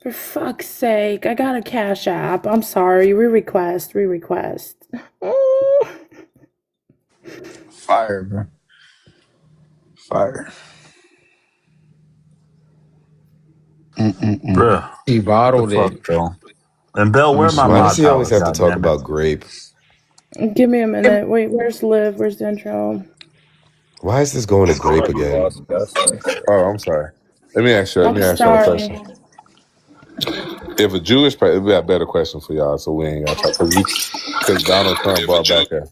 For fuck's sake, I got a Cash App. I'm sorry. Re-request. Fire, bro. Fire. Bruh, He the bottled fuck, it. though? And Bell, Let me where my see. Why does mod he always power? have to God talk damn it. about grape? Give me a minute. Wait, where's Liv? Where's the intro? Why is this going to grape Oh, you again? lost Gus. Oh, I'm sorry. Let me ask I'm y'all a question. sorry. If a Jewish president, we got a better question for y'all, so we ain't got to because Donald Trump brought back a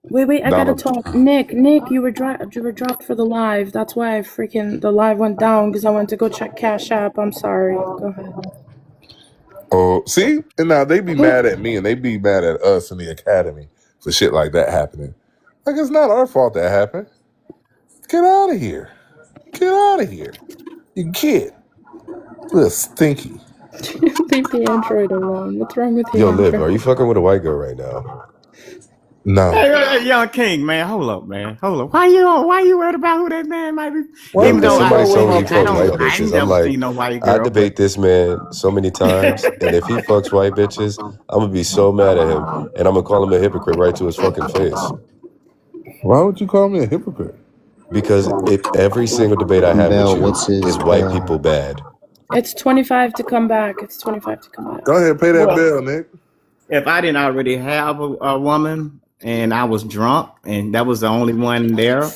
Wait, I gotta Donald. talk. Nick, you were dropped for the live. That's why the live went down because I went to go check Cash App. I'm sorry. Go ahead. Oh, see, and now they be mad at me and they be mad at us in the academy for shit like that happening. Like it's not our fault that happened. Get out of here. Get out of here. You kid. Little stinky. Leave the Android alone. What's wrong with the Yo, Liv, are you Android? fucking with a white girl right now? No. Hey, Young King, man, hold up, man, hold up. Why you worried about who that man might be? Why Yo, Even would because though you I, somebody know what told me my he I fucks fucking don't, white girl? I ain't bitches. I'm never like, seen no white I girl, but debate this man so many times, and if he fucks white bitches, I'm gonna be so mad at him, and I'm gonna call him a hypocrite right to his fucking face. Why would you call me a hypocrite? Because every single debate I have with Bell, you what's his is white Bell? people bad. It's 25 to come back. It's 25 to come back. Go ahead, pay that well, bill, Nick. if I didn't already have a woman and I was drunk and that was the only one there,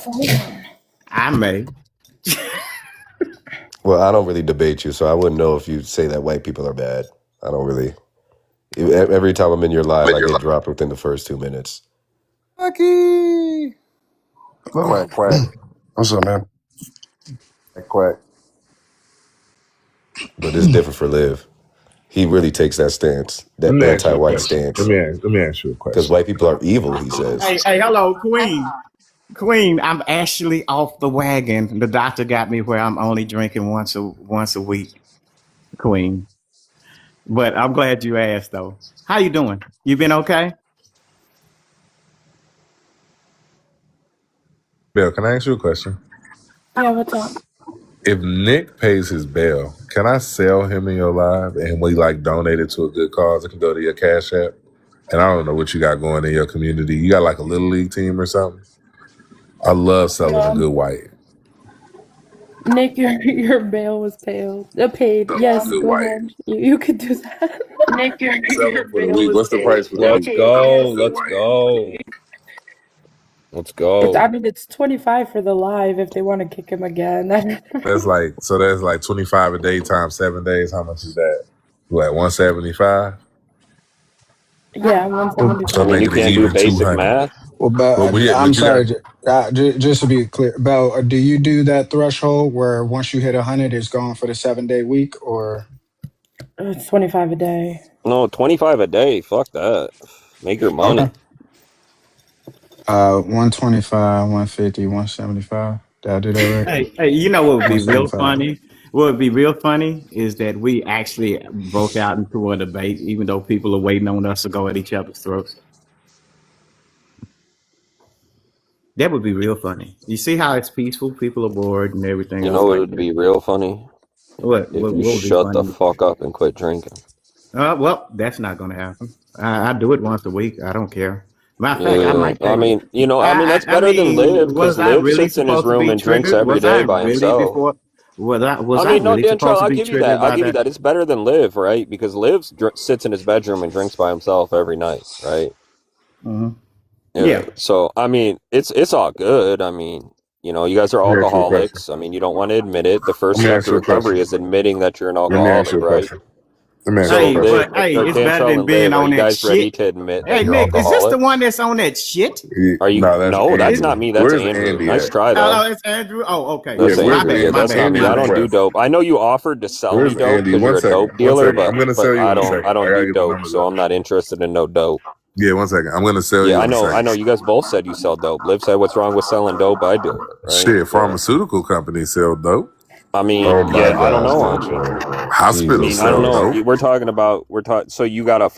I may. Well, I don't really debate you, so I wouldn't know if you say that white people are bad. I don't really. Every time I'm in your live, I get dropped within the first 2 minutes. Lucky. Quack, quack, What's up, man? quack, quack. But it's different for Liv. He really takes that stance, Let that me ask you a anti-white question. stance, Let me ask you a because question. white people are evil, he says. Hey, hello, Queen. Queen, I'm actually off the wagon. The doctor got me where I'm only drinking once a week, Queen. But I'm glad you asked, though. How you doing? You been okay? Bill, can I ask you a question? Yeah, what's up? If Nick pays his bail, can I sell him in your live and we like donate it to a good cause? It can go to your Cash App. And I don't know what you got going in your community. You got like a little league team or something? I love selling a good white. Nick, your bail was paid. Yes, Good go white. ahead. You could do that. Nick, Selling your for the bail week. was What's the price for the paid. week? Let's go. I mean, it's 25 for the live if they want to kick him again. That's like 25 a day times 7 days. How much is that? Like 175? Yeah, Well, I So 175. mean, make you it an can't do even basic 200. math. But Bell, we I'm but you got sorry. Just to be clear, Bell, do you do that threshold where once you hit 100, it's gone for the 7-day week, or? It's 25 a day. No, 25 a day. Fuck that. Make your Okay. money. 125, 150, 175. Did I do that right? Hey, you know what would be real 175. funny? What would be real funny is that we actually broke out into a debate, even though people are waiting on us to go at each other's throats. That would be real funny. You see how it's peaceful? People are bored and everything You else know it like would that. be real funny if you What would be shut the funny? fuck up and quit drinking. Well, that's not going to happen. I do it once a week. I don't care. Matter of fact, I Yeah, might take. that's I better than mean, Liv, because was I Liv really sits in his supposed to room be and drinks triggered? every Was I day by really himself. before? Was I I mean, no, really Dantrell, supposed to I'll be give you that. triggered I'll by give you that? that. It's better than Liv, right? Because Liv sits in his bedroom and drinks by himself every night, right? Hmm. Yeah. Yeah. So, I mean, it's all good. I mean, you guys are let me ask you a question. alcoholics. I mean, you don't want to admit it. The first Let me step ask to you a question. recovery is admitting that you're an Let me ask you alcoholic, a right? question. Let me ask you a So, Hey, question. Liv, but hey, it's better Dantrell than and being Liv, are on you that guys ready shit. to admit that Hey, you're Nick, is this the alcoholics? one that's on that shit? Are you? No, that's No, that's Is not Andy. me. That's Where's Andrew. Andy Nice at? try, though. it's Andrew. Oh, okay. Yeah, That's My where's Andrew. bad. Yeah, Andy? My that's not bad. me. Andy My I don't bad. do request. dope. I know you offered to sell me Where's dope Andy? because One you're a second. dope One dealer, second. but I'm gonna but sell you I in a don't second. I I don't gotta do get the dope, numbers so up. I'm not interested in no dope. Yeah, one second. I'm gonna sell Yeah, you I in a know. I second. know. You guys both said you sell dope. Liv said, "What's wrong with selling dope? I do it, right?" Shit, So, pharmaceutical companies sell dope. I mean, Oh my yeah, I don't gosh, know, Archie. Dantrell. I Hospitals mean, Jesus I don't sell know. dope. Christ. We're talking about So you got a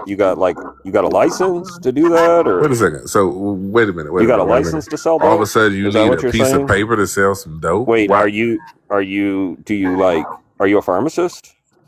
you got a license to do that, Wait a or second. So wait a minute. Wait you a got a minute. Wait a minute. license to sell All of a dope? sudden, you Is that need what a you're piece of saying? paper to sell some dope. Wait, Why? are you a pharmacist?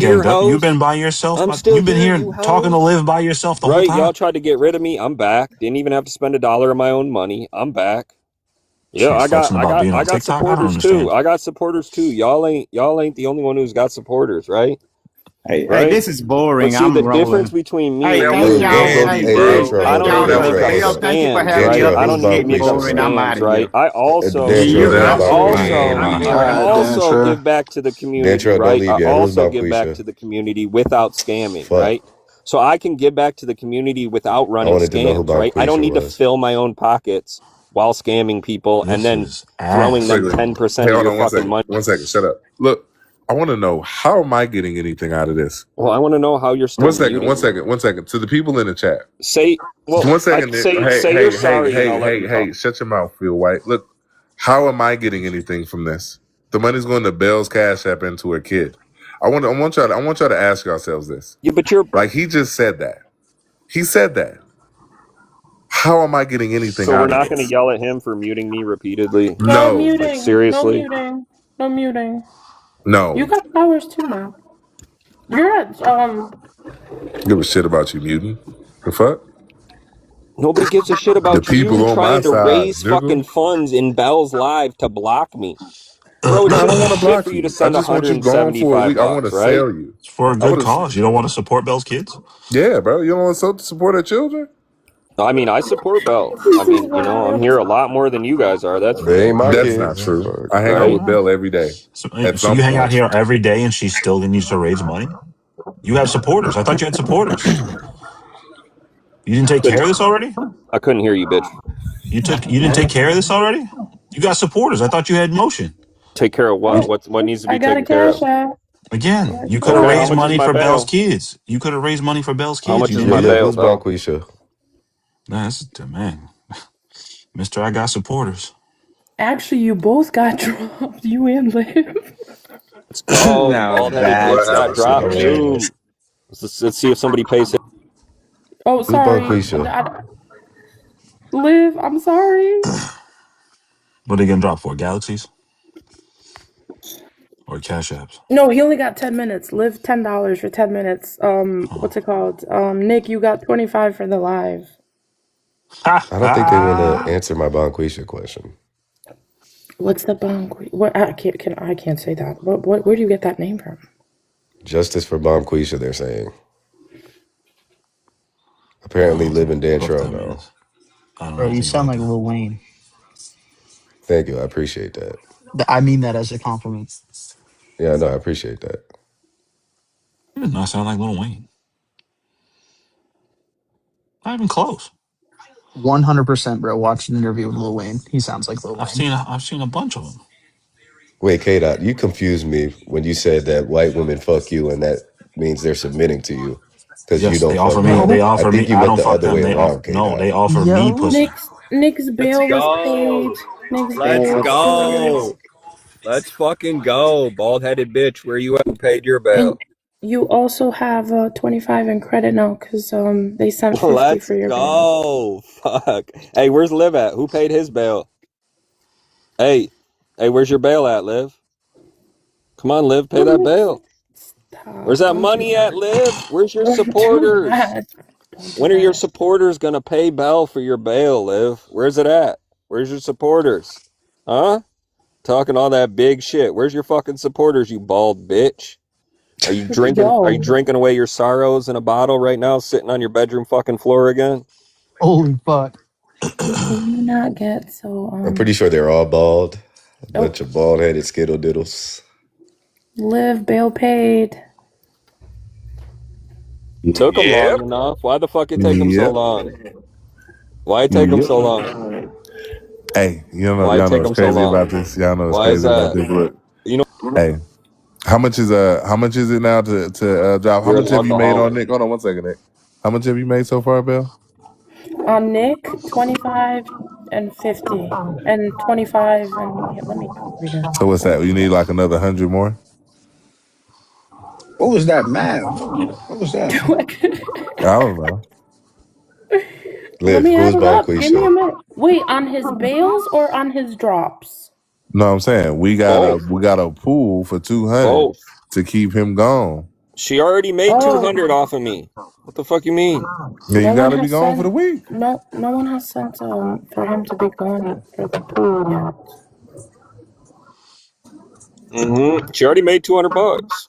been here, ganged up. You've hoes. been by yourself. I'm still You've been here, here you talking to hoes. Liv by yourself the whole Right? time. Y'all tried to get rid of me. I'm back. Didn't even have to spend $1 of my own money. I'm back. Yeah, Shit, flexing about being on I got TikTok. I don't supporters too. understand. I got supporters too. Y'all ain't the only one who's got supporters, right? Hey, right? this is But boring. see, I'm the difference rolling. between me Hey, and Man, thank we you, y'all. been bro, Hey, we been hey, bro, I hey, don't trolling, y'all. even bro. look at Dale, thank you for scams, having me right? up. Dantro, I This who's don't is even Bonquisha? getting look up boring. I'm out scams, of here. right? I also, See Dantro, you who's I later. Bonquisha? also, My I bad, also Dantra. give back to the community, Dantro, don't right? I leave yet. Who's also give back Bonquisha? to the community without scamming, Fuck. right? So I can give back to the community without I running wanted to know who scams, right? I don't Bonquisha need to was. fill my own pockets while scamming people and This then is throwing ass. them Quickly. 10% Hey, of hold your on fucking money. 1 second. Shut up. Look, I want to know, how am I getting anything out of this? Well, I want to know how you're still 1 second, muting 1 me. second, 1 second. To the people in the chat. Say, well, 1 I second, Nick. say you're sorry and I'll let you talk. Shut your mouth, Phil White. Look, how am I getting anything from this? The money's going to Bell's Cash App into her kid. I want y'all to ask yourselves this. Yeah, but you're Like, he just said that. He said that. How am I getting anything so we're out of not going to this? yell at him for muting me repeatedly. No No. Like muting. No seriously? muting. No muting. You No. got powers too now. You're at Give a shit about you, mutant. The fuck? Nobody gives a shit The about you people on my trying to side, raise nigga. fucking funds in Bell's Live to block me. Bro, it No, I don't shouldn't be want to shit block for you to you. I send just want you gone for a week. I want to $175, right? sell you. It's for a I good would have. cause. You don't want to support Bell's kids? Yeah, bro. You don't want to support our children? I mean, I support Bell. I this is mean, I'm wild. here a lot more than you guys are. That's for They ain't damn my sure, That's kids. not true. Fuck. I hang out right? with Bell every day at So some you hang out point. here every day and she still needs to raise money? You have supporters. I thought you had supporters. You didn't take care of this already? I couldn't hear you, bitch. You didn't take care of this already? You got supporters. I thought you had motion. Take care of what? Oh, What needs to I be got a taken care cash of? app. I Again, got you a could have Okay, cash how raised much app. is money my for Bell's bail? kids. You could have raised money for Bell's How kids. much You is didn't my do Nigga, it. bail, who's Bell? Bonquisha? Nah, man. Mister, I got supporters. Actually, you both got dropped. You and Liv. Let's go. The No, bald-headed bitch got Whatever. dropped Yeah. too. Let's see if somebody pays him. Oh, Who's sorry. Bonquisha? Liv, I'm sorry. What are they gonna drop for? Galaxies or cash apps? No, he only got 10 minutes. Liv $10 for 10 minutes. Oh. What's it called? Nick, you got 25 for the live. I don't think they want to answer my Bonquisha question. What's the bunk? What I can't say that. What where do you get that name from? Justice for Bonquisha, they're saying. Apparently, Oh, Live in I don't know what Dantro that know. means. I don't know Bro, you anything sound about like that. Lil Wayne. Thank you. I appreciate that. I mean that as a compliment. Yeah, no, I appreciate that. It does not sound like Lil Wayne. Not even close. 100%, bro. Watch an interview with Lil Wayne. He sounds like Lil I've Wayne. seen a bunch of them. Wait, K-Dot, you confused me when you said that white women fuck you and that means they're submitting to you because you Yes, they don't offer fuck me. them. They Yo, I offer think me. you I meant don't the fuck other them. way They around, they K-Dot. offer me yo. pussy. Nick's Let's bail was paid. go. Nick's Let's bail was paid. go. Let's fucking go. Bald-headed bitch, where you at? Who paid your And bail? you also have 25 in credit now because they sent 50 Let's for your bail. go. Fuck. Hey, where's Liv at? Who paid his bail? Hey, where's your bail at, Liv? Come on, Liv, pay that bail. Where's Stop! that Don't do money at, that. Liv? Where's your Don't do supporters? that. Don't do When are your that. supporters gonna pay Bell for your bail, Liv? Where's it at? Where's your supporters? Huh? Talking all that big shit. Where's your fucking supporters, you bald bitch? Are you Yo, drinking away your sorrows in a bottle right now, sitting on your bedroom fucking floor again? Holy fuck. can you not get so I'm pretty sure they're all bald. A oh, bunch of bald-headed skittle diddles. Liv bail paid. Took them Yep. long enough. Why the fuck it take them so Yep. long? Why it take them Yep. so long? Hey, Why it y'all know take what's them so crazy about long? this? Y'all know what's Why is crazy about that? this? Look. You know, Hey, how much is it now to drop? How you're an much have you made on alcoholic. Nick? Hold on 1 second, Nick. How much have you made so far, Bill? On Nick, 25 and 50. And 25 and yeah, let me read it. So what's that? You need like another 100 more? What was that math? What was that? I don't know. Let Liv, me add who's it up. Give me a Bonquisha? minute. Wait, on his bails or on his drops? No, I'm saying we got Both. a pool for 200 Both. to keep him gone. She already made Oh, 200 off of me. What the fuck you mean? Yeah, no you one got to be has gone for the sent. week. No one has sent for him to be gone for the pool yet. She already made $200.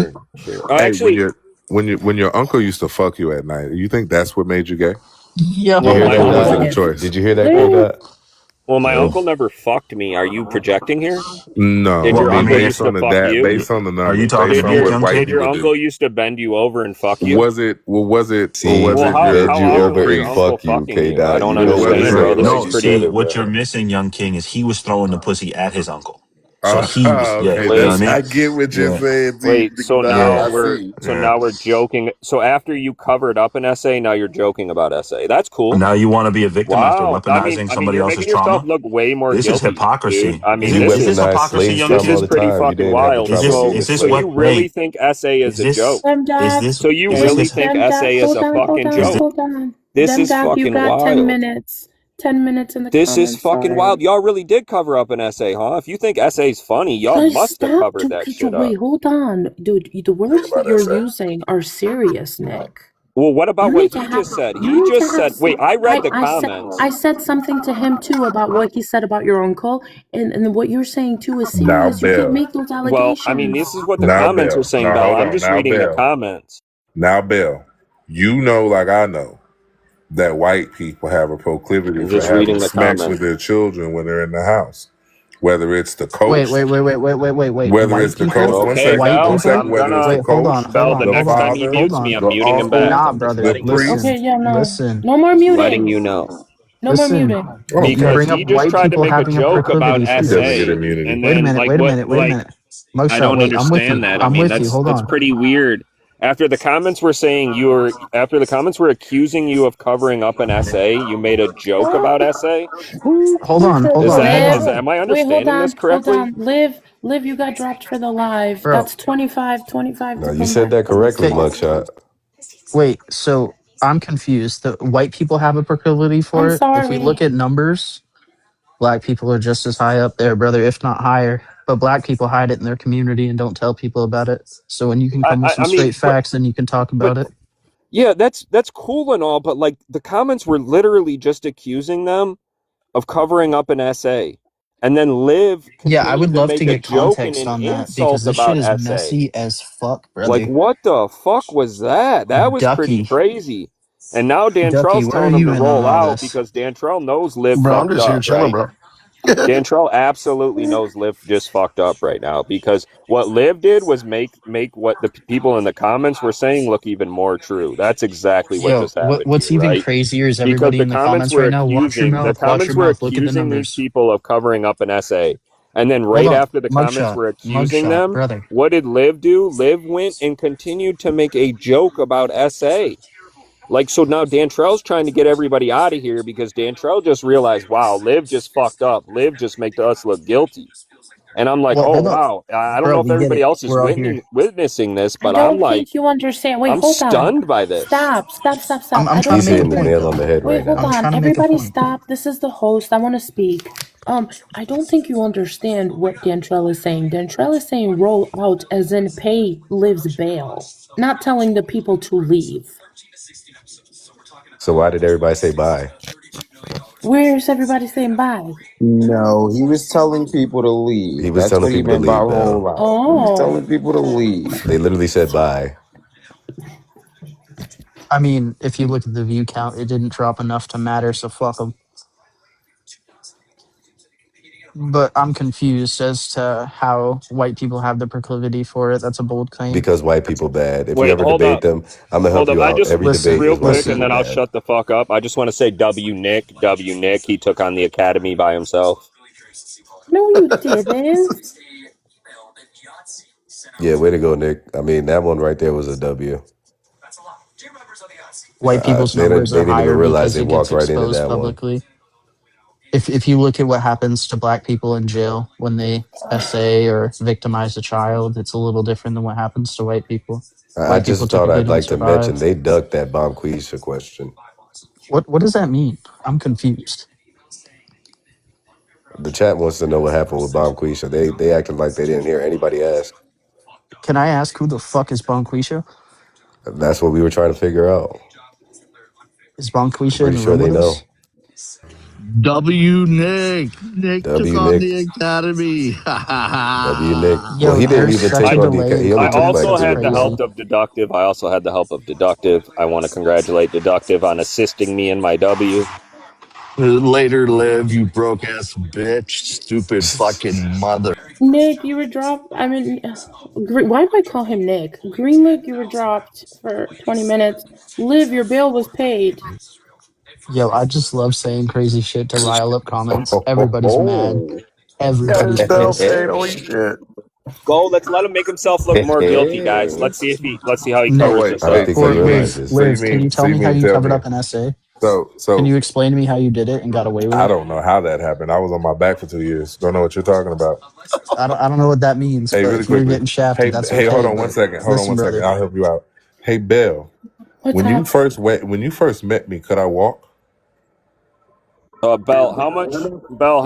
Sure. Hey, Actually, when your uncle used to fuck you at night, you think that's what made you gay? Yo. Did you Well, hear my that, It uncle. wasn't a Dot? Damn. choice. Did you hear that, K Live. Dot? Well, my No. uncle never fucked me. Are you projecting here? Did No, your Well, I I mean uncle mean, used based to on the fuck you? based on the are you numbers, talking based to Did on me, your what young white kid? did your people uncle do. used to bend you over and fuck you? Was it or See, was Well, it how bend your you often over was and your upbringing? uncle fuck you, fucking K you? I Dot. don't You know Was what understand, it bro. Right. This No, is what you pretty. see, said it what you're was? missing, young king, is he was throwing the pussy at his uncle. So he was, yeah, Okay, you know what I that's mean? I get what you're Yeah. saying, T. Wait, so Nah, now Yeah. I we're see. so Yeah. now we're joking. So after you covered up an essay, now you're joking about essay. That's cool. Now you want to be a victim after Wow. weaponizing I mean, somebody you're else's making yourself trauma? look way more This is guilty, dude. hypocrisy. I Is mean, it? You Is this weaponize hypocrisy, slaves young this trauma all is king? the pretty time. You fucking didn't have the wild. Is trauma this? to Is get this So what? you slaves. really Wait. think essay is Is a this? joke? Dem Is Doc. this? So you Is Wait, really this? think Dem Doc. essay is Hold a on, hold fucking on, Is this? joke? hold on. This Dem is Doc, you fucking got 10 wild. minutes. 10 minutes in the This is comments. fucking Sorry. wild. Y'all really did cover up an essay, huh? If you think essay's funny, y'all Cause must have stop. covered that shit Wait, up. hold on, dude. The Think words that about that, you're say. using are serious, Nick. Well, what You about what need to he have. just said? You He need to just have. said, wait, I read the I comments. said something to him too about what he said about your uncle, and what you're saying too is Now, serious. You can't Bell. make those Well, I mean, allegations. this is what the Now, comments are Bell. saying, Now, Bell. hold I'm on. just Now, reading the Bell. comments. Now, Bell. You know, like I know, that white people have a proclivity I'm for just having reading the sex comments. with their children when they're in the house. Whether it's the Wait, coach, wait, wait, wait, wait, wait, wait, wait. whether White it's the coach, people? one Okay, second, White Bell, one people? second, I'm whether it's the gonna, Wait, hold on, coach, hold Bell, the on, the hold next on, time he father, hold mutes me, on. I'm the muting him uncle, back. Nah, I'm just the brother. letting you know. Okay, Listen, priest. yeah, no, listen, no more Letting muting. you know. No more listen. muting. Oh, You Because bring gotcha. up he just white tried to people make a having a joke about proclivity He for doesn't get this. SA. immunity. And Wait a then, minute, like, wait a what, minute, wait a like, minute. I Mugshot, don't wait, I'm with understand you. that. I I'm mean, with you. Hold that's on. pretty weird. After the comments were saying after the comments were accusing you of covering up an essay, you made a joke about essay. Hold Who on, said hold on, hold Liv? on. Am I Wait, understanding this hold correctly? on. Liv, you got dropped for the live. Bro, That's 25 No, to you come said back, that please. correctly, okay, Mugshot. wait, so I'm confused. The white people have a proclivity I'm for it. If we sorry. look at numbers, black people are just as high up there, brother, if not higher. But black people hide it in their community and don't tell people about it. So when you can come with some I mean, straight facts, then you can talk but about it. yeah, that's cool and all, but like the comments were literally just accusing them of covering up an essay. And then Liv Yeah, I continued would to love make to a get joke and context an on that because insult this shit about is essay. messy as fuck, Like, brother. what the fuck was that? That was pretty Ducky, crazy. And now Ducky, Dantrell's where are telling him to you in on roll all out this? because Dantrell knows Liv Bro, I'm fucked just here up, chilling, right? bro. Dantrell absolutely knows Liv just fucked up right now because what Liv did was make what the people in the comments were saying look even more true. That's exactly what Yo, just happened what's here, even right? crazier is Because everybody the in the comments comments were right now. accusing Watch your mouth. Look at the these numbers. people of covering up an essay. And then Hold right on, after the comments mugshot, were accusing mugshot, them, brother. what did Liv do? Liv went and continued to make a joke about SA. Like, so now Dantrell's trying to get everybody out of here because Dantrell just realized, wow, Liv just fucked up. Liv just made us look guilty. And I'm like, Well, oh, hold on, wow. I don't bro. know if We get everybody it. else is We're all here. witnessing this, I but I'm don't like, think you understand. Wait, I'm hold on. stunned by this. Stop. I'm I trying don't to He's make a hitting think the you're. point nail though. on the head Wait, right hold I'm now. on. trying to make a Everybody point. stop. This is the host. I want to speak. I don't think you understand what Dantrell is saying. Dantrell is saying roll out as in pay Liv's bail, not telling the people to leave. So why did everybody say bye? Where's everybody saying bye? No, he was telling people to He leave. was That's telling what he people to meant by leave, roll Bell. out. He was Oh. telling people to leave. They literally said bye. I mean, if you look at the view count, it didn't drop enough to matter. So fuck them. But I'm confused as to how white people have the proclivity for it. That's a bold claim. Because white people bad. If you Wait, ever debate them, I'm gonna help hold up. you out. Every Just Listen, debate real is white quick, and listen. people then I'll bad. shut the fuck up. I just want to say W Nick. He took on the Academy by himself. No, you didn't. Yeah, way to go, Nick. I mean, that one right there was a W. White people's numbers They are didn't even higher realize because they it gets walked right into exposed that one. publicly. If you look at what happens to black people in jail when they essay or victimize a child, it's a little different than what happens to white people. I White people just thought typically I'd don't like to mention survive. they ducked that Bomb Quisha question. What does that mean? I'm confused. The chat wants to know what happened with Bomb Quisha. They acted like they didn't hear anybody ask. Can I ask who the fuck is Bonquisha? That's what we were trying to figure out. Is I'm Bonquisha in pretty the sure room they with us? know. W Nick. Nick took W on Nick. the academy. W Nick. Well, Yo, he didn't there's even such take a I on the. delay in He only I took comments. like also It's two had the crazy. help episodes. of Deductive. I want to congratulate Deductive on assisting me in my W. Later, live, you broke ass bitch. Stupid fucking mother. Nick, you were dropped. I mean, why do I call him Nick? Greenlick, you were dropped for 20 minutes. Liv, your bail was paid. Yo, I just love saying crazy shit to rile up comments. Everybody's mad. Oh, Got his Everybody's bill pissed. paid. Holy shit. Go. Let's let him make himself look more guilty, guys. Let's see how he oh Nick, covers wait, this I don't wait. up. think he So or you mean, realizes. so you Liv, can you mean, so tell you me how mean, you tell covered me. up an essay? Can So you explain to me how you did it and got away with I it? don't know how that happened. I was on my back for 2 years. Don't know what you're talking about. I don't know what that means, Hey, but really if you're quickly. getting shafted, that's Hey, hold okay. on one But second. Hold on listen, one second. brother. I'll help you out. Hey, Belle, What's when you happening? first met me, could I walk? Bell, how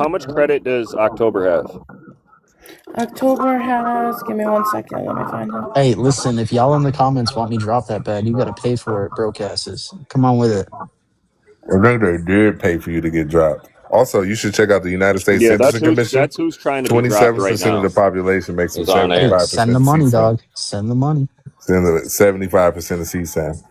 much credit does October have? October has. Give me 1 second. Let me find him. Hey, listen, if y'all in the comments want me drop that bad, you got to pay for it, broke asses. Come on with it. I think they did pay for you to get dropped. Also, you should check out the United States Yeah, Sentencing Commission. that's who's trying to be dropped right 27% of the now. population makes them Is on air. Hey, send the 75% money, CSAM. dog. Send the money. 75% of CSAM.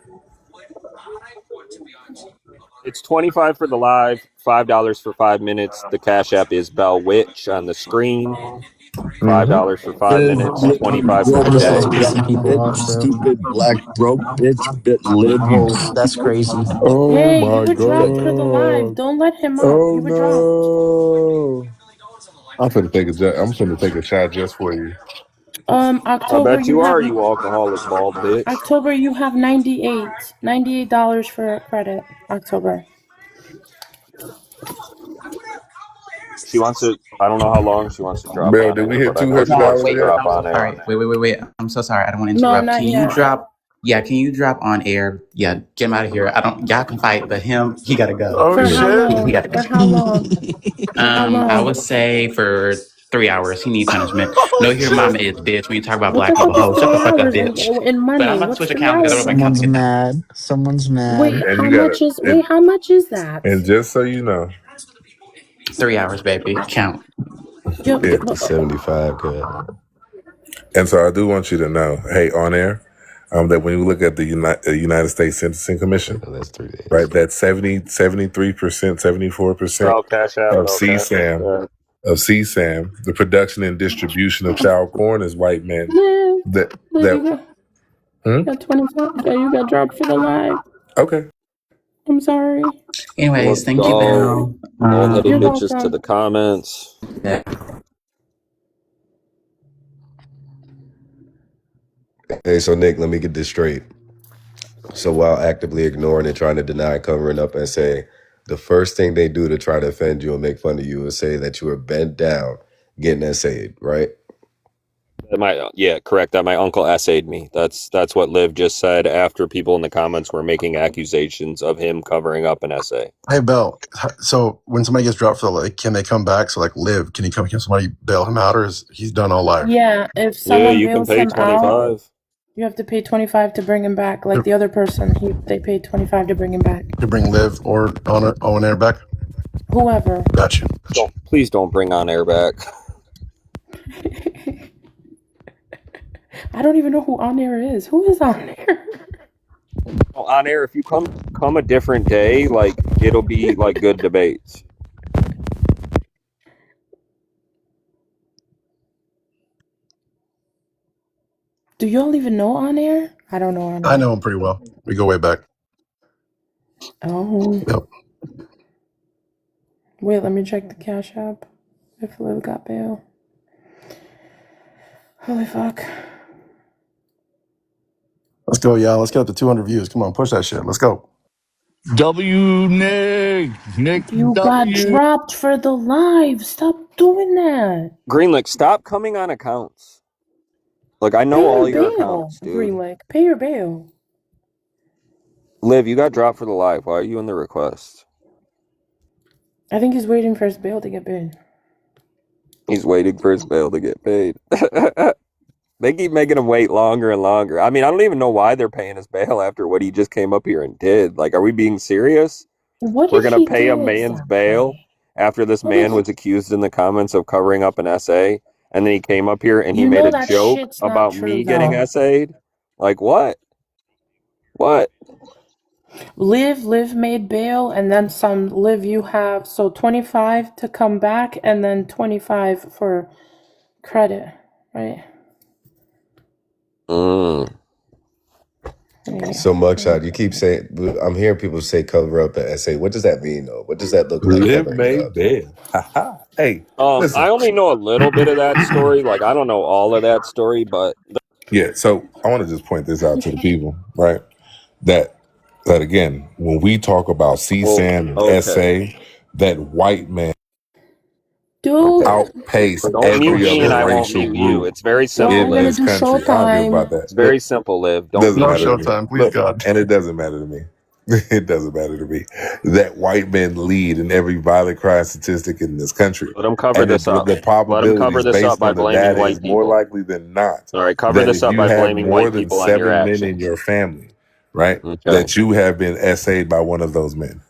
It's 25 for the live, $5 for 5 minutes. The Cash App is Bell Witch on the screen. Mm-hmm. $5 for 5 minutes, You 25 for broke the I just ass love day. black pissing people bitch. off, bro. Stupid black broke bitch. Bit live, you. That's crazy. Oh Hey, you my were dropped for the live. god. Don't let him up. Oh You were dropped. no. I'm finna take a shot just for you. I October, bet you you have are, you alcoholic bald bitch. October, you have $98 for credit. October. She wants to, I don't know how long she wants to drop Bell, on did we air, hit but I two know hundred she No, wants dollars to wait, yet? drop I'm so on air. sorry. Wait. I'm so sorry. I don't want to No, interrupt. not Can you yet. drop? Yeah, can you drop on air? Yeah, get him out of here. I don't. Y'all can fight, but him, he gotta go. Oh For how shit. He long? gotta go. For how long? For how I long? would say for 3 hours. He need punishment. Oh Know who your shit. mama is, bitch. When you talk about What black the people, fuck is ho, shut the 3 fuck up, hours bitch. in But I'm money? about to What's switch 3 accounts because I don't hours have my in account Someone's get money? down. mad. Someone's Wait, mad. And how you gotta much is how much is that? and just so you know, 3 hours, baby. Count. yeah. The 75 cut. And so I do want you to know, hey, on air, that when you look at the United States Sentencing Commission, That's 3 days. right, that's 73%, 74% Bell Cash App, of Bell Cash App. CSAM, the production and distribution of child porn is white men. Liv, That Liv, that you got 25. Yeah, you got dropped for the live. okay. I'm sorry. Anyways, Let's thank you, go. Belle. Bald headed You're bitches to welcome. the comments. Yeah. Hey, so Nick, let me get this straight. So while actively ignoring and trying to deny covering up and say the first thing they do to try to offend you and make fun of you is say that you were bent down getting essayed, right? Correct. That my uncle essayed me. That's what Liv just said after people in the comments were making accusations of him covering up an essay. Hey, Bell. So when somebody gets dropped for the like, can they come back? So like, Liv, can somebody bail him out, or is he's done all live? Yeah, if Yeah, someone you can bails pay him out, 25. you have to pay 25 to bring him back. Like the other person, they paid 25 to bring him back. To bring Liv or on air back? Whoever. Gotcha. Please don't bring on air back. I don't even know who on air is. Who is on air? On air, if you come a different day, like it'll be like good debates. Do y'all even know on air? I don't know on air. I know him pretty well. We go way back. Oh. Yep. Wait, let me check the Cash App. If Liv got bail. Holy fuck. Let's go, y'all. Let's get up to 200 views. Come on, push that shit. Let's go. W Nick. Nick You got W. dropped for the live. Stop doing that. Greenlick, stop coming on accounts. Like I know Pay all your your bail, accounts, dude. Greenlick. Pay your bail. Liv, you got dropped for the live. Why are you in the request? I think he's waiting for his bail to get paid. He's waiting for his bail to get paid. They keep making him wait longer and longer. I mean, I don't even know why they're paying his bail after what he just came up here and did. Like, are we being serious? What We're did gonna he pay a do man's bail exactly? after this What did man he? was accused in the comments of covering up an essay, and then he came up here and he You made know a that joke shit's not about true me getting though. essayed. Like what? What? Liv made bail, and then some. Liv, you have so 25 to come back, and then 25 for credit, right? Mm. So mugshot, you keep saying I'm hearing people say cover up an essay. What does that mean though? What does that look like Live covering it made up? bail. Hey, listen. I only know a little bit of that story. Like I don't know all of that story, but Yeah, so I want to just point this out to the people, right? That again, when we talk about CSAN and okay. SA, that white man Dude, outpace Don't mute oh every me and other I shit. won't racial mute you. group It's very Well, simple, I'm in gonna Liv. this do country. I don't care about Showtime. that. It's very simple, Liv. Don't Doesn't mute No matter to me. me. Showtime, please Look, God. and it doesn't matter to me. It doesn't matter to me. That white men lead in every violent crime statistic in this country. Let him cover And this up. the Let him cover probabilities this up based by on the blaming data white is more people. likely than not All right, cover that this if up you by have blaming more white than people on your 7 men in actions. your family, right, Okay. that you have been essayed by one of those men.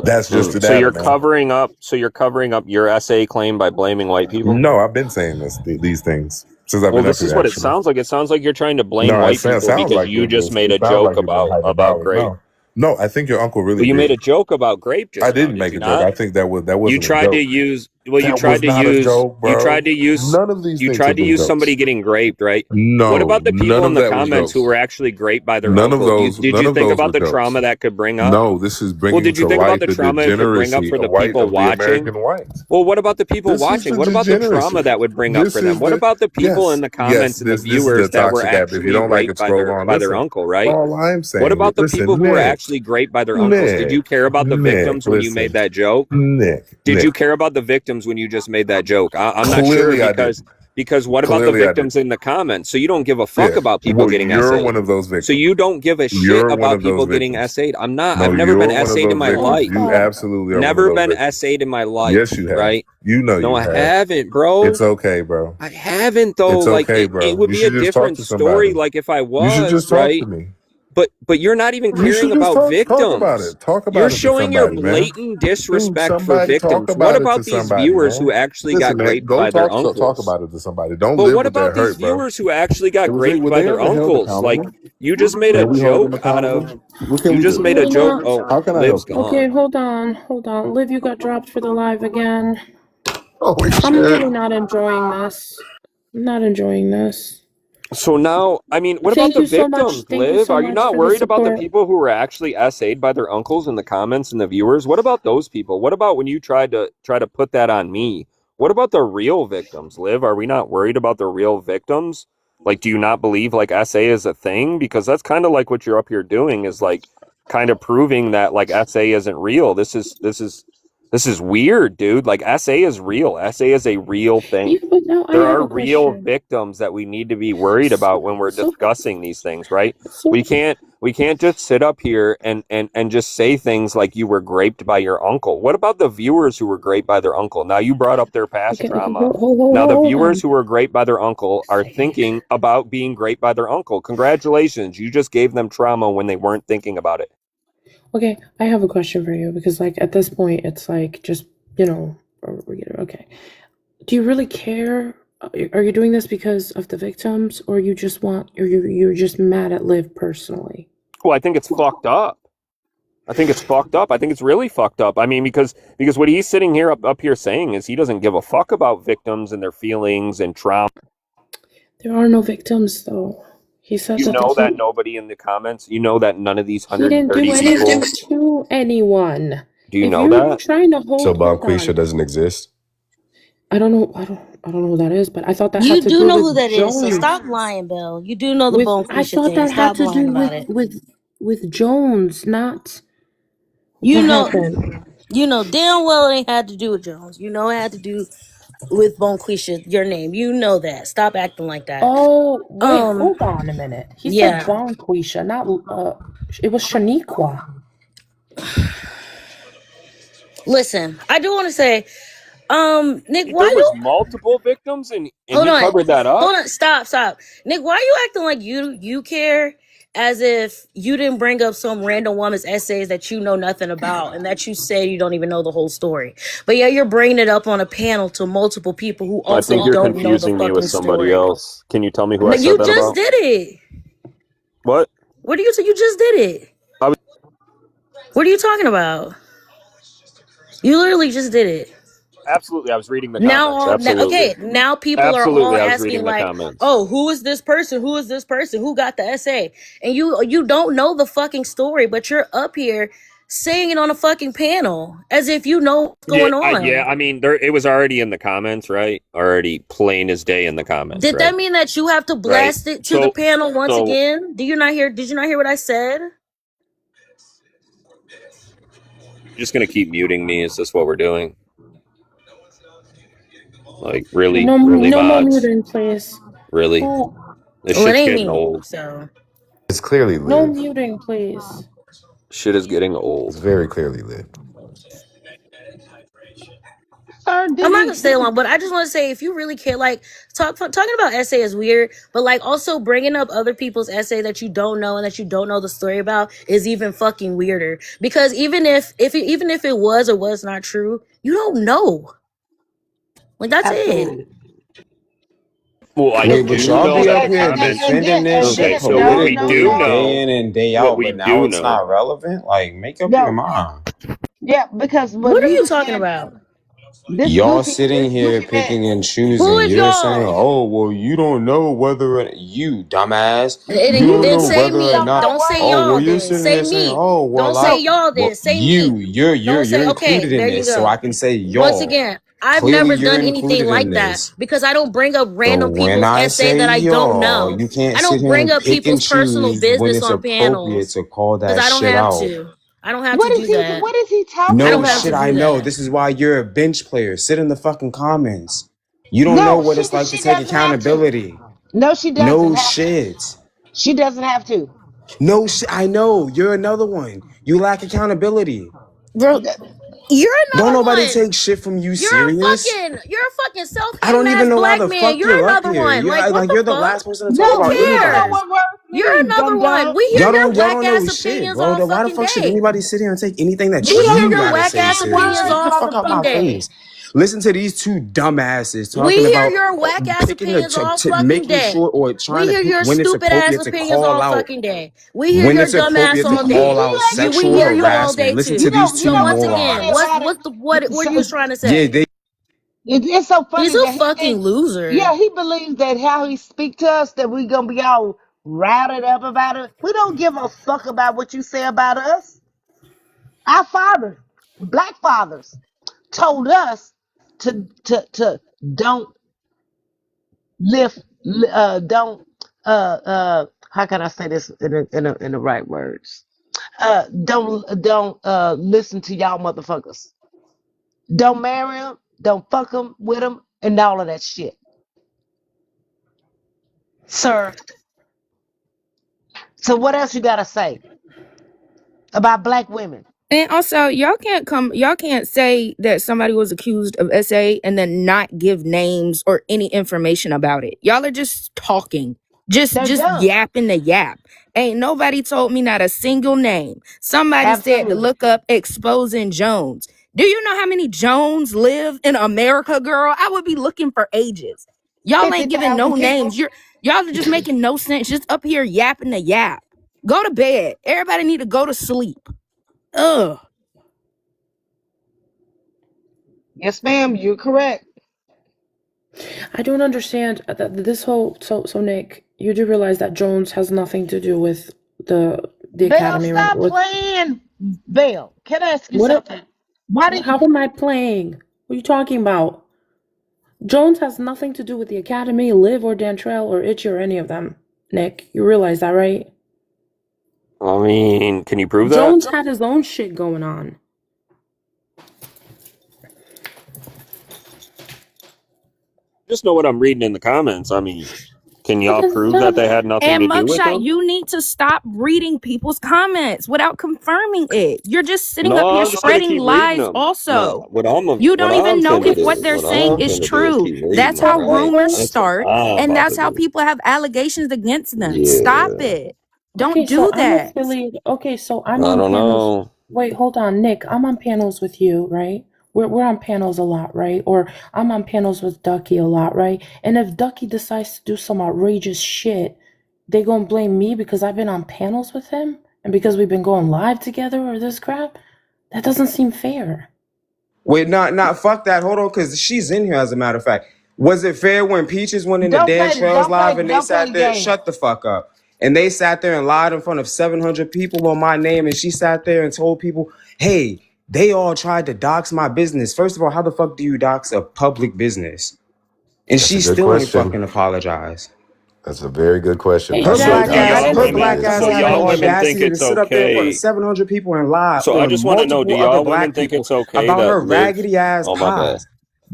That's just the So data, you're man. covering up. So you're covering up your essay claim by blaming white people. No, I've been saying these things since I've Well, been up this is here, what it actually. sounds like. It sounds like you're trying to blame No, it white people sounds because like you just made a it sounds joke like you're being about hyperbolic. grape. No, I think your uncle really Well, you made did. a joke about grape I just now, didn't did make you a joke. not? I think that You wasn't a tried to joke. use. Well, That was not a joke, You tried bro. to use. None of these You things tried have to been use jokes. somebody getting graped, right? What No, about the none people in of the that was comments who jokes. were actually graped by their None of uncle? those. Did None you of think those about were the jokes. trauma that could bring up? No, this is Well, bringing did you to think about light the the trauma it could bring up degeneracy for the of white people of the watching? American white. Well, what about the people This is watching? the What about the degeneracy. trauma that would bring up This for them? is What the about the people in yes, the yes. comments and the This is the viewers that were toxic app. If you actually don't like it, raped by scroll on. their Listen, uncle, right? all I'm What saying is, about the people listen, who were Nick, actually graped by their uncles? Did you care about the victims when you made listen, that joke? Nick. Did you care about the victims when you just made that joke? I'm not sure Clearly, I didn't. because what about the Clearly, I didn't. victims in the comments? So you don't give a fuck Yeah. about people Well, getting you're essayed. one of those So victims. you don't give a shit You're one about of those people getting victims. essayed. I'm not. No, I've never been you're one of essayed in those my victims. life. You absolutely are one of Never those been victims. essayed in my life. Yes, you have. Right? You know No, you I have. haven't, bro. It's okay, bro. I haven't though. It's Like okay, bro. it would You be a should just talk different to story. somebody. Like if I You should was just talk right. to me. But you're not even You caring should just about talk about victims. it. Talk You're about it to showing your somebody, man. blatant Dude, disrespect for somebody talk victims. What about it to about these somebody, viewers who man. actually Listen, got man, raped go by their talk uncles? about it to somebody. Don't But live what with that about these hurt, bro. viewers who actually got Was they raped by their ever held uncles? Like accountable? you just made a Can we hold them joke out of accountable? What can you we just do? made a We're joke. not. Oh, How can I Liv's help you? Okay, gone. hold on. Liv, you got dropped for the live again. Holy I'm shit. really not enjoying this. I'm not enjoying this. So now, I mean, what about Thank the you so much. victims, Thank you Liv? so Are you much not for the worried about the support. people who were actually essayed by their uncles in the comments and the viewers? What about those people? What about when you tried to put that on me? What about the real victims, Liv? Are we not worried about the real victims? Like, do you not believe like SA is a thing? Because that's kind of like what you're up here doing is like kind of proving that like SA isn't real. This is weird, dude. Like SA is real. SA is a real thing. Yeah, but now I There have are a real question. victims that we need to be worried about when we're So, discussing these things, right? so, We can't just sit up here and just say things like you were graped by your uncle. What about the viewers who were graped by their uncle? Now you brought up their past okay, trauma. hold Now the on. viewers who were graped by their uncle are thinking about being graped by their uncle. Congratulations, you just gave them trauma when they weren't thinking about it. Okay, I have a question for you because, like, at this point, it's like just okay. Do you really care? Are you doing this because of the victims, or you just want, or you're just mad at Liv personally? Well, I think it's fucked up. I think it's fucked up. I think it's really fucked up. I mean, because what he's sitting here up here saying is he doesn't give a fuck about victims and their feelings and trauma. There are no victims, though. He said You know that nobody in the comments. You know that none of these he didn't do 130 people. anything to anyone. Do you If know you're that? trying to hold So hold Bonquisha on. doesn't exist. I don't know who that is, but I thought that You had to do do know who with that is, so Jones. stop lying, Bill. You do know the With Bone I Quisha thought thing. that had Stop to lying do about it. with Jones, not You what know, happened. you know damn well it ain't had to do with Jones. You know it had to do with Bone Quisha, your name. You know that. Stop acting like that. Oh, wait, hold on a minute. He said Yeah. Bonquisha, not it was Shaniqua. Listen, I do want to say, Nick, why There was you multiple victims and hold he on? covered that up. Hold on, stop. Nick, why are you acting like you care as if you didn't bring up some random woman's essays that you know nothing about and that you say you don't even know the whole story. But yeah, you're bringing it up on a panel to multiple people who I think also you're don't know the confusing me with fucking somebody story. else. Can you tell me who No, I said you that just about? did it. What? What do you say? You just did it. I was What are you talking about? You literally just did it. absolutely. I was reading the Now, comments. Absolutely. now people are all Absolutely. I was asking reading the like, comments. "Oh, who is this person? Who is this person? Who got the essay?" And you don't know the fucking story, but you're up here saying it on a fucking panel as if you know what's going on. Yeah. I mean, it was already in the comments, right? Already plain as day in the comments. Did right? that mean that you have to blast it to the panel once again? Did you not hear what I said? You're just gonna keep muting me? Is this what we're doing? Like really, No, really no more mods? muting, please. Really? Oh, This Well, it shit's ain't getting me, old. so It's clearly no Liv. muting, please. Shit is getting It's old. very clearly Liv. Sir, I'm not gonna stay long, but I just want to say, if you really care, like talking about essay is weird, but like also bringing up other people's essay that you don't know and that you don't know the story about is even fucking weirder. Because even if it was or was not true, you don't know. Like that's absolutely. it. Well, I Wait, but do y'all know be up that here comments. defending this Okay, shit so what we politically do day in know, and day out, but now it's not relevant? Like, make up your No, mind. yeah, because What are you talking about? this Y'all goofy sitting here man. picking and Who choosing. is You're saying, y'all? oh, well, you don't know whether you, dumbass, you You don't Then know said say whether we or don't me. not. know Don't what? say Oh, well, y'all. you're Then sitting here say saying, me. oh, Don't well, say y'all. Then say me. Don't say okay. included in There you this, so go. I can say Once y'all. again, I've Clearly, never you're done anything included in like that this. because I don't bring up So random when people's I essay say that I don't y'all, know. you can't I sit don't here bring and up pick and people's personal choose when business it's on appropriate panels to call because that I don't shit have out. to. I don't have to What is do he? that. What is he talking I No don't have about? to shit, I do know. that. This is why you're a bench player. Sit in the fucking comments. You don't know No, what she it's like to she take doesn't have to. accountability. No, she doesn't No have to. shit. She doesn't have to. No shit. I know. You're another one. You lack accountability. Bro, you're Don't another nobody one. take shit from you You're serious. a fucking I self-hating don't ass even know why black the man. fuck You're you're up another here. one. Like, You're what like the you're the fuck? last person to talk Who No, about you don't know cares? anybody. what words You're mean, another dumb one. dumb. We hear your Y'all whack don't ass know shit, opinions bro. all Why the fucking fuck should day. anybody sit here and take anything that We hear you your gotta whack say ass serious? opinions Get the all fuck out fucking my day. face. Listen to these two dumbasses We talking hear about your whack ass picking a opinions all fucking making day. sure or We trying to hear pick your when it's stupid ass appropriate to opinions call all out fucking day. We hear your dumb ass to all call day. out We sexual hear you all day harassment. Listen to too. these You two So know once what's so funny again, morons. about it? what are you trying to Yeah, say? they It's so He's funny a that he fucking thinks, loser. yeah, he believes that how he speak to us that we gonna be all routed up about it. We don't give a fuck about what you say about us. Our fathers, black fathers, told us to don't lift, don't how can I say this in the right words? Don't listen to y'all motherfuckers. Don't marry them. Don't fuck them with them and all of that shit, sir. So what else you gotta say about black women? And also, y'all can't say that somebody was accused of SA and then not give names or any information about it. Y'all are just talking, They're just dumb. yapping the yap. Ain't nobody told me not a single name. Somebody said to Absolutely. look up exposing Jones. Do you know how many Jones live in America, girl? I would be looking for ages. Y'all ain't giving 50,000 no people. names. Y'all are just making no sense. Just up here yapping the yap. Go to bed. Everybody need to go to sleep. Ugh. Yes, ma'am. You're correct. I don't understand this whole so Nick, you do realize that Jones has nothing to do with the Belle, academy, right? stop playing. Belle, can I ask you What something? Why do how you? am I playing? What are you talking about? Jones has nothing to do with the academy, Liv or Dantrell or Itchy or any of them. Nick, you realize that, right? I mean, can you prove that? Jones had his own shit going on. Just know what I'm reading in the comments. I mean, can y'all Because prove that they had nothing And to do with Mugshot, them? you need to stop reading people's comments without confirming it. You're just sitting up No, here I'm just gonna spreading keep reading lies them. also. No, what I'm You don't even know finna if do, what they're what saying I'm is finna do is true. keep reading That's them, how right? rumors That's what start, I'm and about that's to how do. people have allegations against them. Yeah. Stop it. Don't Okay, so do I'm that. affiliated. Okay, so I'm I on don't panels. know. Wait, hold on, Nick. I'm on panels with you, right? We're on panels a lot, right? Or I'm on panels with Ducky a lot, right? And if Ducky decides to do some outrageous shit, they gonna blame me because I've been on panels with him and because we've been going live together or this crap? That doesn't seem fair. Wait, not fuck that. Hold on, because she's in here. As a matter of fact, was it fair when Peaches went into Dan Trail's live and they Don't play sat the there? game. Shut the fuck up. And they sat there and lied in front of 700 people on my name, and she sat there and told people, "Hey, they all tried to dox my business." First of all, how the fuck do you dox a public business? And That's a she good still ain't question. fucking apologize. That's a very good question. Hey, How Her do you black So Jackie, I ass, dox a y'all her didn't black women, mean. ass so Okay, had the y'all wait, women Shay. think audacity to it's sit up there in front of okay. 700 people and lie So I on just want to know, do multiple other y'all women black think people it's okay about to her live? raggedy ass Oh, my bad. pies.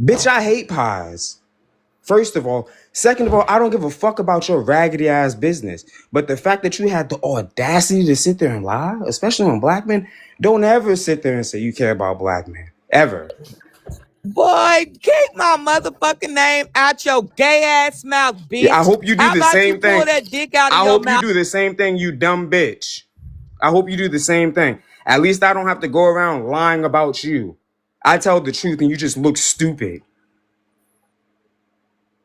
Bitch, I hate pies. First of all. Second of all, I don't give a fuck about your raggedy ass business. But the fact that you had the audacity to sit there and lie, especially on black men, don't ever sit there and say you care about black men. Ever. Boy, keep my motherfucking name out your gay ass mouth, Yeah, I bitch. hope you do How the about you same pull thing. that dick out of I your hope you mouth? do the same thing, you dumb bitch. I hope you do the same thing. At least I don't have to go around lying about you. I tell the truth and you just look stupid.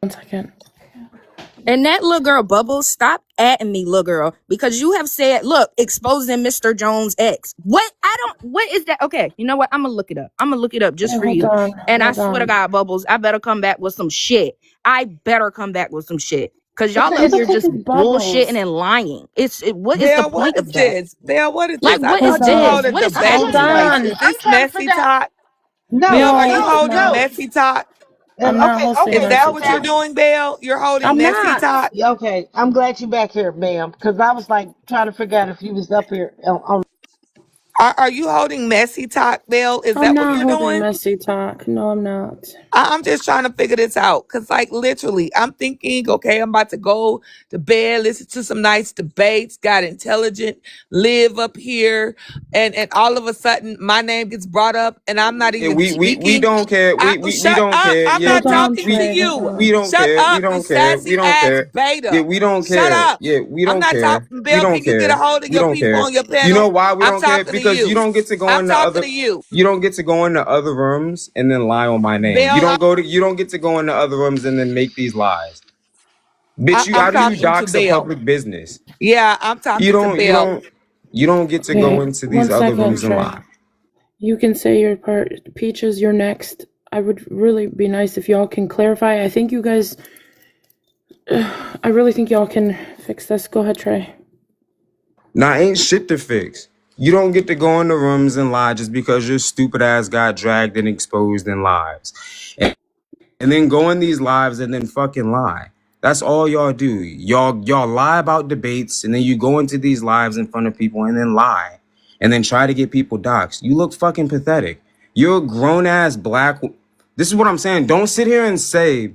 1 second. And that little girl, Bubbles, stop atting me, little girl, because you have said, look, exposing Mr. Jones' ex. What is that? Okay, you know what? I'm going to look it up. I'm going to look it up just Hey, for you. And I hold swear to on. God, Bubbles, I better come back with some shit. I better come back with some shit. Because y'all up Who the here fuck just is bullshitting Bubbles? and lying. What is the Belle, what point is of that? this? Belle, what is Like, this? I what is Hold thought you on. this? holding What is Hold debates happening? place. on. Is I'm this trying to messy figure out. talk? No, Belle, are No, you no, it's holding not. no. messy talk? I'm not Okay, hosting Is okay, that Messy what you're Talk. okay. doing, Belle? You're holding I'm messy not. talk? Yeah, okay. I'm glad you back here, ma'am, because I was like trying to figure out if you was up here on. Are you holding messy talk, Belle? Is I'm that what not you're holding doing? Messy Talk. No, I'm not. I'm just trying to figure this out. Cause like literally, I'm thinking, okay, I'm about to go to bed, listen to some nice debates, got intelligent, live up here, and all of a sudden my name gets brought up and I'm not Yeah, even we speaking. don't care. We Shut don't up. care. I'm Yeah, not Hold on, talking to Trey. Hold you. we on. don't Shut care. We up, you don't care. We sassy don't ass care. Yeah, beta. we don't Shut care. up. Yeah, we I'm don't not care. talking. We Bill, don't can you get a care. hold of We your don't people care. on your You know panel? why we I'm don't care? talking to Because you you. don't get to go I'm into talking other to you. you don't get to go into other rooms and then lie on my name. Bill, You don't get to go into other rooms and then make these lies. Bitch, you I'm how do you talking to dox a Bill. public business? Yeah, I'm You talking to don't you Bill. don't you don't get to go Okay, into these one other second, rooms and Trey. lie. You can say your part. Peaches, you're next. I would really be nice if y'all can clarify. I think you guys. I really think y'all can fix this. Go ahead, Trey. Nah, ain't shit to fix. You don't get to go in the rooms and lie just because your stupid ass got dragged and exposed in lives. And then go in these lives and then fucking lie. That's all y'all do. Y'all lie about debates and then you go into these lives in front of people and then lie. And then try to get people doxxed. You look fucking pathetic. You're a grown ass black. This is what I'm saying. Don't sit here and say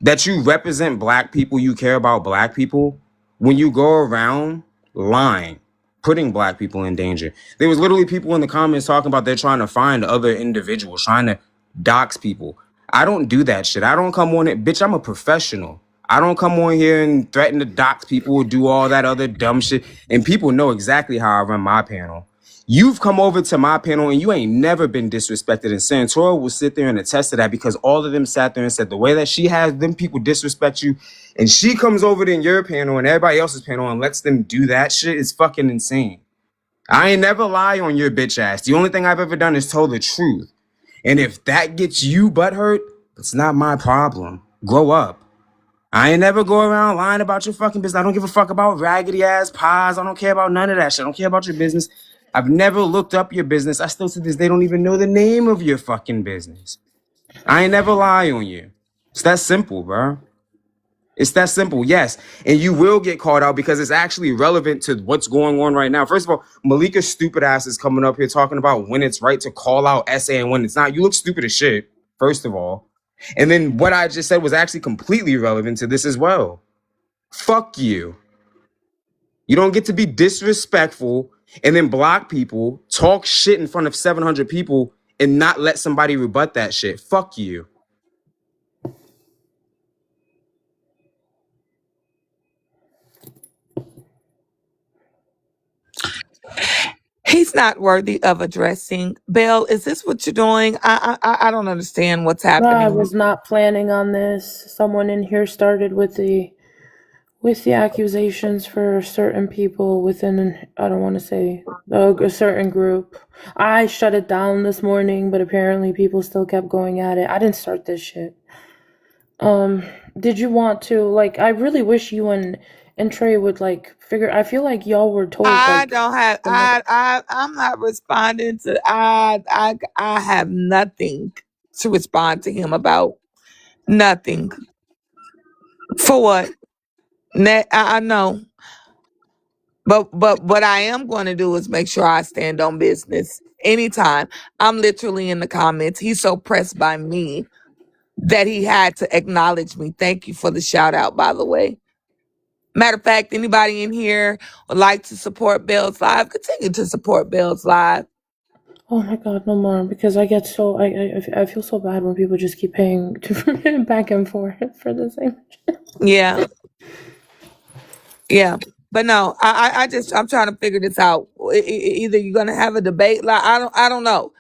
that you represent black people, you care about black people, when you go around lying, putting black people in danger. There was literally people in the comments talking about they're trying to find other individuals, trying to dox people. I don't do that shit. I don't come on it. Bitch, I'm a professional. I don't come on here and threaten to dox people or do all that other dumb shit. And people know exactly how I run my panel. You've come over to my panel and you ain't never been disrespected. And Santora will sit there and attest to that because all of them sat there and said the way that she has them people disrespect you. And she comes over to your panel and everybody else's panel and lets them do that shit is fucking insane. I ain't never lie on your bitch ass. The only thing I've ever done is told the truth. And if that gets you butthurt, it's not my problem. Grow up. I ain't never go around lying about your fucking business. I don't give a fuck about raggedy ass pies. I don't care about none of that shit. I don't care about your business. I've never looked up your business. I still to this day don't even know the name of your fucking business. I ain't never lie on you. It's that simple, bro. It's that simple, yes. And you will get called out because it's actually relevant to what's going on right now. First of all, Malika's stupid ass is coming up here talking about when it's right to call out SA and when it's not. You look stupid as shit, first of all. And then what I just said was actually completely relevant to this as well. Fuck you. You don't get to be disrespectful and then block people, talk shit in front of 700 people, and not let somebody rebut that shit. Fuck you. He's not worthy of addressing. Belle, is this what you're doing? I don't understand what's No, I happening. was not planning on this. Someone in here started with the accusations for certain people within, I don't want to say, a certain group. I shut it down this morning, but apparently people still kept going at it. I didn't start this shit. Did you want to, like, I really wish you and Trey would, like, figure, I feel like y'all were told, I like, don't have I'm not responding to I have nothing to respond to him about. Nothing. For what? I know. But what I am going to do is make sure I stand on business anytime. I'm literally in the comments. He's so pressed by me that he had to acknowledge me. Thank you for the shout out, by the way. Matter of fact, anybody in here would like to support Belle's Live, continue to support Belle's Live. oh my god, no more, because I get so, I feel so bad when people just keep paying back and forth for the same shit. Yeah. Yeah. But no, I'm trying to figure this out. Either you're gonna have a debate, like I don't know.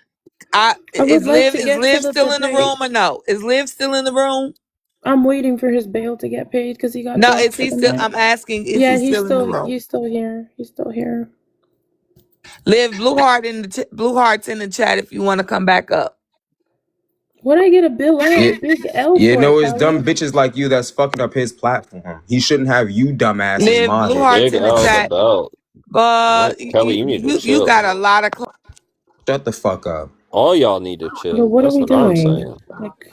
I would like to Is get to Liv the still in the debate. room or no? Is Liv still in the room? I'm waiting for his bail to get paid because he got No, dropped is for he the still? night. I'm asking, is Yeah, he still in the room? he's still here. He's still here. Liv, Blue Heart's in the chat if you want to come back up. What I get a bill Yeah, big L yeah, for, no, it's dumb Tyler? bitches like you that's fucking up his platform. He shouldn't have you dumbasses Liv, Blue modded. Heart's Big in the L to chat. Bell. But Kelly, you need to you chill. got a lot of Shut the fuck up. All y'all need to But chill. what are That's we what I'm doing? saying. Like,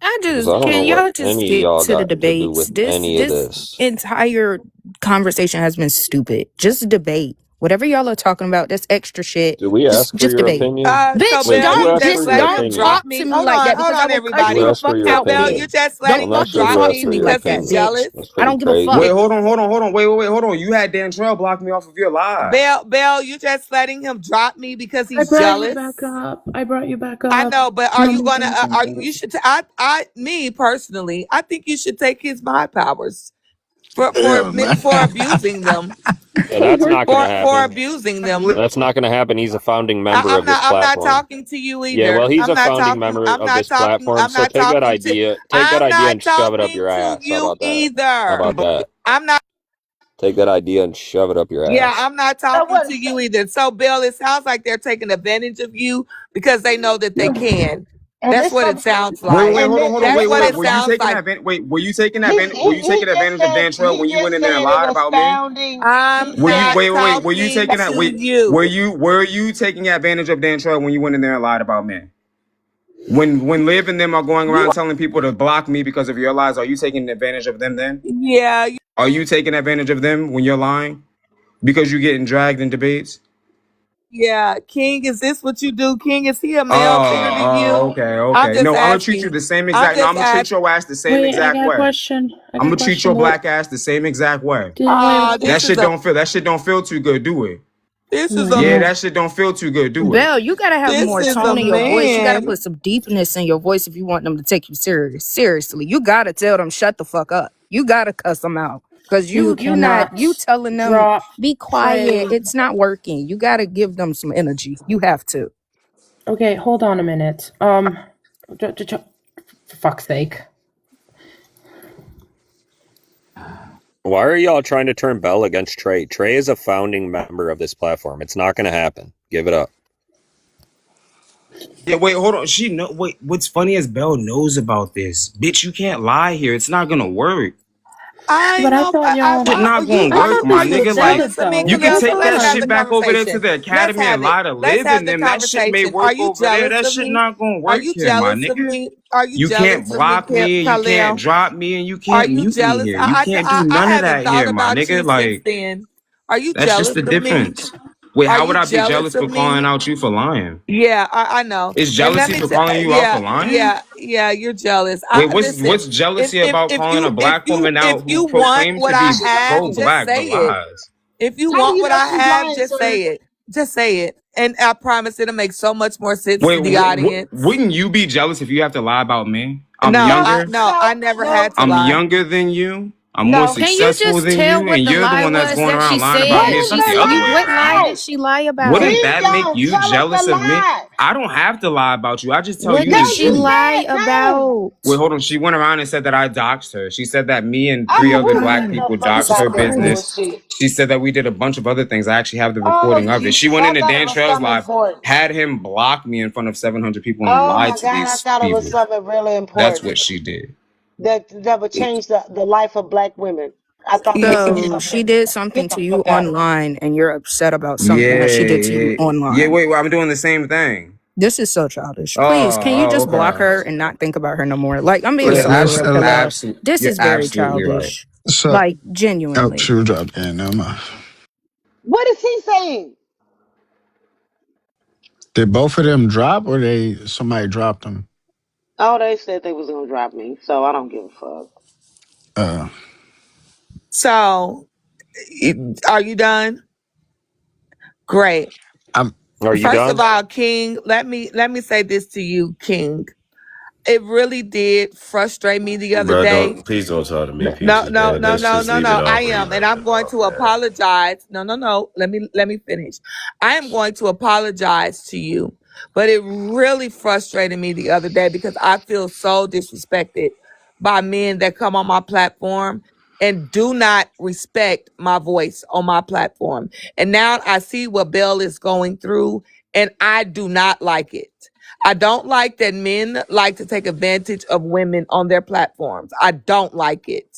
I Because I just don't know can what y'all just any of stick y'all to the got to do debates. with This any of this. entire conversation has been stupid. Just debate. Whatever y'all are talking about, that's extra shit. Did we ask for Just your debate. opinion? So Bitch, Wait, Belle, who you don't asked for just just your letting don't him opinion? drop talk to me. me Hold like that on, because I will cuss you Who the everybody. asked for fuck your So out, Belle, opinion? you bitch. just Don't letting I'm not him sure fucking who drop talk asked me to for me your because like that, he's opinion. bitch. jealous. That's I pretty don't give a Wait, fuck. crazy. hold on. Wait, hold on. You had Dan Trail block me off of your live. Belle, you just letting him drop me because I he's brought you jealous. back up. I brought you back I up. know, but are No you more gonna? dancing, Are you please. should? Me personally, I think you should take his my powers Yeah, man. for abusing them. Yeah, that's not going to For happen. abusing them. That's not going to happen. He's a founding member of this I'm not platform. talking to you Yeah, either. well, he's a founding member of this platform. I'm So not take that talking to. idea, I'm not and shove it up talking your to ass. How you about that? How either. about that? I'm not. Take that idea and shove it up your Yeah, ass. I'm not So talking what? to you either. So, Bill, it sounds like they're taking advantage of you because they know that they can. And That's this what it some, sounds Wait, like. hold on, hold on. That's Wait, what wait. it Were you sounds taking like. that? Were you taking he just advantage of said Dan Trail when you went in there and it lied was about me? founding. I'm He Were you said not wait? Were you talking taking that? to Wait, you. were you taking advantage of Dan Trail when you went in there and lied about me? When Liv and them are going around You, telling people to block me because of your lies, are you taking advantage of them then? yeah, Are you taking advantage of them when you're lying because you're getting dragged in debates? yeah. King, is this what you do? King, is he a male figure to Oh, you? okay, I'm okay. just No, I'm gonna treat you asking. the same I'm exact. No, I'm just gonna treat asking. your ass the same Wait, I exact got a way. question. I'm gonna treat your black ass the same exact way. Wait. That This is shit a don't feel too good, do it? this Oh is my a Yeah, god. that shit don't feel too good, do it? Belle, you gotta have this more is a tone in your voice. You gotta man. put some deepness in your voice if you want them to take you seriously. You gotta tell them shut the fuck up. You gotta cuss them out. Cause You you cannot telling them drop be quiet. Trey. It's not working. You gotta give them some energy. You have to. Okay, hold on a minute. For fuck's sake. Why are y'all trying to turn Bell against Trey? Trey is a founding member of this platform. It's not going to happen. Give it up. Yeah, wait, hold on. Wait, what's funny is Belle knows about this. Bitch, you can't lie here. It's not gonna work. I But I know, thought y'all. Shit not you. gonna I Are work, thought you my this was nigga. Like, settled jealous of me, you though. can Khalil? I So take thought let's that have y'all. the shit back over there to conversation. the Let's academy and have it. lie to Let's Liv have and the them. That shit may conversation. Are work you over there. jealous That of shit me? not gonna Are work you here, my jealous of nigga. me? Are you You can't jealous of me, block me and you can't Khalil? drop me and you Are can't you mute me jealous? here. You can't do I none of haven't that thought here, my about nigga. you since Like, then. Are you that's just jealous the of me? difference. Wait, Are how would you I be jealous jealous of for calling me? out you for lying? Yeah, I know. Is And let jealousy me, for calling you out for lying? yeah, you're jealous. Wait, Listen, what's jealousy about calling a black woman if out who you want proclaimed what to I be have, just pro-black but say it. lies? If you How do want you what know I she's have, lying, just sir? say it. Just say it. And I promise it'll make so much more sense Wait, to the audience. wouldn't you be jealous if you have to lie about me? I'm No, No, younger. I no, never no. had to I'm lie. younger than you. I'm more No. Can you successful just than tell you, what and the you're the lie one that's was going that she around lying about What me said? and is stuff the the other way What lie around. did lie? she lie about? Wouldn't King that make Jones, you tell us the jealous of me? lie. I don't have to lie about you. I just tell What you No, did the she you truth. lie said no. about? Wait, hold on. She went around and said that I doxed her. She said that me and I three don't other want to black hear no people fuck doxed Jesus about her that business. Christ. bullshit. She said that we did a bunch of other things. I actually have the Oh, recording of it. you, She went I into thought it Dan was Trail's something live, important. had him block me in front of 700 people and Oh lied my to God, I these thought it was people. something really That's important what she did. that would change the life of black women. I thought Yeah. this was So she something. did something Get to the you fuck out of here. online and you're upset about something that Yeah, she did to you yeah. online. Wait, I'm doing the same thing. This is so childish. Please, can you Oh, just block okay. her and not think about her no more? Like, I'm being Yeah, super Let's real for real. This you're is very absolutely right. childish. so Like, oh genuinely. shoe dropped in. Never mind. What is he saying? Did both of them drop or they somebody dropped them? Oh, they said they was gonna drop me, so I don't give a fuck. Uh So, are you done? Great. I'm Are you First of done? all, King, let me say this to you, King. It really did frustrate me the other Bro, day. please don't talk to me, No, Peaches, no, man. no, Let's no, just no, leave it no. I off where you am, and left I'm it going off, to man. apologize. No, no, no. Let me finish. I am going to apologize to you, but it really frustrated me the other day because I feel so disrespected by men that come on my platform and do not respect my voice on my platform. And now I see what Belle is going through, and I do not like it. I don't like that men like to take advantage of women on their platforms. I don't like it.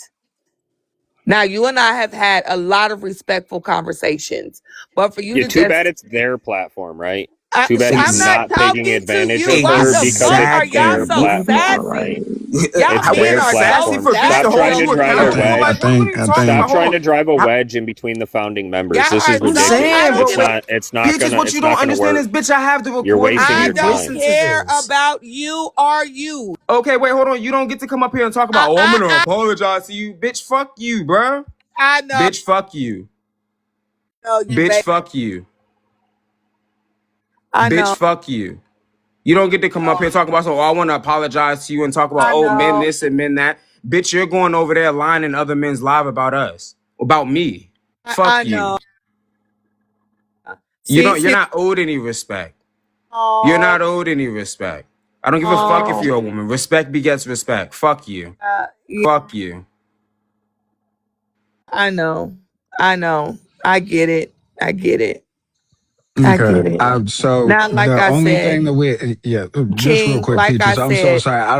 Now, you and I have had a lot of respectful conversations, but for you Yeah, to too bad just, it's their platform, right? Too bad he's I'm not not taking talking to advantage you. of Why her the because fuck it's are y'all Exactly. their so platform. sassy? Y'all It's men their are Sassy so platform. for bitch to Stop hold trying to you sassy. drive a I accountable. think I Like, wedge. what are think you I talking Stop think about? trying Hold to on. drive a wedge in between the founding members. Y'all This are is so, I Saying, don't bro, ridiculous. give a, Peaches, what you don't Gonna understand work. is, bitch, I have the You're recording and wasting we I your don't time. listen to care this. about you or you. Okay, wait, hold on. You don't get to come up here and talk I, about, oh, I'm I, gonna I, apologize to you. Bitch, fuck you, bruh. I know, Bitch, fuck you. you, Bitch, baby. fuck you. I Bitch, know, fuck you. You don't get to come up here and talk about, so, oh, I want to apologize to you and talk about, I oh, men know. this and men that. Bitch, you're going over there lying in other men's live about us, about me. I Fuck know. you. See, You're see, not owed any respect. You're oh, not owed any respect. I don't give a fuck if oh, you're a woman. Respect begets respect. Fuck you. yeah, Fuck you. I know. I know. I get it. I get it. I okay. get it. So Now, like the I only thing said, that we yeah, just real King, quick, like I Peaches. I'm so said, sorry. I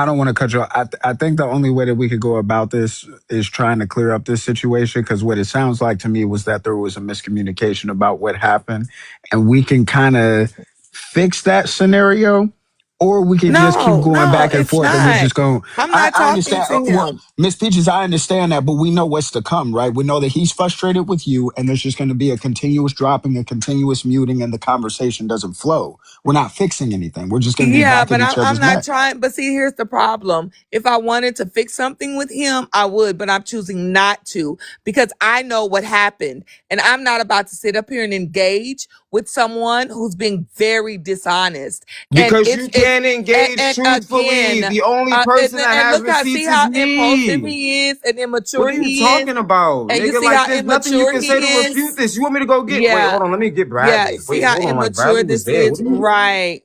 don't want to cut you off. I think the only way that we could go about this is trying to clear up this situation because what it sounds like to me was that there was a miscommunication about what happened, and we can kind of fix that scenario. Or we could just keep no, going no, back and it's forth, and we're not. just going. I'm not I talking understand. to Well, him. Miss Peaches, I understand that, but we know what's to come, right? We know that he's frustrated with you, and there's just going to be a continuous dropping, a continuous muting, and the conversation doesn't flow. We're not fixing anything. We're just going to be Yeah, back but at I'm each I'm other's not neck. trying. But see, here's the problem. If I wanted to fix something with him, I would, but I'm choosing not to because I know what happened, and I'm not about to sit up here and engage with someone who's being very dishonest. And Because you it's can't engage and truthfully. again, The only person that and has look how see receipts is how impulsive me. he is and What immature are you he is, talking about, and you nigga? see Like, how there's nothing you immature can say to he refute is. this. You want me to go get? Wait, Yeah, hold on. Let me get yeah. Bradley. See Wait, how hold on. Like, immature Bradley was this there. is, What are you? right?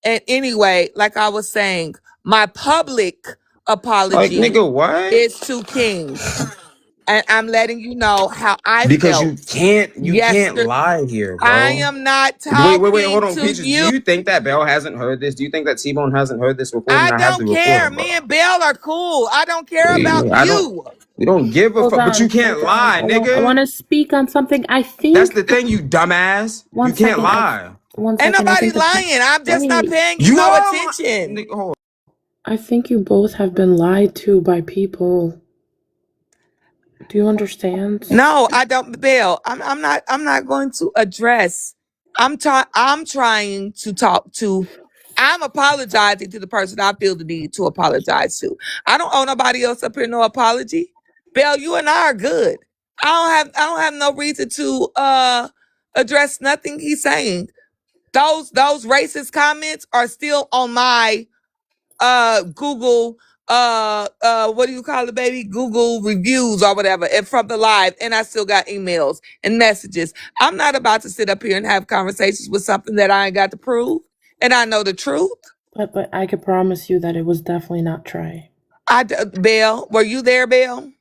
And anyway, like I was saying, my public Like, apology nigga, what? is to King. And I'm letting you know how I Because felt you can't yesterday. lie here, I bro. am not Wait, talking hold on, to Peaches. Do you. you think that Bell hasn't heard this? Do you think that T-Bone hasn't heard this recording? I I have the don't care. recording, Me bro. and Belle are cool. I don't care about I don't. you. We don't give a fuck. But you can't Hold on. lie, I want nigga. to speak on something. I That's think the thing, you dumbass. one You can't second. lie. One Ain't second. I nobody think the lying. I'm just not wait. paying you You no are attention. nigga, hold on. I think you both have been lied to by people. Do you understand? No, I don't, Bill. I'm not going to address. I'm trying to talk to. I'm apologizing to the person I feel the need to apologize to. I don't owe nobody else up here no apology. Bill, you and I are good. I don't have no reason to address nothing he's saying. Those racist comments are still on my Google what do you call it, baby? Google reviews or whatever, and from the live, and I still got emails and messages. I'm not about to sit up here and have conversations with something that I ain't got to prove, and I know the truth. But I could promise you that it was definitely not Trey. Belle, were you there, Belle?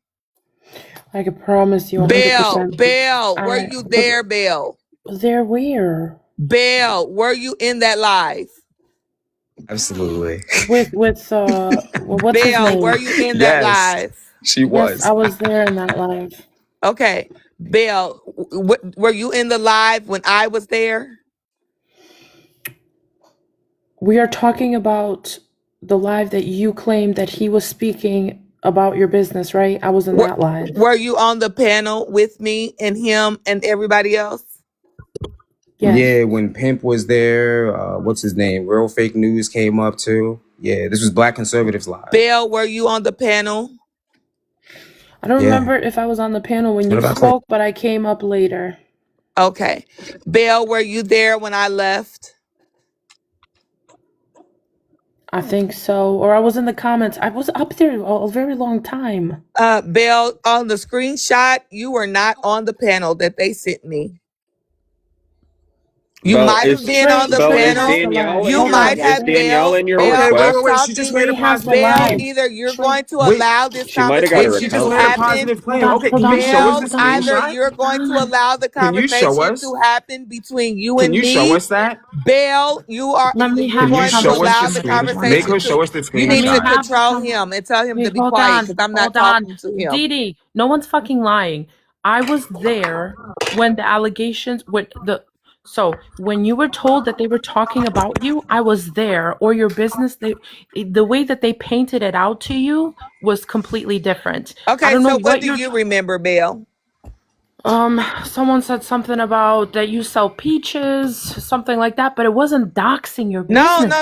I could promise you 100%. Belle, were you there, Belle? There where? Belle, were you in that live? Absolutely. With what's his Belle, name? were you in that Yes, live? she was. Yes, I was there in that live. Okay, Belle, were you in the live when I was there? We are talking about the live that you claimed that he was speaking about your business, right? I was in that live. Were you on the panel with me and him and everybody else? Yes. Yeah, when Pimp was there, what's his name? Real Fake News came up too. Yeah, this was Black Conservatives Live. Belle, were you on the panel? I don't remember if I was on the panel when you spoke, but I came up later. Okay. Belle, were you there when I left? I think so. Or I was in the comments. I was up there a very long time. Belle, on the screenshot, you were not on the panel that they sent me. You might have been on the panel. You might have Danielle in your Belle, request? I'm talking. She just made a positive Belle, claim. either you're going to allow this She might have got conversation her to account. Made a happen. positive claim. Okay, Hold can on, you show us Belle, the either screenshot? you're going to allow the Can you show conversation us? to happen between you Can and you show me. us that? Belle, you're Can you going to show us allow the the screen? Make conversation her to. show us the You need to screenshot. control him and tell him to be hold quiet on. because I'm not Hold on. talking to him. Dee, no one's fucking lying. I was there when the allegations so when you were told that they were talking about you, I was there, or your business, the way that they painted it out to you was completely different. I Okay, don't know so what what do you remember, Belle? Someone said something about that you sell peaches, something like that, but it wasn't doxing your No. business.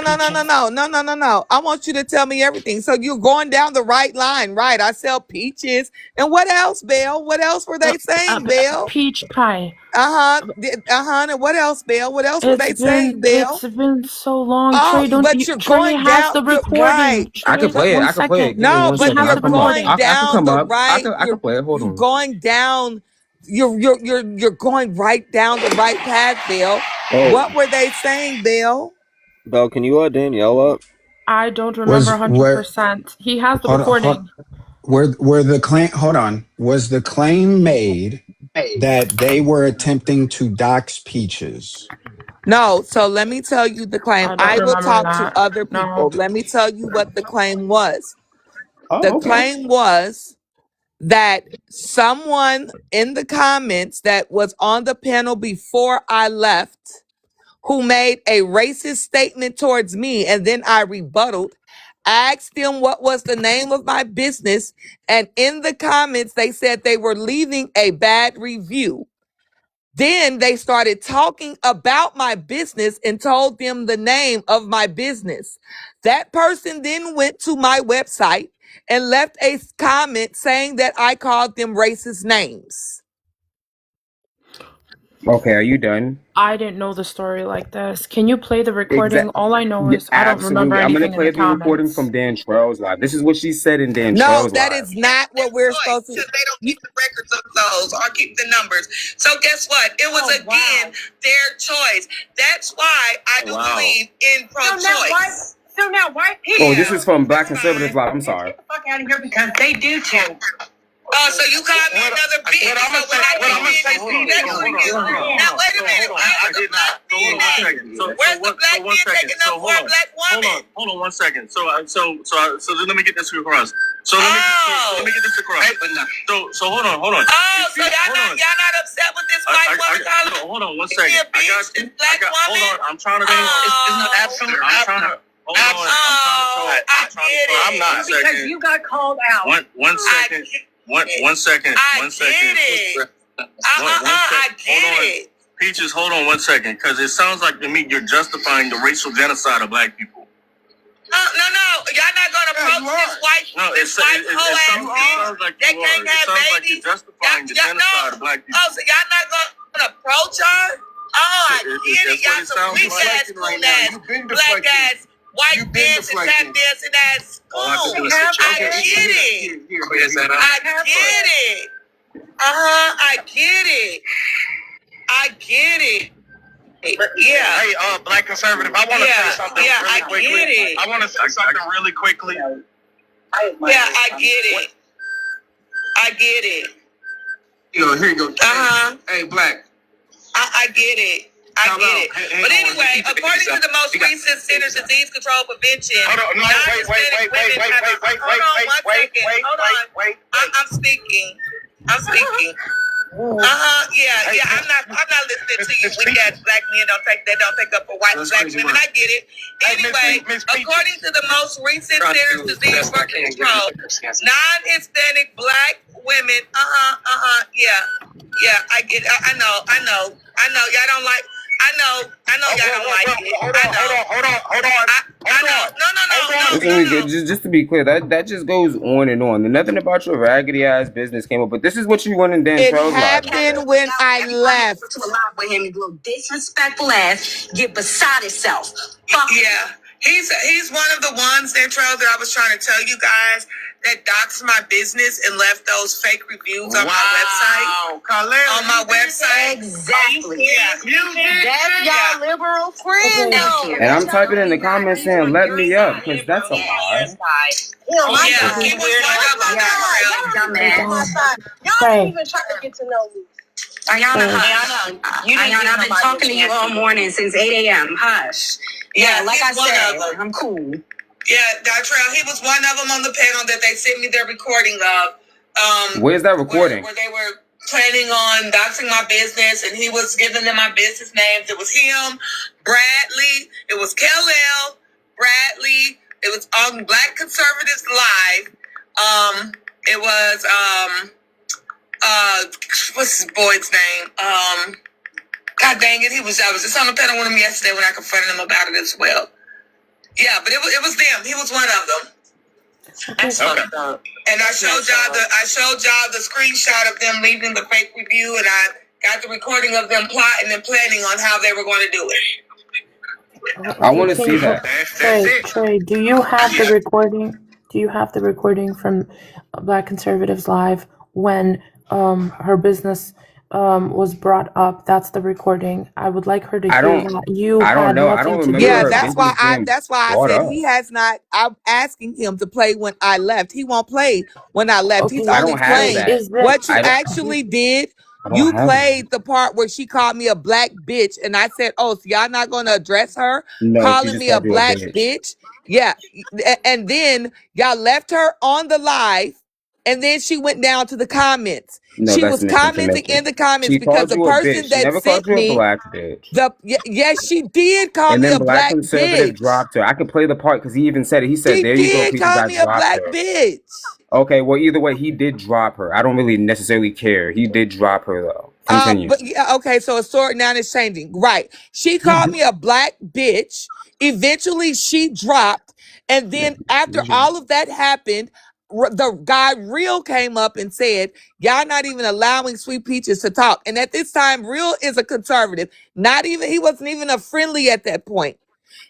I want you to tell me everything. So you're going down the right line, right? I sell peaches. And what else, Belle? What else were they saying, Belle? Peach pie. And what else, Belle? What else were they saying, Belle? It's been so long. Oh, Trey, but you're Trey going has down. the You're recording. right. I could play it. I could play it. Give me No, one but second. you're I'll come up. going I can down come the up. right. I can play it. Hold You're on. going down. You're going right down the right path, Belle. Oh. What were they saying, Belle? Belle, can you let Danielle up? I don't remember 100%. He has the recording. Were the claim? Hold on. Was the claim made that they were attempting to dox Peaches? No, so let me tell you the claim. I don't I will remember talk to that. other No. people. Let me tell you what the claim was. Oh, The okay. claim was that someone in the comments that was on the panel before I left, who made a racist statement towards me, and then I rebutted, asked them what was the name of my business, and in the comments they said they were leaving a bad review. Then they started talking about my business and told them the name of my business. That person then went to my website and left a comment saying that I called them racist names. Okay, are you done? I didn't know the story like this. Can you play the recording? All I know is I don't remember Absolutely. I'm anything gonna play in the the recording comments. from Dan Trell's live. This is what she said in Dan No, Trell's that live. is not what we're supposed to. They don't keep the records of those or keep the numbers. So guess what? It was again their choice. That's why I do believe in pro-choice. So now why Oh, this is from Black Conservatives Live. I'm sorry. get the fuck out of here because they do too. Oh, so you called me another bitch. So when I came in, that's for you. Now wait a minute. Where's the black man? Where's the black man taking up for a black woman? Hold on 1 second. So let me get this across. So let me get this across. So hold on. Oh, so y'all not upset with this white woman calling? Hold on 1 second. Hold on. I'm trying to. It's not absolute. I'm trying to. Hold on. I get it. I'm not. Because you got called out. One second. One second. I get it. I get it. Peaches, hold on 1 second, because it sounds like to me you're justifying the racial genocide of black people. No. Y'all not gonna approach this white hoe ass like that can't have like babies. you're justifying the genocide of black people. Oh, so y'all not gonna approach her? Oh, I get it. Y'all some weak ass, cool ass, black ass white dance and tap dancing at school. I get it. I get it. I get it. I get it. Yeah. Hey, Black Conservative, I want to say something really quickly. Get it. I want to say something really quickly. Yeah, I get it. I get it. Here you go. Hey, Black. I get it. I get it. But anyway, according to the most recent Centers Disease Control Prevention, wait. I'm speaking. Yeah. I'm not listening to you with that black men don't take up for white black women. I get it. Anyway, according to the most recent Centers Disease Control, non-Hispanic black women. Yeah. I get it. I know. Y'all don't like. I know y'all don't like it. Hold on. No. Just to be clear, that just goes on and on. And nothing about your raggedy ass business came up, but this is what you want in Dan It Trell's life. happened when I left. To a lot with him, little disrespectful ass, get beside himself. Yeah, he's one of the ones, Dan Trell, that I was trying to tell you guys that doxed my business and left those fake reviews on my website. On my website. Exactly. That's y'all liberal friend. And I'm typing in the comments saying, "Let me up," because that's a lie. Yeah, he was one of them. Y'all ain't even trying to get to know me. Ayana, I've been talking to you all morning since 8 a.m. Hush. Yeah, like I said, I'm cool. Yeah, Dontrell, he was one of them on the panel that they sent me their recording of. Where's that recording? Where they were planning on doxing my business, and he was giving them my business names. It was him, Bradley, it was Kal-El, Bradley, it was on Black Conservatives Live. It was what's his boy's name? God dang it, I was just on the panel with him yesterday when I confronted him about it as well. Yeah, but it was them. He was one of them. That's fucked up. And I showed y'all the screenshot of them leaving the fake review, and I got the recording of them plotting and planning on how they were going to do it. I want to see that. Trey, do you have the recording? Do you have the recording from Black Conservatives Live when her business was brought up? That's the recording. I would like her to hear that. I don't know. I don't remember. Yeah, that's why I said he has not. I'm asking him to play when I left. He won't play when I left. Okay, He's only playing what you actually did. You played the part where she called me a black bitch, and I said, "Oh, so y'all not going to address her calling me a black bitch?" Yeah, and then y'all left her on the live, and then she went down to the comments. No, she was commenting in the comments because the person that sent me yes, she did call me a black bitch. Dropped her. I can play the part because he even said it. He said, "There you go, people call me a black bitch." Okay, well, either way, he did drop her. I don't really necessarily care. He did drop her though. Continue. But yeah, okay, so a story now is changing. Right. She called me a black bitch. Eventually she dropped. And then after all of that happened, the guy Real came up and said, y'all not even allowing Sweet Peaches to talk. And at this time, Real is a conservative. He wasn't even a friendly at that point.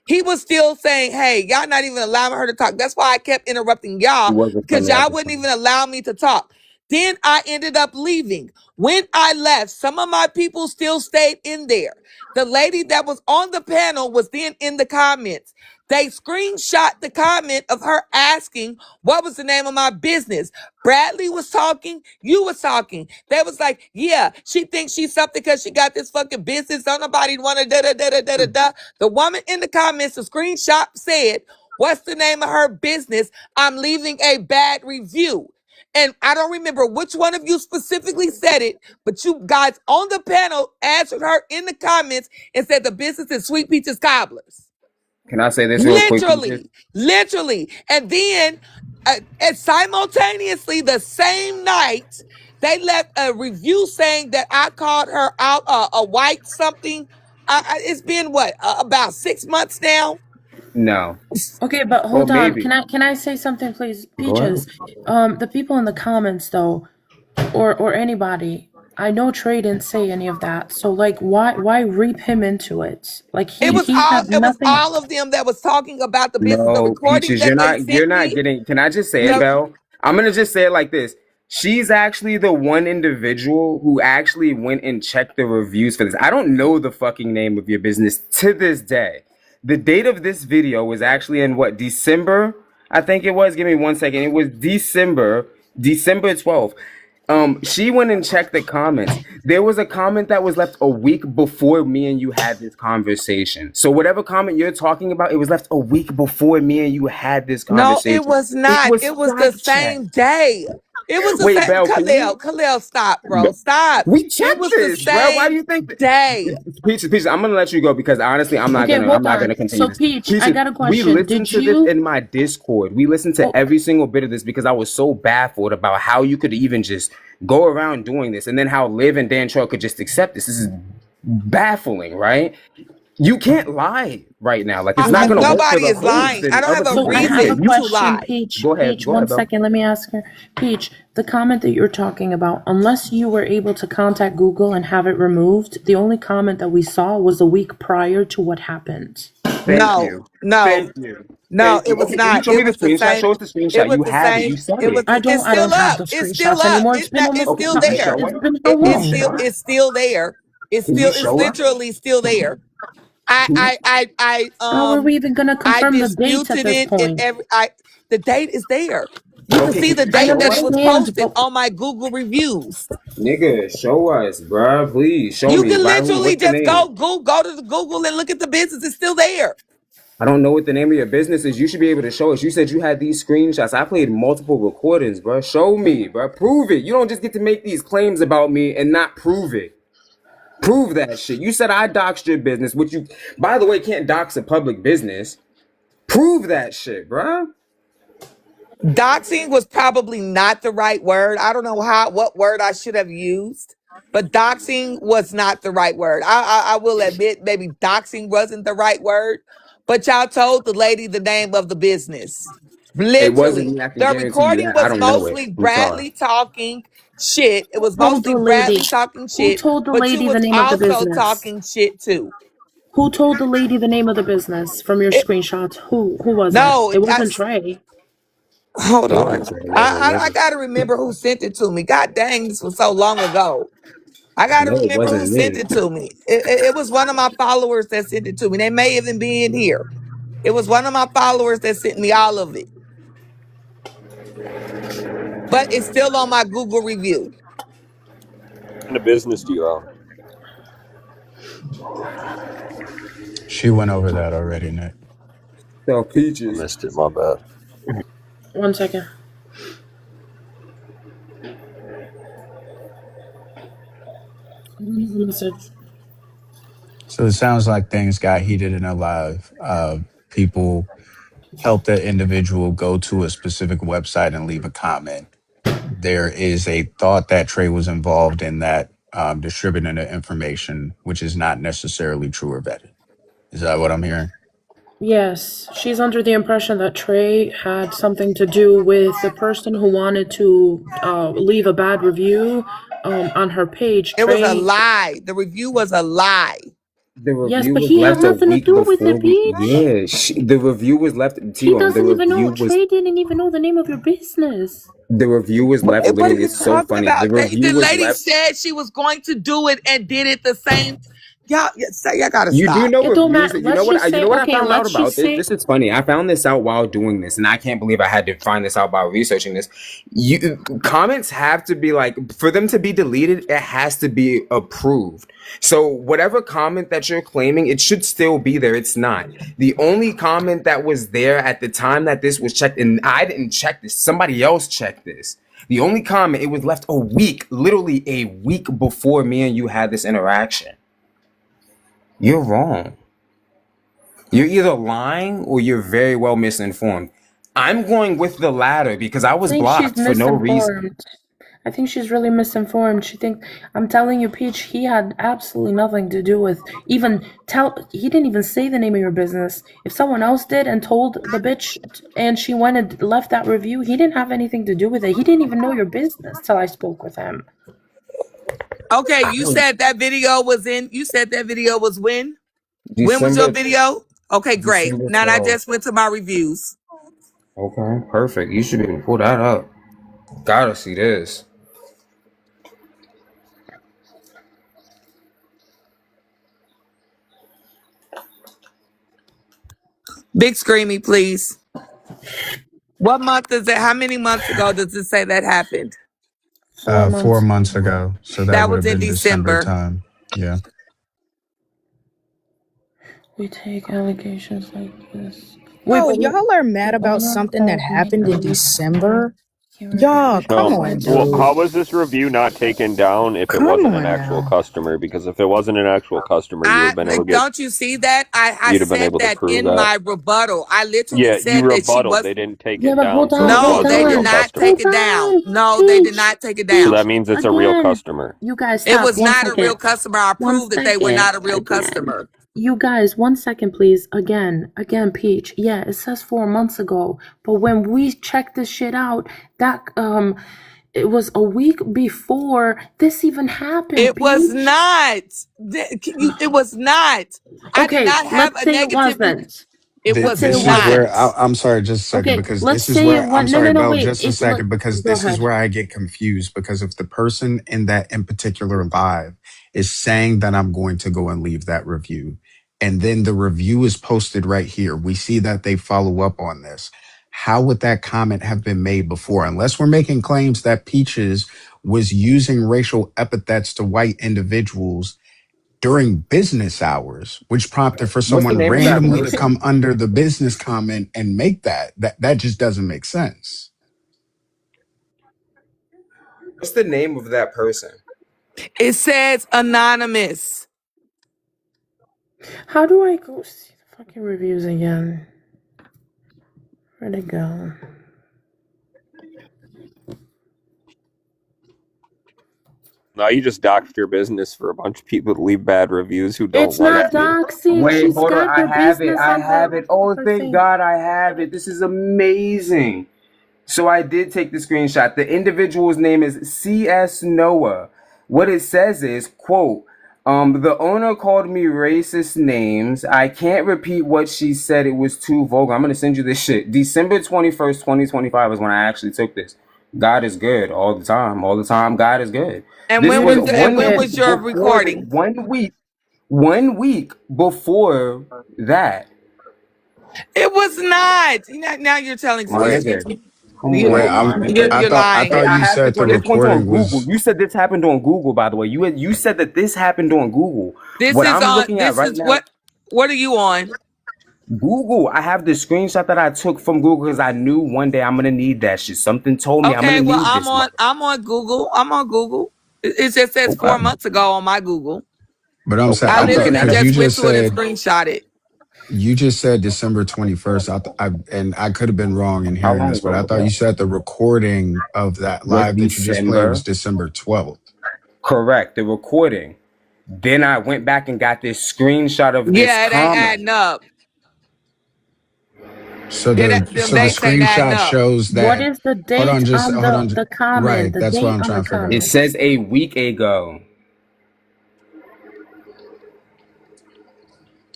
He was still saying, hey, y'all not even allowing her to talk. That's why I kept interrupting y'all, because y'all wouldn't even allow me to talk. Then I ended up leaving. When I left, some of my people still stayed in there. The lady that was on the panel was then in the comments. They screenshot the comment of her asking, what was the name of my business? Bradley was talking. You was talking. They was like, yeah, she thinks she's something because she got this fucking business. Don't nobody want to da-da-da-da-da-da. The woman in the comments, the screenshot said, what's the name of her business? I'm leaving a bad review. And I don't remember which one of you specifically said it, but you guys on the panel answered her in the comments and said the business is Sweet Peaches Cobblers. Can I say this real quick? Literally. And then and simultaneously the same night, they left a review saying that I called her out a white something. It's been about 6 months now? No. Okay, but hold on. Can I say something, please? Peaches. The people in the comments though, or anybody, I know Trey didn't say any of that, so like, why reap him into it? Like It was he had it was nothing. all of them that was talking about the business. The No, recording Peaches, that they you're sent not me. getting. Can I just say it, The, Belle? I'm gonna just say it like this. She's actually the one individual who actually went and checked the reviews for this. I don't know the fucking name of your business to this day. The date of this video was actually in what, December? I think it was. Give me 1 second. It was December 12th. She went and checked the comments. There was a comment that was left a week before me and you had this conversation. So whatever comment you're talking about, it was left a week before me and you had this no, it conversation. was It not. was It was the fact checked. same day. It was the Wait, same. Belle, can you? Khalil, stop, bro. Stop. We It checked was the this, bro. Why do same you think? day. Peaches, I'm gonna let you go because honestly, Okay, I'm hold not on. gonna continue So this. Peach, I Peaches, got a we question. listened Did to this you? in my Discord. We listened to Oh, every single bit of this because I was so baffled about how you could even just go around doing this, and then how Liv and Dan Trail could just accept this. This is baffling, right? You can't lie right now. Like it's not gonna work for Nobody the is host lying. I and don't other have a so people I have a either. reason You to question, lie. Peach. go ahead, Peach, go one ahead, Belle. second. Let me ask her. Peach, the comment that you're talking about, unless you were able to contact Google and have it removed, the only comment that we saw was a week prior to what happened. Thank No, you. no, Thank you. no. Thank It you. was Okay, can you not. show me It the was the screenshot? same. Show us the It screenshot. was You the have it. same. You said It was. it. It's I still don't have up. the It's still screenshots up. anymore. It's It's been not. It's almost Okay, still can you there. show us? it's been how Can you It's long? show still. us? It's still there. It's Can you still. It's show us? literally still there. I. Can you? I. I. How are I. we even gonna I confirm the dates at disputed this it in point? every. I. The date is there. You can Okay, see can the you I date show that it us? was understand, posted but on my Google reviews. Nigga, show us, bruh. Please show You me. can By who? literally What's the just name? go to the Google and look at the business. It's still there. I don't know what the name of your business is. You should be able to show us. You said you had these screenshots. I played multiple recordings, bruh. Show me, bruh. Prove it. You don't just get to make these claims about me and not prove it. Prove that shit. You said I doxed your business, which you, by the way, can't dox a public business. Prove that shit, bruh. Doxing was probably not the right word. I don't know what word I should have used, but doxing was not the right word. I will admit maybe doxing wasn't the right word, but y'all told the lady the name of the business. It wasn't Literally, me. I can the guarantee you recording that. I was don't know it. mostly I'm sorry. Bradley talking shit. It was told mostly the lady. Bradley talking Who shit, told the but you lady the was name of the also business? talking shit too. Who told the lady the name of the business from your It, screenshots? Who was it? no, It wasn't Trey. hold It on. wasn't Trey. No, it I wasn't. gotta remember who sent it to me. God dang, this was so long ago. I got to No, it remember who wasn't sent me. it to me. It was one of my followers that sent it to me. They may even be in here. It was one of my followers that sent me all of it. But it's still on my Google review. What kind of business do you own? She went over that already, Nick. So I Peaches. missed it. My bad. One second. Message. So it sounds like things got heated in her live. People helped that individual go to a specific website and leave a comment. There is a thought that Trey was involved in that, distributing the information, which is not necessarily true or vetted. Is that what I'm hearing? Yes, she's under the impression that Trey had something to do with the person who wanted to leave a bad review on her page. It was a Trey, lie. The review was a lie. The yes, review but was he had left a nothing to week do with before it, we. Peach. Yeah, the review was left. He T-Bone. doesn't even know. Trey didn't even know the name of your business. The review was left. What are Literally, you it's so talking funny. The about? review The was lady left. said she was going to do it and did it the same. Y'all gotta You do stop. know It don't reviews matter. that you know Let's what just you say, know what I okay, found out let's about just this. say, This is funny. I found this out while doing this, and I can't believe I had to find this out while researching this. You comments have to be like for them to be deleted. It has to be approved. So whatever comment that you're claiming, it should still be there. It's not. The only comment that was there at the time that this was checked, and I didn't check this. Somebody else checked this. The only comment, it was left a week, literally a week before me and you had this interaction. You're wrong. You're either lying or you're very well misinformed. I'm going with the latter because I I was think she's blocked for no reason. misinformed. I think she's really misinformed. I'm telling you, Peach, he had absolutely nothing to do with he didn't even say the name of your business. If someone else did and told the bitch and she went and left that review, he didn't have anything to do with it. He didn't even know your business till I spoke with him. Okay, you said that video was in. You said that video was when? When was your December video? Okay, great. December Now I 12th. just went to my reviews. Okay, perfect. You should be able to pull that up. Gotta see this. Big screamy, please. What month is it? How many months ago does it say that happened? 4 4 months. months ago. So that That would was have in been December December. time. Yeah. We take allegations like this. Wait, Oh, but y'all are mad the about owner something that called me happened in earlier. December? Can't repeat Y'all, what she come No. on, said. Well, how dude. was this review not taken down if it Come wasn't an on actual now. customer? Because if it wasn't an actual customer, you would have been able to get. Don't you see that? I You'd have been said able to that prove in that. my rebuttal. I literally Yeah, you said that she rebutted. was. They didn't take Yeah, it but down, hold so on, it No, hold was a they did real on, not customer. take hold it down. on. No, they did Peach, not take it So down. that Peach, means it's a real again. customer. You guys, It stop. was One not a real second. customer. I One proved that they were not second. a real Again. customer. You guys, 1 second, please. Again, Peach. Yeah, it says 4 months ago, but when we checked this shit out, that it was a week before this even happened, It was Peach. not. It was not. I did Okay, not have let's a say it negative. wasn't. It Let's was say it This is not. where wasn't. I'm sorry, just a second, Okay, because let's this is say it where I'm was. No, no, sorry, no. Bell, Wait. just a second, because Go this is ahead. where I get confused. Because if the person in that in particular live is saying that I'm going to go and leave that review, and then the review is posted right here, we see that they follow up on this. How would that comment have been made before? Unless we're making claims that Peaches was using racial epithets to white individuals during business hours, which prompted for What's the someone name of that randomly to person? come under the business comment and make that just doesn't make sense. What's the name of that person? It says anonymous. How do I go see the fucking reviews again? Where'd it go? Now you just doxed your business for a bunch of people to leave bad reviews who don't It's like not you. doxing. Wait, She's hold on. got I the have it. business I on have the it. Oh, her thank thing. God I have it. This is amazing. So I did take the screenshot. The individual's name is CS Noah. What it says is, quote, the owner called me racist names. I can't repeat what she said. It was too vulgar. I'm gonna send you this shit. December 21st, 2025 is when I actually took this. God is good all the time. All the time, God is good. And This You was didn't take when 1 week was it. your before the recording? 1 week. 1 week before that. It was not. Now you're telling My swears. nigga. Come Wait, on, my You're nigga. I lying. Hey, thought I you have said this the on this one's on recording Google. was, You said this happened on Google, by the way. You said that this happened on Google. This What is I'm on. looking at This right is now, what are you on? Google. I have the screenshot that I took from Google because I knew one day I'm gonna need that shit. Something told me I'm gonna Okay, well need this mother. I'm on Google. I'm on Google. It just says 4 Okay. months ago on my Google. but I'm saying Okay. I I I'm thought looking literally at because it. you just went just to it and said screenshot it. December 21st. And I could have been wrong in How hearing long this, but ago I was thought you that? said the recording of that Was live that you just played was December. December 12th. Correct. The recording. Then I went back and got this screenshot of this Yeah, it ain't adding comment. up. So Them the dates ain't adding screenshot up. shows What that is the date on hold on. the comment? Right, The that's what date I'm on the trying to figure It out. comment. says a week ago.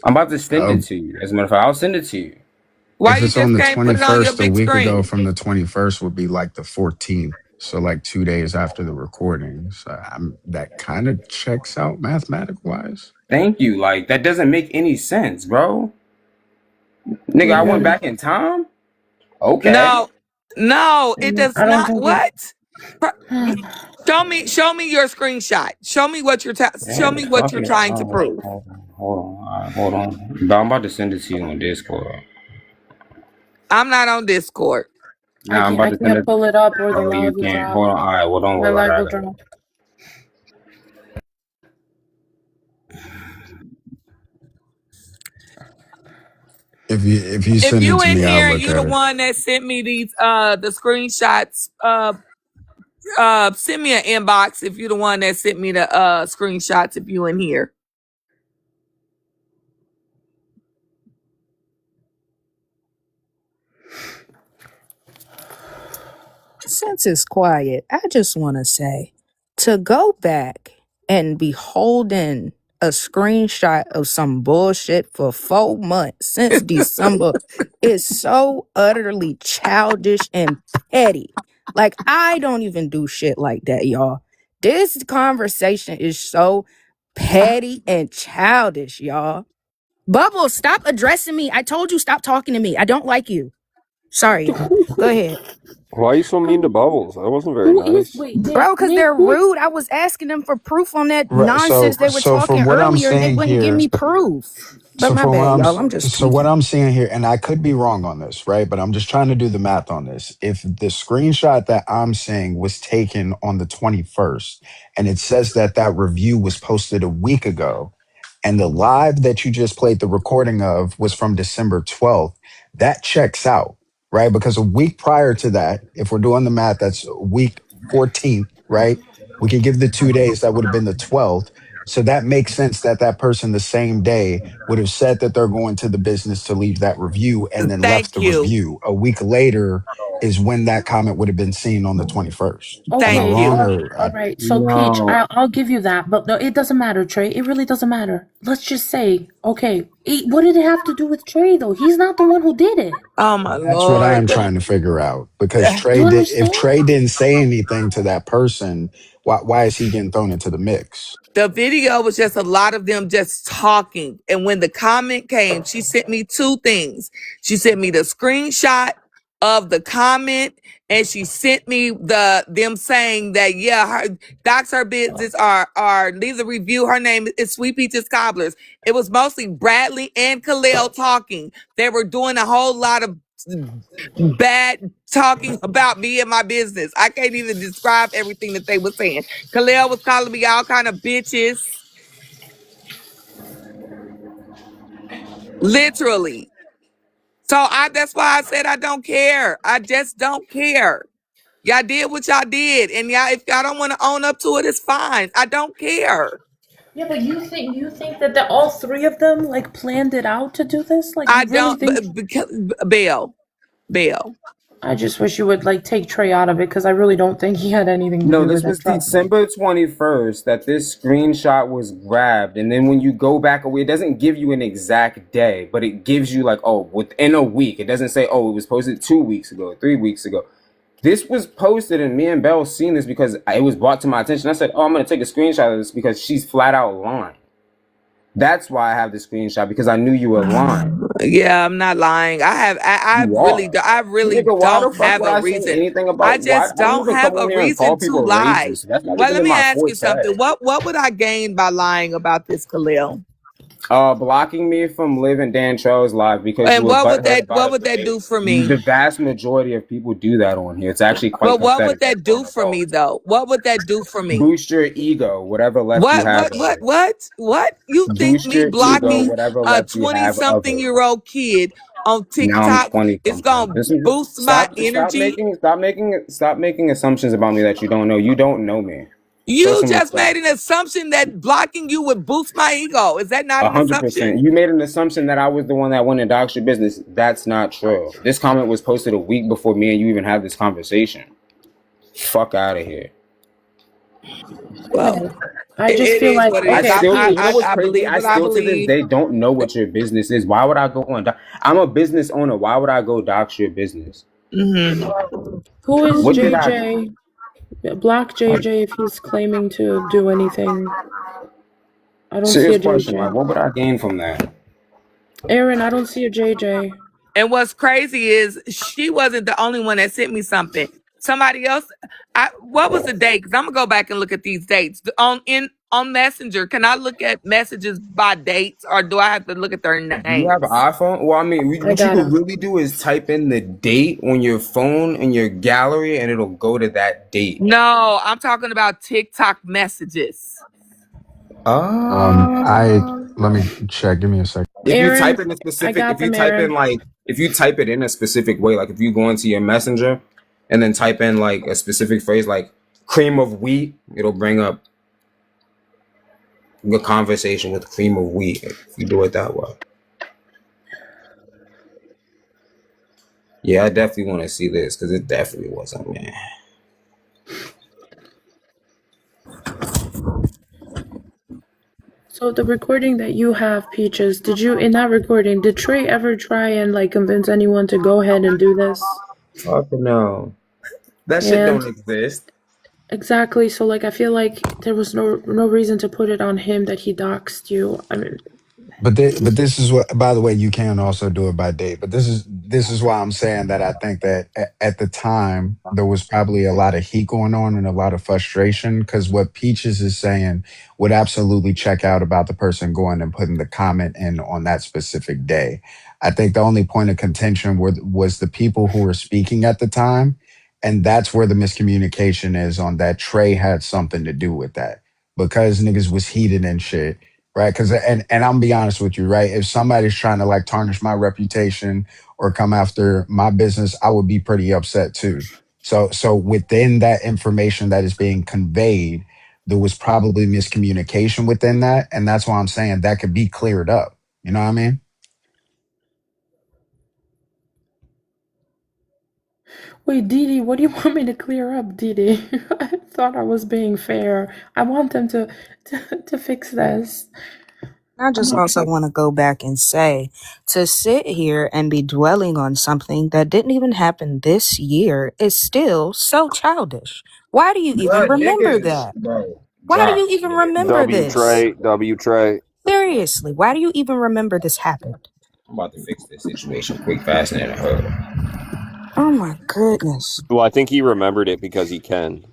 I'm about to send it Oh, to you. As a matter of fact, I'll send it to you. Why if you it's on just the can't put it on your 21st, a big week ago screen? from the 21st would be like the 14th. So like 2 days after the recording. So that kind of checks out mathematic wise. Thank you. Like, that doesn't make any sense, bro. Nigga, I went Yeah, back in time? Okay. No, no, it does I don't not. think it. What? Show me your screenshot. Show me what show Damn, me it's what you're fucking. trying to Oh, prove. hold on. Hold on. All right, hold on. But I'm about to send it to you on Discord. I'm not on Discord. Nah, I'm I about to send can't it. pull it up or the Oh, you live will can't. drop. Hold on. All right, well, don't My worry live about will it. I got it. drop. If you If send it you to in me, I'll here and look you the at it. one that sent me these the screenshots, send me an inbox if you the one that sent me the screenshots if you in here. Since it's quiet, I just want to say to go back and be holding a screenshot of some bullshit for 4 months since December is so utterly childish and petty. Like, I don't even do shit like that, y'all. This conversation is so petty and childish, y'all. Bubbles, stop addressing me. I told you stop talking to me. I don't like you. Sorry, y'all. Go ahead. Why are you so mean to Bubbles? That wasn't very Who is nice. wait, Bro, because Nick? they're rude. I was asking them for proof on that Right. nonsense they were So talking from what I'm earlier and they seeing wouldn't give here, me proof. But so my from what bad, I'm y'all. I'm just so what tweaking. I'm seeing here, and I could be wrong on this, right? But I'm just trying to do the math on this. If the screenshot that I'm seeing was taken on the 21st, and it says that that review was posted a week ago, and the live that you just played the recording of was from December 12th, that checks out, right? Because a week prior to that, if we're doing the math, that's week 14th, right? We can give the 2 days, that would have been the 12th. So that makes sense that that person the same day would have said that they're going to the business to leave that review and then left Thank the you. review. A week later is when that comment would have been seen on the 21st. Am I Thank Okay, wrong you. or all right. So Peach, No. I'll give you that, but no, it doesn't matter, Trey. It really doesn't matter. Let's just say, okay, what did it have to do with Trey though? He's not the one who did it. Oh my that's what I am Lord. trying to figure out because You Trey did, if understand? Trey didn't say anything to that person, why is he getting thrown into the mix? The video was just a lot of them just talking. And when the comment came, she sent me 2 things. She sent me the screenshot of the comment, and she sent me them saying that her docs her business or leave the review. Her name is Sweet Peaches Cobblers. It was mostly Bradley and Khalil talking. They were doing a whole lot of bad talking about me and my business. I can't even describe everything that they were saying. Khalil was calling me all kind of bitches. Literally. So that's why I said I don't care. I just don't care. Y'all did what y'all did. And y'all, if y'all don't want to own up to it, it's fine. I don't care. Yeah, but you think that all three of them like planned it out to do this? Like I you really don't, think? because Bell. I just wish you would like take Trey out of it because I really don't think he had anything to No, do this with it. was Trust me. December 21st that this screenshot was grabbed. And then when you go back away, it doesn't give you an exact day, but it gives you like, oh, within a week. It doesn't say, oh, it was posted 2 weeks ago, 3 weeks ago. This was posted, and me and Belle seen this because it was brought to my attention. I said, oh, I'm going to take a screenshot of this because she's flat out lying. That's why I have the screenshot, because I knew you were lying. Yeah, I'm not lying. I You really, are. I really Nigga, why the don't fuck have would a I say reason. anything I about why? just How do you don't even come have on a here and reason call to people lie. racist? That's not Well, even let in me my ask you forte. something. What would I gain by lying about this, Khalil? Blocking me from living Dan Trail's live because you And were butthurt about what it. would that do for The me? vast majority of people do that on here. It's actually quite But what would pathetic as that do grown for me adults. though? What would that do for me? Boost your ego, whatever left you have of it. What? You think Boost me your ego, blocking whatever a left you have of it. 20-something-year-old kid on Now I'm TikTok 20 is something. gonna This is boost my energy? stop making assumptions about me that you don't know. You don't know me. Show You some just respect. made an assumption that blocking you would boost my ego. Is that not an assumption? 100%. You made an assumption that I was the one that went and doxed your business. That's not true. This comment was posted a week before me and you even had this conversation. Fuck out of here. Well, Okay. I just it feel is like what it I is. okay, still, you know Peach. what's I crazy? believe I what I still to this believe. day don't know what your business is. Why would I go on? I'm a business owner. Why would I go dox your business? Who is What did I? JJ? Block JJ if he's claiming to do anything. I don't see Serious a question. Like, JJ. what would I gain from that? Aaron, I don't see a JJ. And what's crazy is she wasn't the only one that sent me something. Somebody else. What was the date? Because I'm gonna go back and look at these dates on Messenger. Can I look at messages by dates, or do I have to look at their Do you have an names? iPhone? Well, I mean, I what you got could him. really do is type in the date on your phone in your gallery, and it'll go to that date. No, I'm talking about TikTok messages. I let me check. Give me a second. If you type Aaron, in a I specific, got them, Aaron. if you type it in a specific way, like if you go into your messenger and then type in like a specific phrase like cream of wheat, it'll bring up the conversation with cream of wheat if you do it that way. Yeah, I definitely want to see this because it definitely wasn't me. So the recording that you have, Peaches, in that recording, did Trey ever try and like convince anyone to go ahead and do this? Fuck no. That shit And don't exist. exactly, so like I feel like there was no reason to put it on him that he doxed you. I mean, But this is what. By the way, you can also do it by date. But this is why I'm saying that I think that at the time there was probably a lot of heat going on and a lot of frustration because what Peaches is saying would absolutely check out about the person going and putting the comment in on that specific day. I think the only point of contention was the people who were speaking at the time, and that's where the miscommunication is on that. Trey had something to do with that because niggas was heated and shit. Right, because and I'm gonna be honest with you, right? If somebody's trying to like tarnish my reputation or come after my business, I would be pretty upset too. So within that information that is being conveyed, there was probably miscommunication within that, and that's why I'm saying that could be cleared up. You know what I mean? wait, Didi, what do you want me to clear up, Didi? I thought I was being fair. I want them to fix this. I just also want to go back and say to sit here and be dwelling on something that didn't even happen this year is still so childish. Why do you even But remember niggas, that? bro, Why do drop you even shit. remember this? W Trey. Seriously, why do you even remember this happened? I'm about to fix this situation quick, fast, and in a hurry. Oh my goodness. Well, I think he remembered it because he can.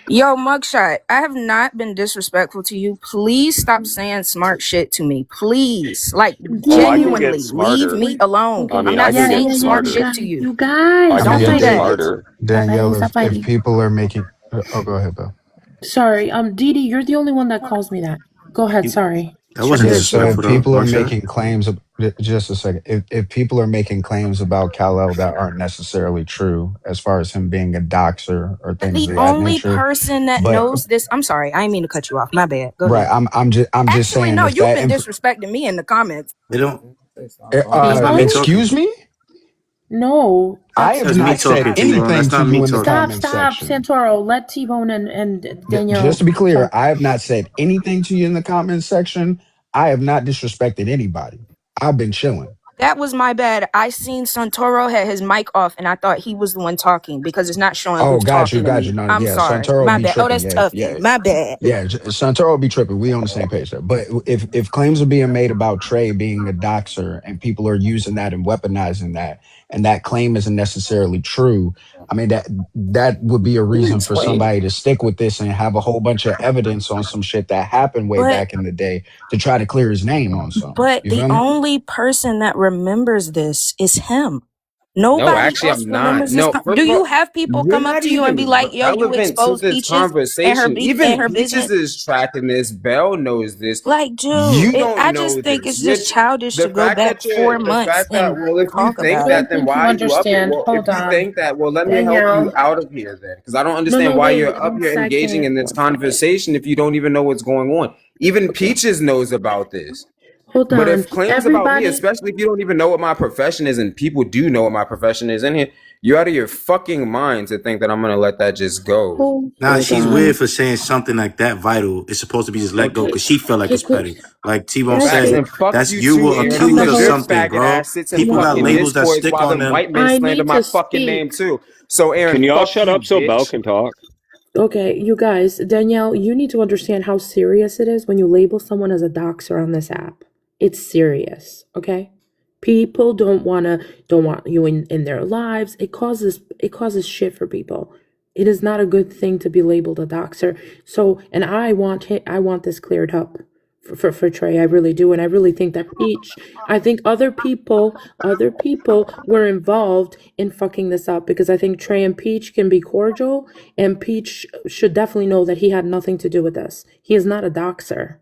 Yo, Mugshot, I have not been disrespectful to you. Please stop saying smart shit to me. Please. Like, Oh, I can get genuinely, leave smarter. me alone. I I'm mean, not I can get saying smart smarter. shit to you. You guys, I stop can Don't get do fighting. that. smarter. Danielle, Stop if fighting. people are making, oh, go ahead, Bill. Sorry, Didi, you're the only one that calls me that. Go ahead, sorry. That wasn't Yeah, Good. so if disrespectful though, people are Mugshot. making claims, just a second, if people are making claims about Kal-El that aren't necessarily true, as far as him being a doxer or things The of that only nature, person that but knows this, I'm sorry, I didn't mean to cut you off. My bad. Go right, ahead. I'm just Actually, saying no, if you've that, been disrespecting me in the comments. They don't. That's not me T-Bone? talking. excuse me, No, I that's have That's me not said talking, T-Bone. anything That's to not you me in the talking. stop, comment stop, section. Santoro. Let T-Bone and Just Danielle to be clear, talk. I have not said anything to you in the comment section. I have not disrespected anybody. I've been chilling. That was my bad. I seen Santoro had his mic off and I thought he was the one talking because it's not showing Oh, who's got you, talking to got you. me. No, I'm yeah, sorry. Santoro My be bad. Oh, tripping. that's Yeah, tough yeah, then. My bad. yeah. Santoro be tripping. We on the same page there. But if claims are being made about Trey being a doxer and people are using that and weaponizing that, and that claim isn't necessarily true, I mean that would be a reason for somebody to stick with this and have a whole bunch of evidence on some shit that happened way But back in the day to try to clear his name on something. but You the feel me? only person that remembers this is him. No, Nobody actually, else I'm not. remembers this. No, Do first of you all, have people you're come up not to you and be even like, "Yo, you relevant to exposed this Peaches and her conversation. Even her Peaches business"? is tracking this. Bell knows this. Like, dude, You don't I know just think this. it's just childish to go back The 4 months fact that, and well, if you talk think I about it. that, don't then think you why are you up here? understand. Well, if Hold you on. think that, well, let me help you Danielle. out of here then, because I don't No, understand why wait, you're up one here engaging second. in this One second. conversation if you don't even know what's going on. Even Okay. Peaches knows about this. Hold But on. if claims about me, Everybody. especially if you don't even know what my profession is, and people do know what my profession is in here, you're out of your fucking mind to think that I'm gonna let that just go. Nah, Hold she's on. weird for saying something like that vital. It's supposed to be just let go Okay. because she felt like Okay, it's quick. petty. Like T-Bone Real Facts, said, quick. and fuck that's you you too, were Aaron, I'm accused of because your gonna. something, faggot bro. ass sits in People Yeah, got fucking labels that discords stick while on them them. white men I slander need my to fucking name speak. too. So Aaron, Can y'all fuck shut you, up so Bell bitch. can talk? Okay, you guys, Danielle, you need to understand how serious it is when you label someone as a doxer on this app. It's serious, okay? People don't want you in their lives. It causes shit for people. It is not a good thing to be labeled a doxer. So, and I want this cleared up for Trey. I really do, and I really think that I think other people were involved in fucking this up because I think Trey and Peach can be cordial, and Peach should definitely know that he had nothing to do with this. He is not a doxer.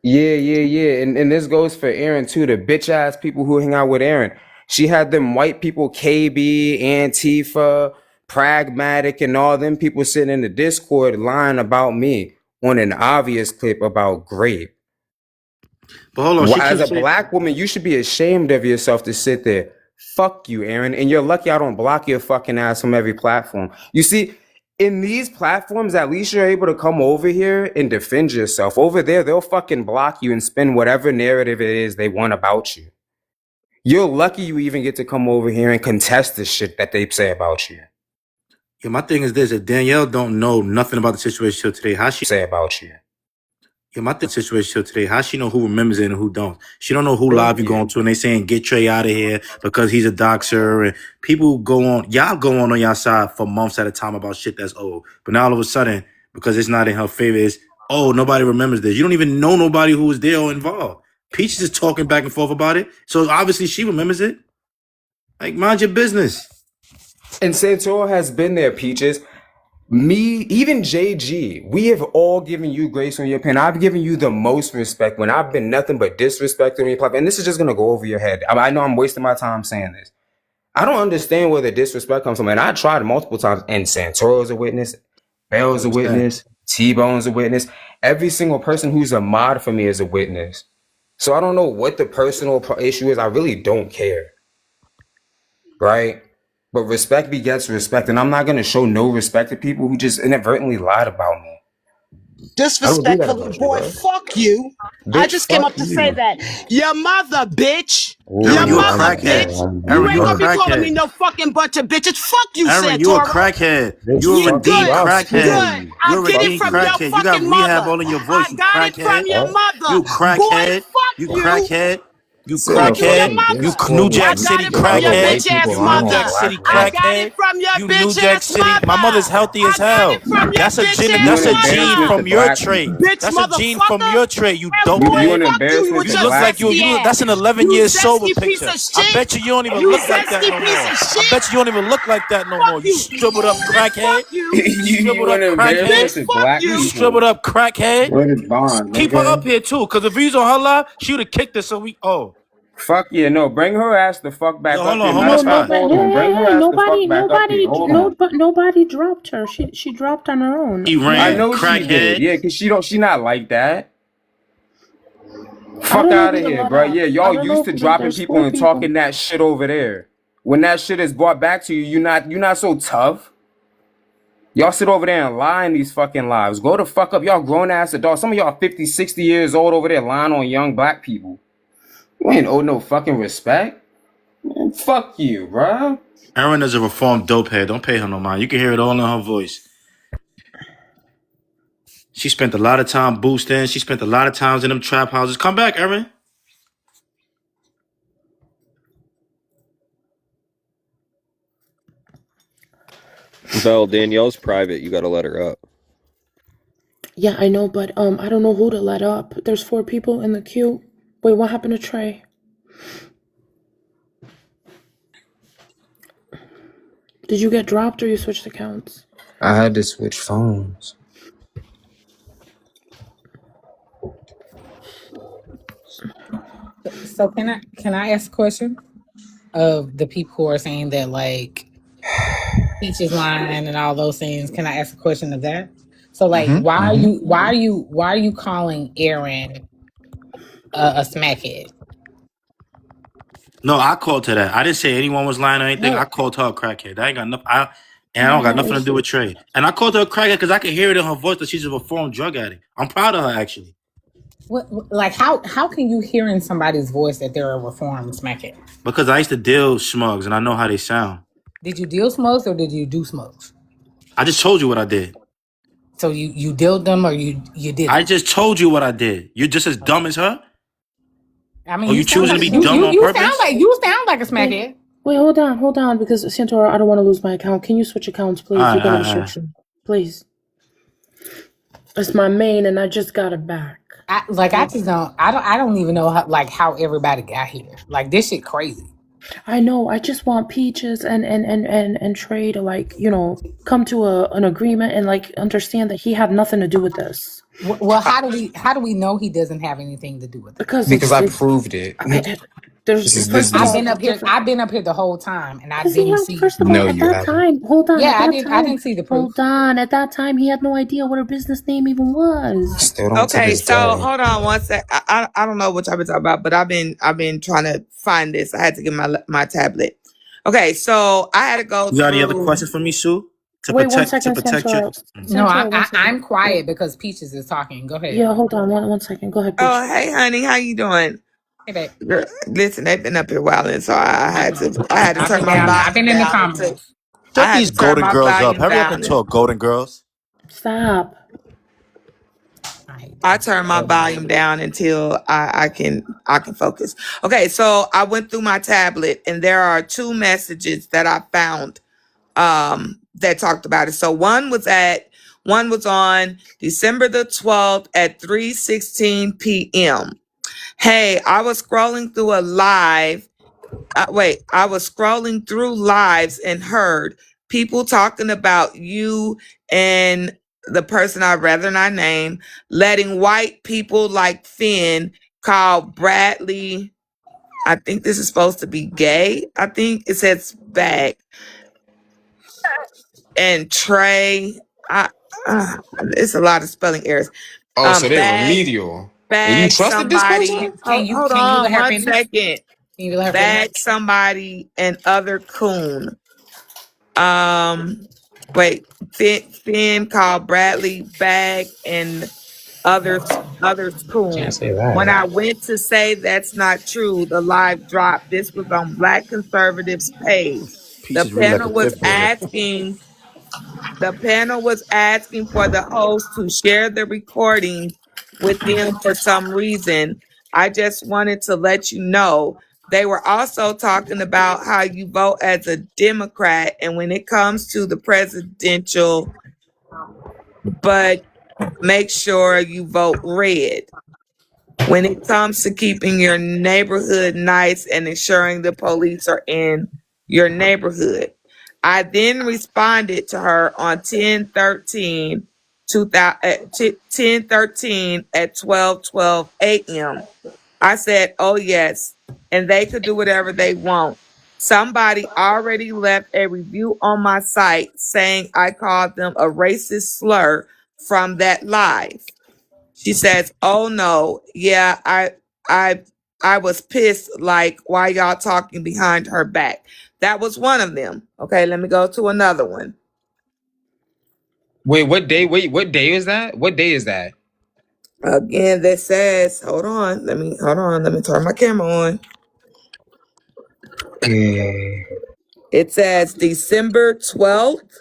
Yeah. And this goes for Aaron too, the bitch ass people who hang out with Aaron. She had them white people, KB, Antifa, Pragmatic, and all them people sitting in the Discord lying about me on an obvious clip about Grape. But hold on, Well, she as keeps a saying, black woman, you should be ashamed of yourself to sit there. Fuck you, Aaron. And you're lucky I don't block your fucking ass from every platform. You see, In these platforms, at least you're able to come over here and defend yourself. Over there, they'll fucking block you and spin whatever narrative it is they want about you. You're lucky you even get to come over here and contest the shit that they say about you. Yeah, my thing is this: if Danielle don't know nothing about the situation till today, how she say about you? Yeah, my situation till today, how she know who remembers it and who don't? She don't know who live you going to, and they saying get Trey out of here because he's a doxer, and people y'all go on y'all side for months at a time about shit that's old. But now all of a sudden, because it's not in her favor, it's nobody remembers this. You don't even know nobody who was there or involved. Peach is just talking back and forth about it, so obviously she remembers it. Like, mind your business. And Santoro has been there, Peaches. Me, even JG, we have all given you grace on your pen. I've given you the most respect when I've been nothing but disrespect on your platform. And this is just going to go over your head. I know I'm wasting my time saying this. I don't understand where the disrespect comes from. And I tried multiple times. And Santoro's a witness. Bell's a witness. T-Bone's a witness. Every single person who's a mod for me is a witness. So I don't know what the personal issue is. I really don't care. Right? But respect begets respect, and I'm not going to show no respect to people who just inadvertently lied about me. Disrespectfully, boy, fuck you. Bitch, I just came up to say that. Your mother, bitch. Your mother, bitch. You ain't gonna be calling me no fucking bunch of bitches. Fuck you, Aaron, Santoro. you a crackhead. You a redeemed crackhead. Good. You a redeemed crackhead. You got rehab all in your voice, you got crackhead. it from your mother. You crackhead. You crackhead. You crackhead. You New Jack City crackhead. New Jack City crackhead. You New Jack City. My mother's healthy as hell. That's a gene from your trait. That's a gene from your trait. You dope head. You look like you. That's an 11-year sober picture. I bet you don't even look like that no more. I bet you don't even look like that no more. You scribbled up crackhead. You scribbled up crackhead. You scribbled up crackhead. Keep her up here too, because if we was on her live, she would have kicked us. So Fuck yeah, no, bring her ass the fuck back up here. Nobody dropped her. She dropped on her own. I know she did. Yeah, because she not like that. Fuck out of here, bro. Yeah, y'all used to dropping people and talking that shit over there. When that shit is brought back to you, you're not so tough. Y'all sit over there and lie in these fucking lives. Go the fuck up. Y'all grown ass adults. Some of y'all 50, 60 years old over there lying on young black people. You ain't owe no fucking respect. Man, fuck you, bro. Erin is a reformed dope head. Don't pay her no mind. You can hear it all in her voice. She spent a lot of time boosting. She spent a lot of times in them trap houses. Come back, Erin. Belle, Danielle's private. You got to let her up. Yeah, I know, but I don't know who to let up. There's 4 people in the queue. Wait, what happened to Trey? Did you get dropped or you switched accounts? I had to switch phones. So can I ask a question of the people who are saying that like Peach is lying and all those things? Can I ask a question of that? So like, why are you calling Aaron a smackhead? No, I called her that. I didn't say anyone was lying or anything. No. I called her a crackhead. I ain't got nothing. I don't got nothing to do with Trey. And I called her a crackhead because I can hear it in her voice that she's a reformed drug addict. I'm proud of her, actually. Like how can you hear in somebody's voice that they're a reformed smackhead? Because I used to deal smugs and I know how they sound. Did you deal smokes or did you do smokes? I just told you what I did. So you dealt them or you didn't? I just told you what I did. You're just as dumb as her? I mean, you choosing to be dumb on purpose? You sound like a smackhead. Wait, hold on, because Santoro, I don't want to lose my account. Can you switch accounts, please? You got a restriction. Please. It's my main and I just got it back. I don't even know how everybody got here. Like this shit crazy. I know. I just want Peaches and Trey to like, come to an agreement and like understand that he had nothing to do with this. Well, how do we know he doesn't have anything to do with it? Because I proved it. I've been up here the whole time, and I didn't see. First of all, at that time, hold on. Yeah, I didn't see the proof. Hold on. At that time, he had no idea what her business name even was. Okay, so hold on one sec. I don't know what y'all been talking about, but I've been trying to find this. I had to get my tablet. Okay, so I had to go. You got any other questions for me, Sue? Wait, one to second, protect your. Santora. No, Santora, one second. I'm quiet because Peaches is talking. Go ahead. Yeah, hold on, one second. Go ahead, Peach. Oh, hey, honey, how you doing? Hey, babe. Girl, listen, they've been up here wilding, so I I had know. to I've turn been my down. I've volume been in the down until comments. I Shut had these to turn golden my girls up. volume Hurry up and down. talk, golden girls. Stop. I hate I that. turn my Golden volume girl. down until I can focus. Okay, so I went through my tablet and there are two messages that I found that talked about it. So one was on December the 12th at 3:16 p.m. Hey, I was scrolling through a live. I was scrolling through lives and heard people talking about you and the person I'd rather not name letting white people like Finn call Bradley. I think this is supposed to be gay. I think it says back and Trey. I, it's a lot of spelling errors. Oh, so they're Bag remedial. And you bag trusted this somebody. person? Hold Can you let on her one finish? second. Can you let her finish? Bag somebody and other coon. Wait, Finn called Bradley Bag and others Can't coon. say When that. I went to say that's not true, the live dropped. This was on Black Conservatives page. The Peaches read like a panel was fifth grader. asking the panel was asking for the host to share the recordings with them for some reason. I just wanted to let you know. They were also talking about how you vote as a Democrat, and when it comes to the presidential, but make sure you vote red. When it comes to keeping your neighborhood nice and ensuring the police are in your neighborhood. I then responded to her on 10/13 at 12:12 a.m. I said, "Oh yes, and they could do whatever they want." Somebody already left a review on my site saying I called them a racist slur from that live. She says, "Oh no, yeah, I I was pissed, like, why y'all talking behind her back?" That was one of them. Okay, let me go to another one. Wait, what day? Wait, what day is that? What day is that? Again, that says, hold on, let me turn my camera on. It says December 12th,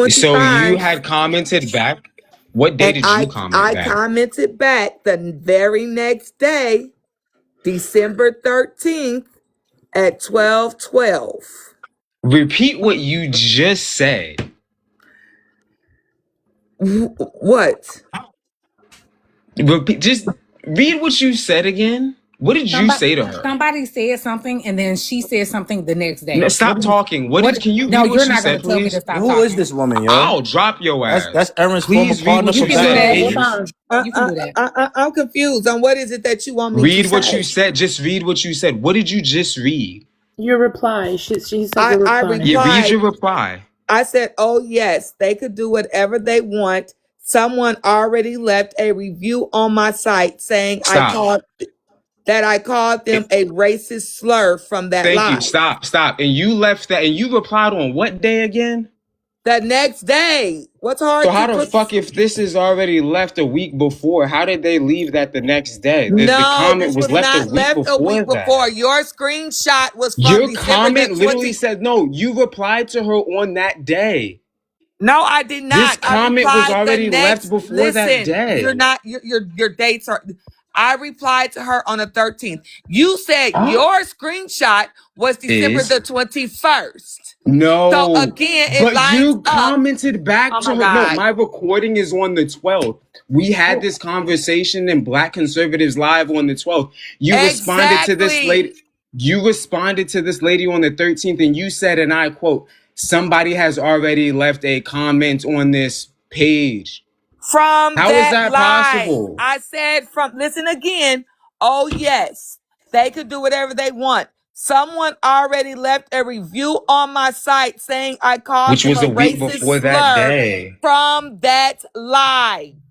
So you 2025. had commented back. What day And did you comment I back? commented back the very next day, December 13th at 12:12. Repeat what you just said. What? Repeat, just read what you said again. What did you say to her? Somebody said something and then she said something the next No, day. stop talking. What did? Can you No, read what you're she not gonna said, tell me to please? stop Who is talking. this woman, yo? I'll drop your That's ass. Aaron's former Please read partner what You for you can Bad do said, that. Hold Asia. Behaviors. on. You can do that. I'm confused on what is it that you want me to Read what you say. said. Just read what you said. What did you just read? Your reply. She said your I reply. Yeah, read replied, your reply. I said, "Oh yes, they could do whatever they want." Someone already left a review on my site saying Stop. I called them a racist slur from that Thank you. live. Stop. And you left that and you replied on what day again? The next day. What's So hard how to the put? fuck if this is already left a week before, how did they leave that the next day? The No, comment this was was left a not week left a before week before. that. Your screenshot was from Your December the comment literally 20th. said no, you replied to her on that day. No, I did This not. I comment was replied the already left next. before that Listen, you're day. not. Your dates are. I replied to her on the 13th. You said Huh? your screenshot was December Is the 21st. So no, again, it but lines you up. commented back Oh to my her. No, God. my recording is on the 12th. We had this conversation in Black Conservatives Live on the 12th. You responded to this lady. Exactly. You responded to this lady on the 13th, and you said, and I quote, "Somebody has already left a comment on this page." From How is that that live. possible? I said listen again. Oh yes, they could do whatever they want. Someone already left a review on my site saying I called Which them was a a week racist before that slur day. from that live.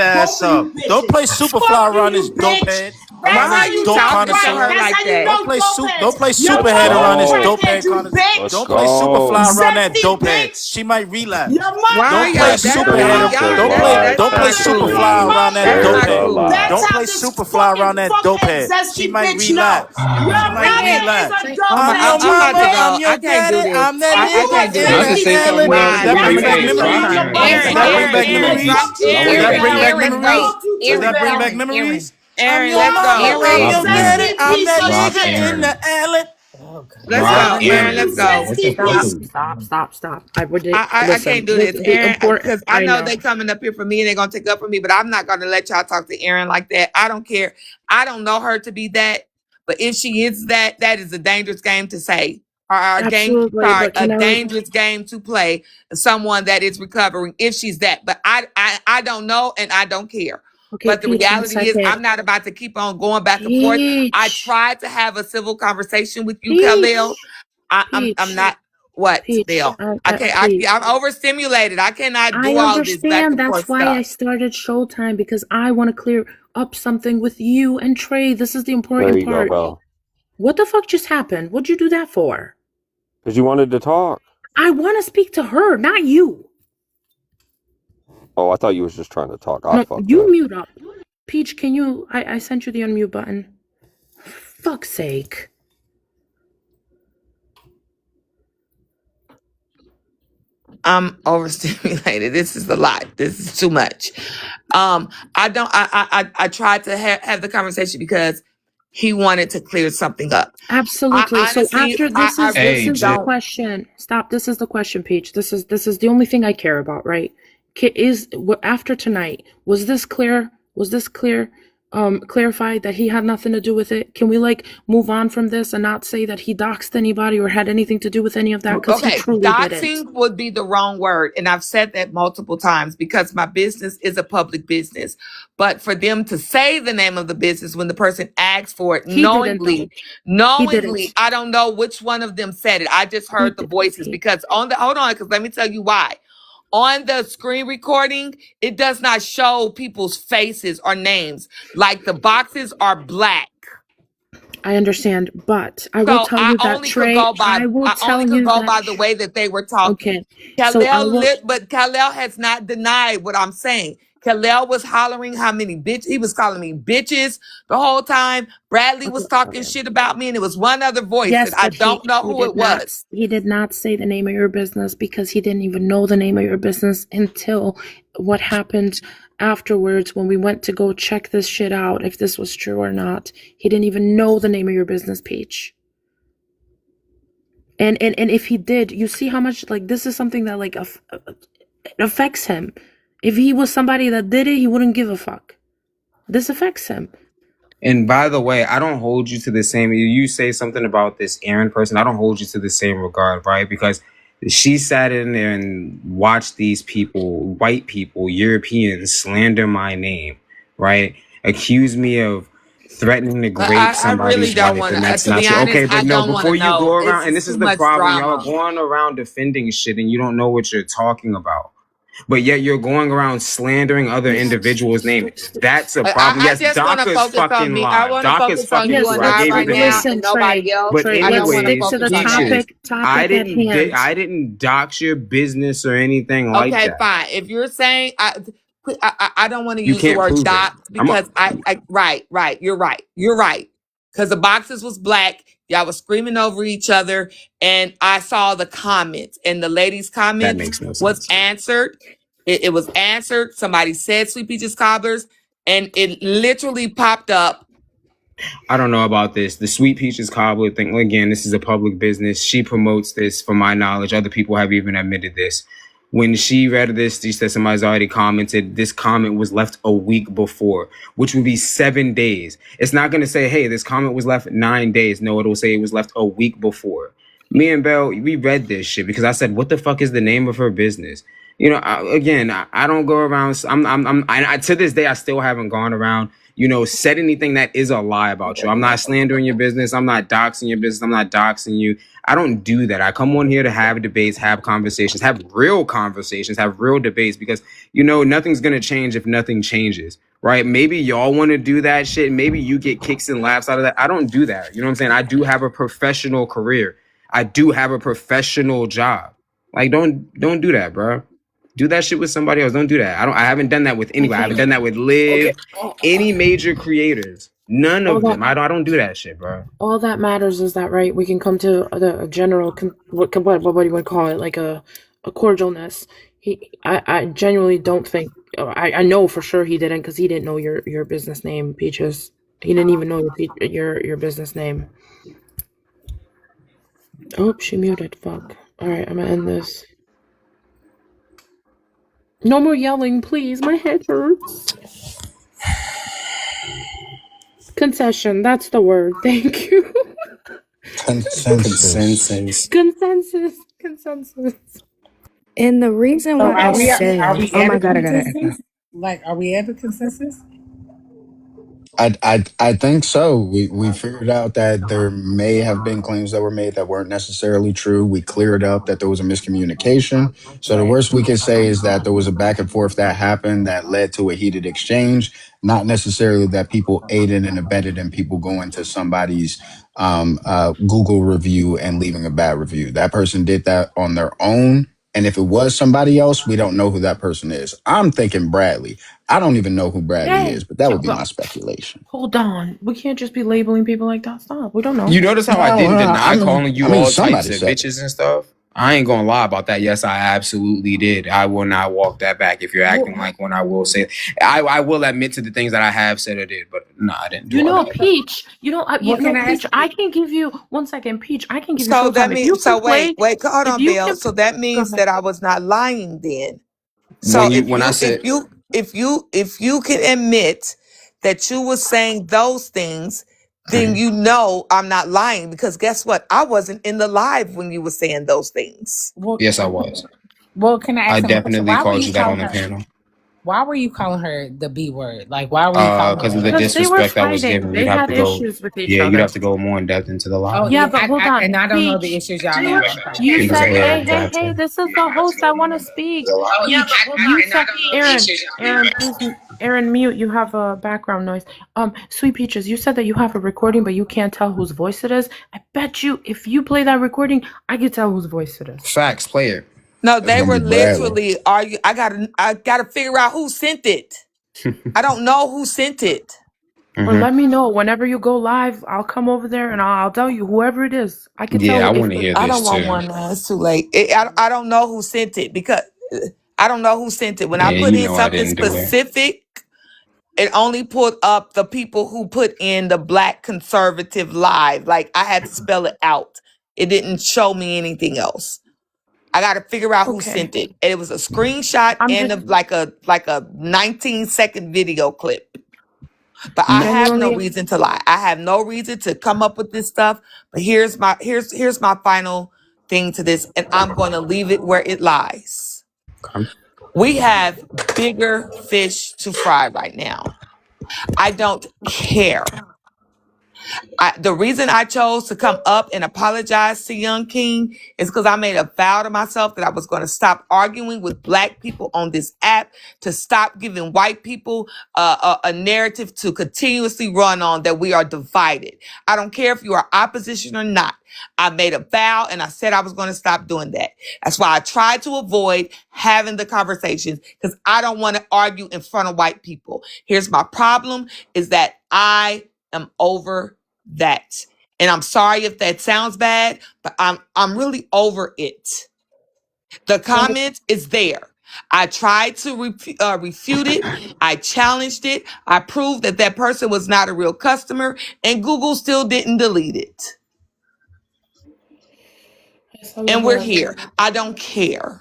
ass Both of up. you Don't bitches. play Fuck Superfly you, around this you dope bitch. head. Why around are this you dope talking to connoisseur. her like that? Don't play Let's superhead around this go. dope head connoisseur. Let's Don't play superfly go. around that dope head. She might relapse. Why are Don't play y'all? That's superhead. y'all. Don't play That's not cool. superfly around that That's dope not head. cool. Don't play superfly around that dope head. She might relapse. She might relapse. I'm your I'm about mama. to go. I'm your I can't do daddy. this. I'm that I can't nigga do in Can I this. just the say something, alley. bro? Does that bring back Hey, memories? stop trying to Does stop that trying bring to back say that. memories? Does Don't that worry. bring back Aaron, memories? go. Does Aaron, that bring go. back Aaron. memories? I'm your Let's mama. go. I'm Drop your daddy. Aaron. I'm that Drop nigga in Aaron. the alley. Oh God. Let's Drop go, Stop. Aaron. Let's Aaron. go. What the fuck is Stop. I would I listen. can't do this, The Aaron, important. because I I know know. they coming up here for me and they're gonna take up for me, but I'm not gonna let y'all talk to Aaron like that. I don't care. I don't know her to be that, but if she is that, that is a dangerous game to say. Or Absolutely, but a can I? dangerous game to play someone that is recovering if she's that. But I don't know and I don't care. Okay, But the Peach, one reality is second. I'm not about to keep on going back and forth. I Peach, tried to have a civil conversation with you, Khalil. Peach, I'm Peach, not what Peach. Dale. I can't. Peach. I'm overstimulated. I cannot I do all this back understand. and That's forth why I stuff. started Showtime because I want to clear up something with you and Trey. This is the There important you go, part. Belle. What the fuck just happened? What'd you do that for? Because you wanted to talk. I want to speak to her, not you. Oh, I thought you was just trying to talk. I No, fucked you up. mute up. Peach, can you? I sent you the unmute button. Fuck's sake. I'm overstimulated. This is a lot. This is too much. I tried to have the conversation because he wanted to clear something up. Absolutely. So after this I is this Hey, really is the Jill. don't. question. Stop. This is the question, Peach. This is the only thing I care about, right? After tonight, was this clear? Was this clear? Clarified that he had nothing to do with it? Can we move on from this and not say that he doxed anybody or had anything to do with any of that? Because he Okay, truly didn't. doxing would be the wrong word. And I've said that multiple times because my business is a public business. But for them to say the name of the business when the person asks for it He didn't, though. knowingly, I don't know which one of them said it. I just heard the voices because hold on, because let me tell you why. On the screen recording, it does not show people's faces or names. Like the boxes are black. I understand, but I will tell you that Trey. I only could go by the way that they were talking. Okay, so I will. But Khalil has not denied what I'm saying. Khalil was hollering how many bitches. He was calling me bitches the whole time. Bradley was talking shit about me, and it was one other voice that I don't know who it was. He did not say the name of your business because he didn't even know the name of your business until what happened afterwards when we went to go check this shit out, if this was true or not. He didn't even know the name of your business, Peach. And if he did, you see how much this is something that it affects him. If he was somebody that did it, he wouldn't give a fuck. This affects him. And by the way, I don't hold you to the same. You say something about this Aaron person. I don't hold you to the same regard, right? Because she sat in there and watched these people, white people, Europeans, slander my name, right? Accuse me of threatening to grape somebody's really don't wife, wanna- and that's to not be true. honest, Okay, I but no, don't before you wanna go know. around, It's and this too is the much problem, drama. y'all are going around defending shit, and you don't know what you're talking about. But yet you're going around slandering other individuals' names. That's a problem. Yes, just want to DACA's focus on fucking me. I live. want to DACA's focus on fucking you true. and I I gave you right the now name. and nobody else. But I don't want to anyways, focus on Peaches, that. I didn't dox your business or anything like Okay, that. fine. If you're saying I don't want to You use the can't word prove it. dox because right. You're right. Because the boxes was black. Y'all was screaming over each other, and I saw the comments, and the lady's That comments makes no was sense. answered. It was answered. Somebody said Sweet Peaches Cobblers, and it literally popped up. I don't know about this. The Sweet Peaches Cobbler thing, again, this is a public business. She promotes this, from my knowledge. Other people have even admitted this. When she read this, she said somebody's already commented. This comment was left a week before, which would be 7 days. It's not going to say, hey, this comment was left 9 days. No, it'll say it was left a week before. Me and Belle, we read this shit because I said, what the fuck is the name of her business? You know, I don't go around. To this day, I still haven't gone around, said anything that is a lie about you. I'm not slandering your business. I'm not doxing your business. I'm not doxing you. I don't do that. I come on here to have debates, have conversations, have real debates because, nothing's going to change if nothing changes. right? Maybe y'all want to do that shit. Maybe you get kicks and laughs out of that. I don't do that. You know what I'm saying? I do have a professional career. I do have a professional job. Like, don't do that, bro. Do that shit with somebody else. Don't do that. I haven't done that with anybody. I haven't done that with Liv, any major creators. None of them. I don't do that shit, bro. All that matters is that, right, we can come to a general, what do you would call it, like a cordialness. I genuinely don't think, I know for sure he didn't, because he didn't know your business name, Peaches. He didn't even know your business name. Oh, she muted. Fuck. All right, I'm gonna end this. No more yelling, please. My head hurts. Concession. That's the word. Thank you. Consensus. Consensus. And the reason So why I say, are we oh at my a God, I got it. consensus? Like, are we at a consensus? I think so. We figured out that there may have been claims that were made that weren't necessarily true. We cleared up that there was a miscommunication. So the Right. worst we could say is that there was a back and forth that happened that led to a heated exchange. Not necessarily that people aided and abetted in people going to somebody's Google review and leaving a bad review. That person did that on their own. And if it was somebody else, we don't know who that person is. I'm thinking Bradley. I don't even know who Bradley is, but that would be my speculation. Hold on. We can't just be labeling people like that. Stop. We don't know. You notice how I didn't deny calling you all types somebody of said bitches and stuff? I ain't gonna lie about that. Yes, I absolutely did. I will not walk that back if you're acting like one. I will say, I will admit to the things that I have said or did, but no, I didn't do You all know, that. Peach. You know, Peach. I can give you 1 second, Peach. I can give you. So that Showtime. If you means, so can play, wait, hold if on, you Bill. can. So that Go means ahead. that I was not lying then. So When I said if you can admit that you were saying those things, then you know I'm not lying, because guess what? I wasn't in the live when you were saying those things. Well, yes, I was. well, can I I ask him a question? definitely Why were called you you that on calling the her? panel. Why were you calling her the B word? Like, why were you calling her Because of the that? Because they were disrespect that was fighting. given. They You'd have had to go. issues with each Yeah, you'd other. have to go more in depth into the Oh, live. Yeah, but hold on. and I don't know the Peach, issues y'all have. I'm sorry. you Things said, that- yeah, hey, exactly. this is the host. I want to speak. Peach, you said, Aaron, please, Aaron, mute. You have a background noise. Sweet Peaches, you said that you have a recording, but you can't tell whose voice it is. I bet you, if you play that recording, I can tell whose voice it is. Facts, play it. No, it's they gonna were be Bradley. literally I gotta figure out who sent it. I don't know who sent it. Or let me know whenever you go live. I'll come over there and I'll tell you whoever it is. I can tell. Yeah, I If want to hear I this don't want too. one now. It's too late. I don't know who sent it, because I don't know who sent it. When I Yeah, put you in know I something didn't do it. specific, it only put up the people who put in the Black Conservative Live. Like, I had to spell it out. It didn't show me anything else. I got to figure out who sent it. And it was a screenshot and like a 19-second video clip. But I have no reason to lie. I have no reason to come up with this stuff. But here's my final thing to this, and I'm going to leave it where it lies. We have bigger fish to fry right now. I don't care. The reason I chose to come up and apologize to Young King is because I made a vow to myself that I was going to stop arguing with Black people on this app, to stop giving white people a narrative to continuously run on that we are divided. I don't care if you are opposition or not. I made a vow and I said I was going to stop doing that. That's why I tried to avoid having the conversations, because I don't want to argue in front of white people. Here's my problem, is that I am over that. And I'm sorry if that sounds bad, but I'm really over it. The comment is there. I tried to refute it. I challenged it. I proved that person was not a real customer, and Google still didn't delete it. And we're here. I don't care.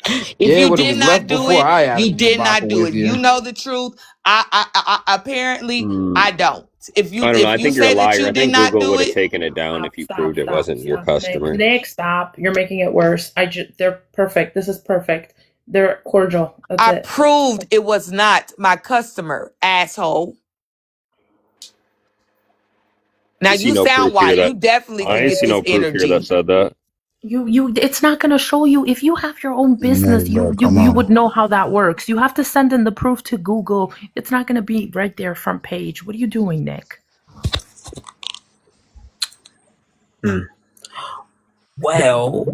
If you did not do it, you did not do it. You know the truth. I apparently I don't. If I don't know. I you think you're a say that liar. you I did think not Google do would have it, taken it down if you proved it wasn't your customer. Nick, stop. You're making it worse. They're perfect. This is perfect. They're cordial. That's I it. proved it was not my customer, asshole. Now you sound white. You definitely I can ain't get see this no proof here energy. that said that. It's not gonna show you. If you have your own business, Nigga, bro, you come on. would know how that works. You have to send in the proof to Google. It's not gonna be right there front page. What are you doing, Nick? Well,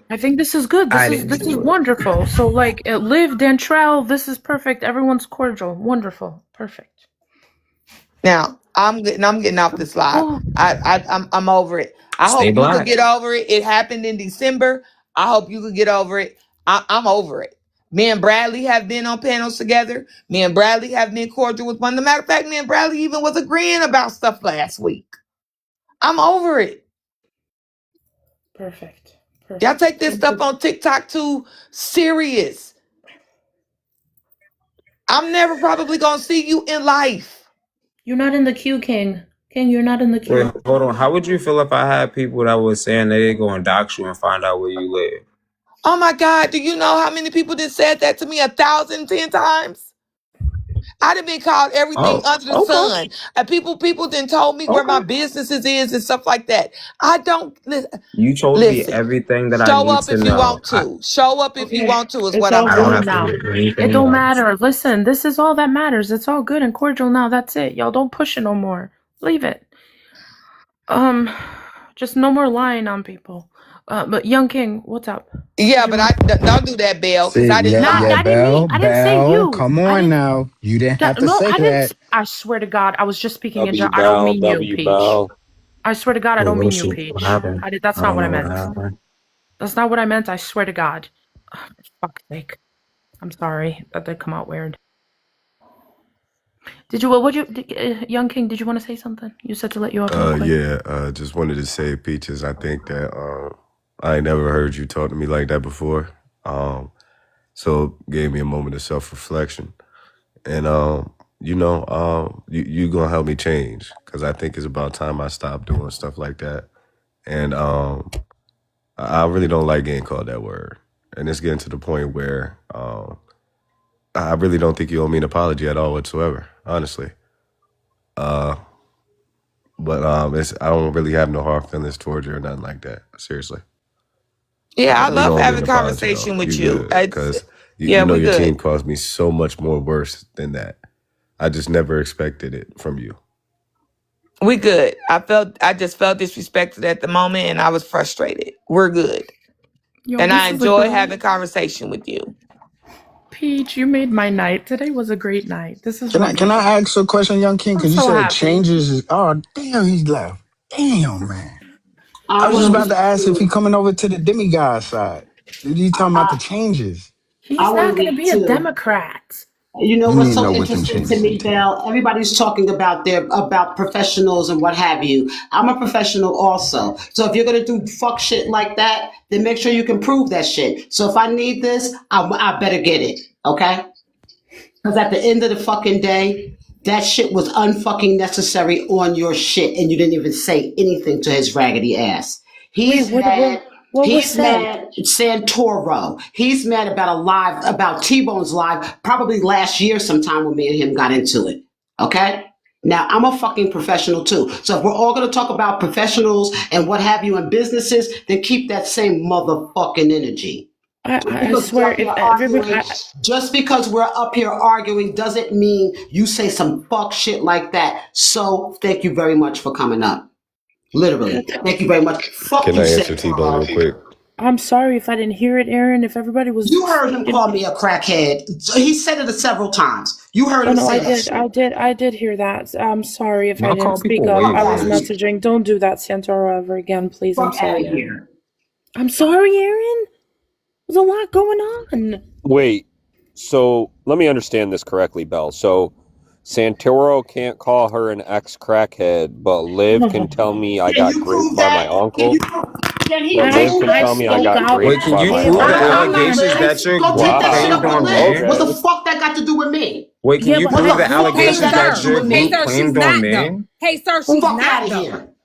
I think this is good. I This didn't is do it. wonderful. So like, Liv, Dantrell, this is perfect. Everyone's cordial. Wonderful. Perfect. Now I'm getting off this live. Oh, I'm over it. I Stay hope you could black. get over it. It happened in December. I hope you could get over it. I'm over it. Me and Bradley have been on panels together. Me and Bradley have been cordial with one. As a matter of fact, me and Bradley even was agreeing about stuff last week. I'm over it. perfect. Y'all take this stuff on TikTok too serious. I'm never probably gonna see you in life. You're not in the queue, King. King, you're not in the queue. Wait, hold on. How would you feel if I had people that was saying that they go and dox you and find out where you live? Oh my God, do you know how many people just said that to me 1,010 times? I done been called everything under the sun. And people then told me where my businesses is and stuff like that. I don't You told me everything that I show need up to if you know. want to. Show up if you want to is It's what all I'm I don't good have saying. to now. do anything It don't else. matter. Listen, this is all that matters. It's all good and cordial now. That's it. Y'all don't push it no more. Leave it. Just no more lying on people. But Young King, what's up? Yeah, but don't do that, Belle, because See, I didn't lie. I didn't mean. I didn't say you. come I on didn't. now. You didn't have to No, say I that. didn't. I swear to God, I was just speaking in W general. I don't mean you, W Peach. Bell. I swear to God, I Wait, don't what mean you, shit? Peach. What happened? That's I not don't what know I what meant. happened. That's not what I meant. I swear to God. For fuck's sake. I'm sorry. That did come out weird. Did you? Young King, did you want to say something? You said to let you up real quick. Yeah, just wanted to say, Peaches, I think that I ain't never heard you talk to me like that before. So it gave me a moment of self-reflection. And you gonna help me change, because I think it's about time I stop doing stuff like that. And I really don't like getting called that word. And it's getting to the point where I really don't think you owe me an apology at all whatsoever, honestly. But I don't really have no hard feelings towards you or nothing like that. Seriously. Yeah, I You love don't owe me having an a apology, conversation though. with You you. good, because Yeah, you know we your team good. caused me so much more worse than that. I just never expected it from you. We good. I just felt disrespected at the moment and I was frustrated. We're good. Yo, And this I is a enjoy great having conversation with you. Peach. You made my night. Today was a great night. This is Can wonderful. I ask a question, Young King? I'm Because you so said happy. changes is damn, he's left. Damn, man. I I was just wanted about to ask if he to. coming over to the demigod side. You talking about the I, changes. I He's not wanted going to be a to. Democrat. You know Let what's me so know what them interesting to changes me, entail. Belle? Everybody's talking about about professionals and what have you. I'm a professional also. So if you're gonna do fuck shit like that, then make sure you can prove that shit. So if I need this, I better get it. Okay? Because at the end of the fucking day, that shit was unfucking necessary on your shit, and you didn't even say anything to his raggedy ass. Wait, He's mad. what was He's said? mad. Santoro. He's mad about T-Bone's live, probably last year sometime when me and him got into it. Okay? Now, I'm a fucking professional too. So if we're all going to talk about professionals and what have you in businesses, then keep that same motherfucking energy. I swear, if everybody, Just because we're up here arguing doesn't mean you say some fuck shit like that. So thank you very much for coming up. Literally. Thank you very much. Fuck Can you, I answer T-Bone real Santoro. quick? I'm sorry if I didn't hear it, Aaron. If everybody was You heard him speaking. call me a crackhead. He said it several times. You heard Oh him no, say I that did. shit. I did hear that. I'm sorry if I Y'all didn't call speak people up. way I was worse. messaging. Don't do that, Santoro, ever again, please. I'm Fuck out sorry. of here. I'm sorry, Aaron. There's a lot going on. Wait, so let me understand this correctly, Belle. So Santoro can't call her an ex-crackhead, but Liv can tell me I Can got you prove raped by my that? uncle. Can he But Liv prove can tell it? me I got out. Wait, raped can by you my prove the uncle. I'm not allegations Liv. that your Go group take that shit claimed up with on Liv. man? What the Okay. fuck that got to do with me? Wait, can Yeah, you but What prove the the fuck hey, does allegations that got that to sir. do your with group me? claimed on man? Hey, sir, she's Fuck not out of though. here.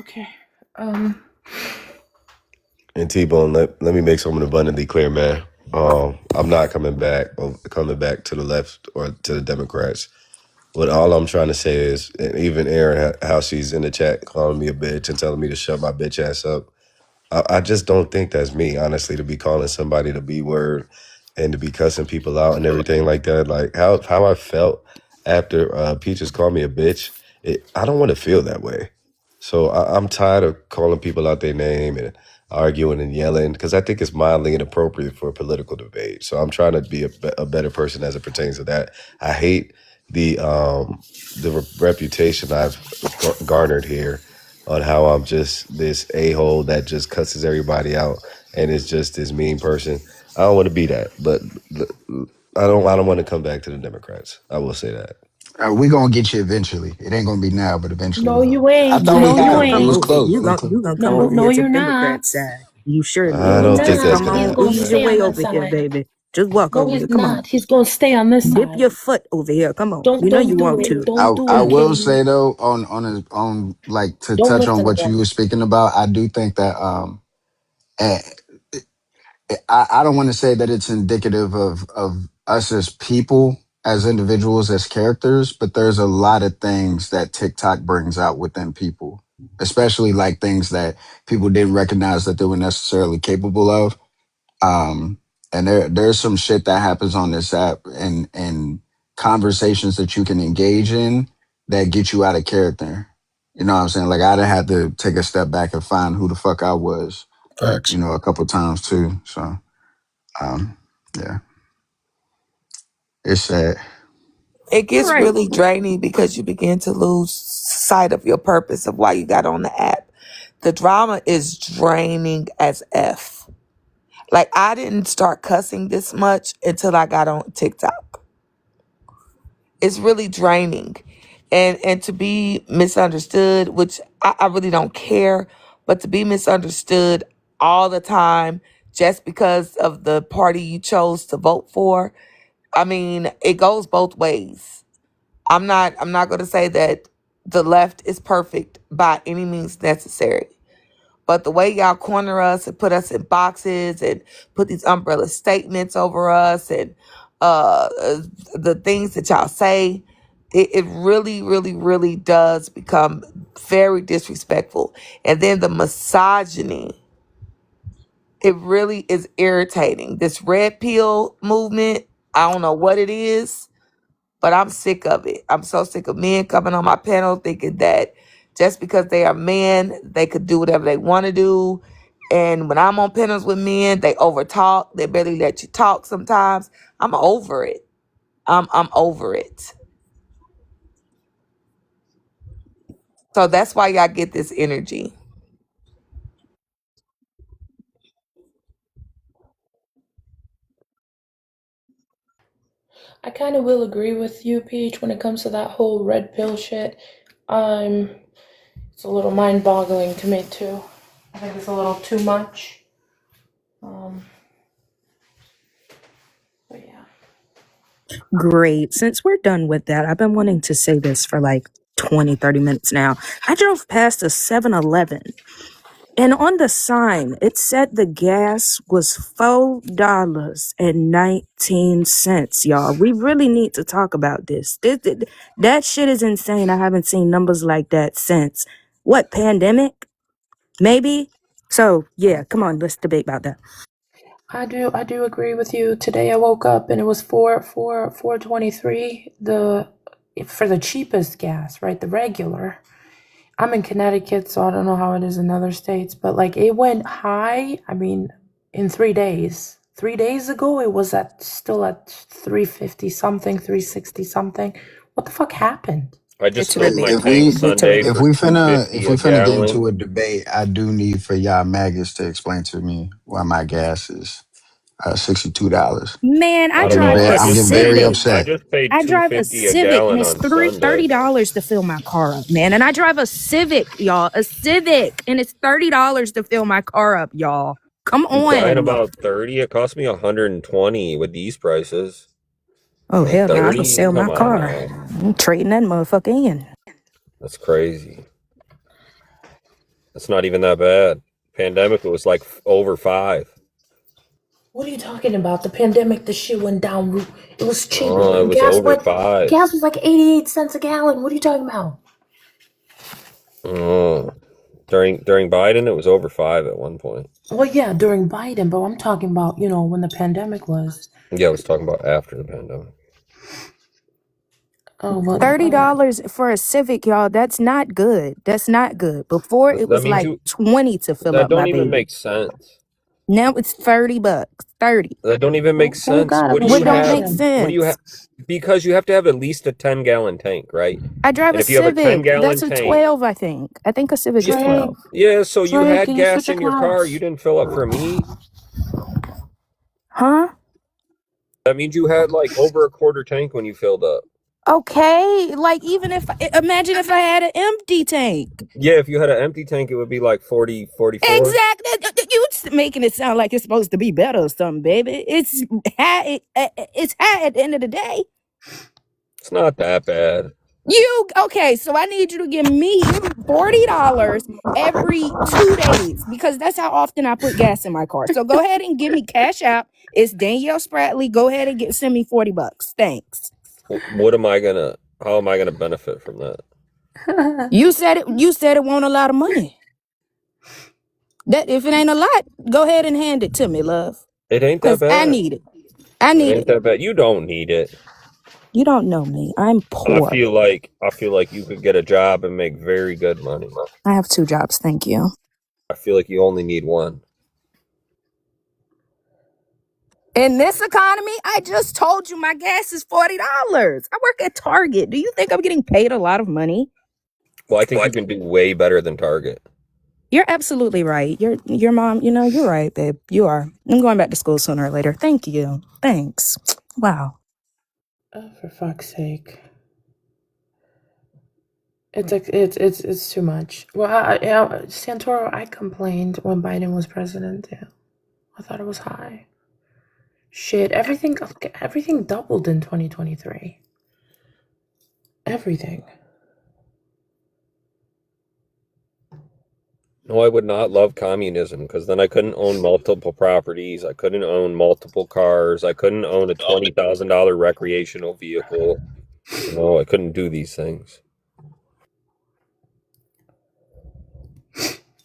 Okay. And T-Bone, let me make something abundantly clear, man. I'm not coming back to the left or to the Democrats. What all I'm trying to say is, and even Erin, how she's in the chat calling me a bitch and telling me to shut my bitch ass up. I just don't think that's me, honestly, to be calling somebody the B word and to be cussing people out and everything like that. Like how I felt after Peaches called me a bitch, I don't want to feel that way. So I'm tired of calling people out their name and arguing and yelling because I think it's mildly inappropriate for a political debate. So I'm trying to be a better person as it pertains to that. I hate the reputation I've garnered here on how I'm just this a-hole that just cusses everybody out and is just this mean person. I don't want to be that, but I don't want to come back to the Democrats. I will say that. We gonna get you eventually. It ain't gonna be now, but eventually No, we will. you I ain't. thought we No, You you had gonna him. It come was ain't. over here. close. It was close. You gonna come No, over no, here to you're Democrat not. side. You surely I No, is. he's don't Just think not. that's come gonna He's on, gonna happen, ease your stay man. way on this over here, side. baby. Just walk No, over he's here. Come on. not. He's gonna stay on this Dip side. your foot over here. Come on. You know Don't you do want it. to. Don't do I it, will Katie. say though, on like to Don't touch on listen to what you them. were speaking about, I do think that eh, I don't want to say that it's indicative of us as people, as individuals, as characters, but there's a lot of things that TikTok brings out within people, especially like things that people didn't recognize that they were necessarily capable of. And there's some shit that happens on this app and conversations that you can engage in that get you out of character. You know what I'm saying? Like I done had to take a step back and find who the fuck I was, Facts. a couple times too. So um, yeah, it's sad. It gets Right. really draining because you begin to lose sight of your purpose of why you got on the app. The drama is draining as F. Like, I didn't start cussing this much until I got on TikTok. It's really draining. And to be misunderstood, which I really don't care, but to be misunderstood all the time just because of the party you chose to vote for, I mean, it goes both ways. I'm not going to say that the left is perfect by any means necessary. But the way y'all corner us and put us in boxes and put these umbrella statements over us and the things that y'all say, it really, really, really does become very disrespectful. And then the misogyny, it really is irritating. This red pill movement, I don't know what it is, but I'm sick of it. I'm so sick of men coming on my panel thinking that just because they are men, they could do whatever they want to do. And when I'm on panels with men, they overtalk. They barely let you talk sometimes. I'm over it. I'm over it. So that's why y'all get this energy. I kind of will agree with you, Peach, when it comes to that whole red pill shit. It's a little mind-boggling to me too. I think it's a little too much. But yeah. Great. Since we're done with that, I've been wanting to say this for like 20, 30 minutes now. I drove past a 7-Eleven, and on the sign, it said the gas was $4.19, y'all. We really need to talk about this. That shit is insane. I haven't seen numbers like that since, what, pandemic? Maybe? So, yeah, come on, let's debate about that. I do agree with you. Today I woke up and it was 4.23 for the cheapest gas, right? The regular. I'm in Connecticut, so I don't know how it is in other states, but like it went high, I mean, in 3 days. 3 days ago it was still at 350 something, 360 something. What the fuck happened? I just filled Literally. my If tank we Sunday Literally. if for we two finna fifty if a we finna get into gallon. a debate, I do need for y'all maggots to explain to me why my gas is $62. Man, I I don't I'm know. drive I a just getting paid very Civic. I upset. just paid I drive a 250 a Civic, and gallon it's on Sunday. $30 to fill my car up, man. And I drive a Civic, y'all, a Civic, and it's $30 to fill my car up, y'all. Come I'm crying on. about 30. It cost me 120 with these prices. Oh Like hell no, I can 30? sell my Come on car. now. I'm trading that motherfucker in. That's crazy. That's not even that bad. Pandemic, it was like over 5. What are you talking about? The pandemic, the shit went down. It was cheap. Oh, it was over 5. Gas was like 88 cents a gallon. What are you talking about? Oh. During Biden, it was over 5 at one point. Well, yeah, during Biden, but I'm talking about, when the pandemic was. Yeah, I was talking about after the pandemic. Oh, what? $30 for a Civic, y'all. That's not good. That's not good. Before it That was means like 20 to fill that up my don't even baby. make sense. Now it's $30. 30. That don't even make Thank sense. God it What do was What you don't have? make shocking. What do you have? sense? Because you have to have at least a 10-gallon tank, right? I drive And a if you have a Civic. That's 10-gallon a tank, 12, I think. I think a Civic is Drake, 12. yeah, so you Drake, had can you switch gas your in your car. You clouds? didn't fill up from E. Huh? That means you had like over a quarter tank when you filled up. Okay, like even if imagine if I had an empty tank. Yeah, if you had an empty tank, it would be like 40, 44. Exactly. You making it sound like it's supposed to be better or something, baby. It's high. It's high at the end of the day. It's not that bad. You okay? So I need you to give me $40 every 2 days because that's how often I put gas in my car. So go ahead and give me cash out. It's Danielle Spratley. Go ahead and send me $40. Thanks. What am I gonna? How am I gonna benefit from that? You said it. You said it won't a lot of money. That if it ain't a lot, go ahead and hand it to me, love. It ain't that Cause I bad. need it. I It need ain't it. that bad. You don't need it. You don't know me. I'm I poor. feel like you could get a job and make very good money. I have 2 jobs. Thank you. I feel like you only need one. In this economy, I just told you my gas is $40. I work at Target. Do you think I'm getting paid a lot of money? Well, I think you can do way better than Target. You're absolutely right. Your mom, you're right, babe. You are. I'm going back to school sooner or later. Thank you. Thanks. Wow. Oh, for fuck's sake. It's like it's too much. Well, Santoro, I complained when Biden was president. Yeah, I thought it was high. Shit, everything doubled in 2023. Everything. No, I would not love communism because then I couldn't own multiple properties. I couldn't own multiple cars. I couldn't own a $20,000 recreational vehicle. No, I couldn't do these things.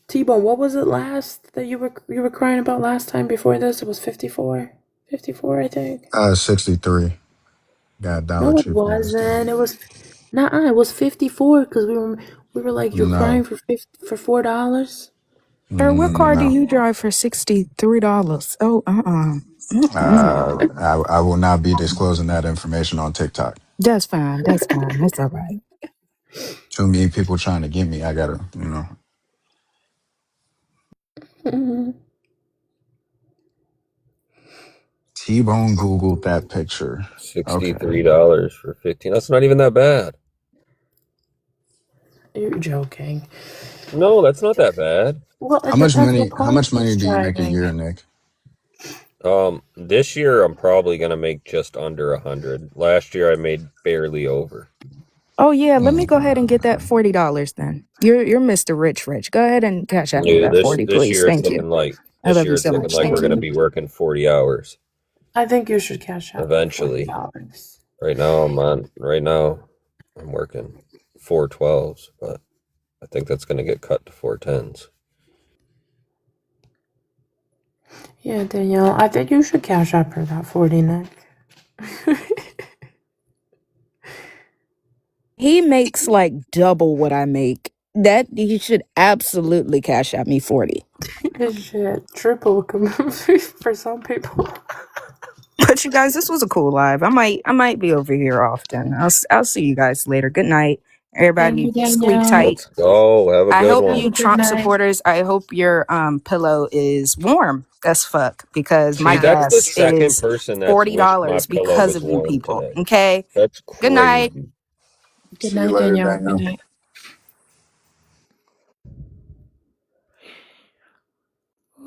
T-Bone, what was it last that you were crying about last time before this? It was 54. 54, I think. 63. Got a dollar No, it cheaper last time. wasn't. It was it was 54 because we were like you're No, crying for $4. Sir, what car do no. you drive for $63? Oh, I will not be disclosing that information on TikTok. That's fine. That's fine. That's all right. Too many people trying to get me. I gotta, T-Bone Googled that picture. Okay. $63 for 15. That's not even that bad. You're joking. No, that's not that bad. Well, it How much depends what money? How car much money she's do you make a driving. year, Nick? This year I'm probably gonna make just under 100. Last year I made barely over. Oh yeah, let me go ahead and get that $40 then. You're Mr. Rich. Go ahead and cash out me Yeah, that this 40, this please. year it's Thank you. looking like I love you so we're much. Thank gonna you. be working 40 hours I think you should cash out eventually. $40. Right now I'm working 412s, but I think that's gonna get cut to 410s. Yeah, Danielle, I think you should cash out her that 40, Nick. He makes like double what I make. That he should absolutely cash out me 40. Shit, triple for some people. But you guys, this was a cool live. I might be over here often. I'll see you guys later. Good night. Thank you, Everybody squeak Danielle. tight. Let's go. Have a I good hope one. you Good Trump night. supporters, I hope your pillow is warm as fuck because my See, that's the gas second is person that's wished my $40 pillow because was of you warm people. today. Okay. That's Good night. crazy. Good See you night, later, Danielle. Good Daniel. night.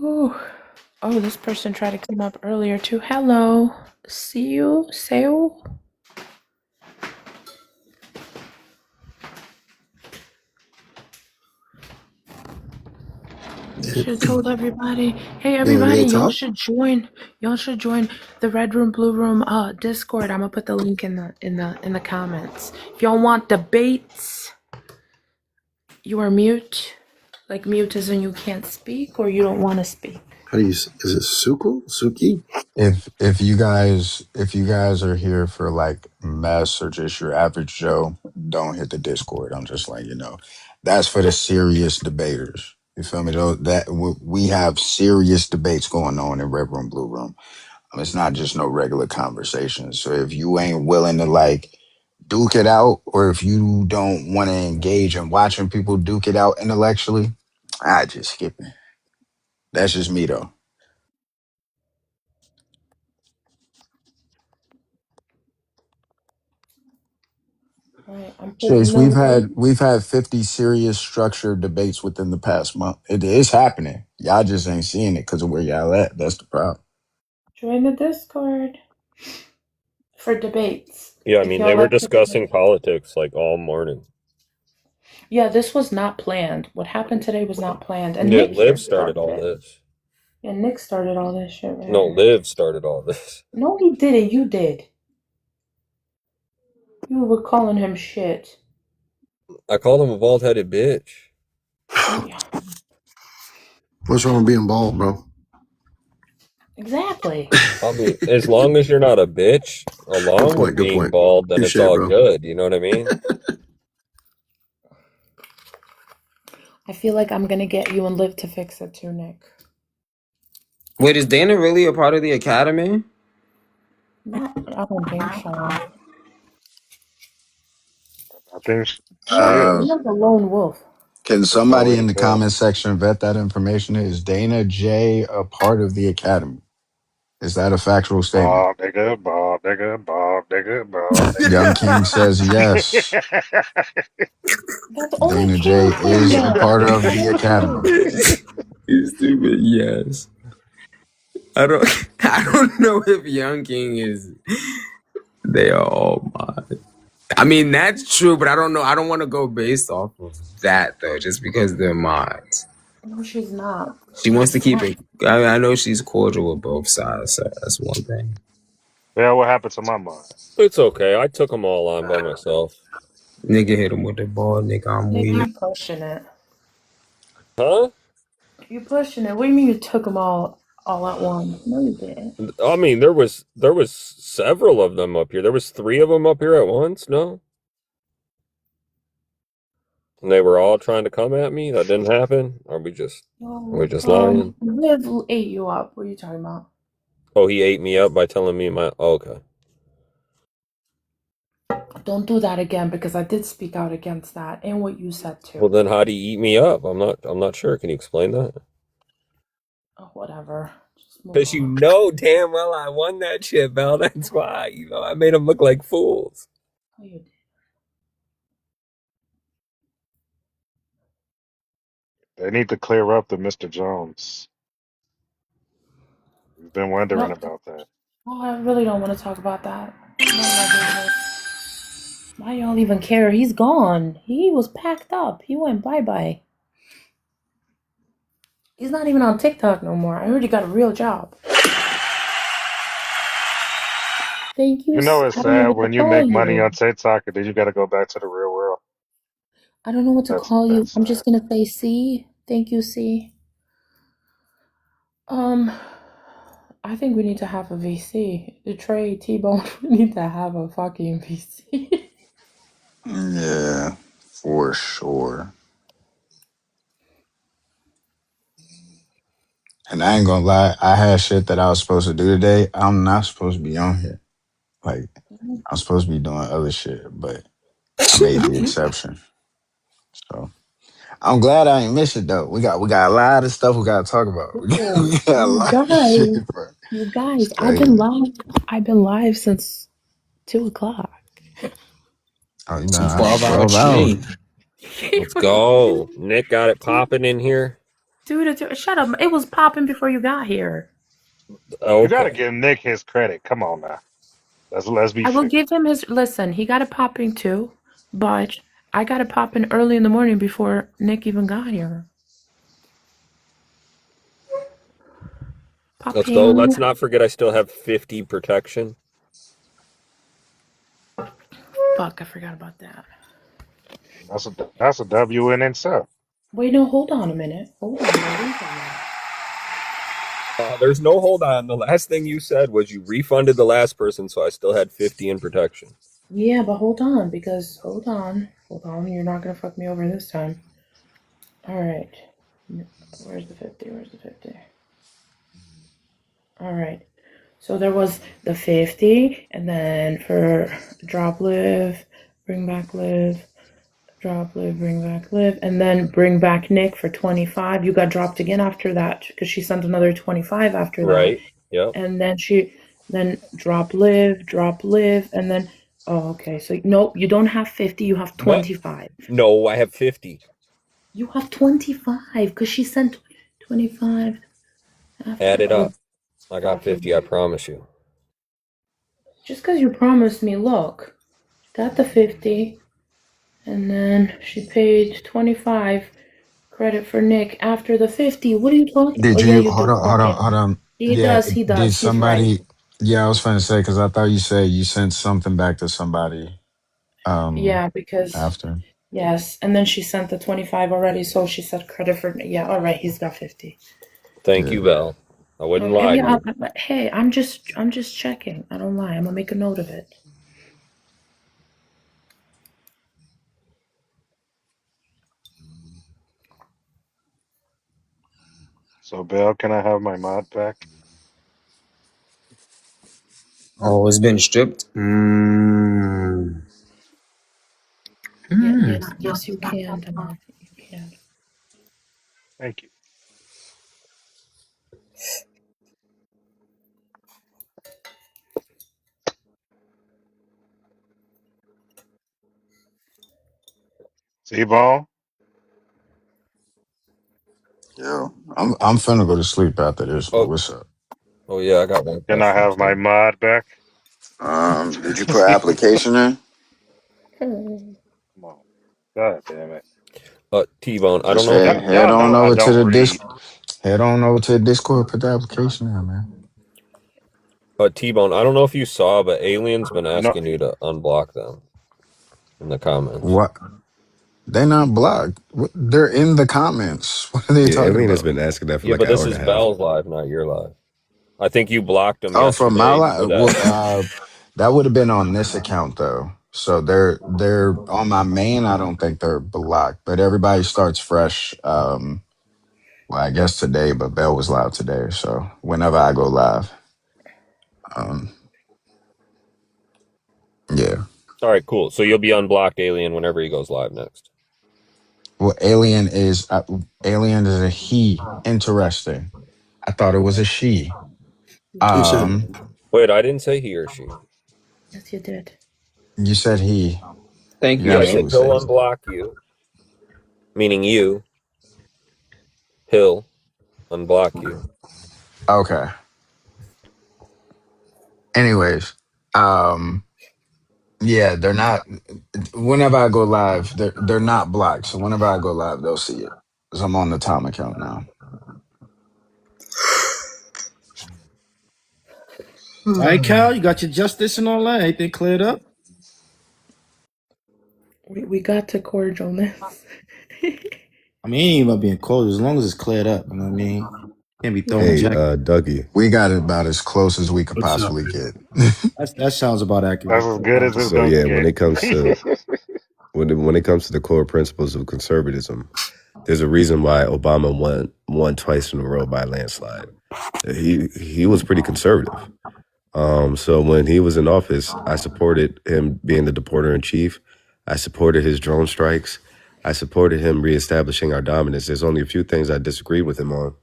Ooh. Oh, this person tried to come up earlier too. Hello. See you. Seo. Should have told everybody. Hey You want everybody, to talk? y'all should join the Red Room Blue Room Discord. I'm gonna put the link in the comments. If y'all want debates, you are mute. Like mute as in you can't speak or you don't want to speak. How do you? Is it Suki? If you guys are here for like mess or just your average Joe, don't hit the Discord. I'm just letting you know. That's for the serious debaters. You feel me? Though that we have serious debates going on in Red Room Blue Room. It's not just no regular conversation. So if you ain't willing to like duke it out, or if you don't want to engage in watching people duke it out intellectually, I just skip it. That's just me though. Right, I'm Chase, putting those. we've had 50 serious structured debates within the past month. It is happening. Y'all just ain't seeing it because of where y'all at. That's the problem. Join the Discord for debates. Yeah, I If mean, they y'all were like to discussing debate. politics like all morning. Yeah, this was not planned. What happened today was not planned. And Yeah, Nick here Liv started started all it. this. Yeah, Nick started all this shit right No, here. Liv started all this. No, he didn't. You did. You were calling him shit. I called him a bald-headed bitch. Yeah, What's wrong with being bald, bro? exactly. I mean, as long as you're not a bitch, Good along point. with Good being point. bald, then Good it's shit, all bro. good. You know what I mean? I feel like I'm gonna get you and Liv to fix it too, Nick. Wait, is Dana really a part of the academy? Not, I don't think so. I think she Uh, is. Dana's a lone wolf. can There's no somebody way in to the tell. comment section vet that information? Is Dana J a part of the academy? Is that a factual statement? Bald nigga, bald nigga, bald nigga, bald Young King says yes. nigga. That's only Dana J King saying is a that. part of That the ain't academy. true. You stupid. Yes. I don't. I don't know if Young King is. They are all mine. I mean, that's true, but I don't know. I don't want to go based off of that though, just because they're mods. No, she's not. She wants to She's keep not. it. I know she's cordial with both sides, so that's one thing. Yeah, what happened to my mind? It's okay. I took them all on by myself. Nigga hit him with the ball, nigga. I'm Nick, weak. you pushing it. Huh? You pushing it. What do you mean you took them all at once? No, you didn't. I mean, there was several of them up here. There was 3 of them up here at once. No, and they were all trying to come at me. That didn't happen. Are we just No, lying? Liv ate you up. What are you talking about? Oh, he ate me up by telling me my. Oh, okay. Don't do that again because I did speak out against that and what you said too. Well, then how do you eat me up? I'm not sure. Can you explain that? Oh, whatever. Just move Because you on. know damn well I won that shit, Bell. That's why. I made them look like fools. Oh, you did. They need to clear up the Mr. Jones. We've been wondering No. about that. Oh, I really don't want to talk about that. None of my business. Why y'all even care? He's gone. He was packed up. He went bye-bye. He's not even on TikTok no more. I already got a real job. Thank you. You know it's I don't know sad what to when you call make money you. on TikTok and then you got to go back to the real world. I don't know what to call you. That's I'm sad. just gonna say C. Thank you, C. I think we need to have a VC. The Trey T-Bone, we need to have a fucking VC. Yeah, for sure. And I ain't gonna lie, I had shit that I was supposed to do today. I'm not supposed to be on here. Like, I'm supposed to be doing other shit, but I made the exception. So I'm glad I ain't miss it though. We got a lot of stuff we gotta talk about. Oh, We got a you lot of shit, guys, bro. you guys, I've Stay. been live. I've been live since 2 o'clock. Oh, you Some know, 12-hour 12 hours. stream. Let's go. Nick got it popping in here. Dude, shut up. It was popping before you got here. You got to Okay. give Nick his credit. Come on now. Let's be I will fair. give him his listen. He got it popping too, but I got it popping early in the morning before Nick even got here. Let's go. Popping. Let's not forget I still have 50 protection. Fuck, I forgot about that. That's a W in itself. Wait, no, hold on a minute. Hold on. There's no hold on. The last thing you said was you refunded the last person, so I still had 50 in protection. Yeah, but hold on, because hold on. You're not gonna fuck me over this time. All right. Where's the 50? Where's the 50? All right. So there was the 50, and then for drop live, bring back live, drop live, bring back live, and then bring back Nick for 25. You got dropped again after that because she sent another 25 after that. Right. Yep. And then then drop live, and then Oh, okay. So nope, you don't have 50. You have What? 25. No, I have 50. You have 25 because she sent 25 after. Add it Look, up. I got 50, I promise you. just because you promised me, look, got the 50, and then she paid 25 credit for Nick after the 50. What are you talking? Oh Did yeah, you you hold do. on, hold on, Okay, hold on? he Yeah, does. He did does. He's right. somebody? Yeah, I was trying to say because I thought you said you sent something back to somebody. Yeah, because After. yes, and then she sent the 25 already, so she said credit for. Yeah, all right, he's got 50. Thank Yeah. you, Val. I wouldn't lie to you. Hey, I'm just checking. I don't lie. I'm gonna make a note of it. So, Belle, can I have my mod back? Oh, it's been stripped. Yes, you can, Demon. You can. Thank you. T-Bone? Yo, I'm finna go to sleep after this, but Oh, what's up? oh yeah, I got one Can I question have my too. mod back? Did you put application in? Hmm. Come on. God damn it. T-Bone, I don't Just know if you head Y'all saw. know on I over to don't the read. head on over to the Discord, put the application in, man. T-Bone, I don't know if you saw, but Alien's been No, asking you to unblock them in the comments. What? They're not blocked. They're in the comments. What are they Yeah, talking Alien has about? been asking that for Yeah, like but an hour this and is a half. Bell's live, not your live. I think you blocked them Oh, from my yesterday for live. that. That would have been on this account though. So they're on my main. I don't think they're blocked, but everybody starts fresh. Well, I guess today, but Bell was live today. So whenever I go live, um, yeah. All right, cool. So you'll be unblocked, Alien, whenever he goes live next. Well, Alien is a he. Interesting. I thought it was a she. Who said? Um, Wait, I didn't say he or she. Yes, you did. you said he. Thank You you, I Al. said absolutely he'll said he. unblock you, meaning you. He'll unblock you. Okay. Anyways, um, yeah, they're not. Whenever I go live, they're not blocked. So whenever I go live, they'll see it. Cause I'm on the Tom account now. All right, Cal, you got your justice and all that. Everything cleared up? We got to cordialness. I mean, it ain't about being cold as long as it's cleared up. You know what I mean? Can't be throwing Yeah, Hey, Jack. Dougie. we got it about as close as we could What's up? possibly get. That sounds about Yeah. accurate. That's as good as it's So gonna yeah, when get. it comes to when it comes to the core principles of conservatism, there's a reason why Obama won twice in a row by a landslide. He was pretty conservative. So when he was in office, I supported him being the deporter in chief. I supported his drone strikes. I supported him reestablishing our dominance. There's only a few things I disagreed with him on.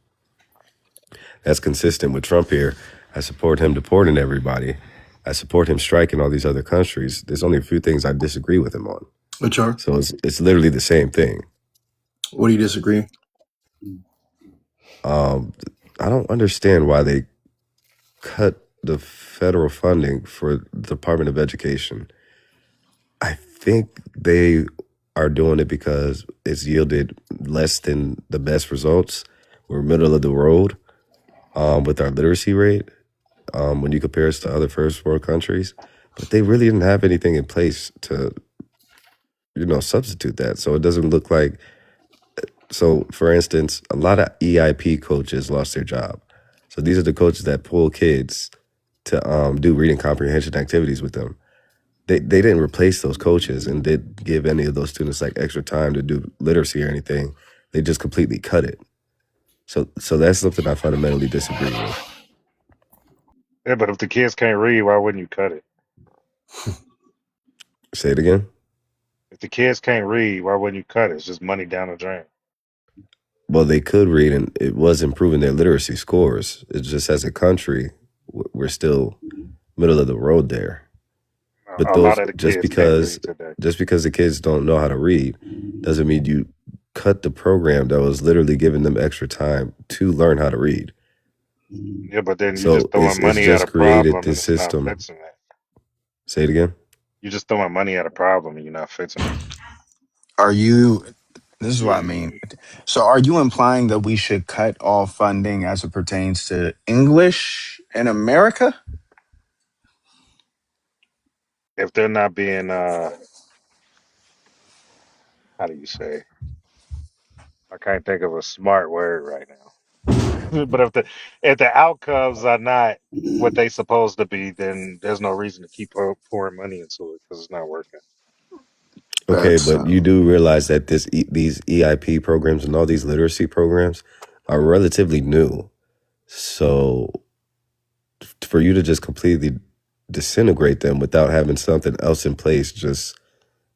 That's consistent with Trump here. I support him deporting everybody. I support him striking all these other countries. There's only a few things I disagree with him on. Which are? So it's literally the same thing. What do you disagree? I don't understand why they cut the federal funding for the Department of Education. I think they are doing it because it's yielded less than the best results. We're middle of the road with our literacy rate when you compare us to other first world countries. But they really didn't have anything in place to, substitute that. So it doesn't look like. So, for instance, a lot of EIP coaches lost their job. So these are the coaches that pull kids to do reading comprehension activities with them. They didn't replace those coaches and didn't give any of those students like extra time to do literacy or anything. They just completely cut it. So that's something I fundamentally disagree with. Yeah, but if the kids can't read, why wouldn't you cut it? Say it again. If the kids can't read, why wouldn't you cut it? It's just money down the drain. Well, they could read, and it was improving their literacy scores. It's just as a country, we're still middle of the road there. But A lot those of the kids can't read today. just because the kids don't know how to read doesn't mean you cut the program that was literally giving them extra time to learn how to read. Yeah, but then you're So just throwing it's money at just a created problem and this it's not system. fixing it. Say it again. You're just throwing money at a problem and you're not fixing it. Are you? This is what I mean. So, are you implying that we should cut all funding as it pertains to English in America? If they're not being, how do you say? I can't think of a smart word right now. But if the outcomes are not what they supposed to be, then there's no reason to keep pouring money into it because it's not working. Okay, That's but you do realize that these EIP programs and all these literacy programs are relatively new. So for you to just completely disintegrate them without having something else in place just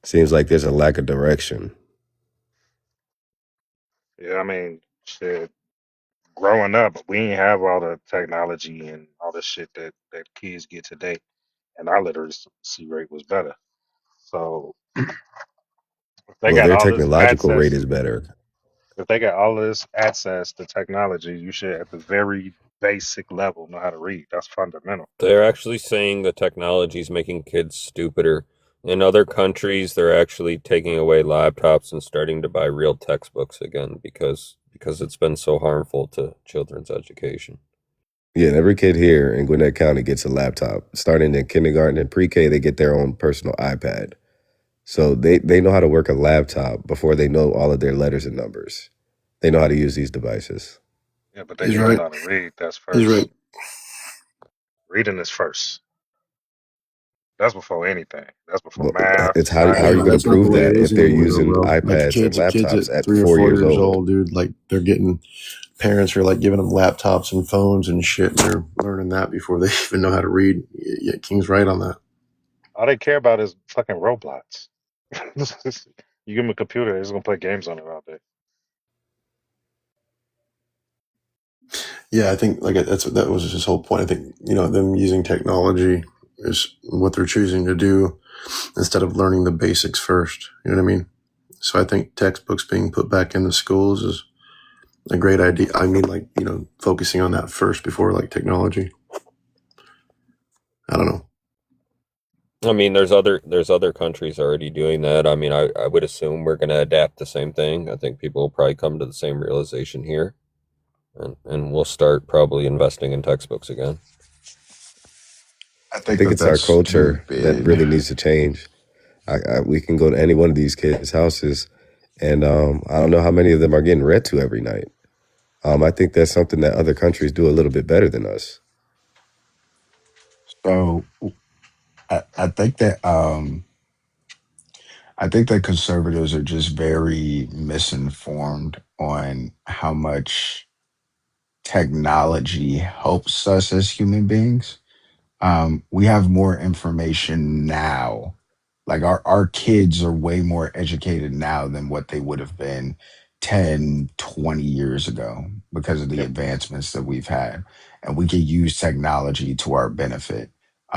seems like there's a lack of direction. Yeah, I mean, shit. Growing up, we ain't have all the technology and all the shit that kids get today, and our literacy rate was better. So if they Well, got their all this technological rate access, is better. if they got all this access to technology, you should at the very basic level know how to read. That's fundamental. They're actually saying the technology is making kids stupider. In other countries, they're actually taking away laptops and starting to buy real textbooks again because it's been so harmful to children's education. Yeah, and every kid here in Gwinnett County gets a laptop. Starting in kindergarten and pre-K, they get their own personal iPad. So they know how to work a laptop before they know all of their letters and numbers. They know how to use these devices. Yeah, but they He's gotta right. know how to read. That's He's first. right. Reading is first. That's before anything. That's before Well, math, it's how are you science. going to That's not the prove way it that is if they're anymore, though, using bro. Like iPads and kids laptops at at 3 or 4 years 4 years old? old, dude, like they're getting parents are like giving them laptops and phones and shit, and they're learning that before they even know how to read. Yeah, King's right on that. All they care about is fucking Roblox. You give them a computer, they're just gonna play games on it all day. Yeah, I think like that was his whole point. I think them using technology is what they're choosing to do instead of learning the basics first. You know what I mean? So I think textbooks being put back in the schools is a great idea. I mean, like focusing on that first before like technology. I don't know. I mean, there's other countries already doing that. I mean, I would assume we're going to adapt the same thing. I think people will probably come to the same realization here, and we'll start probably investing in textbooks again. I I think think that it's our that's culture that stupid. really needs to change. We can go to any one of these kids' houses, and I don't know how many of them are getting read to every night. I think that's something that other countries do a little bit better than us. So, I think that conservatives are just very misinformed on how much technology helps us as human beings. We have more information now. Like our kids are way more educated now than what they would have been 10, 20 years ago because of the And, advancements that we've had. And we can use technology to our benefit.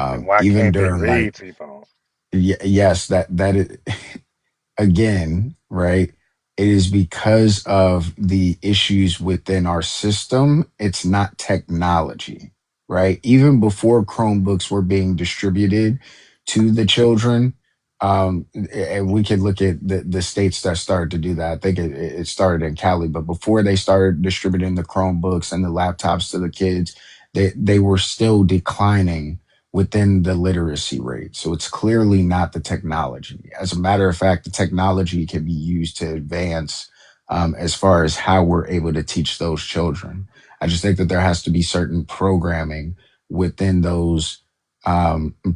and why Even can't they during like, read, T-Bone? yes, that is, again, right? It is because of the issues within our system. It's not technology, right? Even before Chromebooks were being distributed to the children, and we could look at the states that started to do that. I think it started in Cali, but before they started distributing the Chromebooks and the laptops to the kids, they were still declining within the literacy rate. So it's clearly not the technology. As a matter of fact, the technology can be used to advance as far as how we're able to teach those children. I just think that there has to be certain programming within those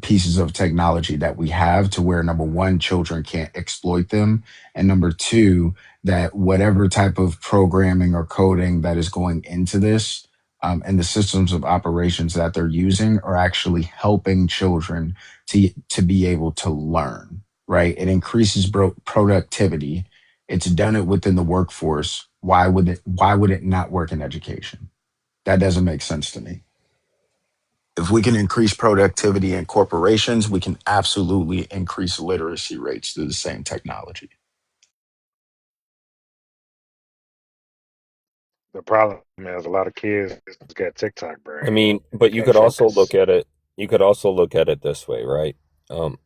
pieces of technology that we have to where number one, children can't exploit them. And number two, that whatever type of programming or coding that is going into this and the systems of operations that they're using are actually helping children to be able to learn, right? It increases productivity. It's done it within the workforce. Why would it not work in education? That doesn't make sense to me. If we can increase productivity in corporations, we can absolutely increase literacy rates through the same technology. The problem is a lot of kids got TikTok I brain. mean, They but you can't could also focus. look at it. You could also look at it this way, right? Um,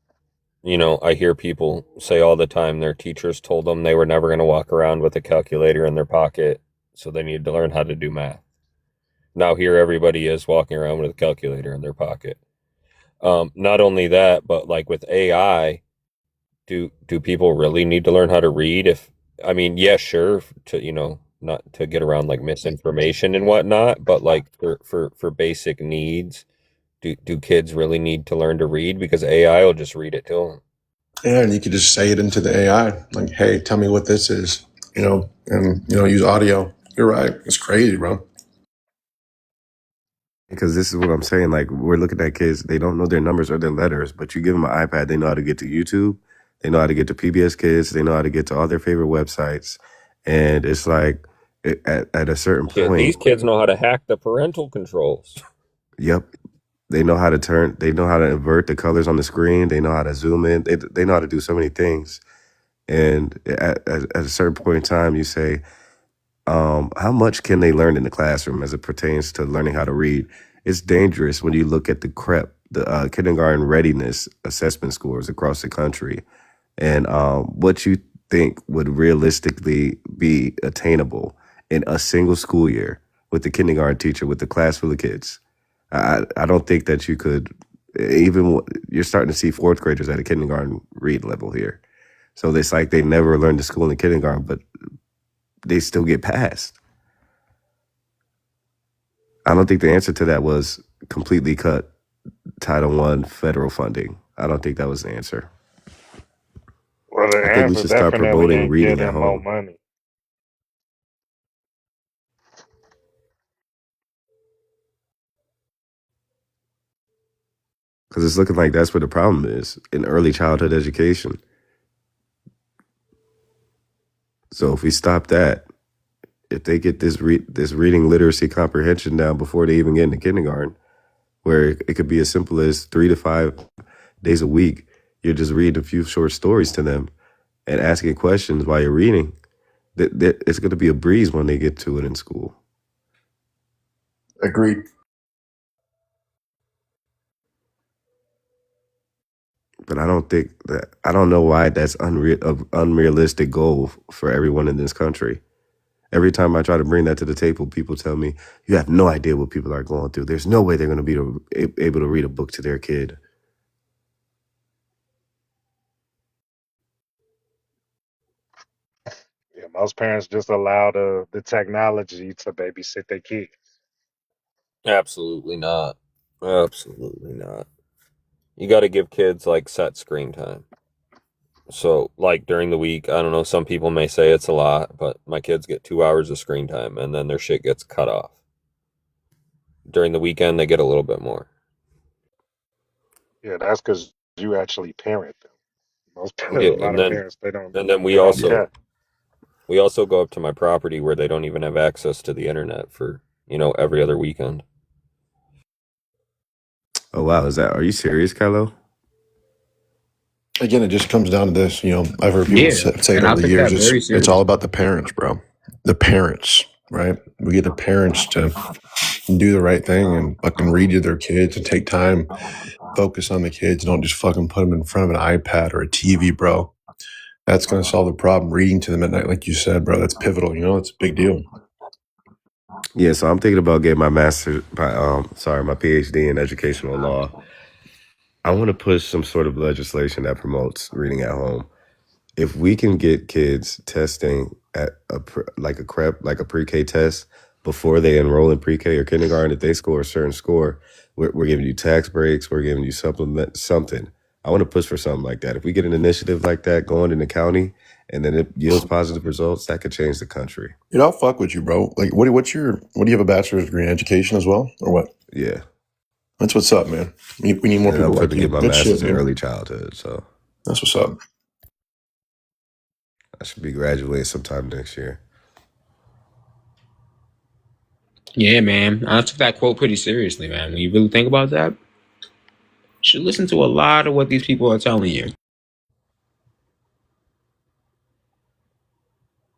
I hear people say all the time their teachers told them they were never going to walk around with a calculator in their pocket, so they needed to learn how to do math. Now here everybody is walking around with a calculator in their pocket. Not only that, but like with AI, do people really need to learn how to read? I mean, yeah, sure, to not to get around like misinformation and whatnot, but like for basic needs, do kids really need to learn to read? Because AI will just read it to them. Yeah, and you could just say it into the AI, like, "Hey, tell me what this is," and use audio. You're right. It's crazy, bro. Because this is what I'm saying. Like, we're looking at kids, they don't know their numbers or their letters, but you give them an iPad, they know how to get to YouTube, they know how to get to PBS Kids, they know how to get to all their favorite websites. And it's like, at a certain These point, kids know how to hack the parental controls. yep, they know how to invert the colors on the screen, they know how to zoom in, they know how to do so many things. And at a certain point in time, you say, how much can they learn in the classroom as it pertains to learning how to read? It's dangerous when you look at the kindergarten readiness assessment scores across the country, and what you think would realistically be attainable in a single school year with the kindergarten teacher with the class full of kids. I don't think that you could you're starting to see fourth graders at a kindergarten read level here. So it's like they never learned to school in kindergarten, but they still get passed. I don't think the answer to that was completely cut Title I federal funding. I don't think that was the answer. Well, the I think we answer should start definitely promoting ain't reading at getting more home. money. Because it's looking like that's where the problem is in early childhood education. So if we stop that, if they get this reading literacy comprehension down before they even get into kindergarten, where it could be as simple as 3 to 5 days a week, you're just reading a few short stories to them and asking questions while you're reading, it's going to be a breeze when they get to it in school. Agreed. But I don't know why that's unrealistic goal for everyone in this country. Every time I try to bring that to the table, people tell me, you have no idea what people are going through. There's no way they're going to be able to read a book to their kid. Yeah, most parents just allow the technology to babysit their kids. Absolutely not. Absolutely not. You got to give kids like set screen time. So, like during the week, I don't know, some people may say it's a lot, but my kids get 2 hours of screen time and then their shit gets cut off. During the weekend, they get a little bit more. Yeah, that's because you actually parent them. A Yeah, lot of parents they don't and then they don't care. we also go up to my property where they don't even have access to the internet for, every other weekend. Oh, wow. Are you serious, Kylo? Again, it just comes down to this. I've heard people say it and I over the take years. that very It's serious. all about the parents, bro. The parents, right? We get the parents to do the right thing and fucking read to their kids and take time, focus on the kids. Don't just fucking put them in front of an iPad or a TV, bro. That's going to solve the problem. Reading to them at night, like you said, bro, that's pivotal. It's a big deal. Yeah, so I'm thinking about getting my my PhD in educational law. I want to push some sort of legislation that promotes reading at home. If we can get kids testing at a pre-K test before they enroll in pre-K or kindergarten, if they score a certain score, we're giving you tax breaks, we're giving you something. I want to push for something like that. If we get an initiative like that going in the county and then it yields positive results, that could change the country. Dude, I'll fuck with you, bro. Like, what do you have a bachelor's degree in education as well, or what? Yeah. That's what's up, man. We need more And I'm people like to you. get my Good master's shit, in man. early childhood, so That's what's up. I should be graduating sometime next year. Yeah, man. I took that quote pretty seriously, man. When you really think about that, you should listen to a lot of what these people are telling you.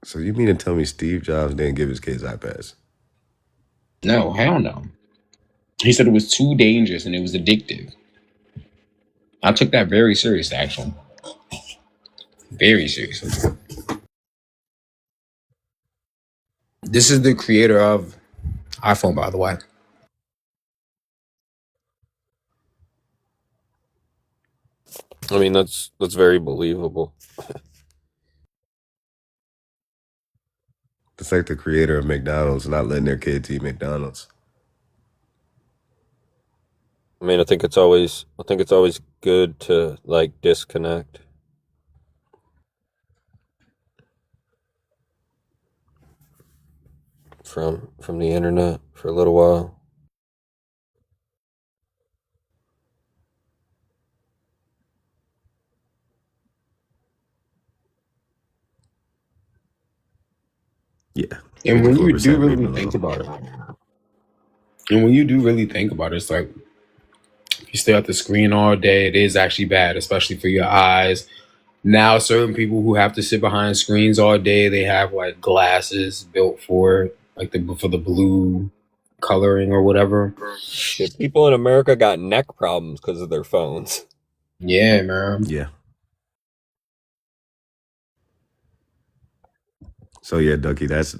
So you mean to tell me Steve Jobs didn't give his kids iPads? No, hell no. He said it was too dangerous and it was addictive. I took that very serious, actually. Very seriously. This is the creator of iPhone, by the way. I mean, that's very believable. It's like the creator of McDonald's not letting their kids eat McDonald's. I mean, I think it's always good to like disconnect from the internet for a little while. Yeah. And when you do 54% leave really them think alone. about it, it's like you stay at the screen all day, it is actually bad, especially for your eyes. Now, certain people who have to sit behind screens all day, they have like glasses built for it, like for the blue coloring or whatever. Shit, people in America got neck problems because of their phones. Yeah, man. Yeah. So yeah, Ducky, that's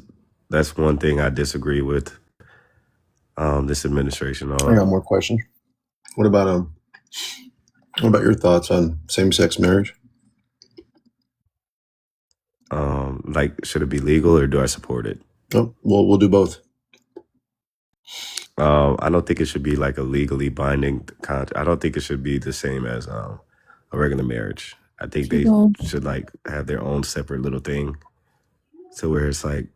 one thing I disagree with this administration I got on. more questions. What about your thoughts on same-sex marriage? Like, should it be legal or do I support it? Oh, well, we'll do both. I don't think it should be like a legally binding contract. I don't think it should be the same as a regular marriage. I think they should like have their own separate little thing, so where it's like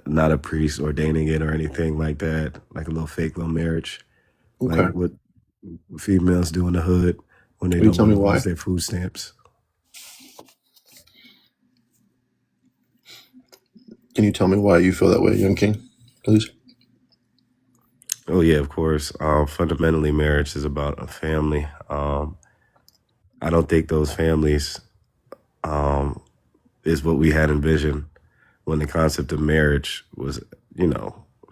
not a priest ordaining it or anything like that, like a little fake little marriage, Okay. like what females do in the hood when they Can you don't tell want me to why? lose their food stamps. Can you tell me why you feel that way, Young King, please? Oh yeah, of course. Fundamentally, marriage is about a family. I don't think those families is what we had envisioned when the concept of marriage was,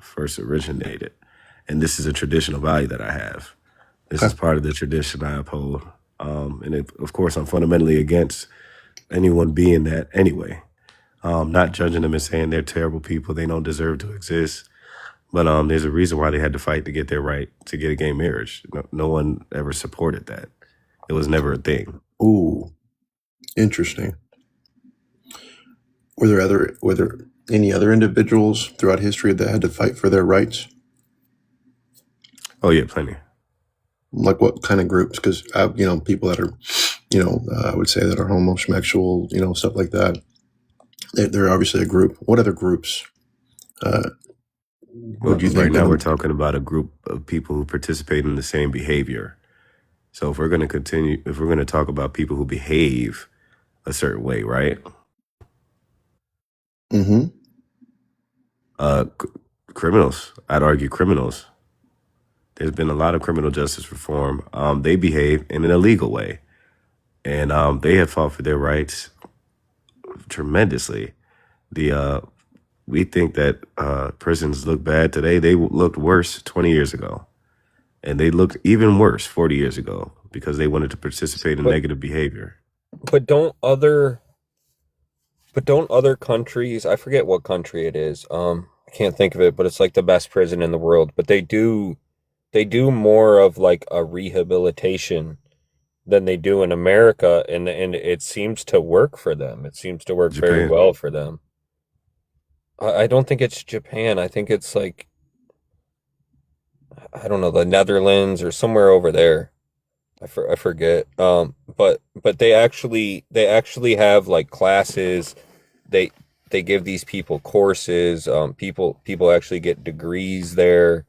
first originated. And this is a traditional value that I have. This is part of the tradition I uphold. Of course, I'm fundamentally against anyone being that anyway. Not judging them and saying they're terrible people, they don't deserve to exist. But there's a reason why they had to fight to get their right to get a gay marriage. No one ever supported that. It was never a thing. Ooh, interesting. Were there any other individuals throughout history that had to fight for their rights? Oh yeah, plenty. Like what kind of groups? Because people that are, I would say that are homosexual, stuff like that. They're obviously a group. What other groups? Well, right now we're talking about a group of people who participate in the same behavior. So if we're going to talk about people who behave a certain way, right? Mm-hmm. Criminals. I'd argue criminals. There's been a lot of criminal justice reform. They behave in an illegal way. And they have fought for their rights tremendously. We think that prisons look bad today. They looked worse 20 years ago. And they looked even worse 40 years ago because they wanted to participate in negative behavior. But don't other countries, I forget what country it is. I can't think of it, but it's like the best prison in the world. But they do more of like a rehabilitation than they do in America, and it seems to work for them. It seems to work very well for them. I don't think it's Japan. I think it's like, I don't know, the Netherlands or somewhere over there. I forget. But they actually have like classes. They give these people courses. People actually get degrees there.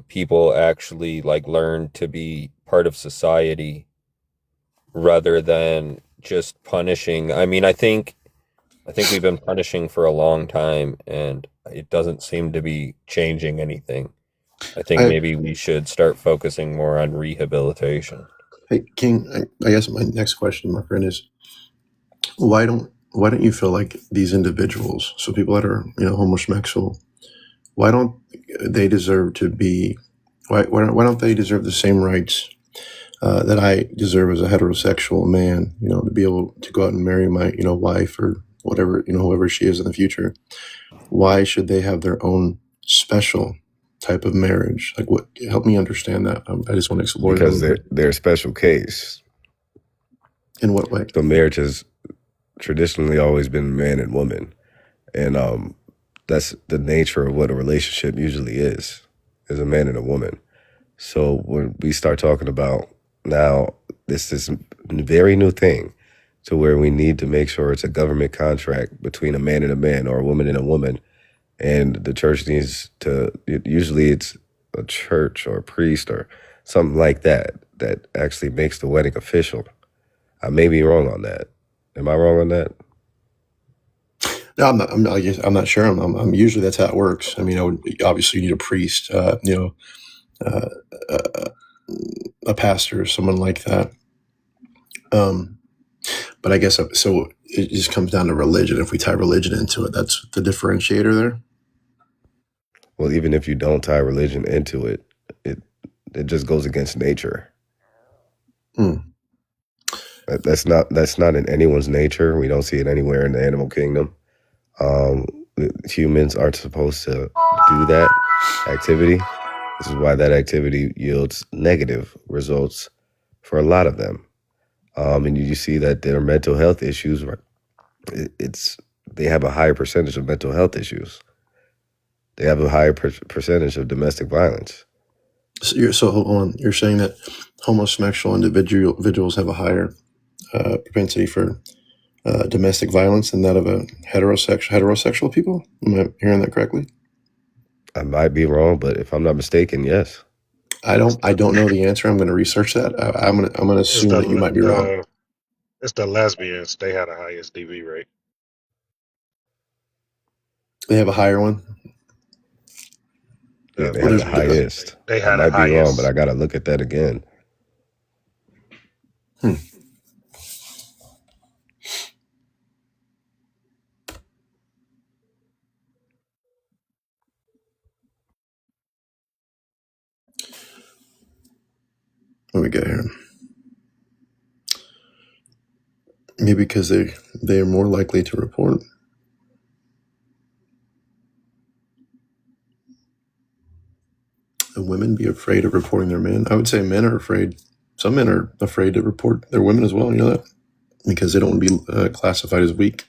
People actually like learn to be part of society rather than just punishing. I mean, I think we've been punishing for a long time, and it doesn't seem to be changing anything. I think maybe we should start focusing more on rehabilitation. Hey, King, I guess my next question, my friend, is why don't you feel like these individuals, so people that are homosexual, why don't they deserve to be? Why don't they deserve the same rights that I deserve as a heterosexual man? To be able to go out and marry my wife or whatever whoever she is in the future. Why should they have their own special type of marriage? Like, what? Help me understand that. I just want to explore Because that. they're a special case. In what way? So marriage has traditionally always been man and woman, and that's the nature of what a relationship usually is a man and a woman. So when we start talking about now, this is a very new thing to where we need to make sure it's a government contract between a man and a man or a woman and a woman. And the church needs to, usually it's a church or a priest or something like that actually makes the wedding official. I may be wrong on that. Am I wrong on that? No, I'm not. I'm not sure. I'm usually that's how it works. I mean, obviously you need a priest, a pastor, someone like that. But I guess so. It just comes down to religion. If we tie religion into it, that's the differentiator there. Well, even if you don't tie religion into it, it just goes against nature. That's not in anyone's nature. We don't see it anywhere in the animal kingdom. Humans aren't supposed to do that activity. This is why that activity yields negative results for a lot of them. And you see that their mental health issues, they have a higher percentage of mental health issues. They have a higher percentage of domestic violence. So hold on. You're saying that homosexual individuals have a higher propensity for domestic violence than that of a heterosexual people? Am I hearing that correctly? I might be wrong, but if I'm not mistaken, yes. I don't know the answer. I'm going to research that. I'm going to assume that you might be wrong. It's the lesbians. They had the highest DV rate. They have a higher one. Yeah, they have the highest. They had I might be wrong, but I got to look at that again. What we got here? Maybe because they are more likely to report. And women be afraid of reporting their men. I would say men are afraid. Some men are afraid to report their women as well. You know that? Because they don't want to be classified as weak.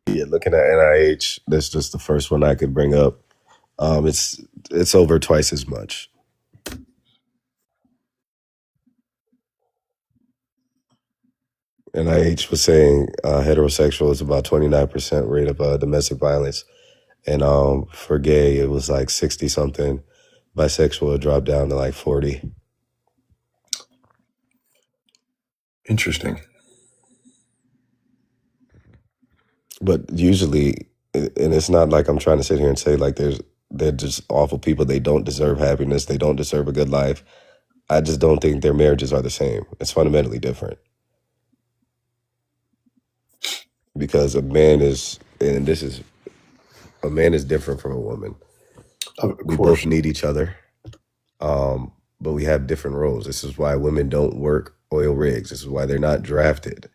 Yeah, looking at NIH, that's just the first one I could bring up. It's over twice as much. NIH was saying heterosexual is about 29% rate of domestic violence, and for gay it was like 60 something. Bisexual it dropped down to like 40. Interesting. But usually, and it's not like I'm trying to sit here and say like they're just awful people. They don't deserve happiness. They don't deserve a good life. I just don't think their marriages are the same. It's fundamentally different. Because a man is different from a woman. We both need each other, but we have different roles. This is why women don't work oil rigs. This is why they're not drafted.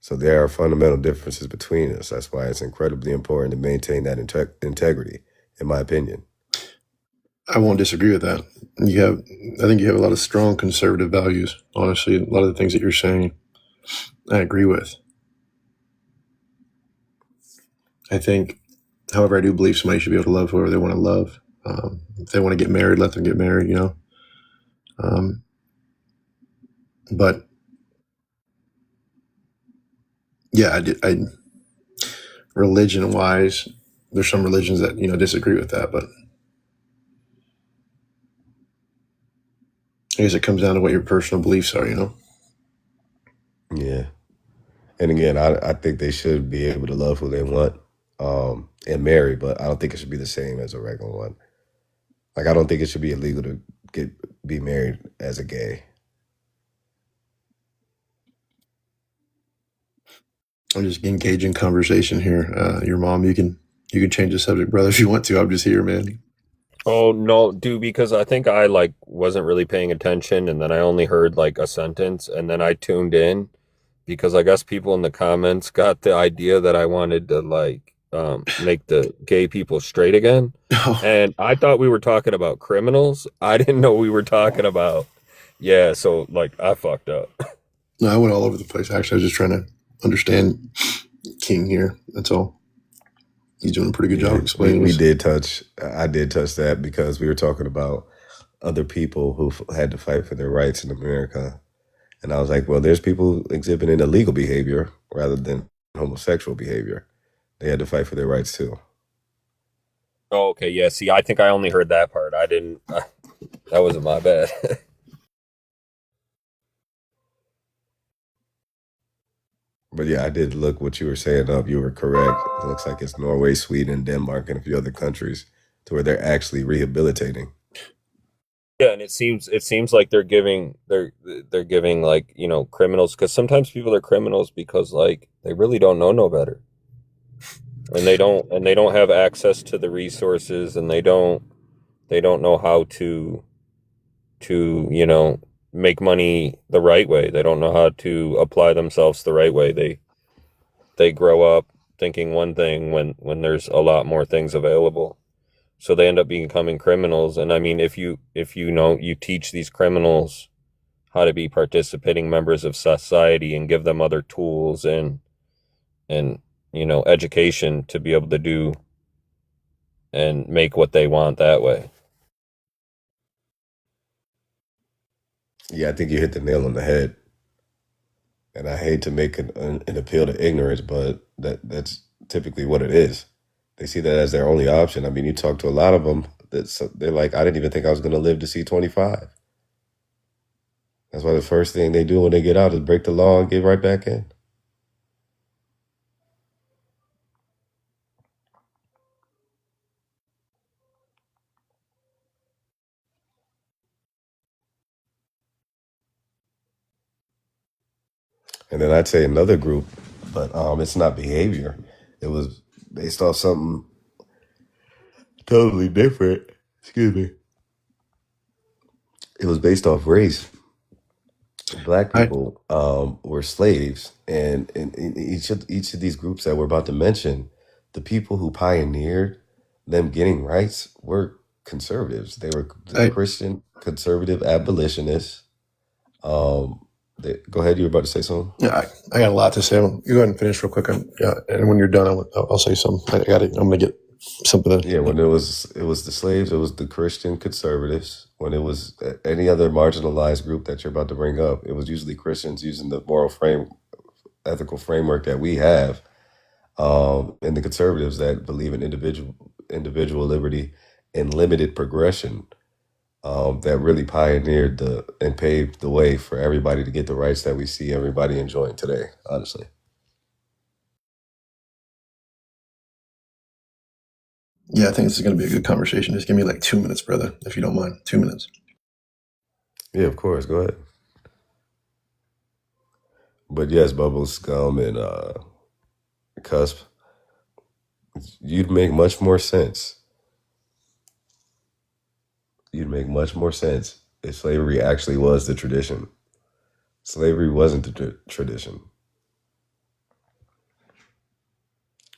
So there are fundamental differences between us. That's why it's incredibly important to maintain that integrity, in my opinion. I won't disagree with that. I think you have a lot of strong conservative values. Honestly, a lot of the things that you're saying, I agree with. I think, however, I do believe somebody should be able to love whoever they want to love. If they want to get married, let them get married, But yeah, religion wise, there's some religions that, disagree with that, but I guess it comes down to what your personal beliefs are, Yeah. And again, I think they should be able to love who they want and marry, but I don't think it should be the same as a regular one. Like, I don't think it should be illegal to be married as a gay. I'm just engaging conversation here. Your mom, you can change the subject, brother, if you want to. I'm just here, man. Oh no, dude, because I think I wasn't really paying attention, and then I only heard like a sentence, and then I tuned in because I guess people in the comments got the idea that I wanted to make the gay people straight again. And I thought we were talking about criminals. I didn't know we were talking about so I fucked up. No, I went all over the place. Actually, I was just trying to understand King here. That's all. He's doing a pretty good job explaining. I did touch that because we were talking about other people who had to fight for their rights in America. And I was like, well, there's people exhibiting illegal behavior rather than homosexual behavior. They had to fight for their rights too. Oh, okay, yeah. See, I think I only heard that part. I didn't. That wasn't my bad. But yeah, I did look what you were saying up. You were correct. It looks like it's Norway, Sweden, Denmark, and a few other countries to where they're actually rehabilitating. Yeah, and it seems like they're giving criminals, because sometimes people are criminals because they really don't know no better. And they don't have access to the resources, and they don't know how to make money the right way. They don't know how to apply themselves the right way. They grow up thinking one thing when there's a lot more things available. So they end up becoming criminals. And I mean, if you teach these criminals how to be participating members of society and give them other tools and education to be able to do and make what they want that way. Yeah, I think you hit the nail on the head. And I hate to make an appeal to ignorance, but that's typically what it is. They see that as their only option. I mean, you talk to a lot of them, they're like, I didn't even think I was going to live to see 25. That's why the first thing they do when they get out is break the law and get right back in. And then I'd say another group, but it's not behavior. It was based off something totally different. Excuse me. It was based off race. Black people were slaves, and in each of these groups that we're about to mention, the people who pioneered them getting rights were conservatives. They were Christian conservative abolitionists. Go ahead. You were about to say something. Yeah, I got a lot to say. You go ahead and finish real quick. And when you're done, I'll say something. I'm gonna get something. Yeah, when it was the slaves, it was the Christian conservatives. When it was any other marginalized group that you're about to bring up, it was usually Christians using the ethical framework that we have, and the conservatives that believe in individual liberty and limited progression. That really pioneered and paved the way for everybody to get the rights that we see everybody enjoying today, honestly. Yeah, I think this is going to be a good conversation. Just give me 2 minutes, brother, if you don't mind. 2 minutes. Yeah, of course. Go ahead. But yes, Bubbles, Scum, and Cusp, you'd make much more sense. You'd make much more sense if slavery actually was the tradition. Slavery wasn't the tradition.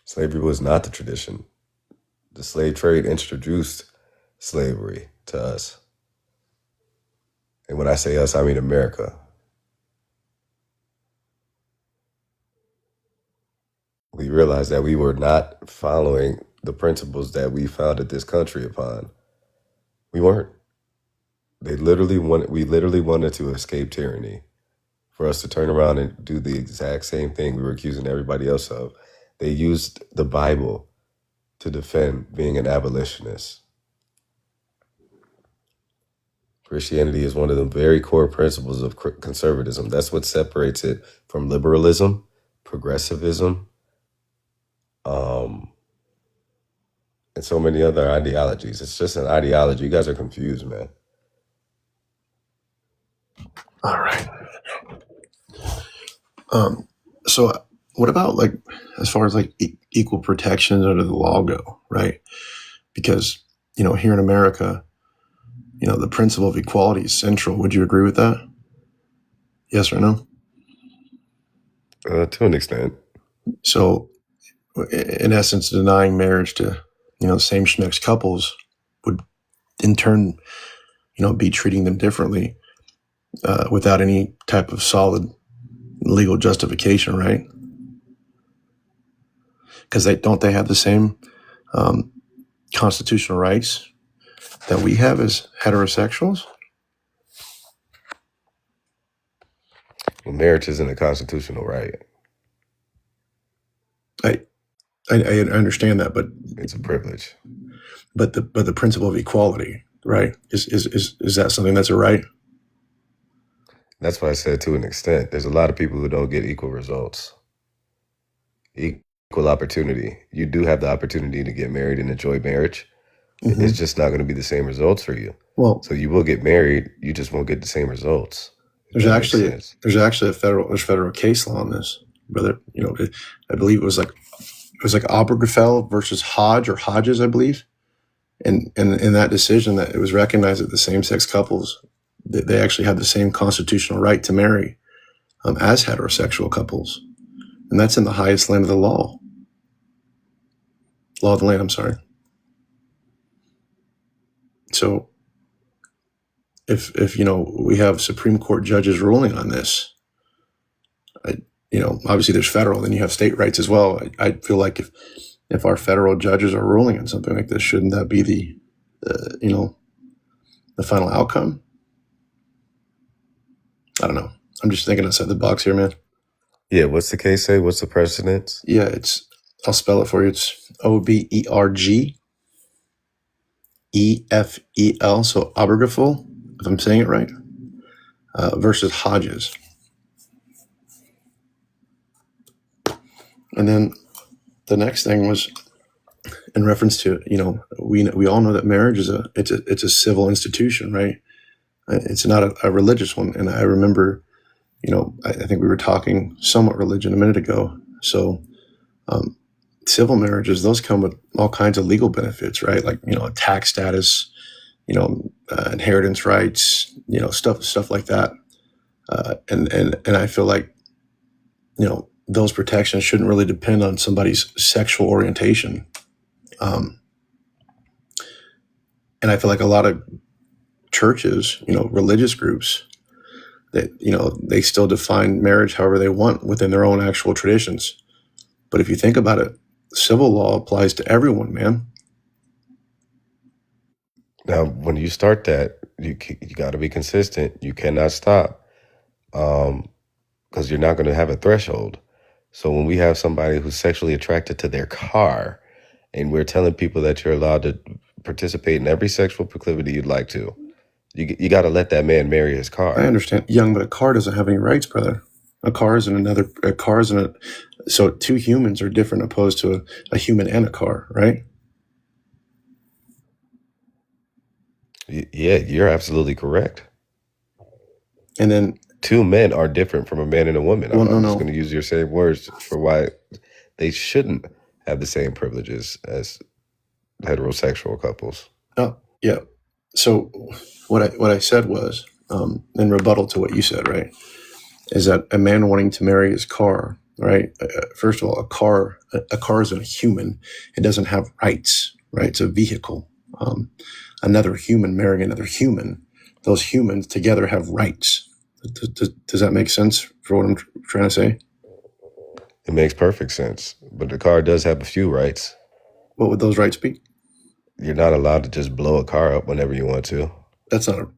Slavery was not the tradition. The slave trade introduced slavery to us. And when I say us, I mean America. We realized that we were not following the principles that we founded this country upon. We weren't. we literally wanted to escape tyranny. For us to turn around and do the exact same thing we were accusing everybody else of. They used the Bible to defend being an abolitionist. Christianity is one of the very core principles of conservatism. That's what separates it from liberalism, progressivism, and so many other ideologies. It's just an ideology. You guys are confused, man. All right. So what about like, as far as like equal protections under the law go, right? Because, here in America, the principle of equality is central. Would you agree with that? Yes or no? To an extent. So in essence, denying marriage to, same-sex couples would in turn, be treating them differently without any type of solid legal justification, right? Because they have the same constitutional rights that we have as heterosexuals? Well, marriage isn't a constitutional right. I understand that, but it's a privilege. But the principle of equality, right? Is that something that's a right? That's why I said to an extent. There's a lot of people who don't get equal results. Equal opportunity. You do have the opportunity to get married and enjoy marriage. Mm-hmm. It's just not going to be the same results for you. Well, so you will get married, you just won't get the same results. There's actually a federal case law on this, brother. I believe it was like Obergefell versus Hodges, I believe. And in that decision, that it was recognized that the same-sex couples, they actually have the same constitutional right to marry as heterosexual couples. And that's in the highest land of the law. Law of the land, I'm sorry. So if we have Supreme Court judges ruling on this, obviously there's federal, then you have state rights as well. I feel like if our federal judges are ruling on something like this, shouldn't that be the final outcome? I don't know. I'm just thinking outside the box here, man. Yeah, what's the case say? What's the precedent? Yeah, I'll spell it for you. It's Obergefell, so Obergefell, if I'm saying it right, versus Hodges. And then the next thing was in reference to, we all know that marriage is it's a civil institution, right? It's not a religious one. And I remember, I think we were talking somewhat religion a minute ago. So civil marriages, those come with all kinds of legal benefits, right? Like, tax status, inheritance rights, stuff like that. And I feel like, those protections shouldn't really depend on somebody's sexual orientation. And I feel like a lot of churches, religious groups, that, they still define marriage however they want within their own actual traditions. But if you think about it, civil law applies to everyone, man. Now, when you start that, you got to be consistent. You cannot stop because you're not going to have a threshold. So when we have somebody who's sexually attracted to their car, and we're telling people that you're allowed to participate in every sexual proclivity you'd like to, you got to let that man marry his car. I understand, Young, but a car doesn't have any rights, brother. So two humans are different opposed to a human and a car, right? Yeah, you're absolutely correct. And then two men are different from a man and a woman. Well, I'm just going to use your same words for why they shouldn't have the same privileges as heterosexual couples. Oh, yeah. So what I said was, in rebuttal to what you said, right, is that a man wanting to marry his car, right? First of all, a car isn't a human. It doesn't have rights, right? It's a vehicle. Another human marrying another human. Those humans together have rights. Does that make sense for what I'm trying to say? It makes perfect sense. But the car does have a few rights. What would those rights be? You're not allowed to just blow a car up whenever you want to. That's not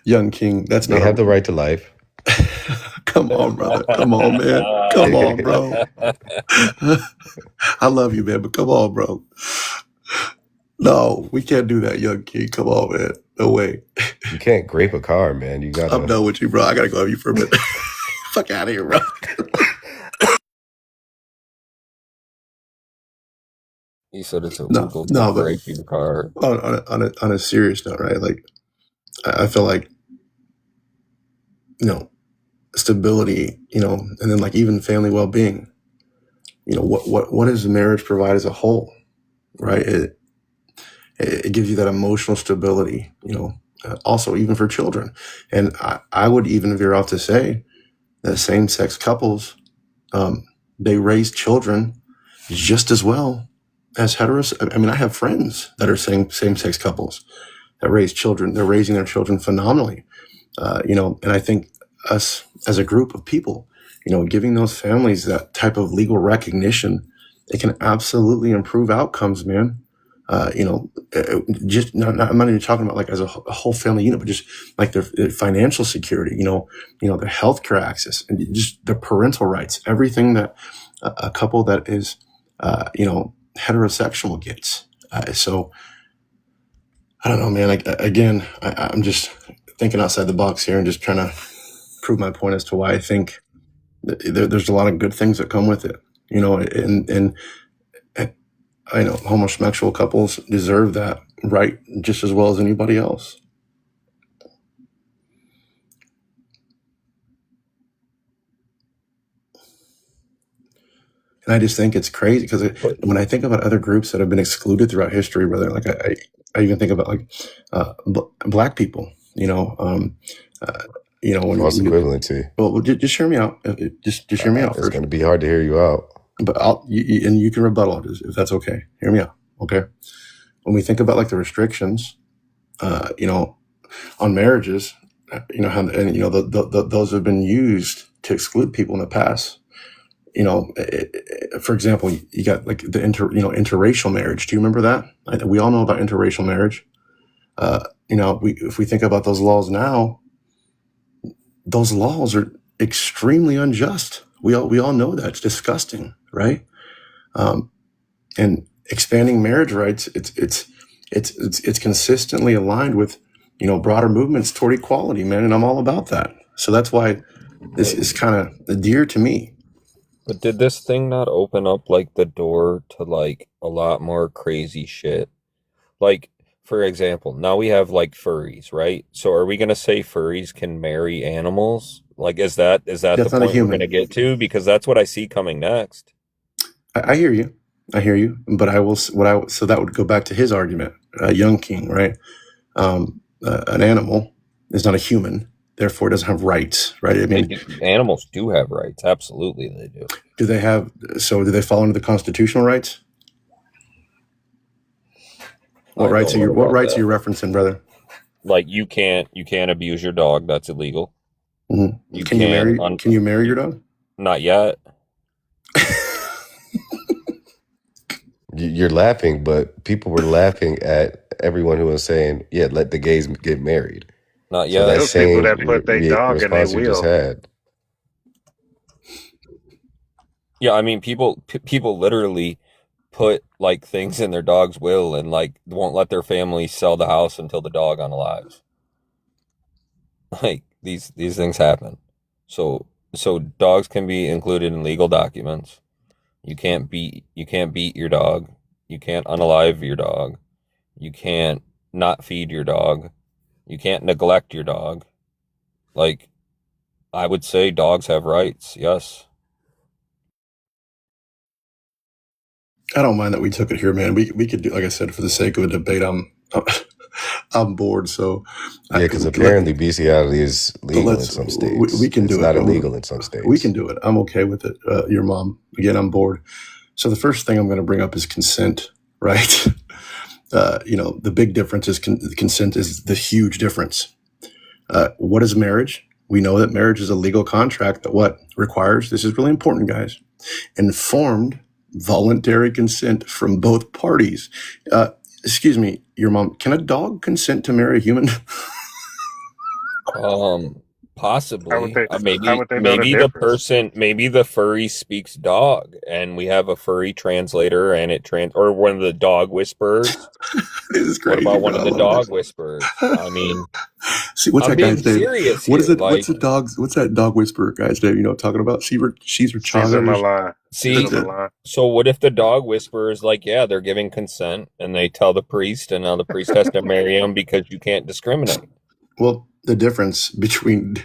Young King, that's They not have a. the right to life. Come on, brother. Come on, man. Come on, bro. I love you, man, but come on, bro. No, we can't do that, Young King. Come on, man. No way. You can't grape a car, man. You I'm gotta. done with you, bro. I gotta go have you for a minute. Fuck out of here, bro. He said it's No, illegal to no, but break your car. on a serious note, right? Like, I feel like, you know, stability, you know, and then like even family well-being, you know, what does marriage provide as a whole, right? It gives you that emotional stability, you know, also even for children. And I would even veer off to say that same-sex couples, they raise children just as well as heteros. I mean, I have friends that are same-sex couples that raise children. They're raising their children phenomenally, you know, and I think us as a group of people, you know, giving those families that type of legal recognition, it can absolutely improve outcomes, man. You know, just I'm not even talking about like as a whole family unit, but just like their financial security, you know, their healthcare access and just their parental rights, everything that a couple that is, you know, heterosexual gets. So I don't know, man. Like again, I'm just thinking outside the box here and just trying to prove my point as to why I think there's a lot of good things that come with it, you know, and I know homosexual couples deserve that right just as well as anybody else. And I just think it's crazy because when I think about other groups that have been excluded throughout history, whether like I even think about like black people, you know, when False equivalency. Well, just hear me out. Just hear me out first. It's going to be hard to hear you out. But and you can rebuttal if that's okay. Hear me out, okay? When we think about like the restrictions, you know, on marriages, you know, how, and you know, those have been used to exclude people in the past. You know, for example, you got like the interracial marriage. Do you remember that? We all know about interracial marriage. You know, if we think about those laws now, those laws are extremely unjust. We all know that. It's disgusting, right? And expanding marriage rights, it's consistently aligned with, you know, broader movements toward equality, man. And I'm all about that. So that's why this is kind of dear to me. But did this thing not open up like the door to like a lot more crazy shit? Like, for example, now we have like furries, right? So are we gonna say furries can marry animals? Like, is that the That's not a point we're human. gonna get to? Because that's what I see coming next. I hear you. But so that would go back to his argument, Young King, right? An animal is not a human, therefore it doesn't have rights, right? I mean, Animals do have rights. Absolutely, they do. Do they fall under the constitutional rights? What rights are you referencing, brother? Like you can't abuse your dog. That's illegal. Mm-hmm. Can you marry your dog? Not yet. You're laughing, but people were laughing at everyone who was saying, "Yeah, let the gays get married." Not yet. So that Those same people that put their dog in their response you just wheel. had. Yeah, I mean, people literally put like things in their dog's will and like won't let their family sell the house until the dog unalives. Like these things happen. So dogs can be included in legal documents. You can't beat your dog. You can't unalive your dog. You can't not feed your dog. You can't neglect your dog. Like, I would say dogs have rights. Yes. I don't mind that we took it here, man. We could do, like I said, for the sake of a debate. I'm bored. So yeah, because apparently bestiality is legal in some states. We can do it's it. Not illegal in some states. We can do it. I'm okay with it. Your mom. Again, I'm bored. So the first thing I'm going to bring up is consent, right? You know, the big difference is consent is the huge difference. What is marriage? We know that marriage is a legal contract that what requires, this is really important, guys, informed voluntary consent from both parties. Excuse me, your mom, can a dog consent to marry a human? Possibly. How Maybe would they know the difference? maybe the furry speaks dog, and we have a furry translator, and or one of the dog whisperers. This is What crazy, about one bro. of I the love dog this. whisperers? I mean, See, what's I'm that being guy's name? serious What is here. it? What's Like, the dog's? What's that dog whisperer guy's name? You know what I'm talking about? Caesar Caesar Chavez. Milan. see, Caesar Milan. so what if the dog whisperers, like, yeah, they're giving consent, and they tell the priest, and now the priest has to marry him because you can't discriminate. Well, the difference between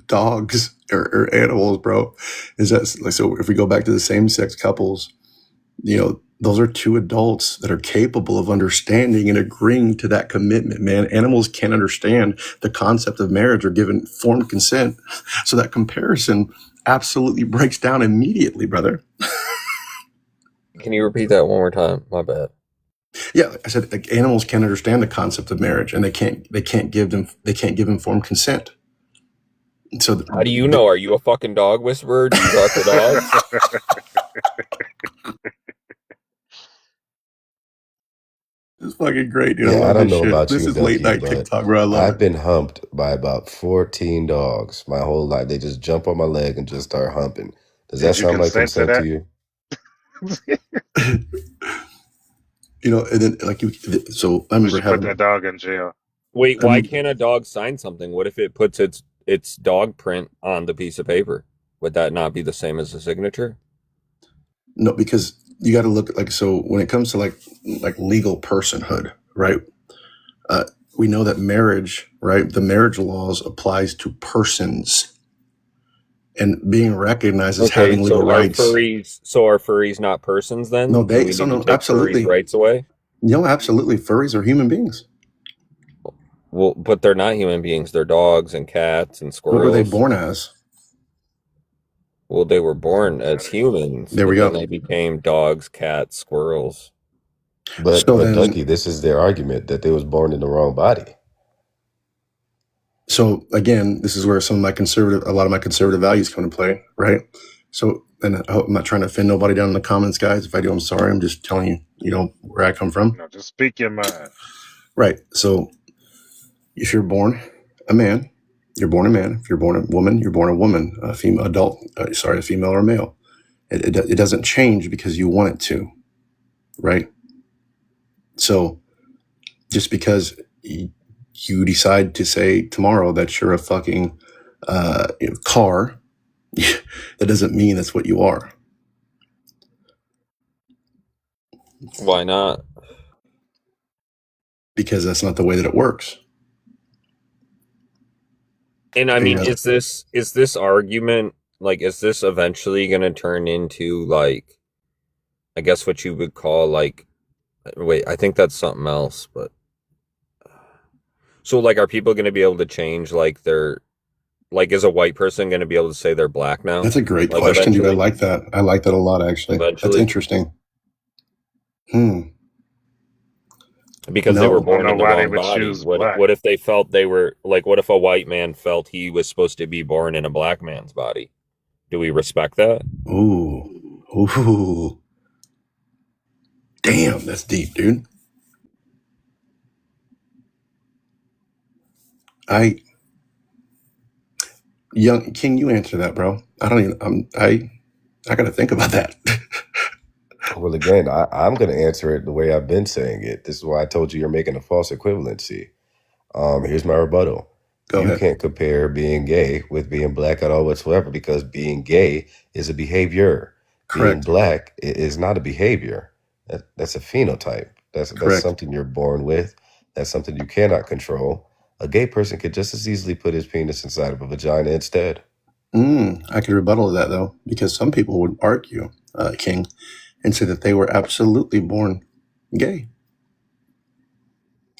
dogs or animals, bro, is that like, so if we go back to the same sex couples, you know, those are two adults that are capable of understanding and agreeing to that commitment, man. Animals can't understand the concept of marriage or give informed consent. So that comparison absolutely breaks down immediately, brother. Can you repeat that one more time? My bad. Yeah, I said like, animals can't understand the concept of marriage, and they can't give informed consent. So How do you know? Are you a fucking dog whisperer? Do you talk to dogs? It's fucking great, dude. I Yeah, I love don't this know shit. about This you, is late Ducky, night but TikTok, bro. I love I've it. been humped by about 14 dogs my whole life. They just jump on my leg and just start humping. Does that Did you sound like consent to consent to that? you? You know, and then like so I We remember should put having. that dog in jail. Wait, why can't a dog sign something? What if it puts its dog print on the piece of paper? Would that not be the same as a signature? No, because you got to look at like, so when it comes to like legal personhood, right? We know that marriage, right? The marriage laws applies to persons and being recognized as Okay, having legal so rights. are furries not persons then? No, Do we need to take absolutely. furries' rights away? No, absolutely. Furries are human beings. Well, but they're not human beings. They're dogs and cats and squirrels. What were they born as? Well, they were born as humans. There we but go. Then they became dogs, cats, squirrels. But Ducky, this is their argument that they was born in the wrong body. So again, this is where a lot of my conservative values come into play, right? So, and I hope I'm not trying to offend nobody down in the comments, guys. If I do, I'm sorry. I'm just telling you, you know, where I come from. No, just speak your mind. Right. So if you're born a man, you're born a man. If you're born a woman, you're born a woman, a female a female or a male. It doesn't change because you want it to, right? So just because you decide to say tomorrow that you're a fucking car, that doesn't mean that's what you are. Why not? Because that's not the way that it works. And I mean, is this argument, like, is this eventually going to turn into, like, I guess what you would call, like, wait, I think that's something else, but so, like, are people going to be able to change, like, is a white person going to be able to say they're black now? That's a great Like, question, dude. I eventually? like that. I like that a lot, actually. That's Eventually. interesting. Because they were I born don't in know the why they wrong would body. choose black. What if they felt they were, like, what if a white man felt he was supposed to be born in a black man's body? Do we respect that? Ooh. Damn, that's deep, dude. Young King, you answer that, bro. I got to think about that. Well, again, I'm going to answer it the way I've been saying it. This is why I told you you're making a false equivalency. Here's my rebuttal. Go You ahead. can't compare being gay with being black at all whatsoever, because being gay is a behavior. Being Correct. black is not a behavior. That's a phenotype. That's Correct. something you're born with. That's something you cannot control. A gay person could just as easily put his penis inside of a vagina instead. I could rebuttal that, though, because some people would argue, King, and say that they were absolutely born gay.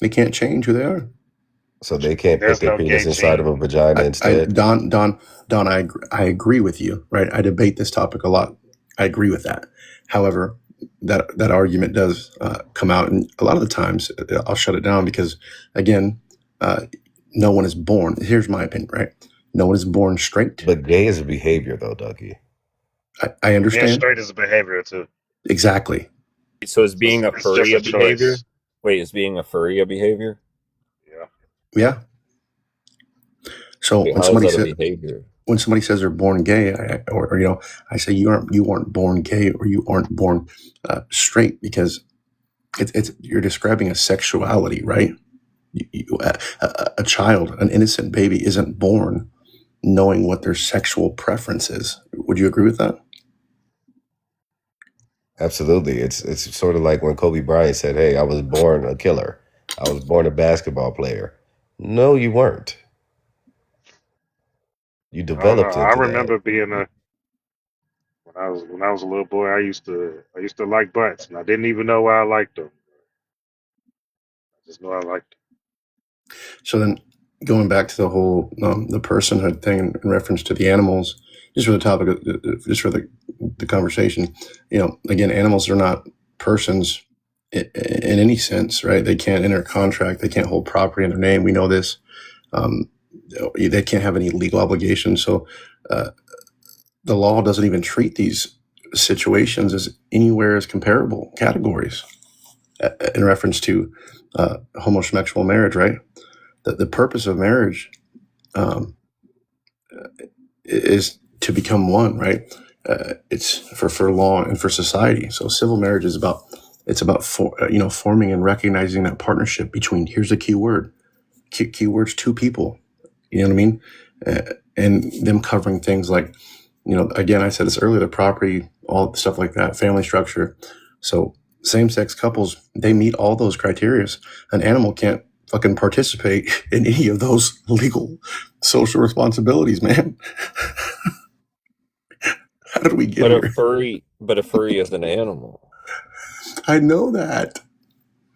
They can't change who they are. So they can't There's put their no penis gay inside of a gene. vagina instead? Don, I agree with you, right? I debate this topic a lot. I agree with that. However, that argument does come out, and a lot of the times I'll shut it down because, again, no one is born. Here's my opinion, right? No one is born straight. But gay is a behavior, though, Dougie. I Being understand. straight is a behavior too. Exactly. So is being a It's furry just a a behavior? choice. Wait, is being a furry a behavior? Yeah. Yeah. So Wait, when how is somebody that a said behavior? when somebody says they're born gay, or I say you weren't born gay, or you aren't born straight, because it's you're describing a sexuality, right? A child, an innocent baby, isn't born knowing what their sexual preference is. Would you agree with that? Absolutely. It's sort of like when Kobe Bryant said, "Hey, I was born a killer. I was born a basketball player." No, you weren't. You I don't know. developed I into that. remember being when I was a little boy. I used to like butts, and I didn't even know why I liked them. I just know I liked them. So then, going back to the whole the personhood thing in reference to the animals, just for the topic, just for the conversation, again, animals are not persons in any sense, right? They can't enter a contract. They can't hold property in their name. We know this. They can't have any legal obligations. So the law doesn't even treat these situations as anywhere as comparable categories in reference to homosexual marriage, right? The purpose of marriage is to become one, right? It's for law and for society. So civil marriage is about forming and recognizing that partnership between, here's the key word, keywords, two people. You know what I mean? And them covering things like, again, I said this earlier, the property, all the stuff like that, family structure. So same-sex couples, they meet all those criteria. An animal can't fucking participate in any of those legal social responsibilities, man. How did we get here? But a furry is an animal. I know that.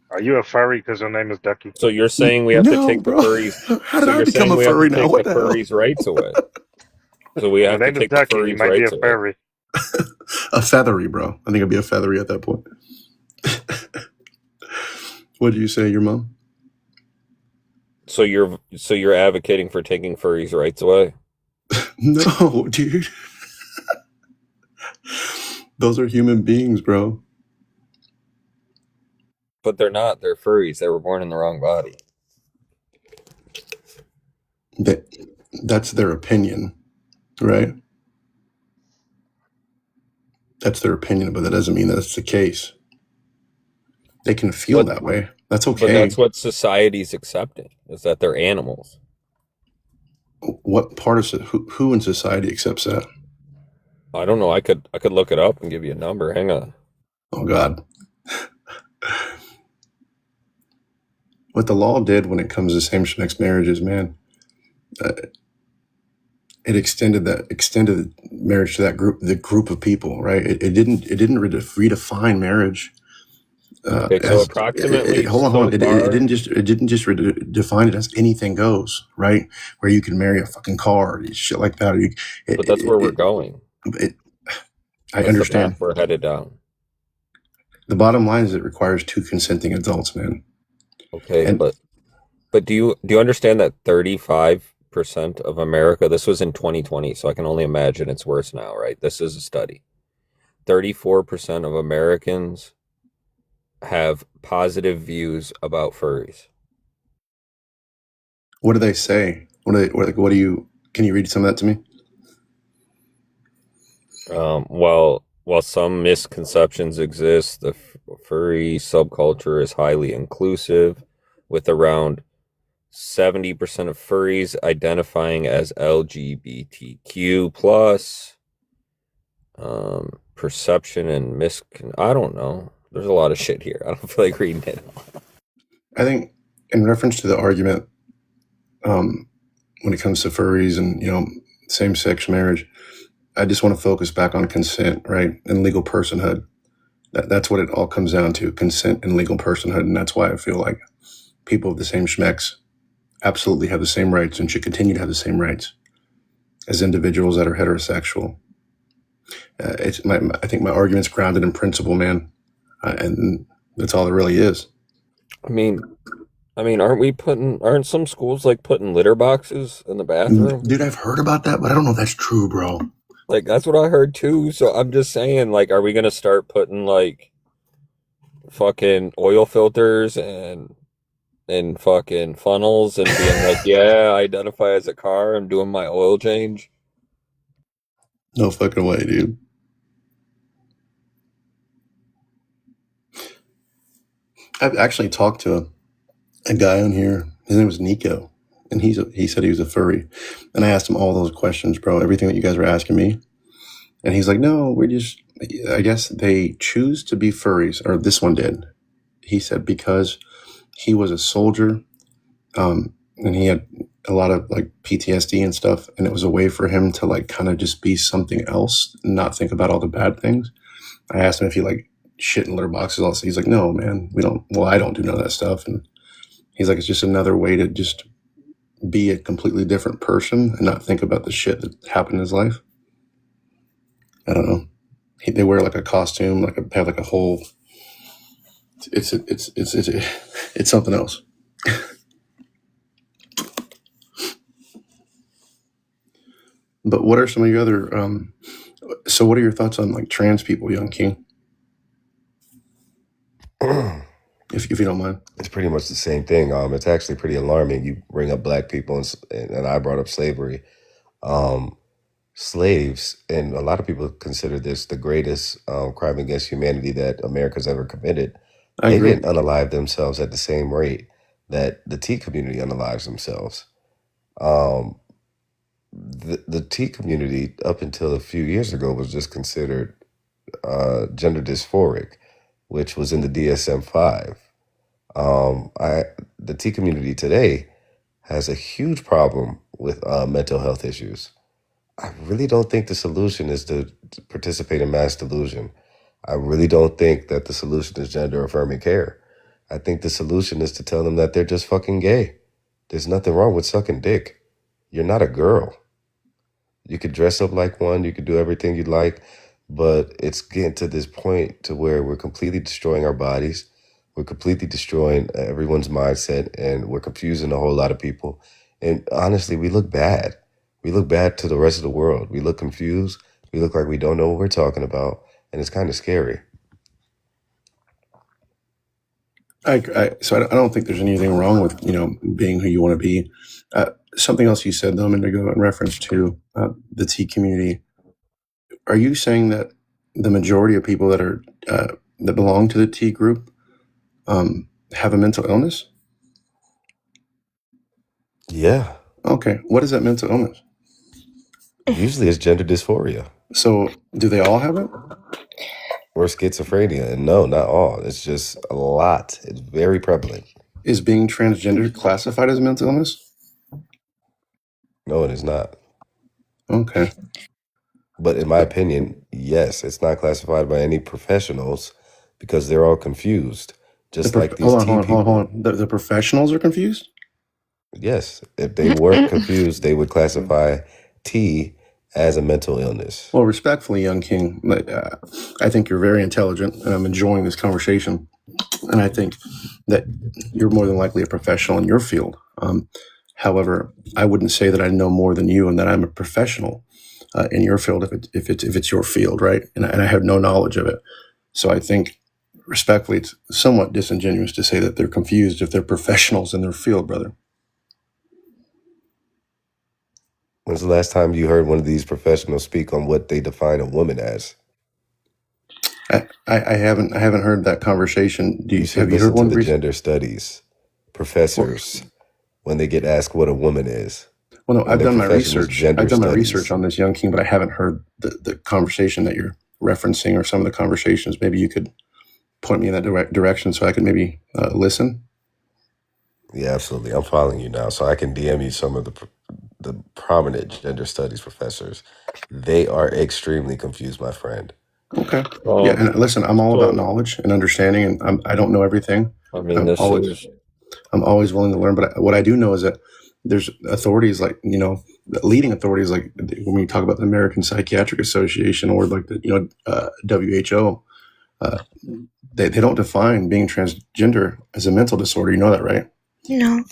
Are you a furry because your name is Ducky? So you're saying we have to take the furries? How did I become a furry now? What the hell? Furries' rights away. So we have to take the furries' might be a rights away. furry. A feathery, bro. I think I'd be a feathery at that point. What did you say, your mom? So you're advocating for taking furries' rights away? No, dude. Those are human beings, bro. But they're not. They're furries. They were born in the wrong body. That's their opinion, right? That's their opinion, but that doesn't mean that's the case. They can feel that way. That's okay. But that's what society's accepting, is that they're animals. What part of who in society accepts that? I don't know. I could look it up and give you a number. Hang on. Oh God. What the law did when it comes to same-sex marriages, man, it extended marriage to the group of people, right? It didn't redefine marriage. Okay, so approximately. Hold on. It didn't just define it as anything goes, right? Where you can marry a fucking car, shit like that. But that's where we're going. I understand. The path we're headed down. The bottom line is it requires two consenting adults, man. Okay, but do you understand that 35% of America, this was in 2020, so I can only imagine it's worse now, right? This is a study. 34% of Americans have positive views about furries. What do they say? What do you? Can you read some of that to me? While some misconceptions exist, the furry subculture is highly inclusive, with around 70% of furries identifying as LGBTQ plus. Perception and I don't know. There's a lot of shit here. I don't feel like reading it. I think in reference to the argument, when it comes to furries and same-sex marriage, I just want to focus back on consent, right, and legal personhood. That's what it all comes down to: consent and legal personhood, and that's why I feel like people of the same schmex absolutely have the same rights and should continue to have the same rights as individuals that are heterosexual. I think my argument's grounded in principle, man, and that's all it really is. I mean, aren't some schools like putting litter boxes in the bathroom? Dude, I've heard about that, but I don't know if that's true, bro. Like, that's what I heard too. So I'm just saying, like, are we gonna start putting like fucking oil filters and in fucking funnels and being like, yeah, I identify as a car. I'm doing my oil change. No fucking way, dude. I've actually talked to a guy on here. His name was Nico, and he said he was a furry. And I asked him all those questions, bro, everything that you guys were asking me. And he's like, no, I guess they choose to be furries, or this one did. He said because he was a soldier, and he had a lot of like PTSD and stuff, and it was a way for him to like kind of just be something else and not think about all the bad things. I asked him if he like shit in litter boxes. Also, he's like, no, man, I don't do none of that stuff. And he's like, it's just another way to just be a completely different person and not think about the shit that happened in his life. I don't know. They wear like a costume, have like a whole. It's something else. But what are some of your other? So, what are your thoughts on like trans people, Young King? If you don't mind. It's pretty much the same thing. It's actually pretty alarming. You bring up black people, and I brought up slavery. Slaves, and a lot of people consider this the greatest crime against humanity that America's ever committed. I They agree. didn't unalive themselves at the same rate that the T community unalives themselves. The T community, up until a few years ago, was just considered gender dysphoric, which was in the DSM-5. The T community today has a huge problem with mental health issues. I really don't think the solution is to participate in mass delusion. I really don't think that the solution is gender affirming care. I think the solution is to tell them that they're just fucking gay. There's nothing wrong with sucking dick. You're not a girl. You could dress up like one, you could do everything you'd like, but it's getting to this point to where we're completely destroying our bodies. We're completely destroying everyone's mindset, and we're confusing a whole lot of people. And honestly, we look bad. We look bad to the rest of the world. We look confused. We look like we don't know what we're talking about, and it's kind of scary. So I don't think there's anything wrong with being who you want to be. Something else you said, though, a minute ago in reference to the T community. Are you saying that the majority of people that belong to the T group have a mental illness? Yeah. Okay. What is that mental illness? Usually it's gender dysphoria. So do they all have it? Or schizophrenia. And no, not all. It's just a lot. It's very prevalent. Is being transgender classified as a mental illness? No, it is not. Okay. But in my opinion, yes, it's not classified by any professionals because they're all confused. Just like these hold on. The professionals are confused? Yes. If they weren't confused, they would classify T as a mental illness. Well, respectfully, Young King, I think you're very intelligent, and I'm enjoying this conversation. And I think that you're more than likely a professional in your field. However, I wouldn't say that I know more than you and that I'm a professional in your field if it's your field, right? And I have no knowledge of it. So I think, respectfully, it's somewhat disingenuous to say that they're confused if they're professionals in their field, brother. When's the last time you heard one of these professionals speak on what they define a woman as? I haven't heard that conversation. Have you heard one? To the gender studies professors when they get asked what a woman is. Well, no, I've done my research. I've done my research on this, Young King, but I haven't heard the conversation that you're referencing or some of the conversations. Maybe you could point me in that direction so I could maybe listen. Yeah, absolutely. I'm following you now, so I can DM you some of the prominent gender studies professors. They are extremely confused, my friend. Okay. Yeah, and listen, I'm all about knowledge and understanding, and I don't know everything. I mean, I'm always willing to learn, but what I do know is that there's authorities like, leading authorities like when we talk about the American Psychiatric Association or like the, WHO, they don't define being transgender as a mental disorder. You know that, right? No.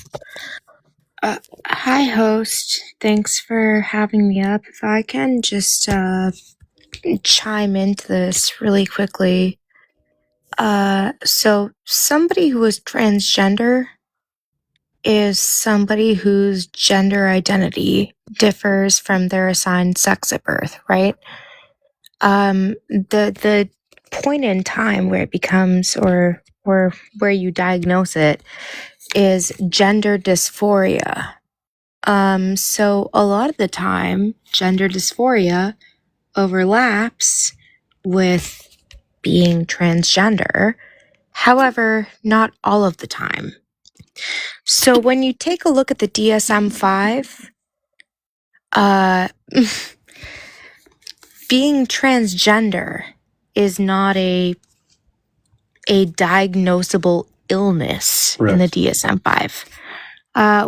Hi, host. Thanks for having me up. If I can just chime into this really quickly. So somebody who is transgender is somebody whose gender identity differs from their assigned sex at birth, right? The point in time where it becomes or where you diagnose it is gender dysphoria. So a lot of the time, gender dysphoria overlaps with being transgender. However, not all of the time. So when you take a look at the DSM-5, being transgender is not a diagnosable illness in the DSM-5.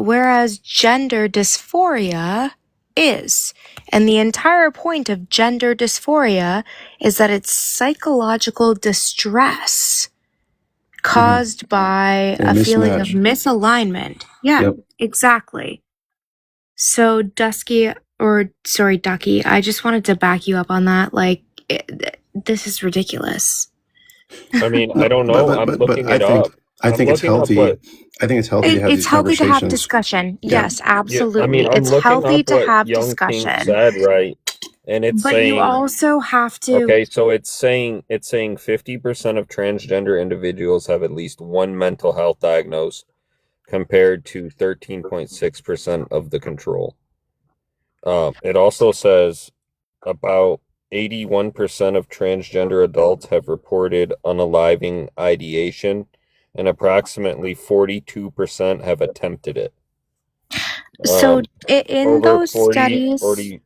Whereas gender dysphoria is. And the entire point of gender dysphoria is that it's psychological distress caused by a feeling of misalignment. Yeah, exactly. So Ducky, I just wanted to back you up on that. Like, this is ridiculous. I mean, I don't know. I'm looking it up. I think it's healthy. I think it's healthy to have It's these healthy to conversations. have discussion. Yeah. Yes, absolutely. I mean, I'm it's looking healthy up to what have Young discussion. King said, right? And it's But saying, you also have to. okay, so it's saying 50% of transgender individuals have at least one mental health diagnosis, compared to 13.6% of the control. It also says about 81% of transgender adults have reported unaliving ideation, and approximately 42% have attempted it. So in over those 40, studies, 40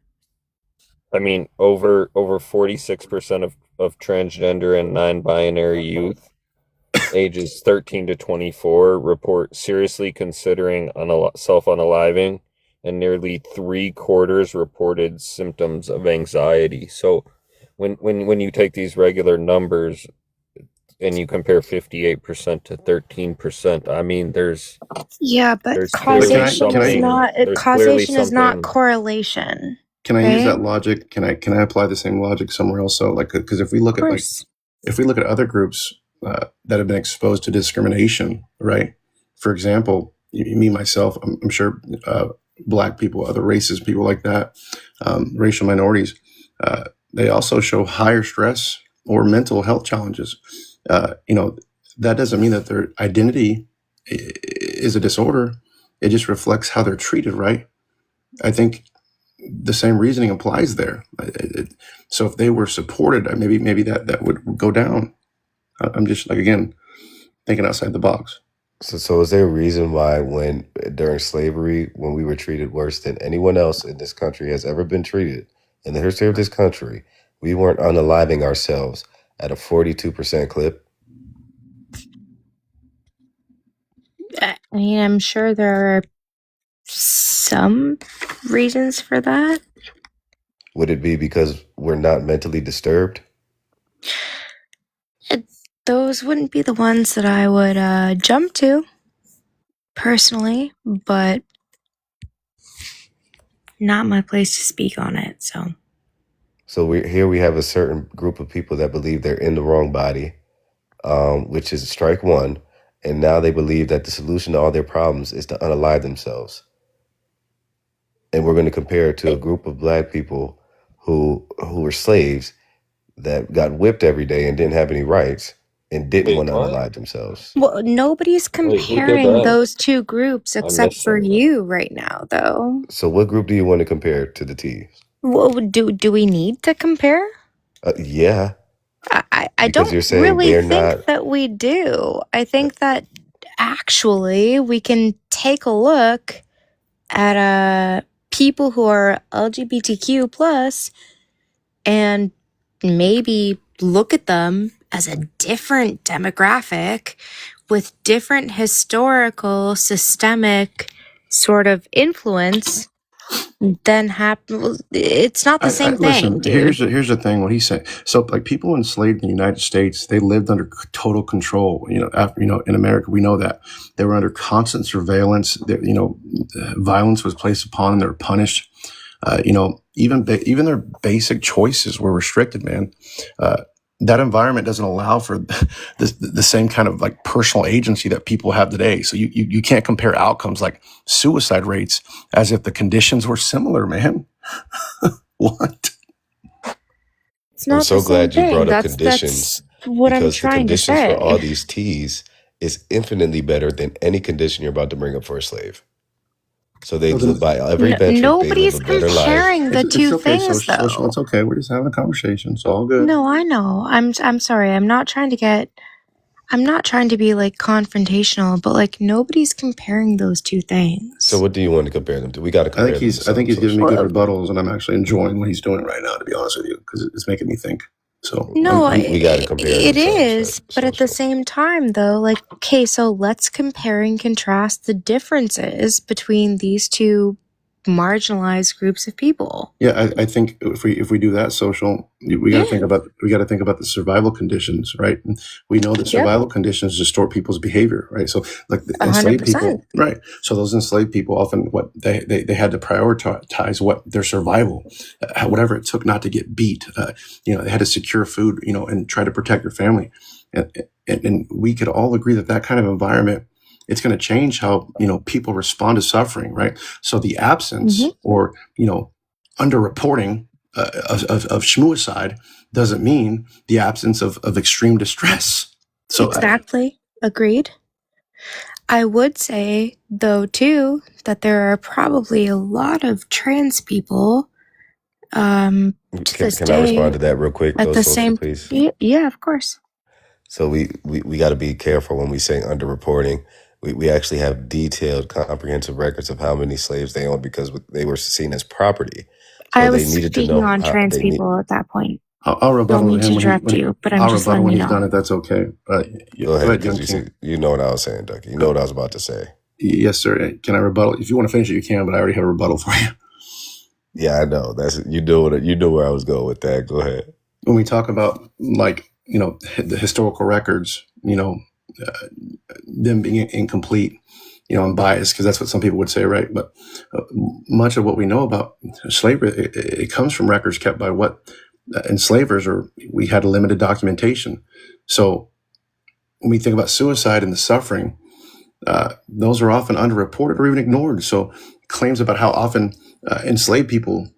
I mean, over 46% of transgender and non-binary youth ages 13 to 24 report seriously considering self-unaliving, and nearly 3/4 reported symptoms of anxiety. So when you take these regular numbers and you compare 58% to 13%, I mean, there's but clearly causation is something. not There's clearly causation is not something. correlation. Can I use Right? that logic? Can I apply the same logic somewhere else? So, like, because if we look Of at course. if we look at other groups that have been exposed to discrimination, right? For example, me myself, I'm sure Black people, other races, people like that, racial minorities, they also show higher stress or mental health challenges. That doesn't mean that their identity is a disorder. It just reflects how they're treated, right? I think the same reasoning applies there. So if they were supported, maybe that would go down. I'm just, like, again, thinking outside the box. So is there a reason why during slavery, when we were treated worse than anyone else in this country has ever been treated in the history of this country, we weren't unaliving ourselves at a 42% clip? I mean, I'm sure there are some reasons for that. Would it be because we're not mentally disturbed? Those wouldn't be the ones that I would jump to personally, but not my place to speak on it. So we have a certain group of people that believe they're in the wrong body, which is strike one, and now they believe that the solution to all their problems is to unalive themselves. And we're going to compare it to a group of Black people who were slaves that got whipped every day and didn't have any rights and didn't want to unalive themselves. Well, nobody's comparing those two groups except for you right now, though. So what group do you want to compare to the T's? Well, do we need to compare? Yeah. I don't really think that we do. I think that actually we can take a look at people who are LGBTQ plus and maybe look at them as a different demographic with different historical systemic sort of influence than happen. It's not the same thing, dude. Here's the thing. What he said. So, like, people enslaved in the United States, they lived under total control. In America, we know that they were under constant surveillance. Violence was placed upon them. They were punished. Even their basic choices were restricted, man. that environment doesn't allow for the same kind of like personal agency that people have today. So you can't compare outcomes like suicide rates as if the conditions were similar, man. What? It's I'm not the so same glad you thing. brought up That's conditions what I'm because the trying to conditions for all say. these T's is infinitely better than any condition you're about to bring up for a slave. So they, So then by every metric, they live Nobody's a better life. comparing the it's two okay, things social. though. It's okay. We're just having a conversation. It's all good. No, I know. I'm sorry. I'm not trying to be like confrontational, but like nobody's comparing those two So things. what do you want to compare them to? We got to compare them to I think something he's giving me social. good Well, rebuttals, and I'm actually enjoying what he's doing right now, to be honest with you, because it's making me think. So no, We got to compare them it to something is, but at the social. same time though, like okay, so let's compare and contrast the differences between these two marginalized groups of people. yeah, I think if we do that, social, we got to Yeah. think about the survival conditions, right? And we know that Yep. survival conditions distort people's behavior, right? So like the enslaved 100%. people, right? So those enslaved people often they had to prioritize what their survival, whatever it took not to get beat. They had to secure food, and try to protect their family, and we could all agree that kind of environment, it's going to change how people respond to suffering, right? So the absence or underreporting of schmuicide doesn't mean the absence of extreme distress. So Exactly. Agreed. I would say though too that there are probably a lot of trans people to this Can I respond day to that real quick, at though, the social, same please? yeah, of course. So we got to be careful when we say underreporting. We actually have detailed, comprehensive records of how many slaves they owned because they were seen as property. So I they was needed to speaking know on how trans they need. people at that point. I'll Don't rebuttal mean to to him interrupt you, but I'm I'll just rebuttal letting when you he's done know. if that's okay. Go ahead, Go ahead, because Young King. you know what I was saying, Ducky. You know what I was about to say. Yes, sir. Can I rebuttal? If you want to finish it, you can, but I already have a rebuttal for you. Yeah, I know. You know where I was going with that. Go ahead. When we talk about the historical records, them being incomplete, and biased, because that's what some people would say, right? But much of what we know about slavery, it comes from records kept by what enslavers, or we had a limited documentation. So when we think about suicide and the suffering, those are often underreported or even ignored. So claims about how often enslaved people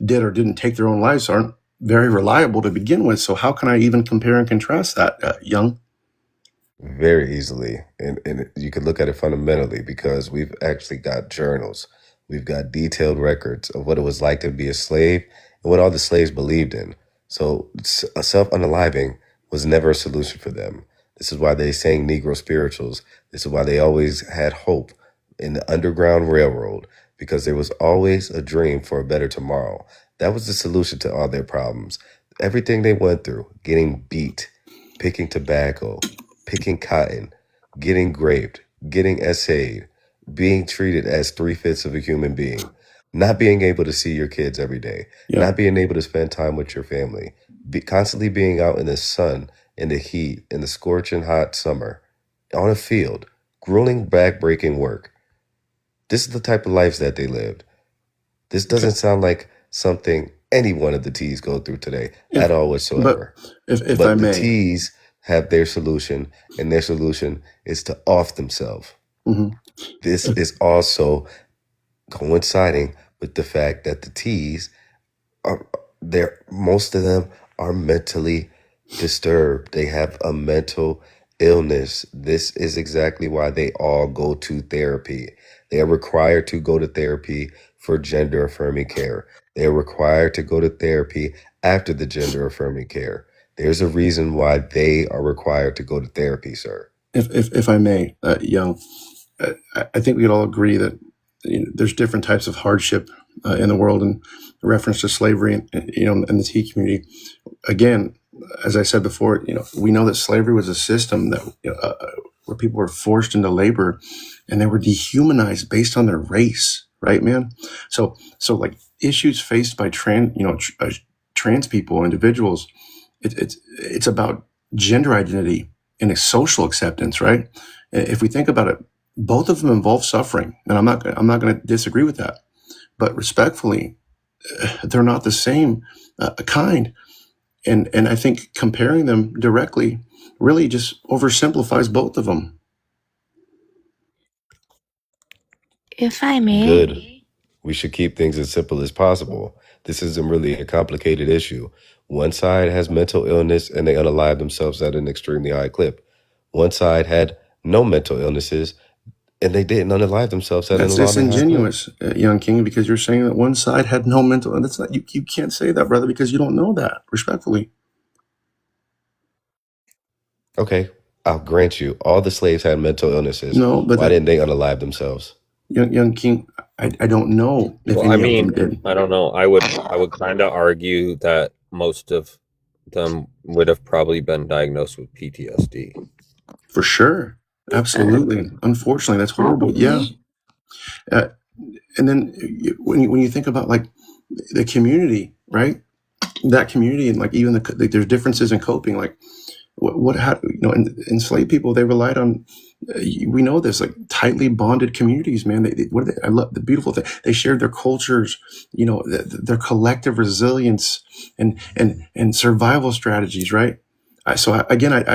did or didn't take their own lives aren't very reliable to begin with. So how can I even compare and contrast that, Young? Very easily. And you could look at it fundamentally because we've actually got journals. We've got detailed records of what it was like to be a slave and what all the slaves believed in. So self-unaliving was never a solution for them. This is why they sang Negro spirituals. This is why they always had hope in the Underground Railroad, because there was always a dream for a better tomorrow. That was the solution to all their problems. Everything they went through, getting beat, picking tobacco, picking cotton, getting raped, getting essayed, being treated as 3/5 of a human being, not being able to see your kids every day, not being able to spend time with your family, constantly being out in the sun, in the heat, in the scorching hot summer, on a field, grueling, back-breaking work. This is the type of lives that they lived. This doesn't sound like something any one of the T's go through today at all whatsoever. But if but I the may, T's have their solution, and their solution is to off themselves. This is also coinciding with the fact that the T's most of them are mentally disturbed. They have a mental illness. This is exactly why they all go to therapy. They are required to go to therapy for gender affirming care. They are required to go to therapy after the gender affirming care. There's a reason why they are required to go to therapy, sir. If I may, Young, I think we'd all agree that there's different types of hardship in the world, in reference to slavery, and in the T community. Again, as I said before, we know that slavery was a system that where people were forced into labor, and they were dehumanized based on their race, right, man? So like issues faced by trans people, individuals, it's about gender identity and a social acceptance, right? If we think about it, both of them involve suffering, and I'm not going to disagree with that, but respectfully, they're not the same kind. And I think comparing them directly really just oversimplifies both of them. If I may. Good. We should keep things as simple as possible. This isn't really a complicated issue. One side has mental illness and they unalive themselves at an extremely high clip. One side had no mental illnesses and they didn't unalive themselves at an That's alarming high clip. disingenuous, Young King, because you're saying that one side had no mental, and that's not, you can't say that, brother, because you don't know that, respectfully. Okay, I'll grant you, all the slaves had mental illnesses. No, but why didn't they unalive themselves? Young King, I don't know if Well, I any mean, of them did. I don't know. I would kind of argue that most of them would have probably been diagnosed with PTSD. For sure. Absolutely. Unfortunately, that's horrible. Yeah. And then when you think about like the community, right? That community and like even there's differences in coping, like enslaved people, they relied on, we know this, like tightly bonded communities, man. I love the beautiful thing. They shared their cultures, their collective resilience and survival strategies, right? I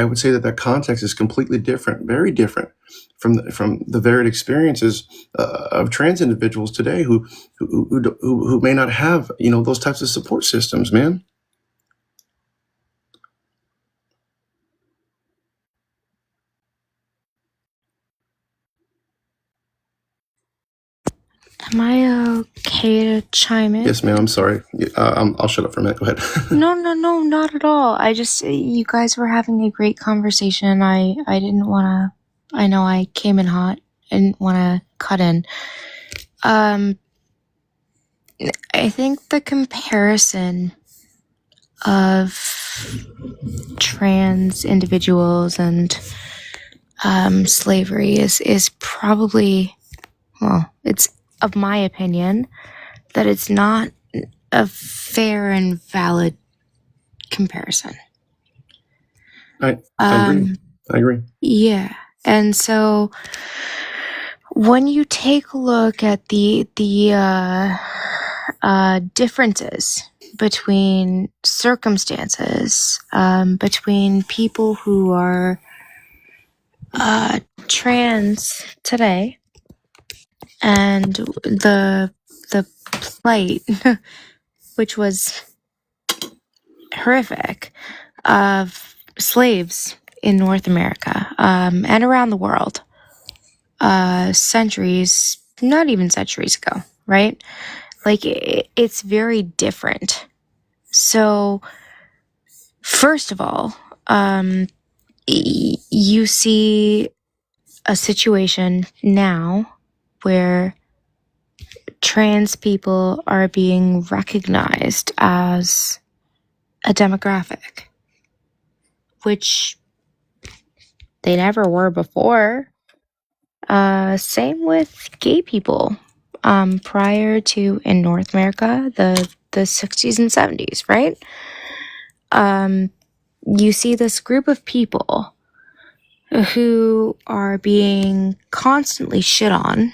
would say that context is completely different, very different from the varied experiences of trans individuals today who may not have, those types of support systems, man. Am I okay to chime in? Yes, ma'am. I'm sorry. I'll shut up for a minute. Go ahead. No, not at all. You guys were having a great conversation. I didn't want to, I know I came in hot. I didn't want to cut in. I think the comparison of trans individuals and slavery is probably, well, it's of my opinion that it's not a fair and valid comparison. I agree. Yeah. And so when you take a look at the differences between circumstances, between people who are trans today and the plight, which was horrific, of slaves in North America and around the world, centuries, not even centuries ago, right? Like it's very different. So first of all, you see a situation now where trans people are being recognized as a demographic, which they never were before. Same with gay people. Prior to, in North America, the 60s and 70s, right? You see this group of people who are being constantly shit on.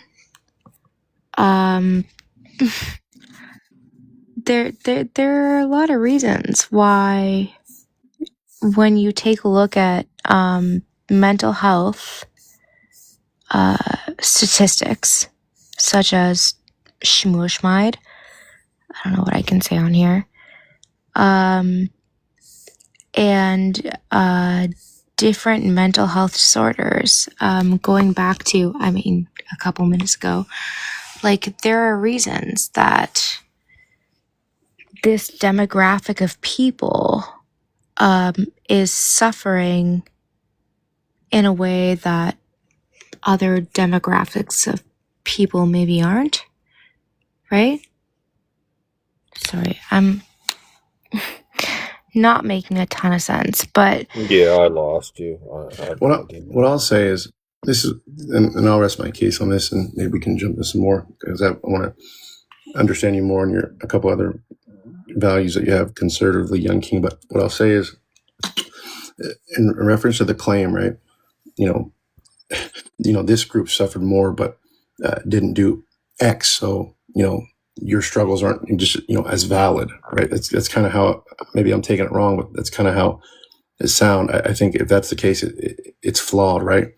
There are a lot of reasons why, when you take a look at mental health statistics, such as Shmushmide, I don't know what I can say on here, and different mental health disorders, going back to, a couple minutes ago, like there are reasons that this demographic of people is suffering in a way that other demographics of people maybe aren't, right? Sorry, I'm not making a ton of sense, but yeah, I lost you. What I'll say is this is, and I'll rest my case on this, and maybe we can jump into some more because I want to understand you more and a couple other values that you have conservatively, Young King. But what I'll say is, in reference to the claim, right? This group suffered more, but didn't do X. So your struggles aren't just, as valid, right? That's kind of how, maybe I'm taking it wrong, but that's kind of how it sound. I think if that's the case, it's flawed, right?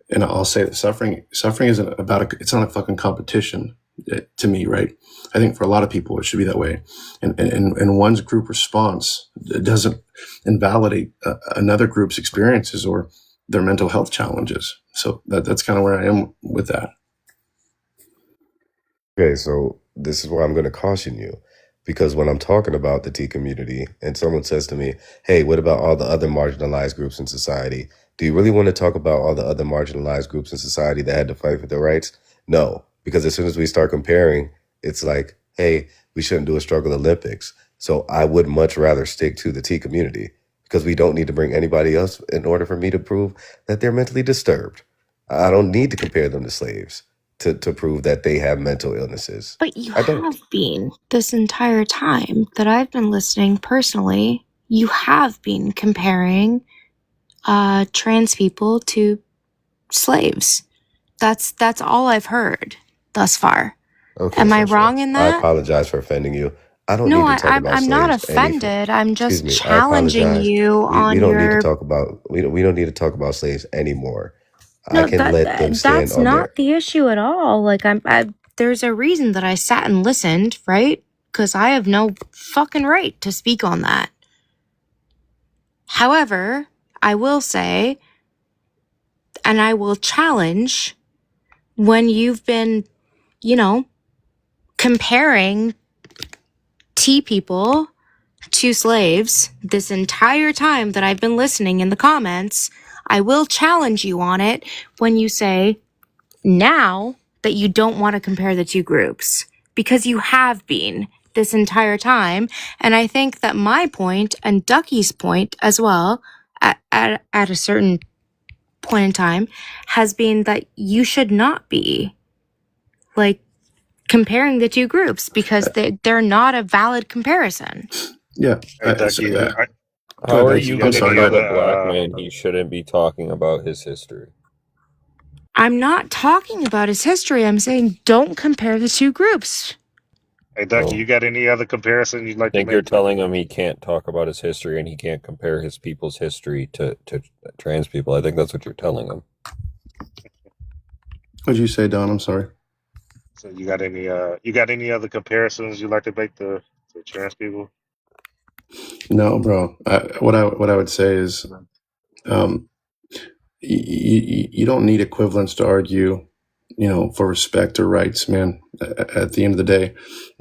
And I'll say that suffering isn't about it's not a fucking competition to me, right? I think for a lot of people it should be that way, and one's group response doesn't invalidate another group's experiences or their mental health challenges. So that's kind of where I am with that. Okay, so this is why I'm going to caution you, because when I'm talking about the T community and someone says to me, hey, what about all the other marginalized groups in society? Do you really want to talk about all the other marginalized groups in society that had to fight for their rights? No, because as soon as we start comparing, it's like, hey, we shouldn't do a struggle Olympics. So I would much rather stick to the T community, because we don't need to bring anybody else in order for me to prove that they're mentally disturbed. I don't need to compare them to slaves to prove that they have mental illnesses. But you have been, this entire time that I've been listening personally, you have been comparing trans people to slaves. That's all I've heard thus far. Okay, Am I wrong in I that? apologize for offending you. I don't No, need to talk about I'm not slaves any offended. I'm just Excuse me, I challenging apologize. you We on don't need to your. talk about we don't need to talk about slaves anymore. I No, can let them stand that's on their not the issue at all. Like there's a reason that I sat and listened, right? Because I have no fucking right to speak on that. However, I will say, and I will challenge, when you've been, comparing T people to slaves this entire time that I've been listening in the comments, I will challenge you on it when you say now that you don't want to compare the two groups, because you have been this entire time. And I think that my point and Ducky's point as well at a certain point in time has been that you should not be like comparing the two groups, because they're not a valid comparison. Yeah. Hey, Ducky, Go How ahead, are Bex. you I'm going to sorry. tell Go the ahead. black man he shouldn't be talking about his history? I'm not talking about his history. I'm saying don't compare the two groups. Hey, Ducky, Oh, you got any other comparison you'd I like to think you're make to telling him he can't talk about his history and he can't compare his people's history to trans people. I think that's what you're telling him. What'd you say, Don? I'm sorry. So you got any other comparisons you'd like to make to trans people? No, bro. What I would say is, you don't need equivalence to argue, for respect or rights, man. At the end of the day,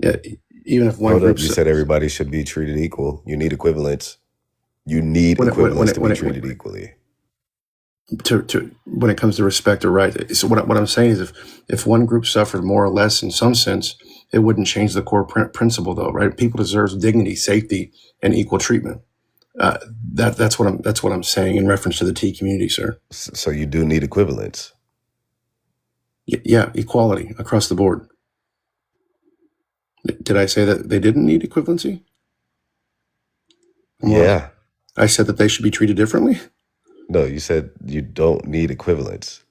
yeah, even if one Hold up, group you said everybody should be treated equal. You need equivalence. You need when equivalence to be treated equally. when it comes to respect or right. So what I'm saying is, if one group suffered more or less in some sense, it wouldn't change the core principle, though, right? People deserve dignity, safety, and equal treatment. That's what I'm saying in reference to the T community, sir. So you do need equivalence. Yeah, equality across the board. Did I say that they didn't need equivalency? Yeah. I said that they should be treated differently. No, you said you don't need equivalence.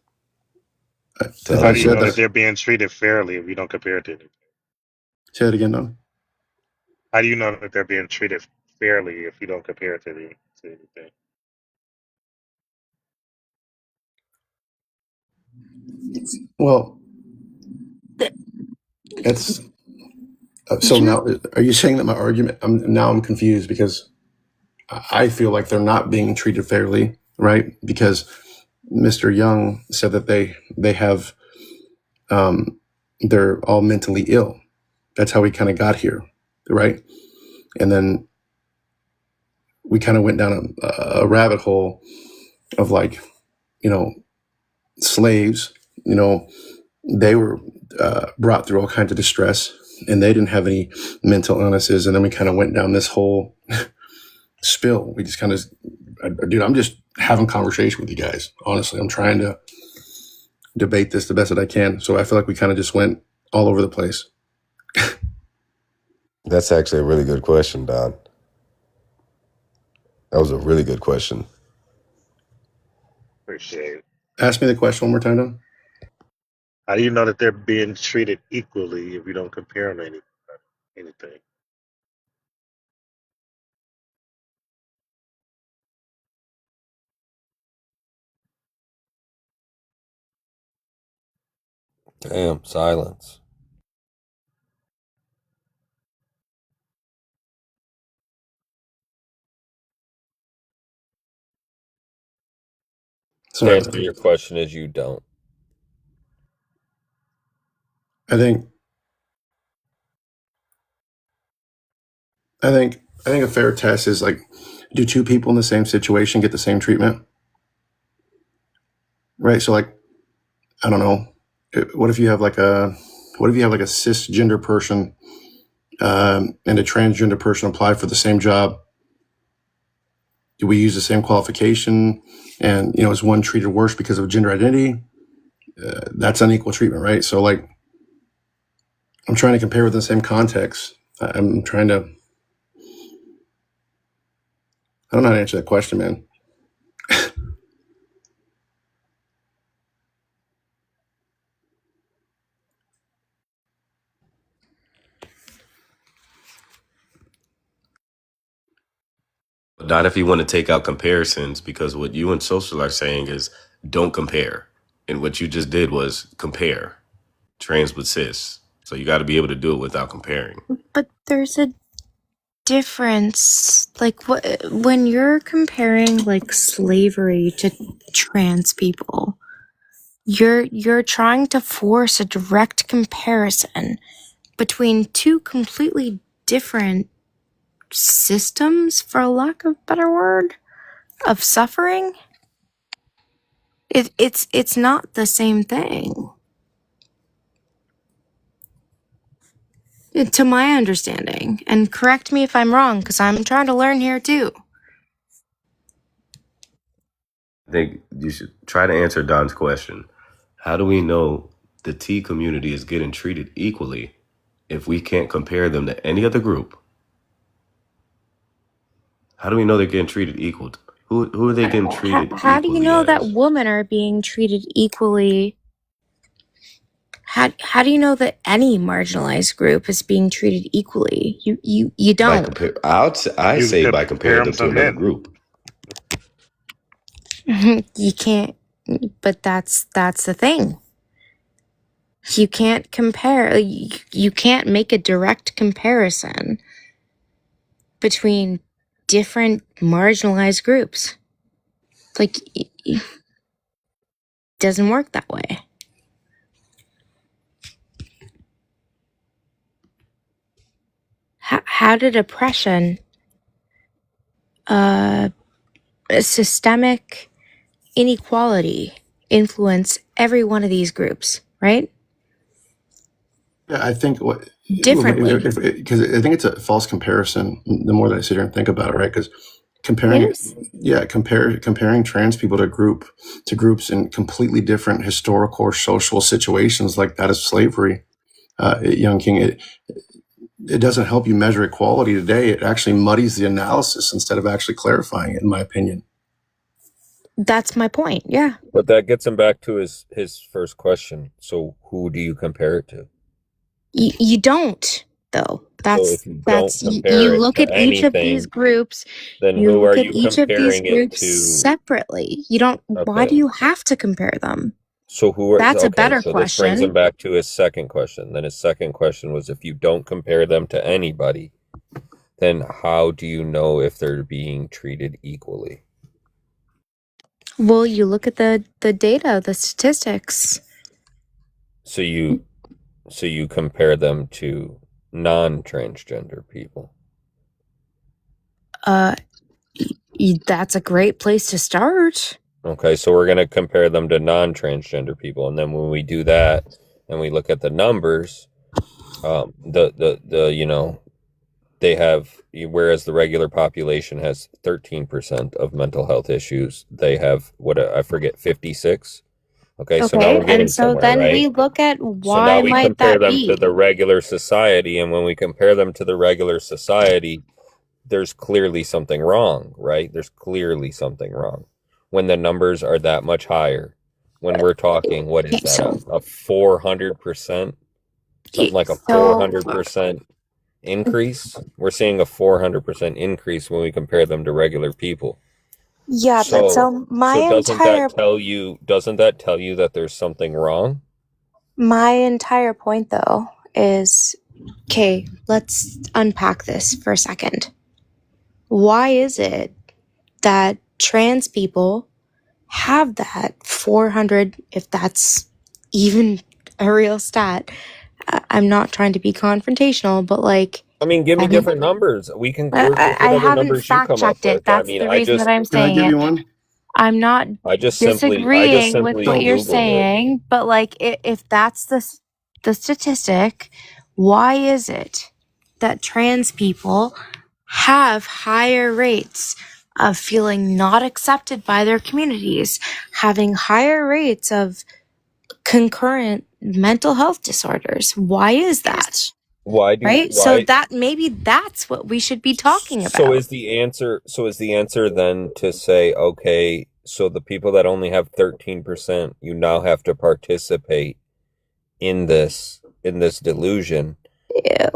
How do you know that they're being treated fairly if you don't compare it to anything? Say it again, Don. How do you know that they're being treated fairly if you don't compare it to anything? Well, it's so now. Are you saying that my argument? I'm confused because I feel like they're not being treated fairly, right? Because Mr. Young said that they have, they're all mentally ill. That's how we kind of got here, right? And then we kind of went down a rabbit hole of like, slaves. They were brought through all kinds of distress, and they didn't have any mental illnesses. And then we kind of went down this whole spill. We just kind of, dude, I'm just having conversation with you guys. Honestly, I'm trying to debate this the best that I can. So I feel like we kind of just went all over the place. That's actually a really good question, Don. That was a really good question. Appreciate it. Ask me the question one more time, Don. How do you know that they're being treated equally if you don't compare them to anything? Damn, silence. The Sorry. answer to your question is you don't. I think a fair test is like, do two people in the same situation get the same treatment? Right. So like, I don't know. What if you have like a cisgender person and a transgender person apply for the same job? Do we use the same qualification? And is one treated worse because of gender identity? That's unequal treatment, right? So like, I'm trying to compare within the same context. I'm trying to. I don't know how to answer that question, man. Not if you want to take out comparisons, because what you and Social are saying is don't compare. And what you just did was compare trans with cis. So you got to be able to do it without comparing. But there's a difference. Like when you're comparing like slavery to trans people, you're trying to force a direct comparison between two completely different systems, for lack of a better word, of suffering. It's not the same thing, to my understanding. And correct me if I'm wrong, because I'm trying to learn here too. I think you should try to answer Don's question. How do we know the T community is getting treated equally if we can't compare them to any other group? How do we know they're getting treated equal? Who are they getting treated How do you equally know that as? women are being treated equally? How do you know that any marginalized group is being treated equally? You don't. I say by comparing them to another men. group. You can't. But that's the thing. You can't compare. You can't make a direct comparison between different marginalized groups. Like, it doesn't work that way. How did oppression, systemic inequality influence every one of these groups, right? Yeah, I think Differently. because I think it's a false comparison. The more that I sit here and think about it, right? Because comparing trans people to groups in completely different historical or social situations like that of slavery, Young King, it doesn't help you measure equality today. It actually muddies the analysis instead of actually clarifying it, in my opinion. That's my point. Yeah. But that gets him back to his first question. So who do you compare it to? You don't, though. That's you look at each of these groups. Then you who look are at you each of these comparing it groups to? separately. You don't. Okay. Why do you have to compare them? So who are? That's a better so question. This brings him back to his second question. Then his second question was, if you don't compare them to anybody, then how do you know if they're being treated equally? Well, you look at the data, the statistics. So you compare them to non-transgender people. That's a great place to start. Okay, so we're going to compare them to non-transgender people, and then when we do that and we look at the numbers, they have, whereas the regular population has 13% of mental health issues, they have I forget, 56. Okay, so now we're getting somewhere, then right? we look at So why now we might compare that them be? to the regular society, and when we compare them to the regular society, there's clearly something wrong, right? There's clearly something wrong when the numbers are that much higher when we're talking, what is that, So, a 400%? Something like a so 400% increase? We're seeing a 400% increase when we compare them to regular people. yeah, but so my doesn't entire that tell you that there's something wrong? my entire point though is, okay, let's unpack this for a second. Why is it that trans people have that 400, if that's even a real stat? I'm not trying to be confrontational, but like, I mean, give me different numbers. We can work with I whatever haven't numbers you fact come up checked it. with. That's the reason that I'm Can I saying give it. you one? I'm not I just disagreeing simply with what you're Googled it. saying, but like, if that's the statistic, why is it that trans people have higher rates of feeling not accepted by their communities, having higher rates of concurrent mental health disorders? Why is that? So that maybe that's what we should be talking about. So is the answer then to say, okay, so the people that only have 13%, you now have to participate in this delusion.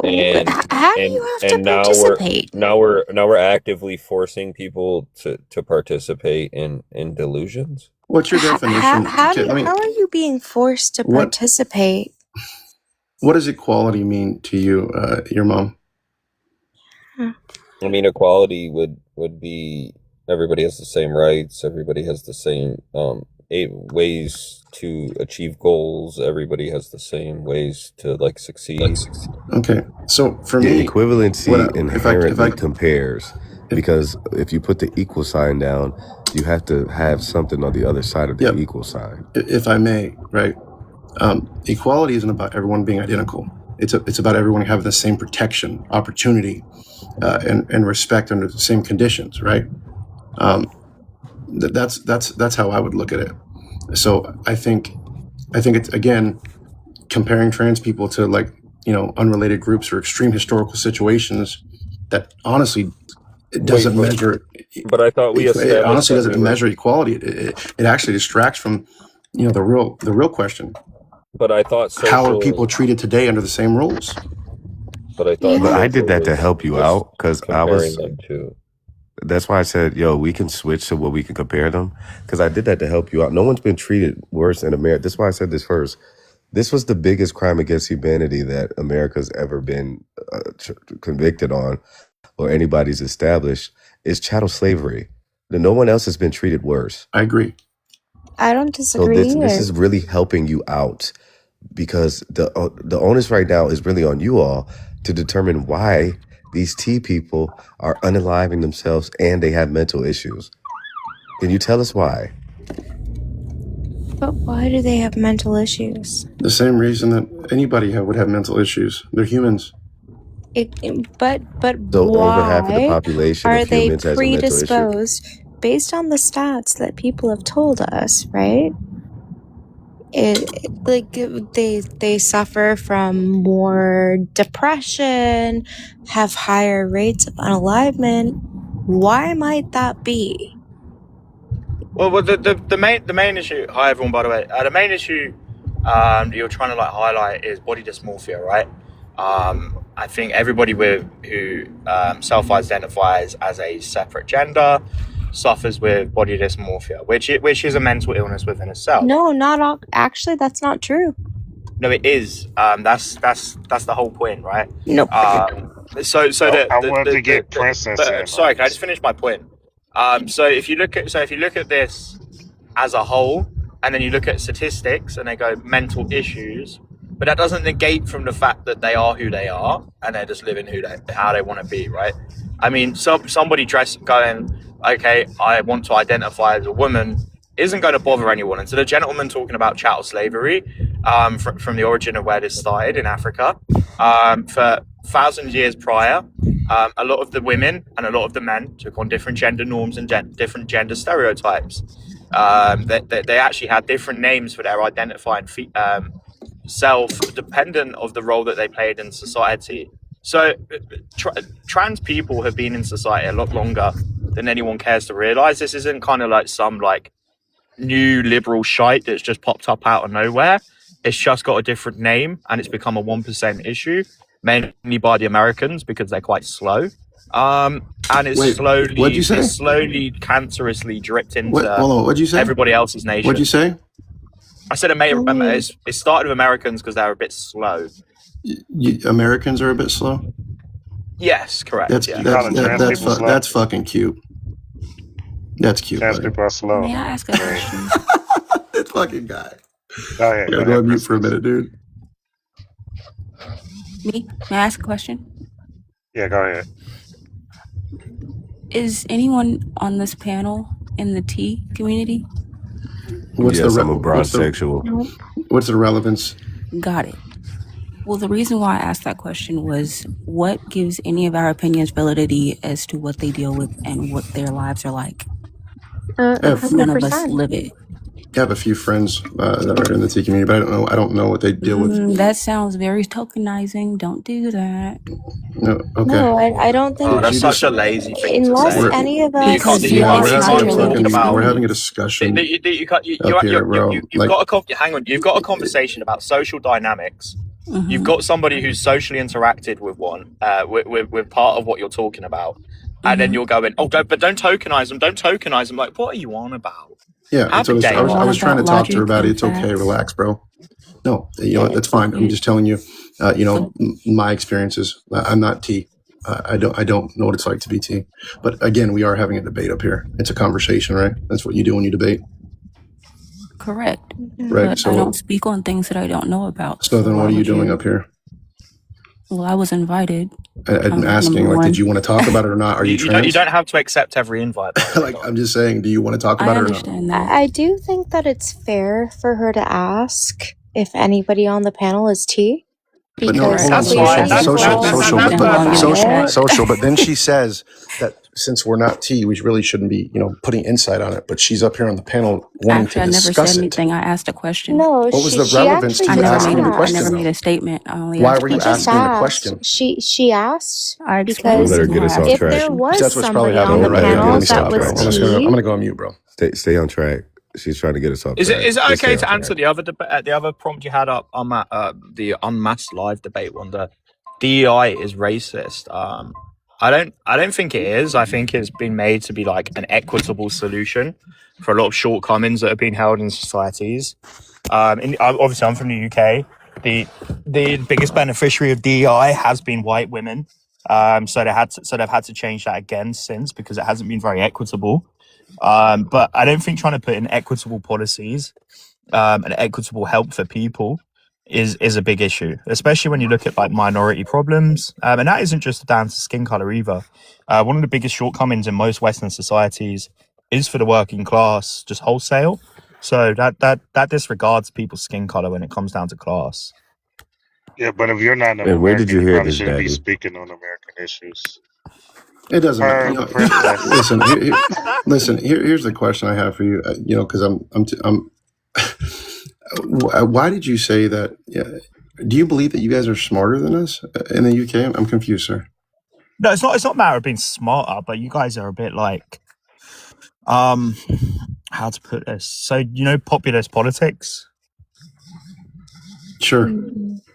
And how do you have to participate? Now we're actively forcing people to participate in delusions. What's your definition? How are you being forced to participate? What does equality mean to you, your mom? I mean, equality would be everybody has the same rights, everybody has the same ways to achieve goals, everybody has the same ways to succeed. Okay, so for me, equivalency inherently compares, because if you put the equal sign down, you have to have something on the other side of the equal sign. If I may, right? Equality isn't about everyone being identical. It's about everyone having the same protection, opportunity, and respect under the same conditions, right? That's how I would look at it. So I think it's, again, comparing trans people to unrelated groups or extreme historical situations that honestly it doesn't measure. But I thought we established it honestly doesn't measure equality. It actually distracts from the real question. But I thought how are people treated today under the same rules? But I thought I did that to help you out, because I was. Them to. That's why I said, yo, we can switch to what we can compare them, because I did that to help you out. No one's been treated worse in America. That's why I said this first. This was the biggest crime against humanity that America's ever been convicted on, or anybody's established, is chattel slavery. No one else has been treated worse. I agree. I don't disagree. So this is really helping you out, because the onus right now is really on you all to determine why these T people are unaliving themselves and they have mental issues. Can you tell us why? But why do they have mental issues? The same reason that anybody would have mental issues. They're humans. But so why over half of the population are of they humans has a mental issue? predisposed, based on the stats that people have told us, right? They suffer from more depression, have higher rates of unalivement. Why might that be? Well, the main issue. Hi everyone, by the way. The main issue you're trying to highlight is body dysmorphia, right? I think everybody who self-identifies as a separate gender suffers with body dysmorphia, which is a mental illness within itself. No, not all. Actually, that's not true. No, it is. That's the whole point, right? No. I wanted to get Princess in. Sorry, can I just finish my point? So if you look at this as a whole, and then you look at statistics, and they go mental issues, but that doesn't negate from the fact that they are who they are, and they're just living how they want to be, right? I mean, somebody going, okay, I want to identify as a woman, isn't going to bother anyone. And so the gentleman talking about chattel slavery, from the origin of where this started in Africa, for 1,000 years prior, a lot of the women and a lot of the men took on different gender norms and different gender stereotypes. They actually had different names for their identifying self, dependent of the role that they played in society. So trans people have been in society a lot longer than anyone cares to realize. This isn't kind of like some new liberal shite that's just popped up out of nowhere. It's just got a different name, and it's become a 1% issue, mainly by the Americans because they're quite slow. And it's slowly cancerously dripped into what'd you say? everybody else's nation. What'd you say? I said it started with Americans because they're a bit slow. Americans are a bit slow? Yes, correct. That's fucking cute. That's cute. Trans people are slow. May I ask a question? That fucking guy. Go ahead. Go on mute for a minute, dude. Me? May I ask a question? Yeah, go ahead. Is anyone on this panel in the T community? I'm a bronsexual. What's the relevance? Got it. Well, the reason why I asked that question was what gives any of our opinions validity as to what they deal with and what their lives are like? None of us live it. I have a few friends that are in the T community, but I don't know what they deal with. That sounds very tokenizing. Don't do that. No, okay. No, I don't think that's such a lazy thing. Unless any of us, we're having a discussion. You've got a conversation about social dynamics. Mm-hmm. You've got somebody who's socially interacted with one, with part of what you're talking about, and then you're going, don't tokenize them. Don't tokenize them. Like, what are you on about? Yeah, I was trying to talk to her about it. It's okay, relax, bro. No, that's fine. I'm just telling you, my experiences. I'm not T. I don't know what it's like to be T. But again, we are having a debate up here. It's a conversation, right? That's what you do when you debate. Correct. Right. But I don't speak on things that I don't know about. So then what are you doing up here? Well, I was invited. I'm asking, did you want to talk about it or not? Are you trans? You don't have to accept every invite. I'm just saying, do you want to talk about it or not? I do think that it's fair for her to ask if anybody on the panel is T. But no, social. But then she says that since we're not T, we really shouldn't be, putting insight on it. But she's up here on the panel wanting to discuss it. I never said anything. I asked a question. No, what was the relevance to asking the question? I never made a statement. Why were you asking the question? She asked Let because her get us off if track. there was somebody on the panel that was T, I'm gonna go on mute, bro. Stay on track. She's trying to get us off. Is it okay to answer the other prompt you had up on that the Unmasked Live debate one? The DEI is racist. I don't think it is. I think it's been made to be like an equitable solution for a lot of shortcomings that have been held in societies. Obviously, I'm from the UK. The biggest beneficiary of DEI has been white women. So they've had to change that again since because it hasn't been very equitable. But I don't think trying to put in equitable policies and equitable help for people is a big issue, especially when you look at like minority problems. And that isn't just down to skin color either. One of the biggest shortcomings in most Western societies is for the working class, just wholesale. So that disregards people's skin color when it comes down to class. Yeah, but if you're not an American, where did you hear this, shouldn't Daddy? be speaking on American issues. It doesn't matter. Listen. Here's the question I have for you. Because I'm. Why did you say that? Do you believe that you guys are smarter than us in the UK? I'm confused, sir. No, it's not a matter of being smarter, but you guys are a bit like, how to put this? So populist politics. Sure.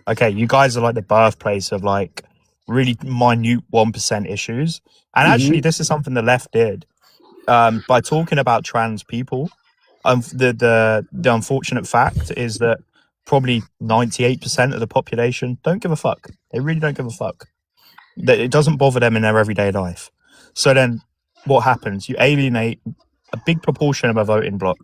Okay, you guys are like the birthplace of like really minute 1% issues, and actually, this is something the left did by talking about trans people. The unfortunate fact is that probably 98% of the population don't give a fuck. They really don't give a fuck. It doesn't bother them in their everyday life. So then what happens? You alienate a big proportion of a voting bloc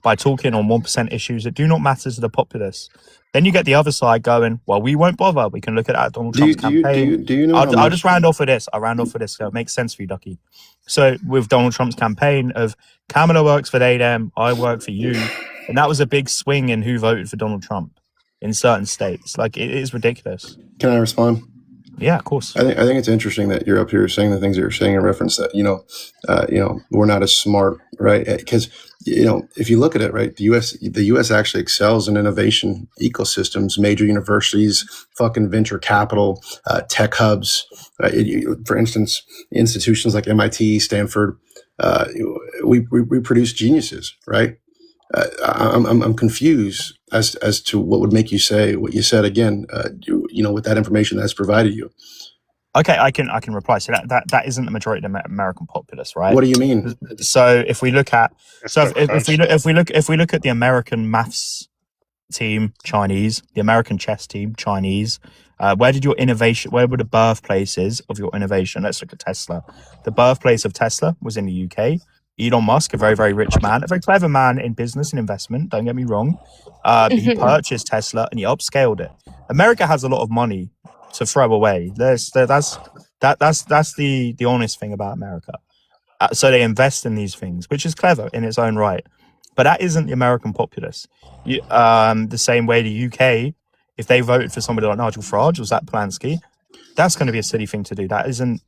by talking on 1% issues that do not matter to the populace. Then you get the other side going, well, we won't bother. We can look at Donald Trump's campaign. Do you know I'll just round off with this. So it makes sense for you, Ducky. So with Donald Trump's campaign of Kamala works for they, them, I work for you. And that was a big swing in who voted for Donald Trump in certain states. Like, it is ridiculous. Can I respond? Yeah, of course. I think it's interesting that you're up here saying the things that you're saying in reference that, we're not as smart, right? Because, if you look at it, right, the U.S. actually excels in innovation ecosystems, major universities, fucking venture capital, tech hubs. For instance, institutions like MIT, Stanford, we produce geniuses, right? I'm confused as to what would make you say what you said again. With that information that's provided you. Okay, I can reply. So that isn't the majority of the American populace, right? What do you mean? So if we look at It's so the if we country. look at the American maths team, Chinese, the American chess team, Chinese. Where did your innovation? Where were the birthplaces of your innovation? Let's look at Tesla. The birthplace of Tesla was in the UK. Elon Musk, a very, very rich man, a very clever man in business and investment. Don't get me wrong. He purchased Tesla and he upscaled it. America has a lot of money to throw away. That's the honest thing about America. So they invest in these things, which is clever in its own right. But that isn't the American populace. The same way the UK, if they voted for somebody like Nigel Farage or Zach Polanski, that's going to be a silly thing to do. That isn't.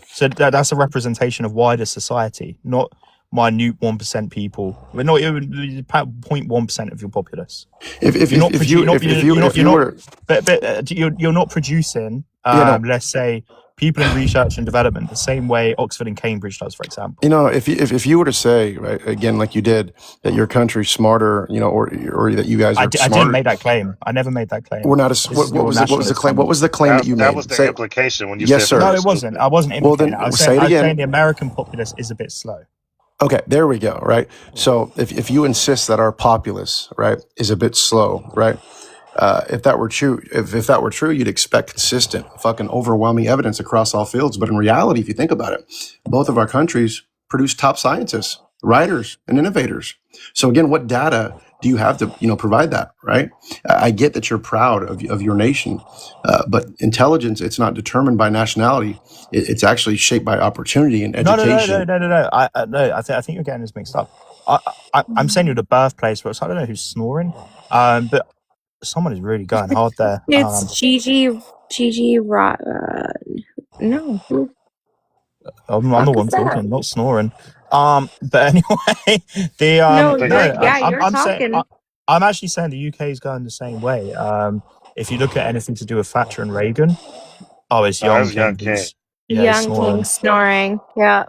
So that's a representation of wider society, not minute 1% people. We're not even 0.1% of your populace. You're not producing. Let's say people in research and development the same way Oxford and Cambridge does, for example. If you were to say, right, again, like you did, that your country's smarter, or that you guys are smarter. I didn't make that claim. I never made that claim. We're not what was the claim? What was the claim that you made? That was the implication when you yes, said sir. No, it wasn't. I wasn't implicating it. I was saying the American populace is a bit slow. Okay, there we go, right? So if you insist that our populace, right, is a bit slow, right? If that were true, you'd expect consistent, fucking overwhelming evidence across all fields. But in reality, if you think about it, both of our countries produce top scientists, writers, and innovators. So again, what data do you have to, provide that, right? I get that you're proud of your nation, but intelligence, it's not determined by nationality. It's actually shaped by opportunity and education. No. I think you're getting this mixed up. I'm saying you're the birthplace, but I don't know who's snoring. But someone is really going hard there. It's Gigi no. I'm the one talking, not snoring. But anyway, you're talking. I'm actually saying the UK is going the same way. If you look at anything to do with Thatcher and Reagan, it's young King. Young snoring. Yeah.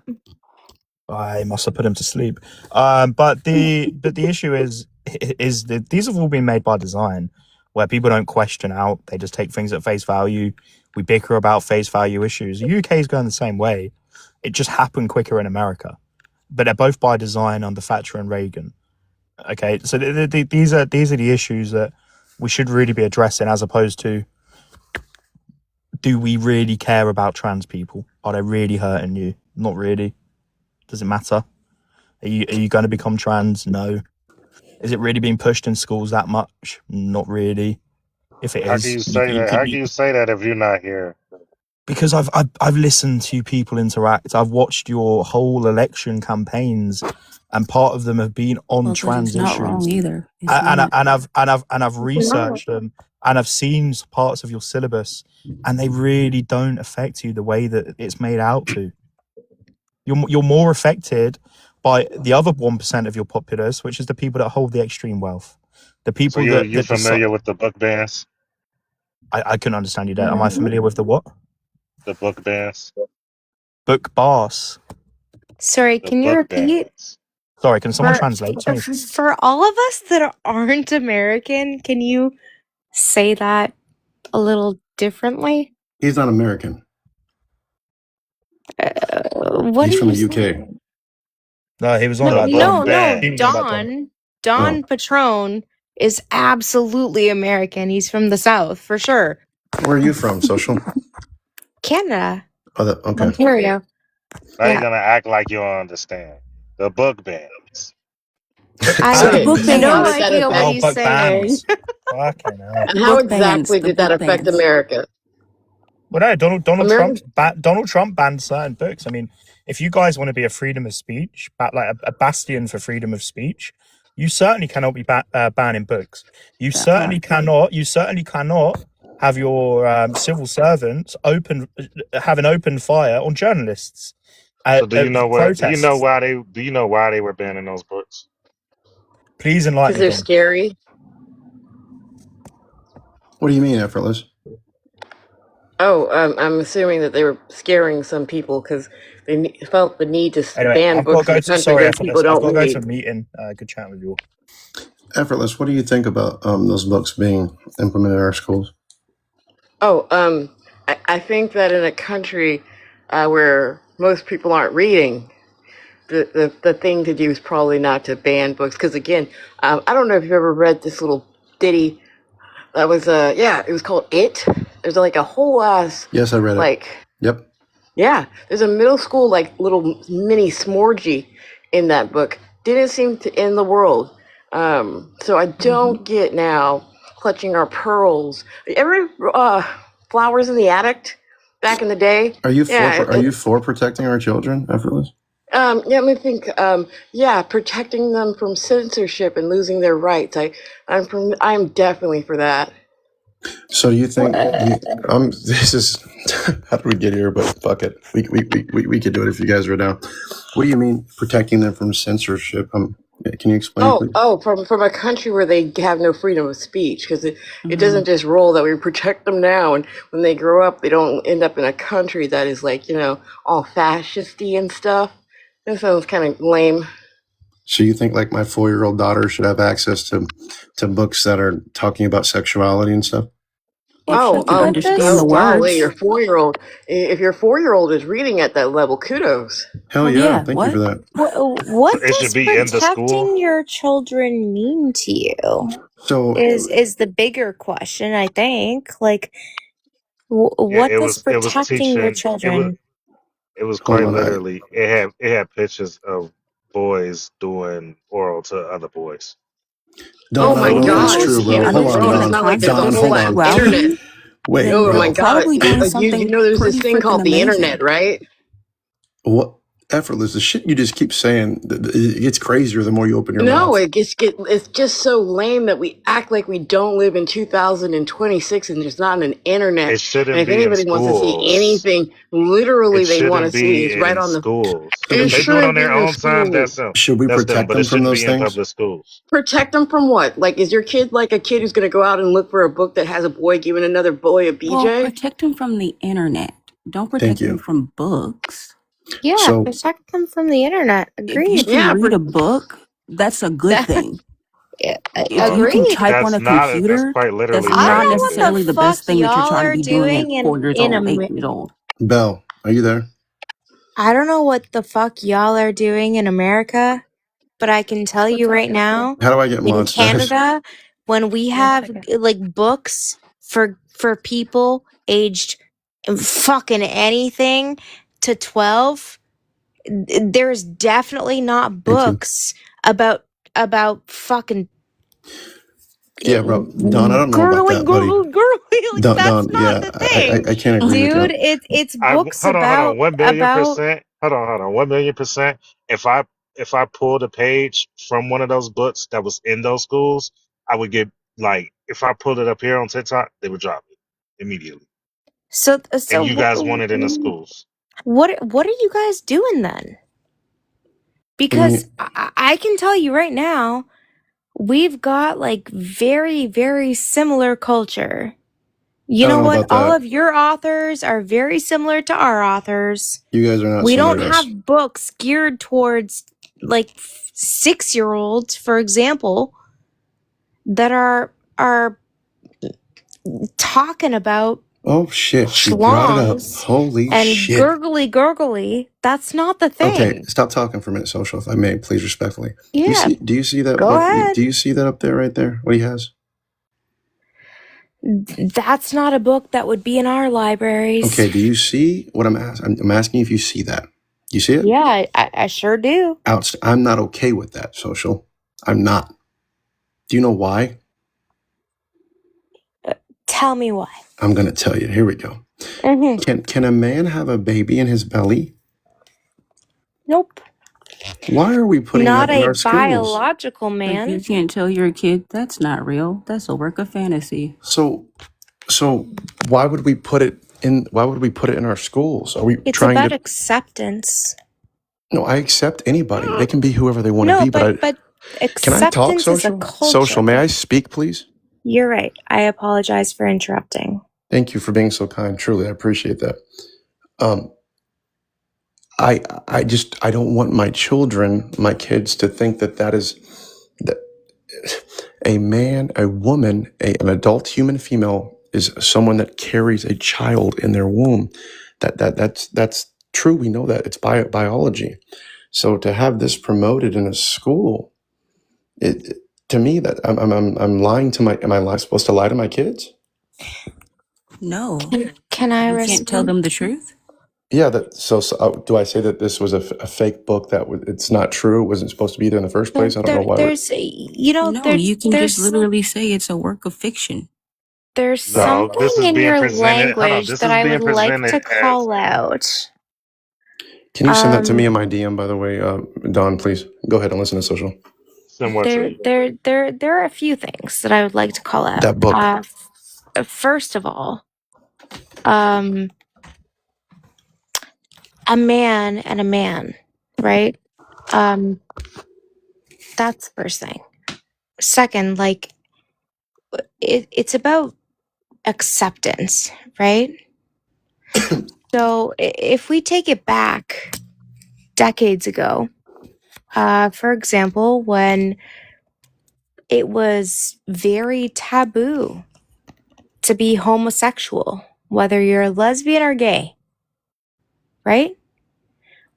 I must have put him to sleep. But the issue is that these have all been made by design, where people don't question out; they just take things at face value. We bicker about face value issues. The UK is going the same way. It just happened quicker in America, but they're both by design under Thatcher and Reagan. Okay, so these are the issues that we should really be addressing, as opposed to, do we really care about trans people? Are they really hurting you? Not really. Does it matter? Are you going to become trans? No. Is it really being pushed in schools that much? Not really. If it is, how can you say that? How can you say that if you're not here? Because I've listened to people interact. I've watched your whole election campaigns, and part of them have been on trans issues. Not wrong either. I've researched them, and I've seen parts of your syllabus, and they really don't affect you the way that it's made out to. You're more affected by the other 1% of your populace, which is the people that hold the extreme wealth. The people you're familiar with the book bans? I couldn't understand you there. Am I familiar with the what? The book bans. Book bars. Sorry, can you repeat? Sorry, can someone translate to me? For all of us that aren't American, can you say that a little differently? He's not American. He's from the UK. No, he was on about Don Patrone is absolutely American. He's from the South, for sure. Where are you from, Social? Canada. Oh, okay. Ontario. Now you're gonna act like you don't understand. The book bans. I have no idea what he's saying. And how exactly did that affect America? Well, no, Donald Trump banned certain books. I mean, if you guys want to be a freedom of speech, like a bastion for freedom of speech, you certainly cannot be banning books. You certainly cannot have your civil servants have an open fire on journalists. So do you know why they were banning those books? Please enlighten me. Because they're scary. What do you mean, Effortless? Oh, I'm assuming that they were scaring some people because they felt the need to Anyway, ban I've got to books in go a to country sorry, that people Effortless. I've got to don't go to a read. meeting. Good chatting with you all. Effortless. What do you think about those books being implemented in our schools? Oh, I think that in a country where most people aren't reading, the thing to do is probably not to ban books. Because again, I don't know if you've ever read this little ditty that was it was called It. There's like a whole ass Yes, I read it. like Yep. yeah. There's a middle school like little mini smorgy in that book. Didn't seem to end the world. So I don't get now clutching our pearls. Every flowers in the attic back in the day. Are you Yeah, for protecting our children, Effortless? let me think. Protecting them from censorship and losing their rights. I'm definitely for that. So do you think this is how did we get here? But fuck it, we could do it if you guys are down. What do you mean protecting them from censorship? Can you explain, please? From a country where they have no freedom of speech, because it doesn't just roll that we protect them now, and when they grow up, they don't end up in a country that is like all fascisty and stuff. That sounds kind of lame. So you think like my 4-year-old daughter should have access to books that are talking about sexuality and stuff? Understand the golly, words. your 4-year-old. If your 4-year-old is reading at that level, kudos. Hell yeah! Thank you for that. What It should does be in the school. protecting your children mean to you? So is the bigger question, I think. Like, what does It was protecting your teaching. children? It was Hold quite on, literally. It had pictures of boys doing oral to other boys. Don, I don't know if that's true, bro. Hold on, It's Don. not like there's Don, a whole hold on. internet. Wait, Oh bro. my god! You know there's this thing called the internet, right? What? Effortless. The shit you just keep saying, it gets crazier the more you open your mouth. No, it's just so lame that we act like we don't live in 2026 and there's not an internet. It shouldn't And if be in anybody wants to see schools. anything, literally It they want to shouldn't see is be right in on the. schools. It If they do it on shouldn't be their in own time, that's school. them. Should we That's protect but them it from shouldn't those be in things? public schools. Protect them from what? Like, is your kid like a kid who's going to go out and look for a book that has a boy giving another boy a BJ? Well, protect them from the internet. Don't protect them from books. Yeah, protect them from the internet. If you Agreed. can read a book, that's a good thing. If you Agreed. can type on That's a not. computer, That's quite literally that's I not don't know what necessarily the the best fuck thing that you're y'all trying to are be doing at doing 4 years in old, 8 years old. Belle, are you there? I don't know what the fuck y'all are doing in America, but I can tell you right now, How do I get in mod status? Canada, when we have like books for people aged fucking anything to 12, there's definitely not books about fucking Yeah, bro. Don, I don't know about that, buddy. Like, Don, that's not yeah, the thing, I can't agree with dude. that. It's Hold books on. about 1,000,000%. Hold on. 1,000,000%. If I pulled a page from one of those books that was in those schools, I would get like if I pulled it up here on TikTok, they would drop it immediately. So And you guys want it in the schools. What are you guys doing then? Because I can tell you right now, we've got like very, very similar culture. You know what? All of your authors are very similar to our authors. You guys are not. We don't have books geared towards like 6-year-olds, for example, that are talking about. Oh shit! She brought it up. Holy and shit! Gurgly. That's not the thing. Okay, stop talking for a minute, Social. If I may, please, respectfully. Yeah. Do you see that Go book? ahead. Do you see that up there, right there? What he has? That's not a book that would be in our libraries. Okay. Do you see what I'm asking? I'm asking if you see that. You see it? Yeah, I sure do. I'm not okay with that, Social. I'm not. Do you know why? Tell me why. I'm gonna tell you. Here we go. Mm-hmm. Can a man have a baby in his belly? Nope. Why are we putting not that in a our schools? biological man? If you can't tell your kid that's not real, that's a work of fantasy. So why would we put it in? Why would we put it in our schools? Are we It's trying about to? acceptance. No, I accept anybody. They can be whoever they want to No, be. But can I talk, acceptance is a Social? culture. Social, may I speak, please? You're right. I apologize for interrupting. Thank you for being so kind. Truly, I appreciate that. Um, I don't want my children, my kids, to think that is that a man, a woman, an adult human female is someone that carries a child in their womb. That's true. We know that it's biology. So to have this promoted in a school, to me, that I'm lying to my. Am I supposed to lie to my kids? No. Can I You can't tell them respond? the truth? Yeah. Do I say that this was a fake book it's not true? It wasn't supposed to be there in the first place? I don't know why. There's, you know, No, you can just there's literally say it's a work of fiction. there's No, something this is in being your presented. Hold on, language this that is I would being like presented to as call out. Can you send that to me in my DM, by the way, Don? Please go ahead and listen to social. similar to you. There are a few things that I would like to call out. That book. First of all, a man and a man, right? That's the first thing. Second, like it's about acceptance, right? So if we take it back decades ago, for example, when it was very taboo to be homosexual, whether you're lesbian or gay, right?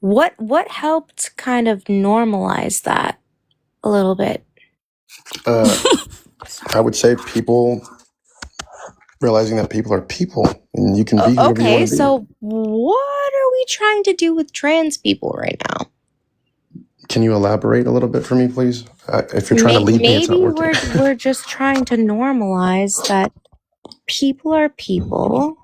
What helped kind of normalize that a little bit? I would say people realizing that people are people and you can be whoever you Okay, want to be. so what are we trying to do with trans people right now? Can you elaborate a little bit for me, please? If you're trying to lead me, it's not Maybe working. we're just trying to normalize that people are people.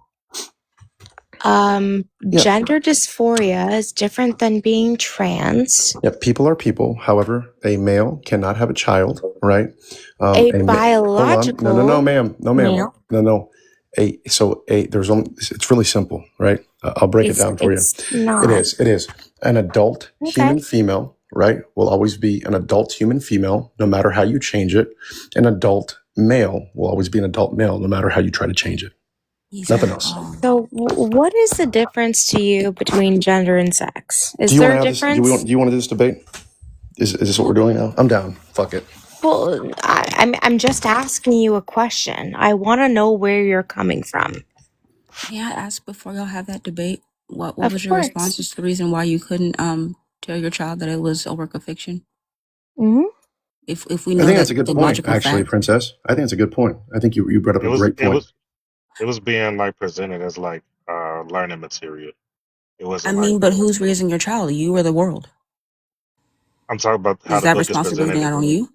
Gender dysphoria is different than being trans. Yeah, people are people. However, a male cannot have a child, right? A Hold on. No, ma'am. No, ma'am. male. No. There's only, it's really simple, right? I'll break it down for you. It's not. It is. An adult human female, right, will always be an adult human female, no matter how you change it. An adult male will always be an adult male, no matter how you try to change it. Nothing else. So what is the difference to you between gender and sex? Is there a difference? Do you want to do this debate? Is this what we're doing now? I'm down. Fuck it. Well, I'm just asking you a question. I want to know where you're coming from. May I ask before y'all have that debate, what Of was your course. response as to the reason why you couldn't tell your child that it was a work of fiction? Mm-hmm. If we I know think that that's a good the point, logical actually, fact. Princess. I think it's a good point. I think you brought up a great point. It was being like presented as like learning material. It I wasn't like mean, but who's raising your child? You or the world? I'm talking about how Is the that book is responsibility presented. not on you?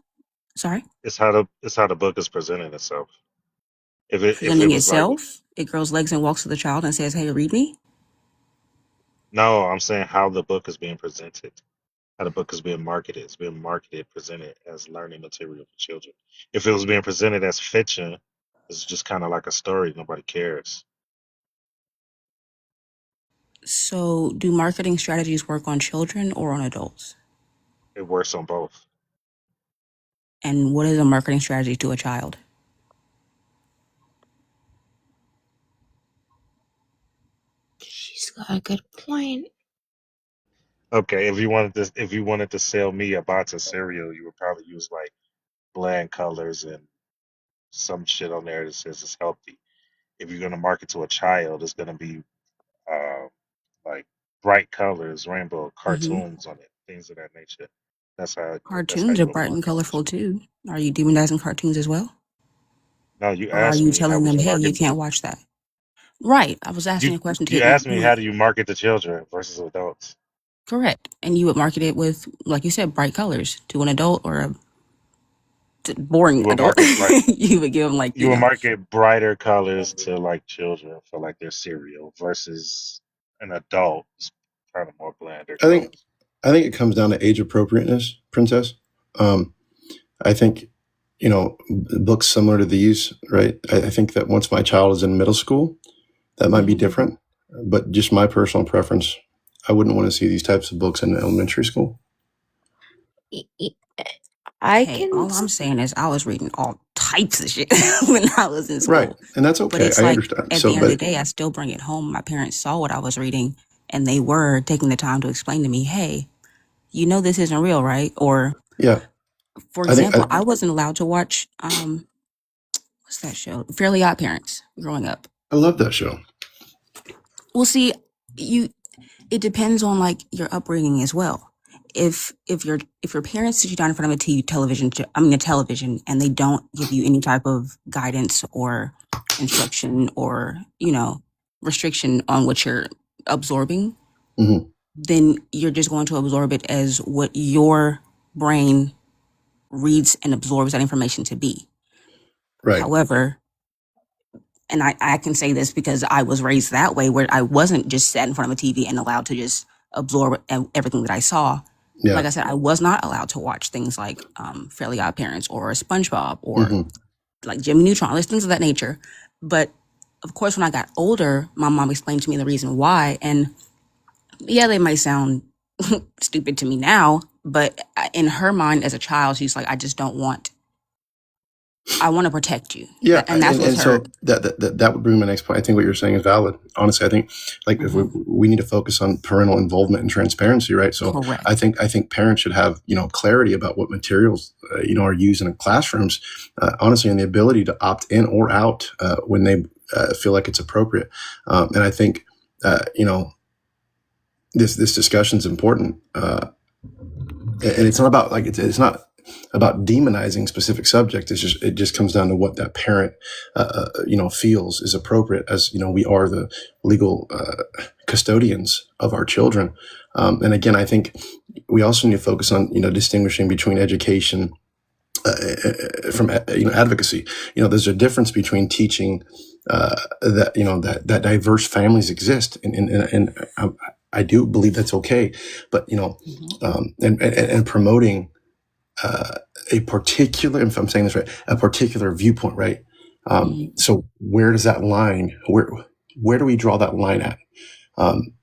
Sorry? It's how the book is presenting itself. If it Presenting was like, itself? It grows legs and walks to the child and says, hey, read me? no, I'm saying how the book is being presented. How the book is being marketed. It's being marketed, presented as learning material for children. If it was being presented as fiction, it's just kind of like a story. Nobody cares. So do marketing strategies work on children or on adults? It works on both. And what is a marketing strategy to a child? She's got a good point. Okay, if you wanted to sell me a box of cereal, you would probably use like bland colors and some shit on there that says it's healthy. If you're gonna market to a child, it's gonna be uh, like bright colors, rainbow cartoons on it, things of that nature. That's how Cartoons you are want to bright and market to colorful children. too. Are you demonizing cartoons as well? No, you Or are asked you me how telling would them, you hey, you market. can't watch that? Right. I was asking a question You to asked me how do you market to children versus adults. correct. And you would market it with, like you said, bright colors to an adult or a boring You would adult. market bright. You would give them like, You would market brighter colors to like children for like their cereal versus an adult. It's kind of more blander I colors. think it comes down to age appropriateness, Princess. I think, books similar to these, right? I think that once my child is in middle school, that might be different. But just my personal preference, I wouldn't want to see these types of books in elementary school. I Hey, can. all I'm saying is I was reading all types of shit when I was in Right. school. And that's But okay. it's I like understand. at the So, end of the but day, I still bring it home. My parents saw what I was reading and they were taking the time to explain to me, hey, you know this isn't real, right? Or yeah, for I think example, I wasn't allowed to watch what's that show? Fairly Odd Parents growing up. I love that show. Well, see, it depends on like your upbringing as well. If your parents sit you down in front of a television, and they don't give you any type of guidance or instruction or restriction on what you're absorbing, Hmm. then you're just going to absorb it as what your brain reads and absorbs that information to be. Right. However, and I can say this because I was raised that way, where I wasn't just sat in front of a TV and allowed to just absorb everything that I saw. Yeah. Like I said, I was not allowed to watch things like Fairly Odd Parents or SpongeBob or Hmm. like Jimmy Neutron, there's things of that nature. But of course, when I got older, my mom explained to me the reason why. And yeah, they might sound stupid to me now, but in her mind as a child, she's like, I want to protect you. Yeah, And that's what's and her. so that would bring my next point. I think what you're saying is valid. Honestly, I think like if we need to focus on parental involvement and transparency, right? So Correct. I think parents should have clarity about what materials are used in classrooms. Honestly, and the ability to opt in or out when they feel like it's appropriate. And I think this discussion is important. And it's not about it's not about demonizing specific subjects. It just comes down to what that parent feels is appropriate, as we are the legal custodians of our children. And again, I think we also need to focus on distinguishing between education from advocacy. There's a difference between teaching that diverse families exist, and I do believe that's okay, but and promoting a particular, if I'm saying this right, a particular viewpoint, right? So where does that line? Where do we draw that line at?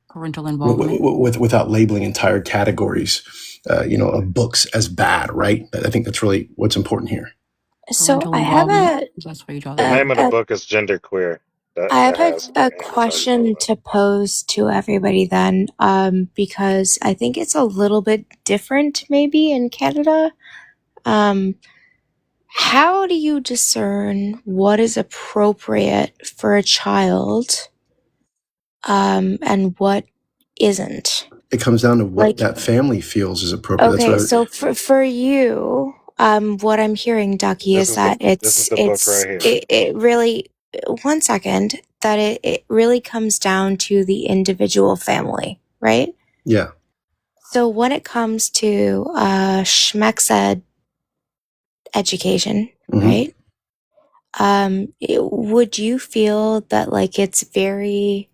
Parental involvement, without labeling entire categories, of books as bad, right? I think that's really what's important here. So I have that's where you draw The that name of the line. book is Genderqueer. That I have has a question to pose to everybody then, because I think it's a little bit different maybe in Canada. How do you discern what is appropriate for a child, and what isn't? It comes down to what that family feels is appropriate. Okay, so for you, what I'm hearing, Ducky, is that this is the book right here. it really, one second, that it really comes down to the individual family, right? Yeah. So when it comes to schmexed education, right? Would you feel that like it's very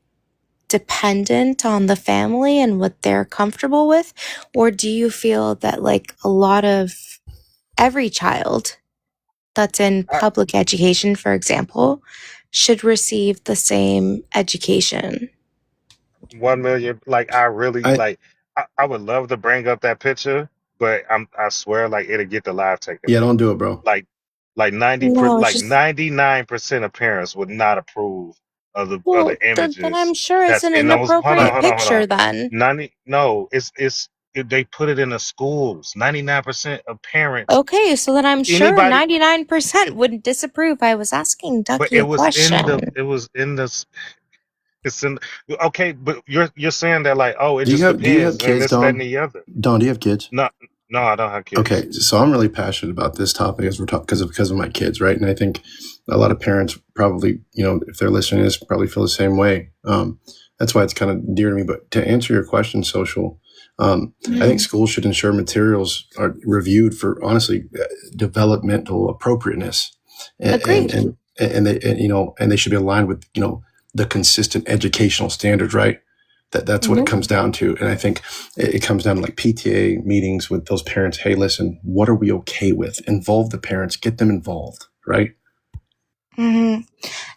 dependent on the family and what they're comfortable with, or do you feel that like a lot of every child that's in public education, for example, should receive the same education? 1 million. Like I really I would love to bring up that picture, but I swear like it'll get the live taken. Yeah, don't do it, bro. Like 99% of parents would not approve of the images. Then I'm sure it's an hold inappropriate on. picture then. They put it in the schools. 99% of parents. Okay, so then I'm sure 99% wouldn't disapprove. I was asking Ducky a question. Okay, but you're saying that like, oh, it Do just you have depends and kids, this, that, and Don? the other. Don, do you have kids? No, I don't have kids. Okay, so I'm really passionate about this topic as we're talking because of my kids, right? And I think a lot of parents probably, if they're listening to this, probably feel the same way. That's why it's kind of dear to me. But to answer your question, Social, I think schools should ensure materials are reviewed for honestly developmental appropriateness, and they should be aligned with the consistent educational standards, right? That's what it comes down to. And I think it comes down to like PTA meetings with those parents. Hey, listen, what are we okay with? Involve the parents, get them involved, right? Mm-hmm.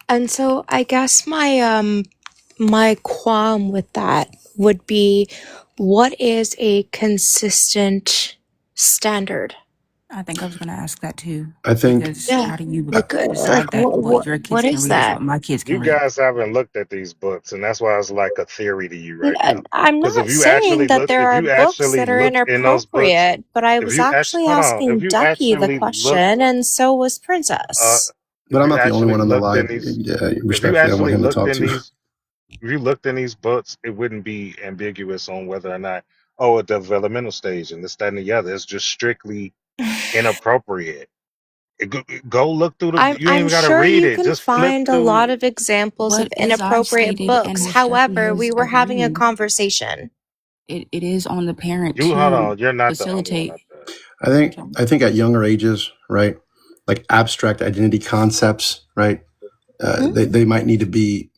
And so I guess my my qualm with that would be, what is a consistent standard? I think I was going to ask that too. I think, Because Yeah. how do you Like decide that what your what kids can is read is that? what my kids You can read? guys haven't looked at these books, and that's why it's like a theory to you right now. I'm Because not saying that there if are you books actually that are look in those books, inappropriate, but I if was you actually actually hold on, asking Ducky the question, and so was Princess. but if I'm you not the only actually one on the looked in live. these, Yeah, if you respectfully, I want actually him to looked talk in to. these, if you looked in these books, it wouldn't be ambiguous on whether or not, oh, a developmental stage and this, that, and the other. It's just strictly inappropriate. Go look through the. You ain't I'm even got to sure read you it. can Just flip find a lot through. of examples of But as I've inappropriate stated, and books. as Ducky However, we has were having a agreed, conversation. it is on the parent You hold to on. You're not the only one facilitate. up there. I think at younger ages, right, like abstract identity concepts, right, Hmm? they might need to be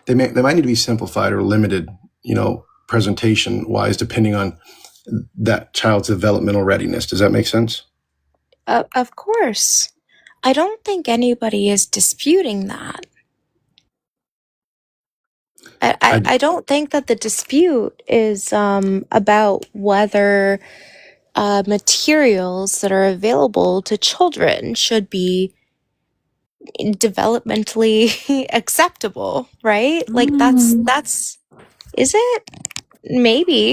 they might need to be simplified or limited, presentation wise, depending on that child's developmental readiness. Does that make sense? Of course. I don't think anybody is disputing that. I don't think that the dispute is about whether materials that are available to children should be developmentally acceptable, right? Like that's is it?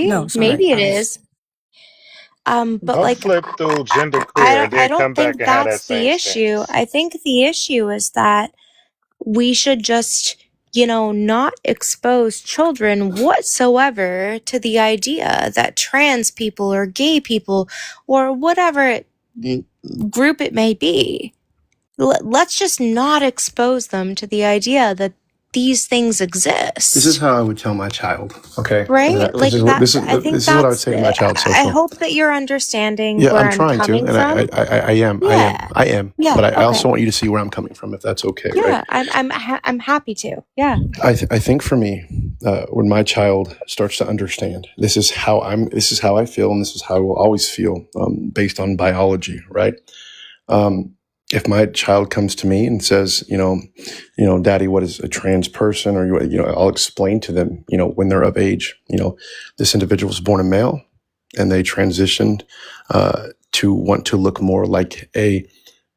No, sorry. Maybe it I was. is. But Go like flip through genderqueer and I then don't come back think and have that that's the same issue. stance. I think the issue is that we should just, not expose children whatsoever to the idea that trans people or gay people or whatever group it may be, let's just not expose them to the idea that these things exist. This is how I would tell my child. Okay, right? Like that. I think this is what I would that's. say to my child. I Social. hope that you're understanding Yeah, where I'm I'm trying to, coming and from. I am, I am. Yeah. But I Okay. also want you to see where I'm coming from, if that's okay, right? Yeah. I'm happy to. Yeah. I think for me, when my child starts to understand, this is how I feel, and this is how I will always feel, based on biology, right? If my child comes to me and says, Daddy, what is a trans person? Or, I'll explain to them, when they're of age, this individual was born a male and they transitioned to want to look more like a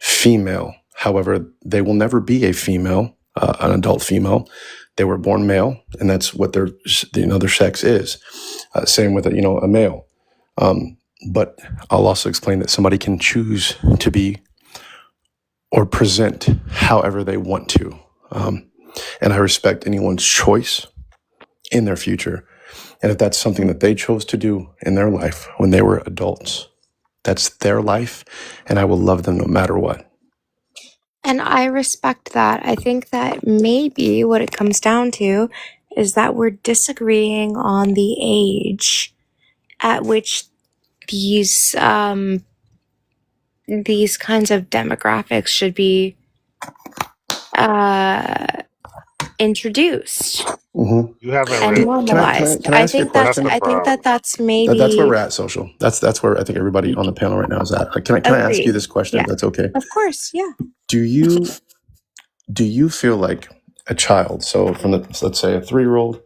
female. However, they will never be a female, an adult female. They were born male, and that's what their sex is. Same with a male. But I'll also explain that somebody can choose to be or present however they want to. And I respect anyone's choice in their future. And if that's something that they chose to do in their life when they were adults, that's their life, and I will love them no matter what. And I respect that. I think that maybe what it comes down to is that we're disagreeing on the age at which these kinds of demographics should be introduced. Mm-hmm. You haven't And read. normalized. Can I ask you a question? I think that's maybe That's where we're at, social. That's where I think everybody on the panel right now is at. Can I ask you this question? Yeah. If that's okay. Of course, yeah. Do you feel like a child? So from let's say a 3-year-old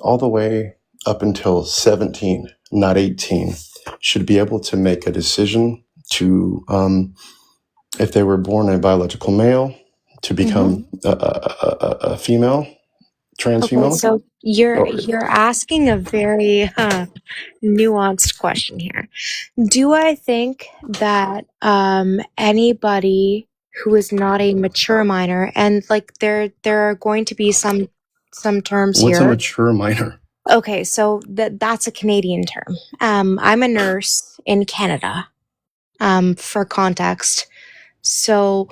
all the way up until 17, not 18, should be able to make a decision to, if they were born a biological male, to become a female, trans female? So you're asking a very nuanced question here. Do I think that anybody who is not a mature minor, and like there are going to be some terms What's here. a mature minor? Okay, so that's a Canadian term. I'm a nurse in Canada, for context. So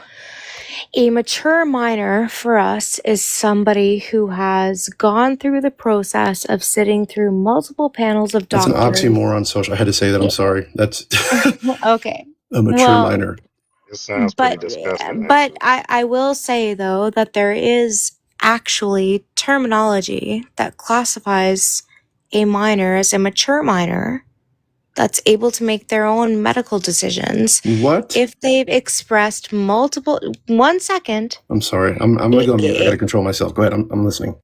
a mature minor for us is somebody who has gone through the process of sitting through multiple panels of That's doctors. an oxymoron, social. I had to say that. I'm sorry. That's okay. a mature minor. It sounds pretty disgusting. But I will say, though, that there is actually terminology that classifies a minor as a mature minor that's able to make their own medical decisions. What? If they've expressed multiple... 1 second. I'm sorry. I'm going to go on mute. I got to control myself. Go ahead. I'm listening.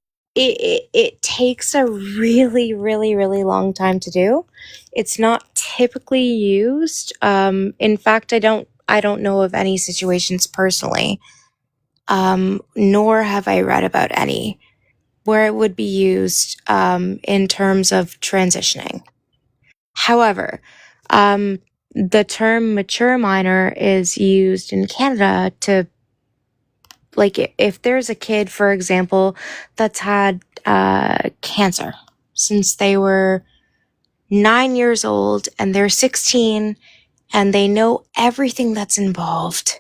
it takes a really, really, really long time to do. It's not typically used. In fact, I don't know of any situations personally, nor have I read about any where it would be used in terms of transitioning. However, the term mature minor is used in Canada to, like, if there's a kid, for example, that's had cancer since they were 9 years old and they're 16 and they know everything that's involved.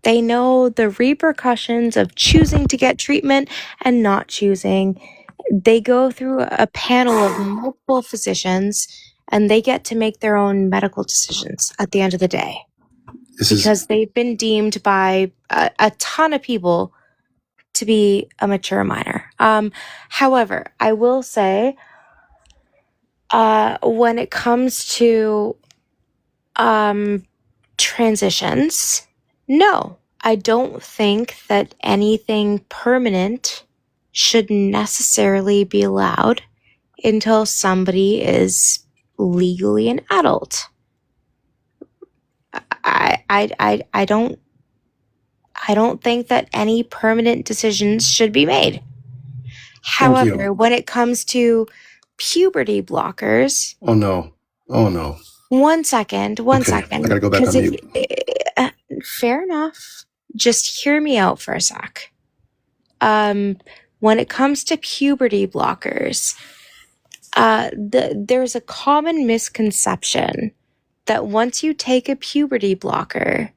They know the repercussions of choosing to get treatment and not choosing. They go through a panel of multiple physicians and they get to make their own medical decisions at the end of the day. Because they've been deemed by a ton of people to be a mature minor. However, I will say, when it comes to transitions, no, I don't think that anything permanent should necessarily be allowed until somebody is legally an adult. I don't think that any permanent decisions should be made. However, when it comes to puberty blockers, Oh no. one second. I gotta go back on mute. Fair enough. Just hear me out for a sec. When it comes to puberty blockers, there's a common misconception that once you take a puberty blocker,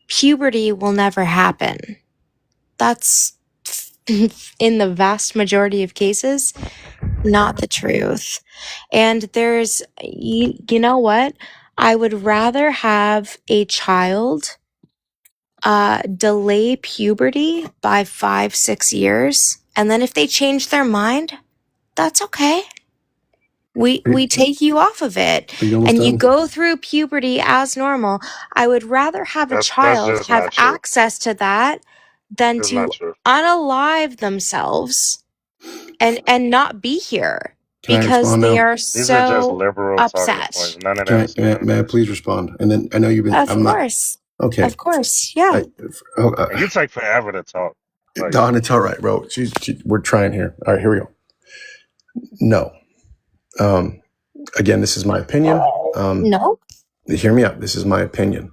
puberty will never happen. That's, in the vast majority of cases, not the truth. And there's, you know what? I would rather have a child delay puberty by 5-6 years, and then if they change their mind, that's okay. We take you off of it, and you go through puberty as normal. I would rather have a That's child just have not true. access to that than It's to not true. unalive themselves and not be here Can I because respond they now? are These are just so liberal talking upset. points. None of that is May I please respond? And then I know you've been. Of I'm not. course. Okay. Of course. Yeah. And you take forever to talk. Like, Don, it's all right, bro. We're trying here. All right, here we go. No. Again, this is my opinion. No. Hear me out. This is my opinion.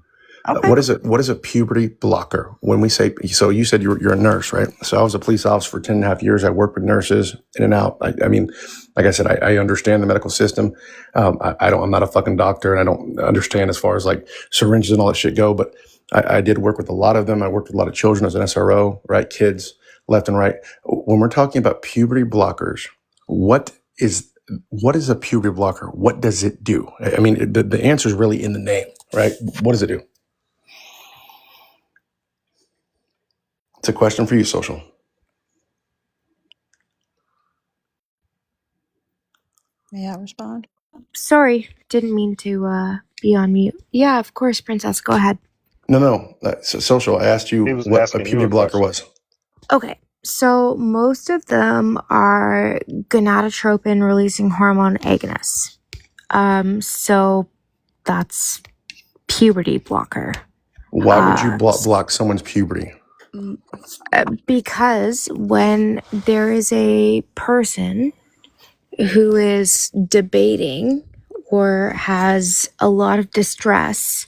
Okay. What is a puberty blocker? When we say, so you said you're a nurse, right? So I was a police officer for 10.5 years. I worked with nurses in and out. I mean, like I said, I understand the medical system. I'm not a fucking doctor, and I don't understand as far as like syringes and all that shit go, but I did work with a lot of them. I worked with a lot of children as an SRO, right? Kids left and right. When we're talking about puberty blockers, what is a puberty blocker? What does it do? I mean, the answer is really in the name, right? What does it do? It's a question for you, Social. May I respond? Sorry, didn't mean to be on mute. Yeah, of course, Princess. Go ahead. No. So Social, I asked you he was what a asking you puberty a blocker question. was. Okay, so most of them are gonadotropin releasing hormone agonists. So that's puberty blocker. Why would you block someone's puberty? Because when there is a person who is debating or has a lot of distress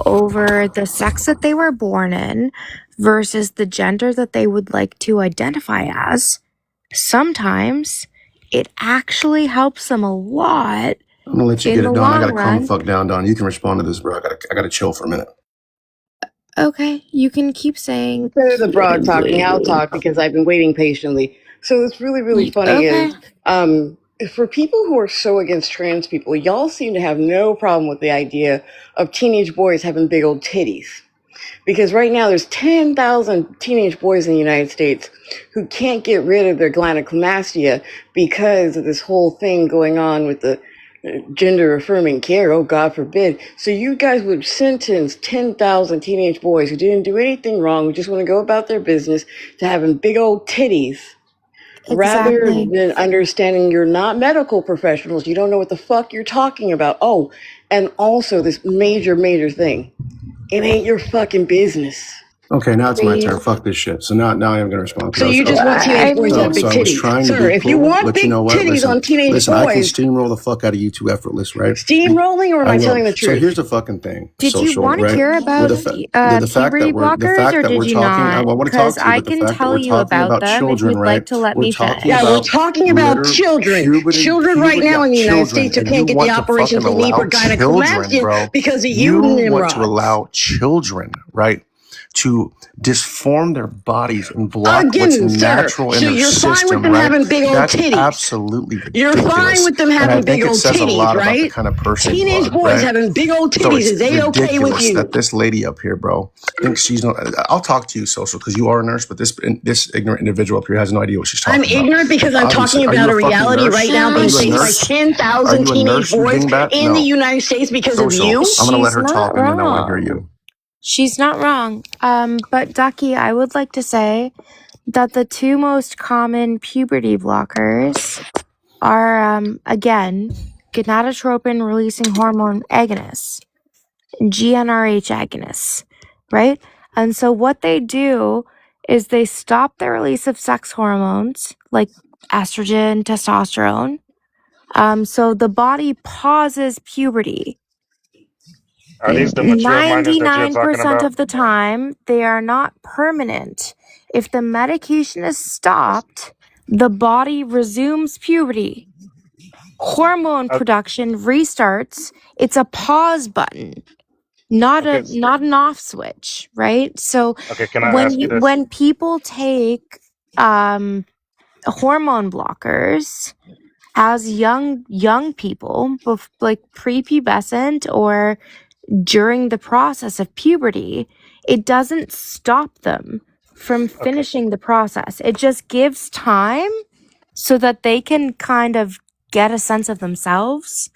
over the sex that they were born in versus the gender that they would like to identify as, sometimes it actually helps them a lot. I'm gonna let you in get the it, Don. I long gotta calm the run. fuck down, Don. You can respond to this, bro. I gotta chill for a minute. Okay, you can keep saying. Instead of the broad talking, I'll talk because I've been waiting patiently. So what's really, really funny Okay. is for people who are so against trans people, y'all seem to have no problem with the idea of teenage boys having big old titties. Because right now there's 10,000 teenage boys in the United States who can't get rid of their gynecomastia because of this whole thing going on with the gender affirming care. Oh, God forbid. So you guys would sentence 10,000 teenage boys who didn't do anything wrong, who just want to go about their business, to having big old titties rather Exactly. than understanding you're not medical professionals. You don't know what the fuck you're talking about. Oh, and also this major thing. It ain't your fucking business. Okay, now it's my Agreed. turn. Fuck this shit. So now I am going to respond. So I was, you just want I teenage boys to have mean, big I was titties. trying to Sir, be if you cool, want but you big know what? titties on teenage I can boys, steamroll the fuck out of you two effortless, right? steamrolling, or am I I will. telling the So truth? here's the fucking thing. did you Social, want to right? hear about The fact puberty blockers or that did we're you talking, I not? want to Because talk to you, I but the can fact that tell we're you talking about about them if children, you'd like right? to let We're me talking Yeah, finish. we're about talking about children. Children right now in the United States who and you can't get the want to operations fucking they need for allow children, gynecomastia bro. because of you You want to nimrods. allow children, right, to disform their bodies and block what's Again, sir, natural in so their you're fine with system, them right? having big old That's titties. absolutely You're fine ridiculous. with them And I having big think it old says a titties, lot about the right? kind of person you Teenage are, boys right? having big old So titties, it's is they okay with ridiculous you? that this lady up here, bro, thinks she's no. I'll talk to you, social, because you are a nurse, but this ignorant individual up here has no idea what she's I'm talking about. ignorant because I'm Obviously, talking are you about a a fucking reality nurse? right now Are being you a faced by nurse? Are 10,000 you a teenage nurse, you boys dingbat? in the No. United States because of Social. you. I'm gonna let She's her not talk, and then I want to hear wrong. you. She's not wrong. But Ducky, I would like to say that the two most common puberty blockers are, again, gonadotropin releasing hormone agonists, GnRH agonists, right? And so what they do is they stop the release of sex hormones like estrogen, testosterone. So the body pauses puberty. Are these the mature minors that you're talking 99% about? of the time, they are not permanent. If the medication is stopped, the body resumes puberty. Hormone Uh, production restarts. It's a pause button, not okay, an off switch, right? So okay. Can I ask you this? when people take hormone blockers as young people, like prepubescent or during the process of puberty, it doesn't stop them from Okay, finishing the process. It just gives time so that they can kind of get a sense of themselves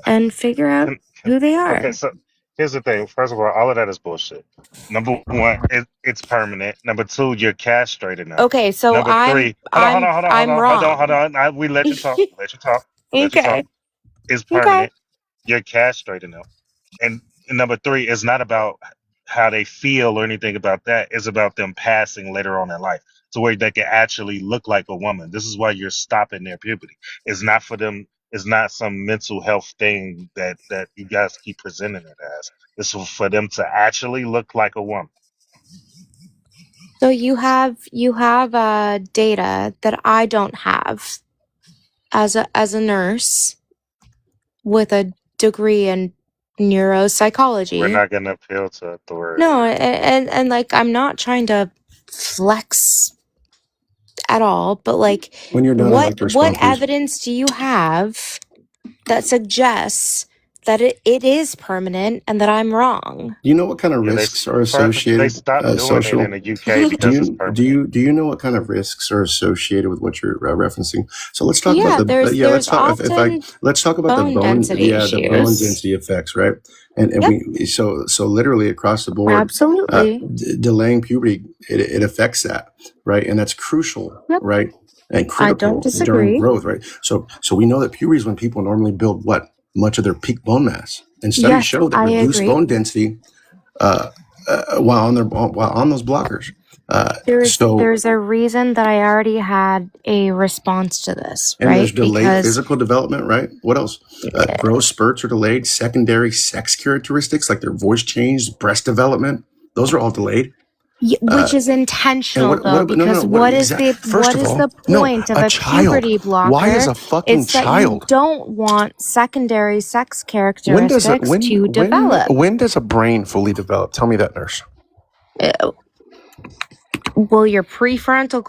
and figure out can, who they okay. are. So here's the thing. First of all of that is bullshit. Number one, it's permanent. Number two, you're castrated now. Okay, so Number three, I'm hold wrong. on. We let you talk. We let you talk. Okay. It's Okay. permanent. You're castrated now. And number three, it's not about how they feel or anything about that. It's about them passing later on in life to where they can actually look like a woman. This is why you're stopping their puberty. It's not for them. It's not some mental health thing that you guys keep presenting it as. It's for them to actually look like a woman. So you have data that I don't have as a nurse with a degree in We're neuropsychology. not gonna appeal to authority. No, and like I'm not trying to flex at all, but like When you're done, I'd like to what respond, please. evidence do you have that suggests that it is permanent and that I'm wrong? Do you know what kind of Yeah, risks are they associated? stopped doing it in Social. the UK because it's permanent. Do you know what kind of risks are associated with what you're referencing? So let's talk about Yeah, the let's there's talk if I often let's talk about the bone density the bone issues. density effects, right? And Yep, we so literally across the board, absolutely. delaying puberty it affects that, right? And that's crucial, Yep, right? And I don't critical during disagree. growth, right? So we know that puberty is when people normally build what much of their peak bone mass, and studies Yes, show that I reduced agree. bone density while on those blockers. So There's a reason that I already had a response to this, and there's right? delayed Because physical development, right? What else? Growth spurts are delayed. Secondary sex characteristics like their voice change, breast development, those are all delayed. which is And intentional what? though, No. because What exact? what First of is all, the no. point of A a child. puberty Why is blocker? a fucking It's that you child? don't want secondary sex When does it? characteristics to develop. When does a brain fully develop? Tell me that, nurse. Well, your prefrontal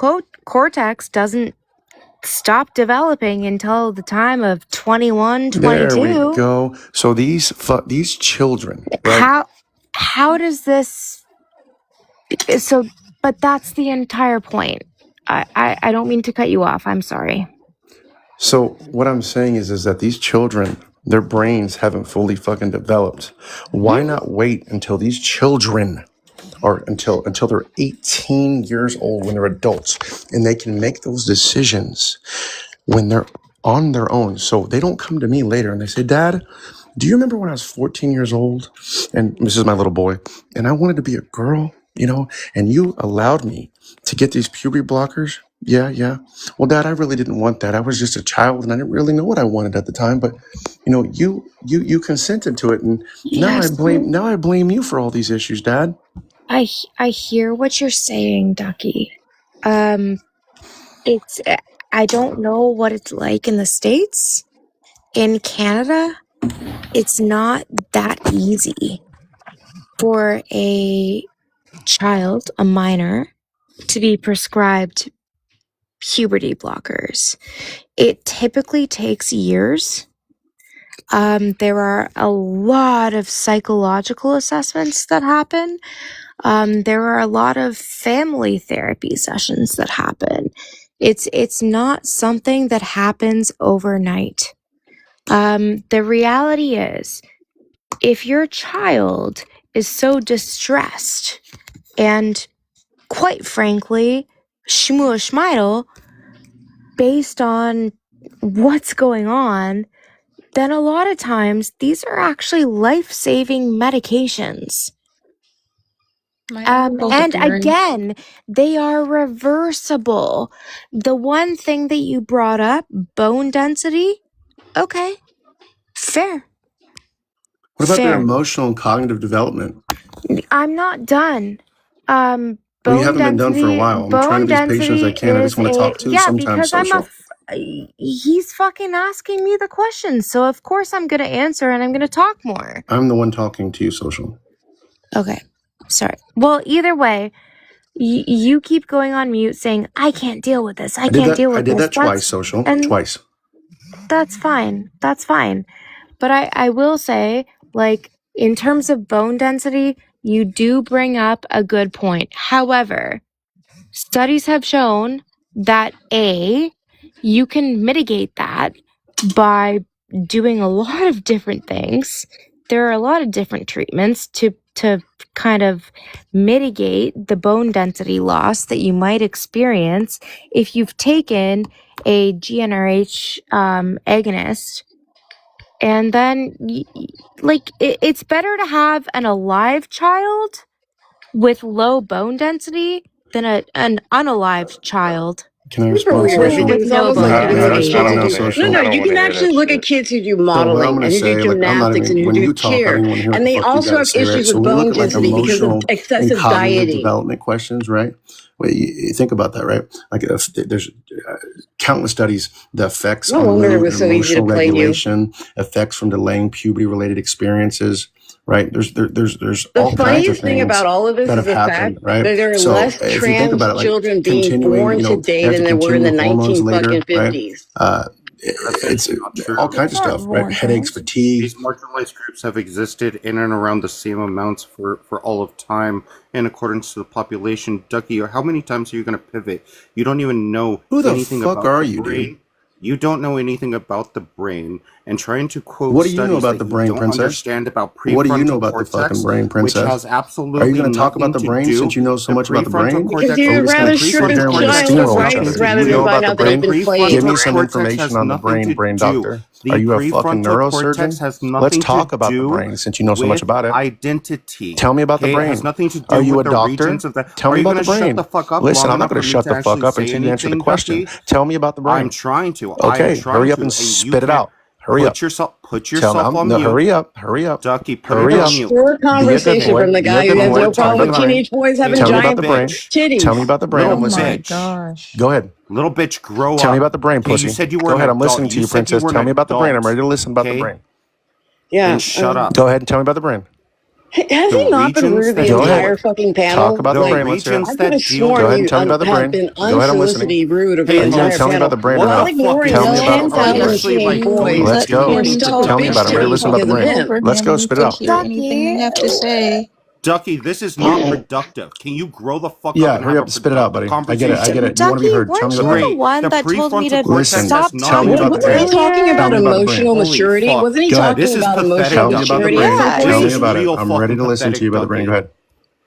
cortex doesn't stop developing until the time of 21, There we 22. go. So these children, right? How does this so but that's the entire point. I don't mean to cut you off. I'm sorry. So what I'm saying is that these children, their brains haven't fully fucking developed. Why not wait until these children or until they're 18 years old, when they're adults, and they can make those decisions when they're on their own. So they don't come to me later and they say, Dad, do you remember when I was 14 years old? And this is my little boy, and I wanted to be a girl, and you allowed me to get these puberty blockers. Yeah. Well, Dad, I really didn't want that. I was just a child and I didn't really know what I wanted at the time. But you consented to it, and Yes, now I blame you for all these issues, Dad. I hear what you're saying, Ducky. It's I don't know what it's like in the States. In Canada, it's not that easy for a child, a minor, to be prescribed puberty blockers. It typically takes years. There are a lot of psychological assessments that happen. There are a lot of family therapy sessions that happen. It's not something that happens overnight. The reality is, if your child is so distressed and, quite frankly, schmooshmidle based on what's going on, then a lot of times these are actually life-saving medications. And again, they are reversible. The one thing that you brought up, bone density, okay, fair. What about their Fair. emotional and cognitive development? I'm not done. Well, you Bone haven't been done for a while. I'm trying to be as patient as I can. I just want to talk to you sometimes, because I'm social. he's fucking asking me the question, so of course I'm gonna answer and I'm gonna talk more. I'm the one talking to you, social. Okay, sorry. Well, either way, you keep going on mute saying, I can't deal with this. I can't deal with I this. did that twice, social. And Twice. that's fine. That's fine. But I will say, like, in terms of bone density, you do bring up a good point. However, studies have shown that you can mitigate that by doing a lot of different things. There are a lot of different treatments to kind of mitigate the bone density loss that you might experience if you've taken a GnRH agonist. And then, it's better to have an alive child with low bone density than an unalived child. Can I Super respond, weird social? because it's almost like I you can look at don't kids know, who do social. no, you can actually look at kids who do So what I'm modeling going and to who do say, like, I'm not gymnastics even, and who when do you talk, I cheer, don't even want to hear what and the they fuck you also got to have say, right? issues So with when we look bone at like density because of emotional and excessive cognitive dieting. development questions, right? Well, you think about that, right? Like there's countless studies, the effects No on wonder it mood was and so easy to emotional play you. regulation, effects from delaying puberty-related experiences, right? There's The all kinds of funniest thing things about all of this that is have the happened, fact right? that there are So less if you think trans about it, like children being continuing, born they today have to than there were in continue the hormones 19 later, fucking right? 50s. That's It's actually not true. all kinds of Not stuff, right? born Headaches, trans. fatigue. These marginalized groups have existed in and around the same amounts for all of time in accordance to the population. Ducky, how many times are you going to pivot? You don't even know Who the anything fuck about are the you, dude? brain. You don't know anything about the brain, and trying to quote What do you know studies about that the you brain, don't princess? understand about What do you know prefrontal about the fucking cortex, brain, which princess? has Are you absolutely going to talk about nothing the to brain since do. you know so The much about the prefrontal brain? Because cortex, you'd Or are we just rather going to the strip sit a here and we're prefrontal going to child cortex of has steamroll each nothing rights other? to Do rather you than know do. about find the out that they've The brain? been Give played. me prefrontal some cortex information has on the nothing to brain do. doctor. The Are you a fucking prefrontal cortex neurosurgeon? has Let's nothing to talk about the do brain since you know so much with about it. identity. Tell me about the Okay, it has brain. nothing to Are do you with a the regions doctor? of the. Tell Are me you about going the to shut brain. the fuck up Listen, long I'm not enough going for to me shut to the actually fuck up say until you answer the anything, question. Ducky? Tell me about the I'm brain. trying to. I am Okay, trying hurry up to, and and you spit it can't out. Hurry up. put Tell me. yourself on No, mute, hurry up. Hurry up. Ducky. Put it Hurry A on up. mute. short Be a good conversation Okay, from boy. the Be a guy who good has boy. no Tell me problem about with the brain. teenage boys hey, having Tell me little about the giant brain. bitch, Tell me titties. about the brain. little I'm Oh listening. my bitch. gosh. Go ahead. Little bitch, grow Tell me up. about the brain, Okay, you pussy. said you were Go an ahead. I'm adult. listening to You you, said you princess. were an Tell me about the brain. I'm adult. ready to listen about the Okay, brain. then Yeah. shut up. Go ahead and tell me about the brain. Has The he not been regions rude the that Go deal ahead. entire with fucking Talk panel? about the the Like, brain. Let's hear it. regions I could have that deal Go with sworn ahead and you tell me about the have brain. been Go ahead. I'm listening. unsolicitedly rude over the Hey, Again, entire tell me host, about the panel brain or what while the not. fuck ignoring is Tell me no about the man Are brain you or not. sizing actually teenage like boys Let's who go. are Him hallucinating? to stuck with Tell me bitch about it. I'm ready to titties listen about the because of speak brain. him. over Let's him go. and Spit it out. to hear anything you Ducky, have to say. Ducky, this is not productive. Can you grow the fuck up Yeah, and hurry have a up and spit it out, productive buddy. I get it. I conversation? get it. You want to be Ducky, heard. Tell me weren't about the you brain. the Great. one The that told me prefrontal to cortex Listen, has stop tell me nothing to about What, the wasn't do. he brain. talking earlier? Tell about me about the brain. emotional Holy maturity? fuck. Wasn't he Go ahead. talking This is about pathetic, emotional Tell me about the Ducky. maturity at brain. some Yes. Tell This point? me is about it. real I'm ready fucking to listen to pathetic, you about the brain. Go Ducky. ahead.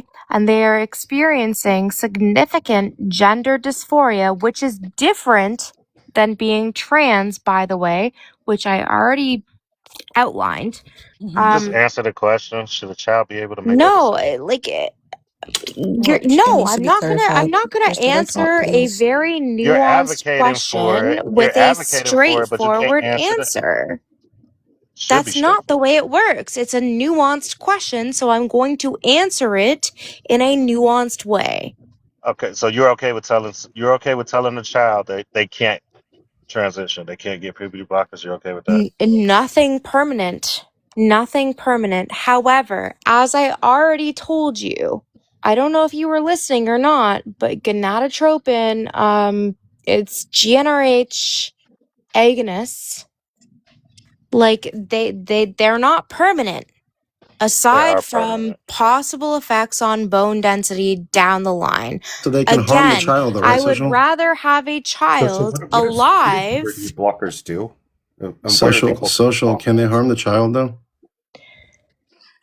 puberty and they are experiencing significant gender dysphoria, which is different than being trans, by the way, which I already outlined. Just answer the question. Should a child be able to make that No, decision? like Well, it no, needs to I'm be not gonna. I'm clarified. not gonna Mr. Latrell, answer a please. very You're nuanced advocating for question it. with You're a advocating for it, but you can't straightforward answer the. answer. Should be That's not the straightforward. way it works. It's a nuanced question, so I'm going to answer it in a nuanced way. Okay, so you're okay with telling the child that they can't transition, they can't get puberty blockers. You're okay with that? Nothing permanent. Nothing permanent. However, as I already told you, I don't know if you were listening or not, but gonadotropin, it's GnRH agonists. Like they're not permanent. They Aside are from permanent. possible effects on bone density down the line. So they can harm the Again, child, though, right, I would Social? rather have a So child what does puberty alive. blockers do? And why are they Social, called puberty social. Can they blockers? harm the child, though?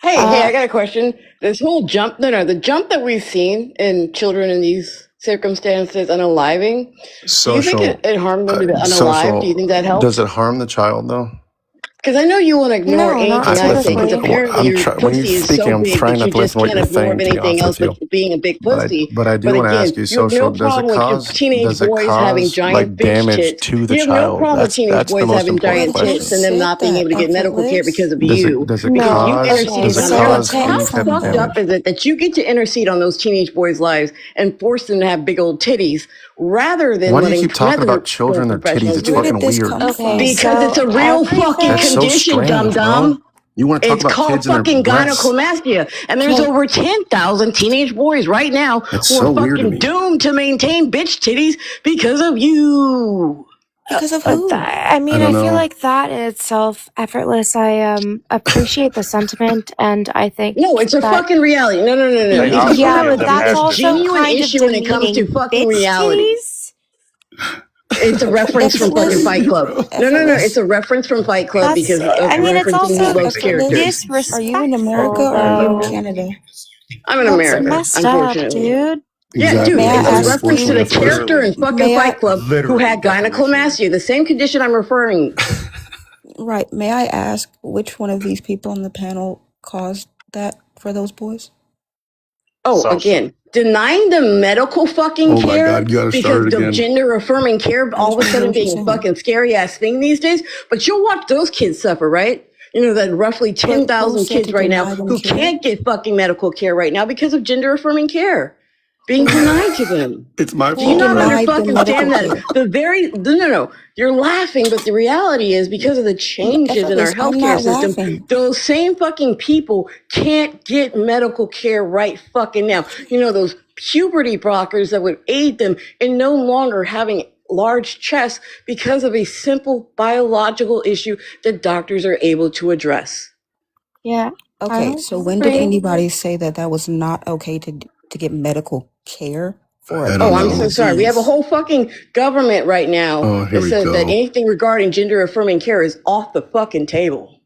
Hey, I got a question. This whole jump, the jump that we've seen in children in these circumstances, unaliving, do you think Social, it harmed them to be unalive? Do you social. think that Does helps? it harm the child, though? Because I know you want to ignore No, not anything I say, Listen, because typically. apparently your when you're pussy is speaking, so I'm big trying that you not to just listen to what can't you're absorb saying, to be anything honest else with you. but being a big pussy. But I But do want to again, ask you, you have no social. Does it problem with your cause teenage boys having giant like bitch damage tits. to the You have no child? problem with teenage That's the boys most having important giant But you tits and question. them said not being that, able to get Uncle medical care Liz. because of Does it you. does it Because you No. cause intercede Okay, does on it their So behalf. what cause came How any type from of fucked up that? damage? is it that you get to intercede on those teenage boys' lives and force them to have big old titties rather than Why do you letting keep talking regular about children, their titties? professionals It's Where do it? did fucking this weird. come Okay, from? Because it's so a real fucking That's so everything. condition, dum strange, bro. dum. You want to talk It's about called kids and their fucking breasts? gynecomastia. And there's Okay, over 10,000 teenage boys right now It's who are so weird to fucking me. doomed to maintain bitch titties because of you. Because of who? I I mean, don't I feel know. like that in itself effortless. I appreciate the sentiment, and I think No, it's a that fucking reality. No. They also yeah, give but them This that's is also estrogen. genuine kind of issue when it comes to demeaning fucking bitch reality. titties. It's a reference from fucking Effortless? Fight Club. Bro. No. It's Effortless? a reference from Fight Club That's. because of I mean, it's referencing also those Effortless? characters. Are you in America disrespectful, or are you in though. Canada? I'm in That's America, messed up, unfortunately. dude. Yeah, Exactly. dude, May I it's That a is ask reference to you, the unfortunate. That's what character in Literally, fucking may I, Fight Club who literally had definition. gynecomastia, the same condition I'm referring. right, may I ask which one of these people on the panel caused that for those boys? Oh, Social. again, denying them medical fucking Oh my care God, you got to start because it the again. gender affirming care I all just of a want to hear sudden what you're being a saying. fucking scary ass thing these days. But you'll watch those kids suffer, right? You know, that roughly But who 10,000 said kids to right now deny them who care? can't get fucking medical care right now because of gender affirming care being denied to them. It's my Do you Who fault, not bro. under denied them fucking medical stand that care? no. You're laughing, but the reality is because of the changes in our Effortless, I'm healthcare not system, laughing. those same fucking people can't get medical care right fucking now. You know, those puberty blockers that would aid them in no longer having large chests because of a simple biological issue that doctors are able to address. Yeah, I Okay, don't so when did agree. anybody say that that was not okay to get medical care for a I Oh, don't I'm given so know. sorry. We have a disease? whole fucking government right now Oh, here that we says that go. anything regarding gender affirming care is off the fucking table.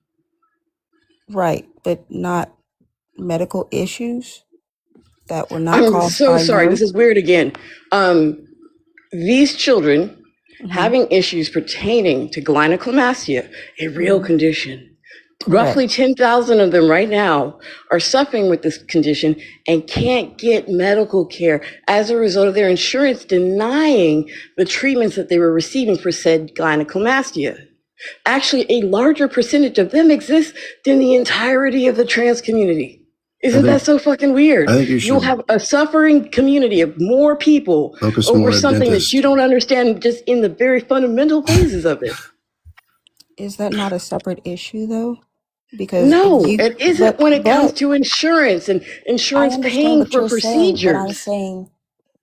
Right, but not medical issues that were not I'm caused so by sorry. This them? is weird again. These children Hmm. having issues pertaining to gynecomastia, a real Hmm. condition. Correct. Roughly 10,000 of them right now are suffering with this condition and can't get medical care as a result of their insurance denying the treatments that they were receiving for said gynecomastia. Actually, a larger percentage of them exists than the entirety of the trans community. Isn't that so fucking weird? I think you You'll should have a suffering community of more people focus over more at something that you dentist. don't understand just in the very fundamental phases of it. Is that not a separate issue though? Because No, you, it isn't when it comes but to insurance and I insurance understand paying what for you're saying, but I'm procedures. saying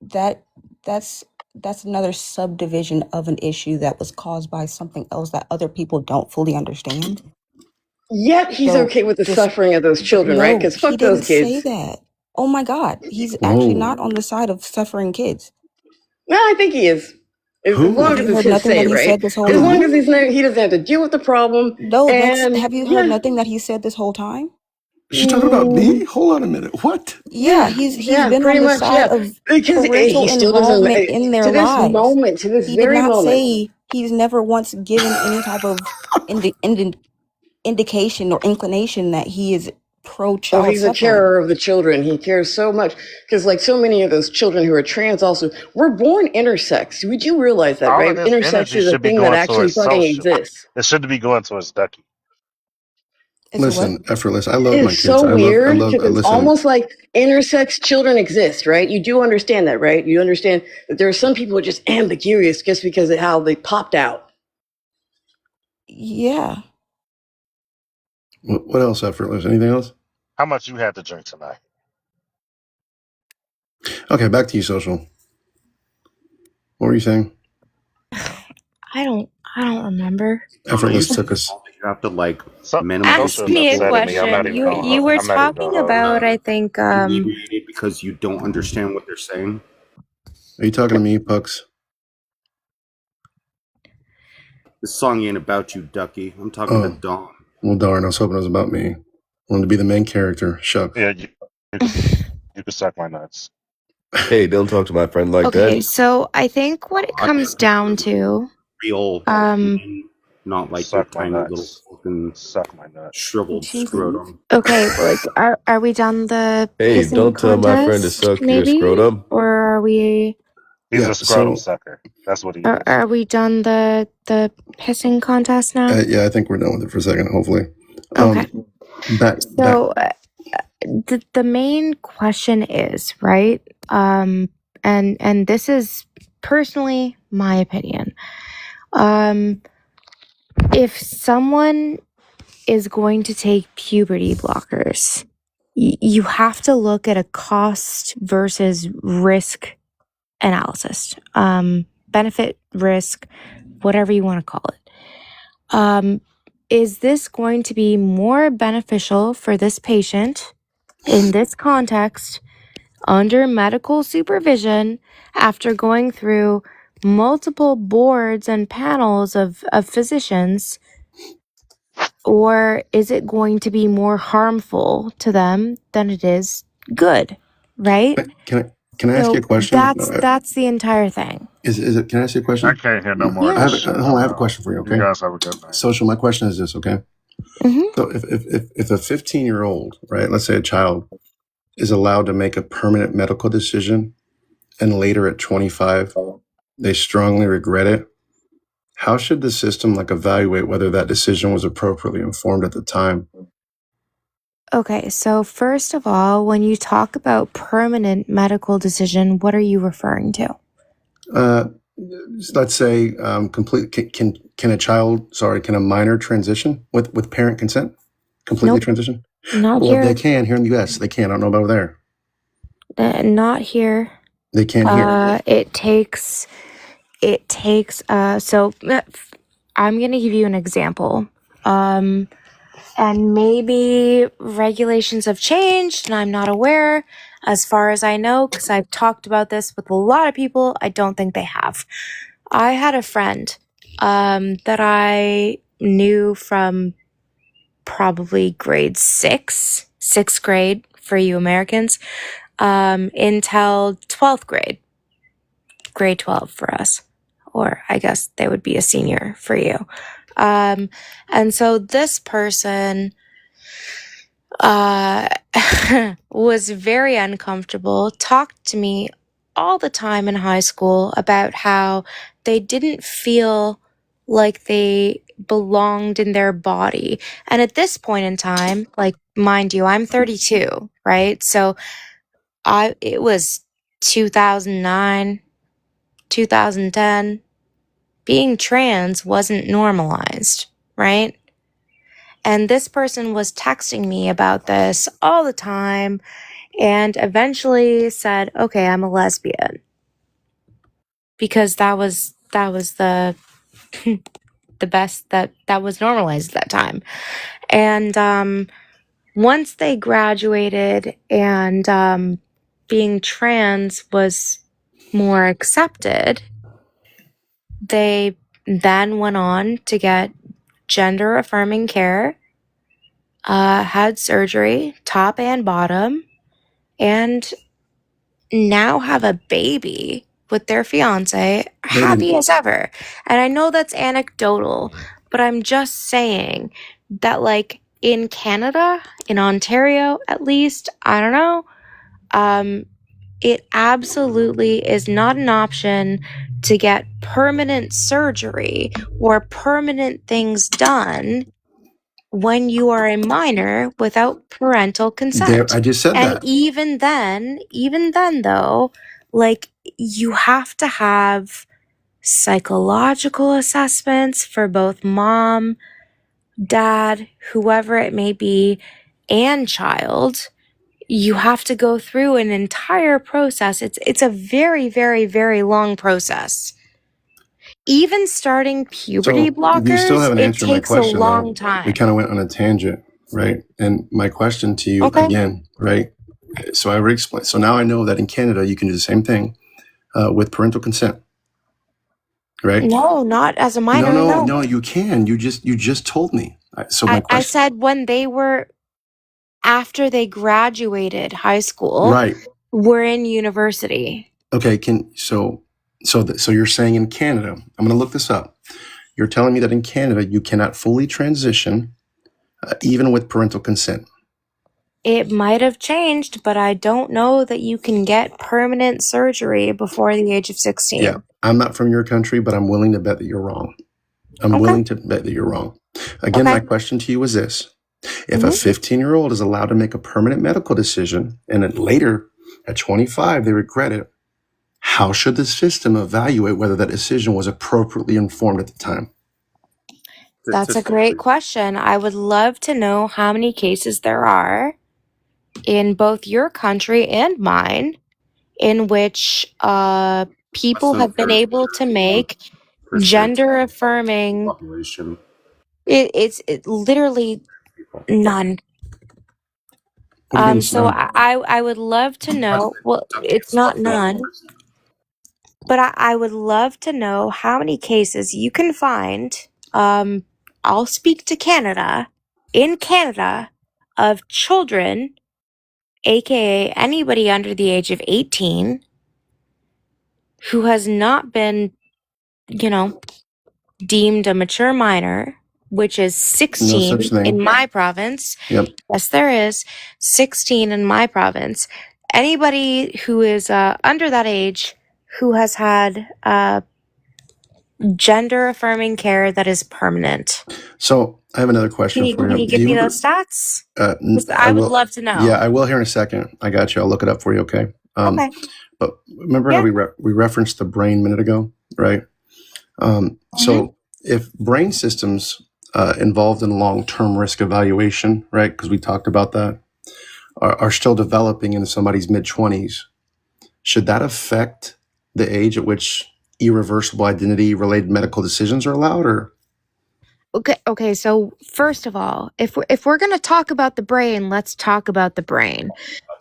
that that's that's another subdivision of an issue that was caused by something else that other people don't fully understand. Yet he's So okay with the just suffering of those children, right? no, Because he fuck those didn't say kids. that. Oh my God, he's actually not Whoa. on the side of suffering kids. No, I think he is. As Have long Who? as you it's heard his nothing say, that he right? said this whole As long time? as he doesn't have to deal with the problem. No, And have you heard yeah, nothing that he said this whole time? She's talking about me? Hold on a minute. What? Yeah, he's been on pretty the much, side yeah. of Because parental he still doesn't, involvement in their to this lives. moment, to this He did very not moment. say he's never once given any type of independent. indication or inclination that he is pro Oh, child he's a suffering. carer of the children. He cares so much because, like, so many of those children who are trans also were born intersex. Would you realize that, All right? of this Intersex energy is a should be thing that going actually towards fucking social. exists. It shouldn't be going towards Ducky. It's a what? Listen, effortless. I love my It's kids. so I weird love. because it's Listen, almost like intersex children exist, right? You do understand that, right? You understand that there are some people who are just ambiguous just because of how they popped out. Yeah. what else? Effortless. Anything else? How much you had to drink tonight? Okay, back to you, social. What were you saying? I don't remember. Effortless took us. You have to like minimize Ask Social is the me a upset at me. I'm bullshit. not question. even You gonna. were I'm not even talking gonna hold you. about, I think, Inebriated because you don't understand what they're saying. Are you talking to me, Pucks? This song ain't about you, Ducky. I'm talking to Oh, Dawn. well, darn. I was hoping it was about me. Wanted to be the main character. Shucks. Yeah, you can suck my nuts. Hey, don't talk to my friend like okay, that. so I think what it I comes down to, real um, men, not like your Suck my tiny little nuts. fucking Suck my nuts. shriveled Jesus. scrotum. okay, like, are we done the Hey, pissing don't tell my friend to contest, suck your maybe? scrotum. Or are we, He's Yeah. a scrotum So, sucker. That's what he are, is. are we done the pissing contest now? yeah, I think we're done with it for a second. Hopefully. Okay. Back. So the main question is, right? And this is personally my opinion. If someone is going to take puberty blockers, you have to look at a cost versus risk analysis. Benefit, risk, whatever you want to call it. Is this going to be more beneficial for this patient in this context under medical supervision after going through multiple boards and panels of physicians? Or is it going to be more harmful to them than it is good? Right? Can I ask you a question? That's the entire thing. Is it? Can I ask you a question? I can't hear no more Yeah. of I have, this shit. I have a question for you. Okay. You guys have a good night. Social. My question is this. Okay. Mm-hmm. So if a 15-year-old, right, let's say a child, is allowed to make a permanent medical decision, and later at 25, they strongly regret it, how should the system like evaluate whether that decision was appropriately informed at the time? Okay, so first of all, when you talk about permanent medical decision, what are you referring to? Let's say can a minor transition with parent consent? Completely Nope. transition? Not Well, here. they can here in the US. They can. I don't know about over there. Not here. They can here. It takes so I'm going to give you an example. And maybe regulations have changed and I'm not aware. As far as I know, because I've talked about this with a lot of people, I don't think they have. I had a friend that I knew from probably grade sixth grade for you Americans, until 12th grade 12 for us. Or I guess they would be a senior for you. And so this person was very uncomfortable, talked to me all the time in high school about how they didn't feel like they belonged in their body. And at this point in time, like, mind you, I'm 32, right? So it was 2009, 2010. Being trans wasn't normalized, right? And this person was texting me about this all the time and eventually said, okay, I'm a lesbian. Because that was the the best that was normalized at that time. And once they graduated and being trans was more accepted, they then went on to get gender affirming care, had surgery, top and bottom, and now have a baby with their fiance, happy as ever. And I know that's anecdotal, but I'm just saying, that like in Canada, in Ontario at least, I don't know, it absolutely is not an option to get permanent surgery or permanent things done when you are a minor without parental consent. I just said And that. even then though, like you have to have psychological assessments for both mom, dad, whoever it may be, and child. You have to go through an entire process. It's a very, very, very long process. Even starting puberty So you still blockers, haven't it answered my takes a question, long though. time. We kind of went on a tangent, right? And my question to you Okay. again, right? So I already explained. So now I know that in Canada you can do the same thing with parental consent, right? No, not as a minor. No, you can. You just told me. So my I question, said when they were after they graduated high school, right? were in university. Okay, so you're saying in Canada, I'm going to look this up. You're telling me that in Canada you cannot fully transition even with parental consent. It might have changed, but I don't know that you can get permanent surgery before the age of 16. Yeah, I'm not from your country, but I'm willing to bet that you're wrong. I'm willing to bet that you're wrong. Again, my question to you is this. If a 15-year-old is allowed to make a permanent medical decision and then later at 25 they regret it, how should the system evaluate whether that decision was appropriately informed at the time? That's a great question. I would love to know how many cases there are in both your country and mine in which people have been able to make gender affirming population. It's literally none. What do you mean So none? I would love to know. Well, it's not none, but I would love to know how many cases you can find. I'll speak to Canada. In Canada, of children, aka anybody under the age of 18, who has not been, deemed a mature minor, which is 16 in my province. Yep. Yes, there is 16 in my province. Anybody who is under that age who has had gender affirming care that is permanent. So I have another question for you. Can you give me those stats? I would love to know. Yeah, I will here in a second. I got you. I'll look it up for you. Okay. Okay. But remember how we referenced the brain a minute ago, right? So if brain systems involved in long-term risk evaluation, right? Because we talked about that, are still developing in somebody's mid-20s, should that affect the age at which irreversible identity-related medical decisions are allowed, or? Okay. So first of all, if we're gonna talk about the brain, let's talk about the brain.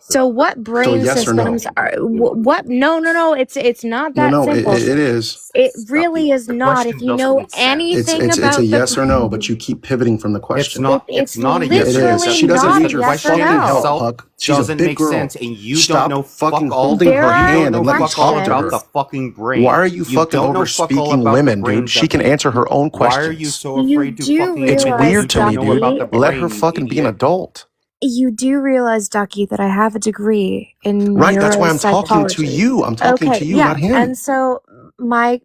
So what brain yes or no? systems are what? No. It's not that simple. It is. It really is not. If you know anything It's about a yes or no, but you keep pivoting from the question. It's not a yes or no. literally It is. She doesn't not need a your yes or fucking no. help, Huck. She's a Doesn't big make girl. sense, and you Stop don't know fucking fuck all. holding There her are hand and let me fuck all talk to about her. the fucking brain. Why are you fucking don't know over fuck all speaking about the women, brains dude? She that can we- answer her own questions. Why are you so You afraid to do fucking It's realize, weird to me, know dude. about the Let brain, her fucking be an idiot. adult. You do realize, Ducky, that I have a degree in Right, that's why I'm talking to neuropsychology. you. I'm talking to you, not him. And so my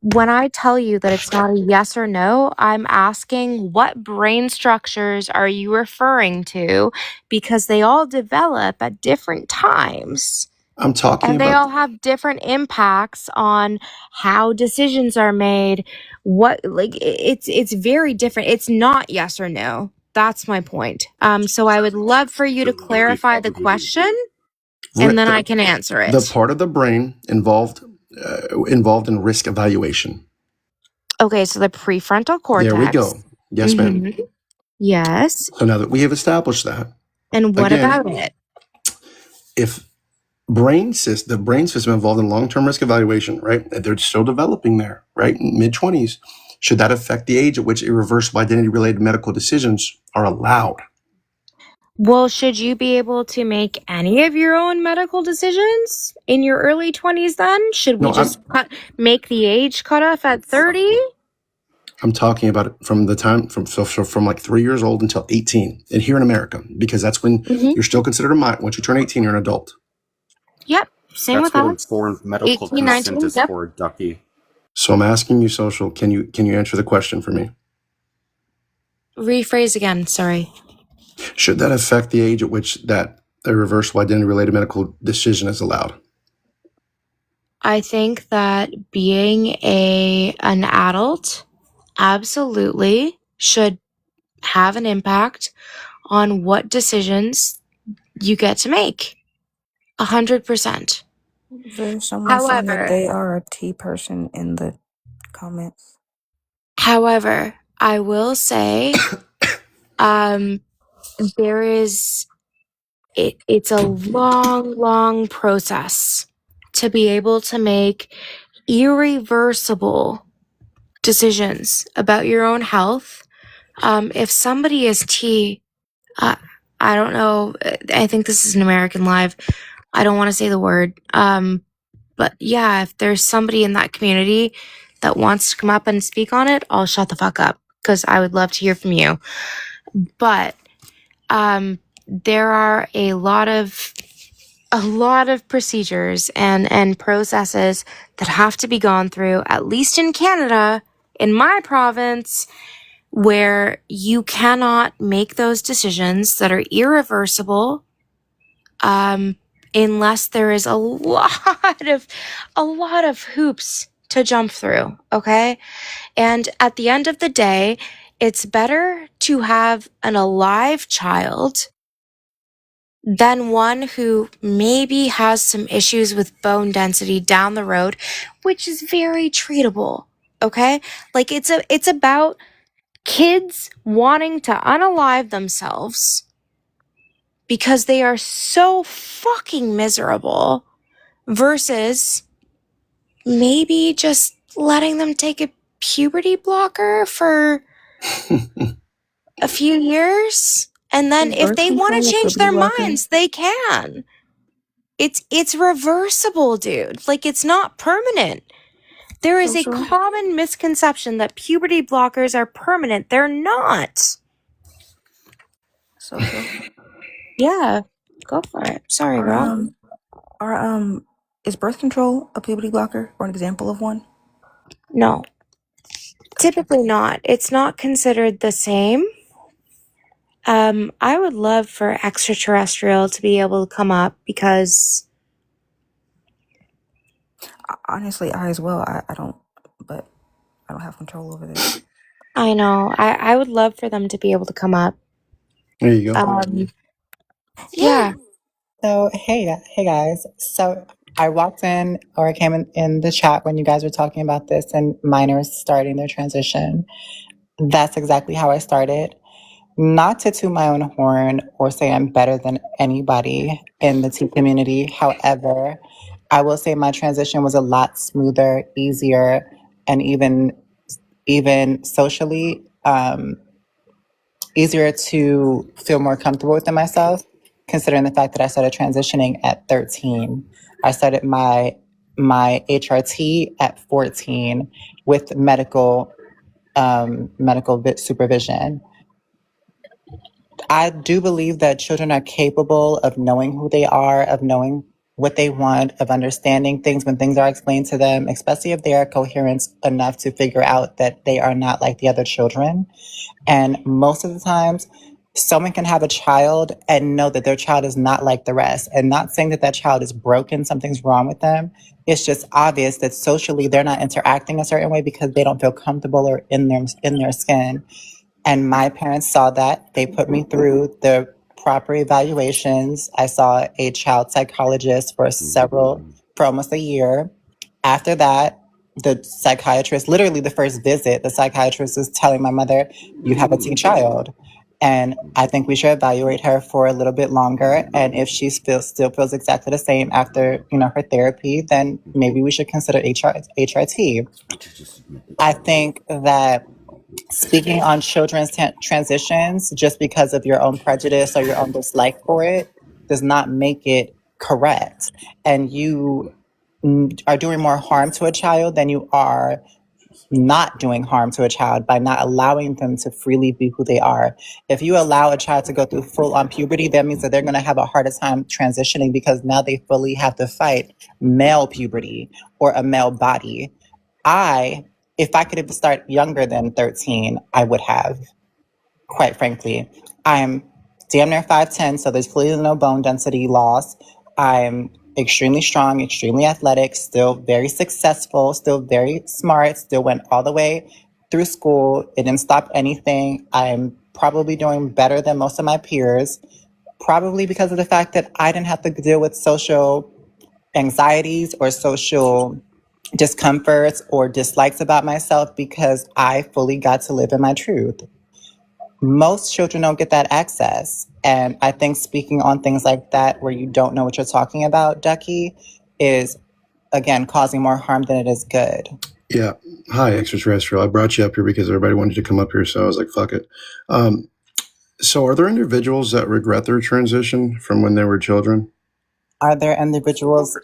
when I tell you that it's not a yes or no, I'm asking what brain structures are you referring to, because they all develop at different times. I'm talking And they about all have different impacts on how decisions are made. It's very different. It's not yes or no. That's my point. So I would love for you to clarify the question, and then I can answer the it. part of the brain involved in risk evaluation. Okay, so the prefrontal cortex. There we go. Yes, ma'am. Mhm. Yes. So now that we have established that, And what again, about it? if the brain system involved in long-term risk evaluation, right? They're still developing there, right? Mid-20s. Should that affect the age at which irreversible identity-related medical decisions are allowed? Well, should you be able to make any of your own medical decisions in your early 20s then? Should we No, just make the age cutoff at 30? I'm talking about it from the time from like 3 years old until 18, and here in America, because that's when you're still considered a minor. Once you turn 18, you're an adult. Yep. Same That's with what us. informed medical 18, consent 19. is Yep. for, Ducky. So I'm asking you, Social, can you answer the question for me? Rephrase again. Sorry. Should that affect the age at which that irreversible identity-related medical decision is allowed? I think that being an adult absolutely should have an impact on what decisions you get to make. 100%. There's someone saying that However, they are a T person in the comments. However, I will say, there is it's a long process to be able to make irreversible decisions about your own health. If somebody is T, I don't know. I think this is an American Live. I don't want to say the word. But yeah, if there's somebody in that community that wants to come up and speak on it, I'll shut the fuck up because I would love to hear from you. But there are a lot of procedures and processes that have to be gone through, at least in Canada, in my province, where you cannot make those decisions that are irreversible unless there is a lot of hoops to jump through, okay? And at the end of the day, it's better to have an alive child than one who maybe has some issues with bone density down the road, which is very treatable, okay? Like it's about kids wanting to unalive themselves because they are so fucking miserable versus maybe just letting them take a puberty blocker for a few years. And then Is if birth they want control to a change puberty their blocker? minds, they can. It's reversible, dude. Like, it's not permanent. There is a Social? common misconception that puberty blockers are permanent. They're not. Social? Yeah, go for it. Sorry, girl. Is birth control a puberty blocker or an example of one? No. Typically not. It's not considered the same. I would love for extraterrestrial to be able to come up because Honestly, I as well. I don't have control over this. I know. I would love for them to be able to come up. There you go. Yeah. So, hey guys. So, I walked in or I came in the chat when you guys were talking about this and minors starting their transition. That's exactly how I started. Not to toot my own horn or say I'm better than anybody in the T community. However, I will say my transition was a lot smoother, easier, and even socially easier to feel more comfortable within myself, considering the fact that I started transitioning at 13. I started my HRT at 14 with medical supervision. I do believe that children are capable of knowing who they are, of knowing what they want, of understanding things when things are explained to them, especially if they are coherent enough to figure out that they are not like the other children. And most of the times, someone can have a child and know that their child is not like the rest. And not saying that that child is broken, something's wrong with them. It's just obvious that socially they're not interacting a certain way because they don't feel comfortable or in their skin. And my parents saw that. They put me through the proper evaluations. I saw a child psychologist for almost a year. After that, the psychiatrist, literally the first visit, the psychiatrist was telling my mother, you have a teen child. And I think we should evaluate her for a little bit longer. And if she still feels exactly the same after, her therapy, then maybe we should consider HRT. I think that speaking on children's transitions just because of your own prejudice or your own dislike for it does not make it correct. And you are doing more harm to a child than you are not doing harm to a child by not allowing them to freely be who they are. If you allow a child to go through full on puberty, that means that they're going to have a harder time transitioning because now they fully have to fight male puberty or a male body. If I could have started younger than 13, I would have, quite frankly. I'm damn near 5'10", so there's clearly no bone density loss. I'm extremely strong, extremely athletic, still very successful, still very smart, still went all the way through school. It didn't stop anything. I'm probably doing better than most of my peers, probably because of the fact that I didn't have to deal with social anxieties or social discomforts or dislikes about myself because I fully got to live in my truth. Most children don't get that access. And I think speaking on things like that, where you don't know what you're talking about, Ducky, is, again, causing more harm than it is good. Yeah. Hi, extraterrestrial. I brought you up here because everybody wanted to come up here, so I was like, fuck it. So are there individuals that regret their transition from when they were children? Are there individuals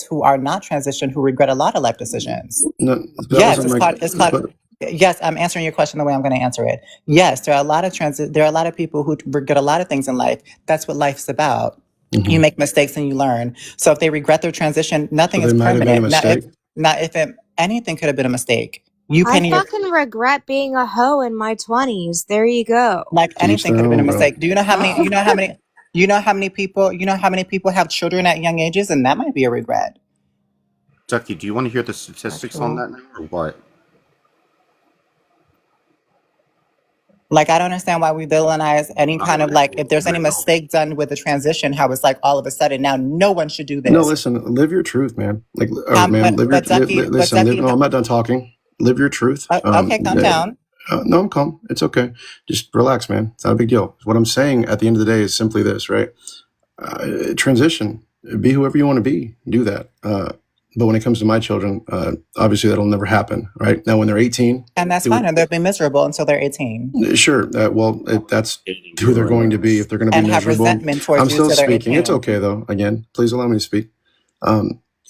who are not transitioned who regret a lot of life decisions? No, Yes, yes, I'm answering your question the way I'm going to answer it. Yes, there are a lot of people who regret a lot of things in life. That's what life's about. Mm-hmm. You make mistakes and you learn. So if they regret their transition, nothing is might have been a permanent. mistake. Anything could have been a mistake. I fucking regret being a hoe in my 20s. There you go. Like anything could have been a mistake. Do you know how many people have children at young ages, and that might be a regret. Ducky, do you want to hear the statistics on that now, or what? Like, I don't understand why we villainize any kind of, like, if there's any mistake done with the transition, how it's like all of a sudden now no one should do this. No, listen, live your truth, man. Like, man, no, I'm not done talking. Live your truth. Okay, calm down. No, I'm calm. It's okay. Just relax, man. It's not a big deal. What I'm saying at the end of the day is simply this, right? Transition. Be whoever you want to be. Do that. But when it comes to my children, obviously that'll never happen, right? Now, when they're 18... And that's fine, and they'll be miserable until they're 18. Sure. That's who they're going to be. If they're going to be miserable... have resentment towards I'm still speaking. 18. It's okay, though. Again, please allow me to speak.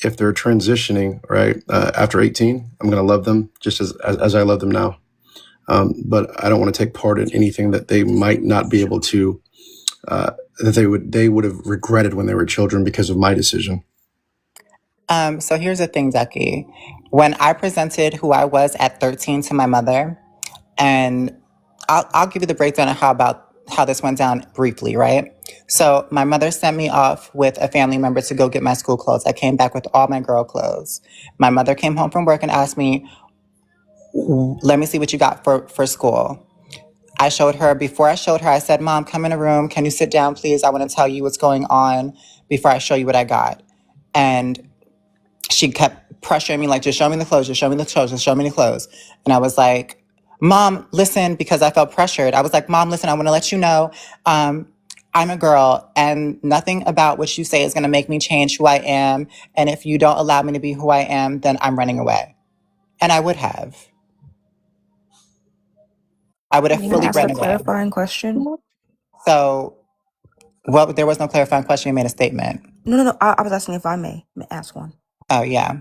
If they're transitioning, right, after 18, I'm going to love them just as I love them now. But I don't want to take part in anything that they might not be able to... that they would have regretted when they were children because of my decision. So here's the thing, Ducky. When I presented who I was at 13 to my mother, and I'll give you the breakdown of how this went down briefly, right? So my mother sent me off with a family member to go get my school clothes. I came back with all my girl clothes. My mother came home from work and asked me, let me see what you got for school. I showed her. Before I showed her, I said, Mom, come in the room. Can you sit down, please? I want to tell you what's going on before I show you what I got. And she kept pressuring me, like, just show me the clothes, just show me the clothes, just show me the clothes. And I was like, Mom, listen, because I felt pressured. I was like, Mom, listen, I want to let you know I'm a girl, and nothing about what you say is going to make me change who I am. And if you don't allow me to be who I am, then I'm running away. And I would have. I would have fully run away. Clarifying question. So, well, there was no clarifying question. You made a statement. No. I was asking if I may ask one. Oh, yeah.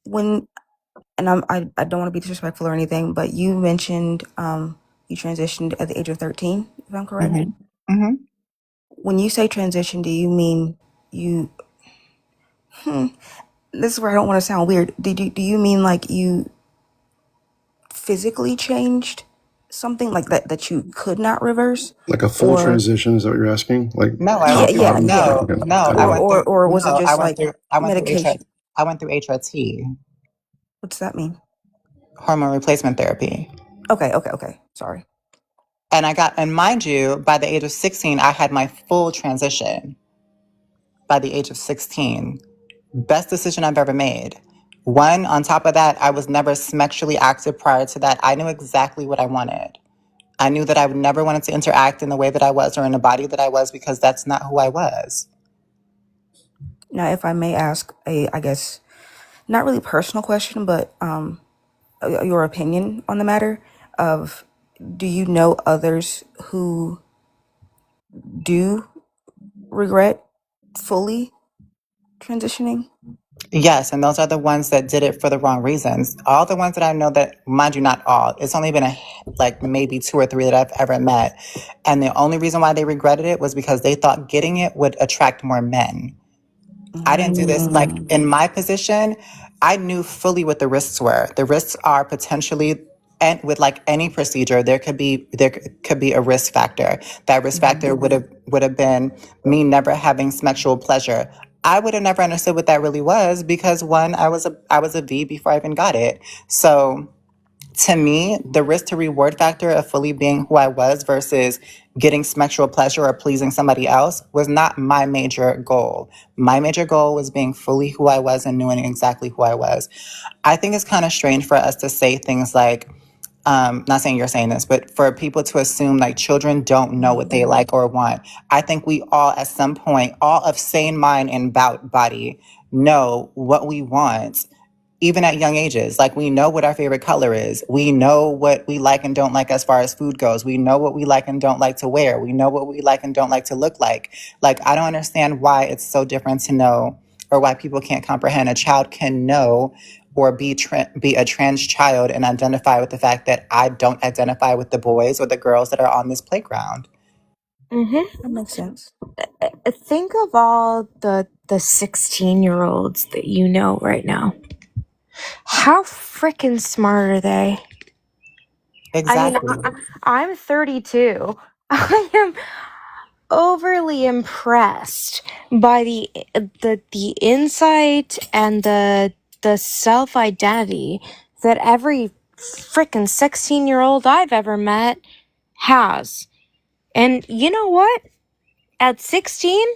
When, and I don't want to be disrespectful or anything, but you mentioned you transitioned at the age of 13, if I'm correct. Mm-hmm. Mm-hmm. When you say transition, do you mean you? This is where I don't want to sound weird. Do you mean like you physically changed something like that you could not reverse? Like a full transition, is that what you're asking? Like, no, or was it just like medication? I went through HRT. What does that mean? Hormone replacement therapy. Okay. Sorry. And mind you, by the age of 16, I had my full transition. By the age of 16. Best decision I've ever made. One, on top of that, I was never sexually active prior to that. I knew exactly what I wanted. I knew that I would never wanted to interact in the way that I was or in the body that I was because that's not who I was. Now, if I may ask I guess, not really personal question, but your opinion on the matter of, do you know others who do regret fully transitioning? Yes, and those are the ones that did it for the wrong reasons. All the ones that I know that, mind you, not all. It's only been like maybe 2 or 3 that I've ever met, and the only reason why they regretted it was because they thought getting it would attract more men. I didn't do this like in my position. I knew fully what the risks were. The risks are potentially, and with like any procedure, there could be a risk factor. That risk factor would have been me never having sexual pleasure. I would have never understood what that really was because one, I was a V before I even got it. So to me, the risk to reward factor of fully being who I was versus getting sexual pleasure or pleasing somebody else was not my major goal. My major goal was being fully who I was and knowing exactly who I was. I think it's kind of strange for us to say things like, not saying you're saying this, but for people to assume like children don't know what they like or want. I think we all, at some point, all of sane mind and body, know what we want even at young ages. Like we know what our favorite color is. We know what we like and don't like as far as food goes. We know what we like and don't like to wear. We know what we like and don't like to look like. Like I don't understand why it's so different to know, or why people can't comprehend. A child can know or be a trans child and identify with the fact that I don't identify with the boys or the girls that are on this playground. Mm-hmm. That makes sense. Think of all the 16-year-olds that you know right now. How freaking smart are they? Exactly. I mean, I'm 32. I am overly impressed by the insight and the self-identity that every freaking 16-year-old I've ever met has. And you know what? At 16,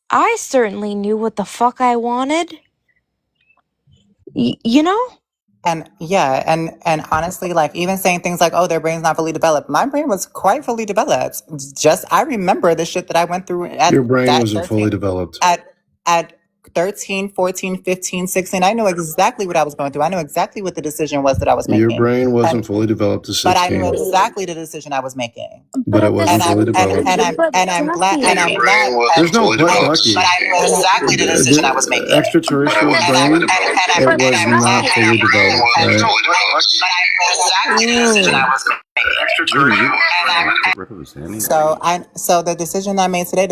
I certainly knew what the fuck I wanted. You know? And yeah, and honestly, like even saying things like, "Oh, their brain's not fully developed." My brain was quite fully developed. Just I remember the shit that I went through at Your brain that wasn't fully 13, developed. at 13, 14, 15, 16. I know exactly what I was going through. I know exactly what the decision was that I was Your making. brain wasn't fully developed at But I knew 16. exactly the decision I was making. But it wasn't fully And developed. I'm glad. And your brain wasn't fully developed. But I knew exactly the decision I was making. Extraterrestrial brain, it was not fully developed, right? So the decision I made today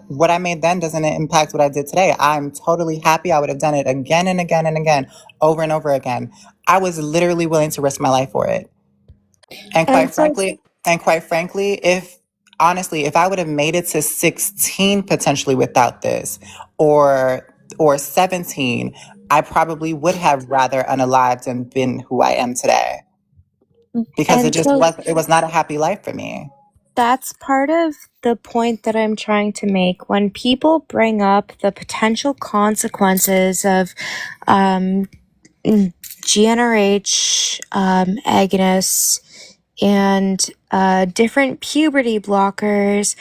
what I made then doesn't impact what I did today. I'm totally happy. I would have done it again and again and again, over and over again. I was literally willing to risk my life for it. And quite frankly, if I would have made it to 16 potentially without this, or 17, I probably would have rather unalived and been who I am today. Because it was not a happy life for me. That's part of the point that I'm trying to make. When people bring up the potential consequences of GnRH agonists and different puberty blockers,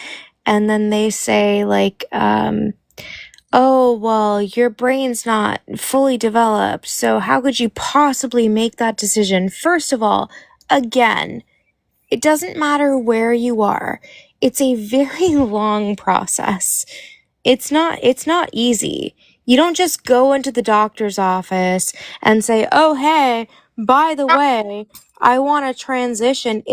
and then they say like, oh, well, your brain's not fully developed, so how could you possibly make that decision? First of all, again, it doesn't matter where you are. It's a very long process. It's not easy. You don't just go into the doctor's office and say, "Oh, hey, by the way, I want to transition."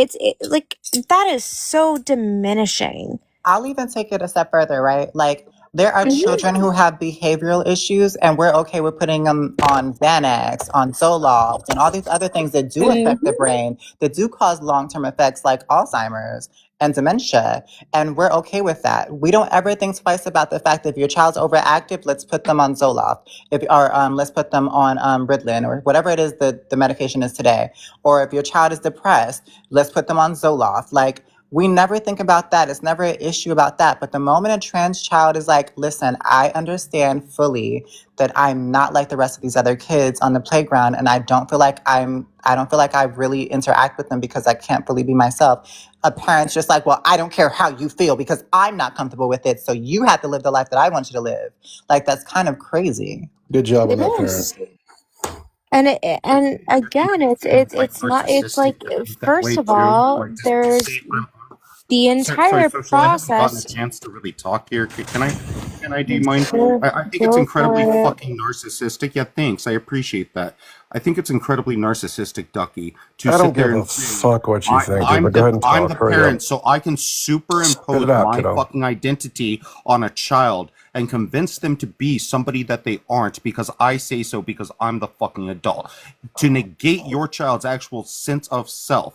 Like that is so diminishing. I'll even take it a step further, right? Like there are children who have behavioral issues, and we're okay with putting them on Xanax, on Zoloft, and all these other things that do affect the brain, that do cause long-term effects like Alzheimer's and dementia. And we're okay with that. We don't ever think twice about the fact that if your child's overactive, let's put them on Zoloft. Let's put them on Ritalin or whatever it is that the medication is today. Or if your child is depressed, let's put them on Zoloft. Like, we never think about that. It's never an issue about that. But the moment a trans child is like, listen, I understand fully that I'm not like the rest of these other kids on the playground, and I don't feel like I really interact with them because I can't fully be myself. A parent's just like, well, I don't care how you feel because I'm not comfortable with it. So you have to live the life that I want you to live. Like, that's kind of crazy. Good job on that, parent. And again, it's not. It's like, first of all, there's the entire process. Gotten a chance to really talk here. Can I? Can I do mine? I think it's incredibly fucking narcissistic. Yeah, thanks. I appreciate that. I think it's incredibly narcissistic, Ducky, to I don't sit there give a and say, fuck what you think, dude, but go ahead and I'm talk. the Hurry up. parent, so I can Spit superimpose it out, my kiddo. fucking identity on a child and convince them to be somebody that they aren't because I say so because I'm the fucking adult. To negate your child's actual sense of self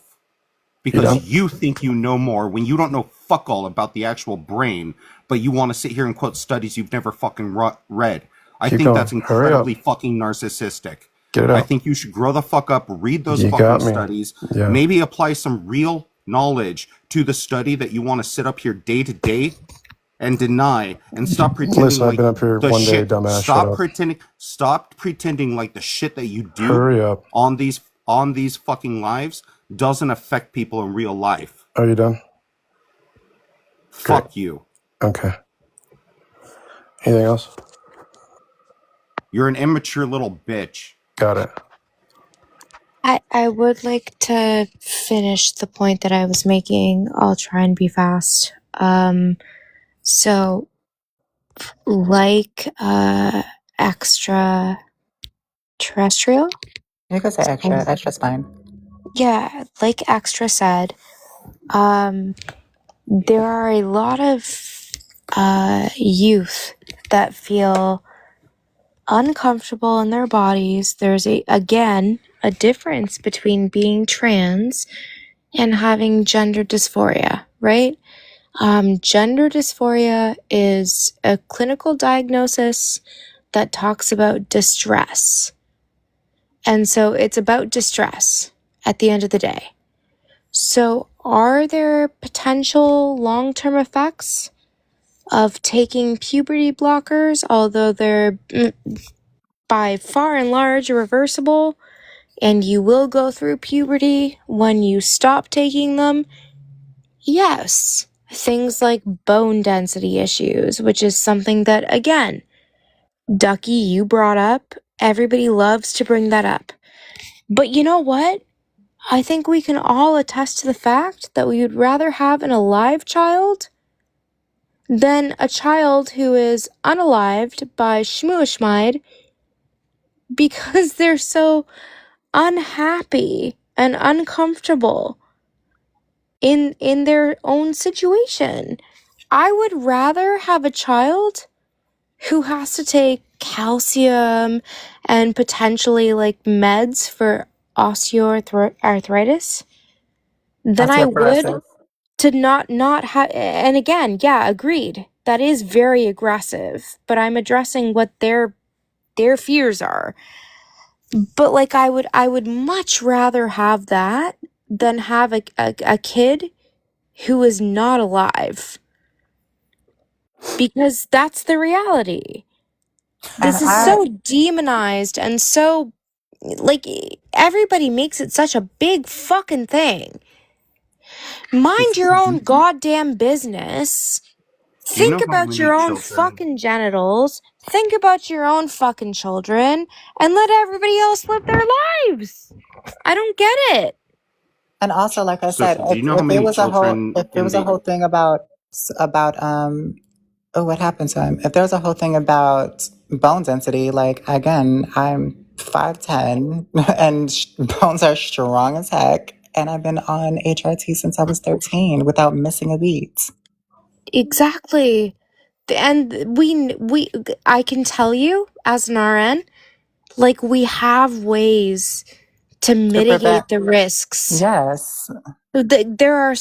because you think you know more when you don't know fuck all about the actual brain, but you want to sit here and quote studies you've never fucking read. I Keep think going. that's Hurry incredibly up. fucking narcissistic. Get it I out. think you should grow the fuck up, read those You fucking got me. studies, Yeah. maybe apply some real knowledge to the study that you want to sit up here day to day and deny and stop pretending Listen, I've like been up here the one day, shit. dumbass. Shut up. Stop pretending like the shit that you do Hurry up. on these fucking lives doesn't affect people in real life. Are you done? Fuck you. Okay. Anything else? You're an immature little bitch. Got it. I would like to finish the point that I was making. I'll try and be fast. So like extraterrestrial? You could say extra. Extra's fine. Yeah, like Extra said, there are a lot of youth that feel uncomfortable in their bodies. There's a difference between being trans and having gender dysphoria, right? Gender dysphoria is a clinical diagnosis that talks about distress. And so it's about distress at the end of the day. So are there potential long-term effects of taking puberty blockers, although they're by far and large reversible, and you will go through puberty when you stop taking them? Yes. Things like bone density issues, which is something that, again, Ducky, you brought up. Everybody loves to bring that up. But you know what? I think we can all attest to the fact that we would rather have an alive child than a child who is unalived by Shmuashmide because they're so unhappy and uncomfortable in their own situation. I would rather have a child who has to take calcium and potentially like meds for osteoarthritis than I would to not have. And again, yeah, agreed. That is very aggressive, but I'm addressing what their fears are. But like I would much rather have that than have a kid who is not alive. Because that's the reality. This is so demonized and so, like, everybody makes it such a big fucking thing. Mind your own goddamn business. Think about your own fucking genitals. Think about your own fucking children. And let everybody else live their lives. I don't get it. And also, like I said, Do you know how many children if there was a whole thing about what happened to him? If there was a whole thing about bone density, like again, I'm 5'10", and bones are strong as heck, and I've been on HRT since I was 13 without missing a beat. Exactly. And I can tell you as an RN, like, we have ways to mitigate the risks. Yes. There are,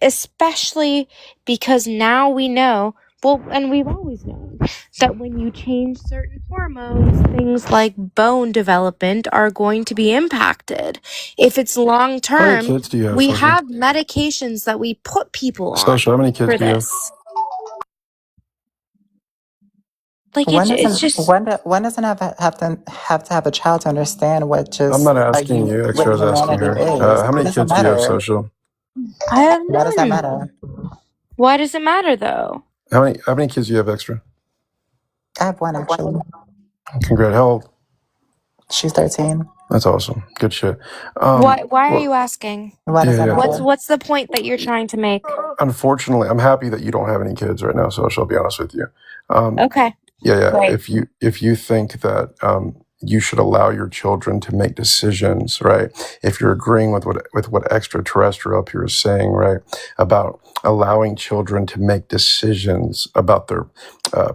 especially because now we know, well, and we've always known, that when you change certain hormones, things like bone development are going to be impacted. If it's long term, kids do you have, we Social? have medications that we put people on Social, how many kids for do you have? this. Like, One it's just... One doesn't have to have a child to understand what just... I'm not asking you. Extra was asking her. How many kids do you have, Social? I have none. Why does that matter? Why does it matter, though? How many kids do you have, Extra? I have one, actually. Congrats. How old? She's 13. That's awesome. Good shit. Why are you asking? Why does that matter? What's the point that you're trying to make? Unfortunately, I'm happy that you don't have any kids right now, Social. I'll be honest with you. Okay, Yeah. great. If you think that you should allow your children to make decisions, right? If you're agreeing with what extraterrestrial up here is saying, right, about allowing children to make decisions about their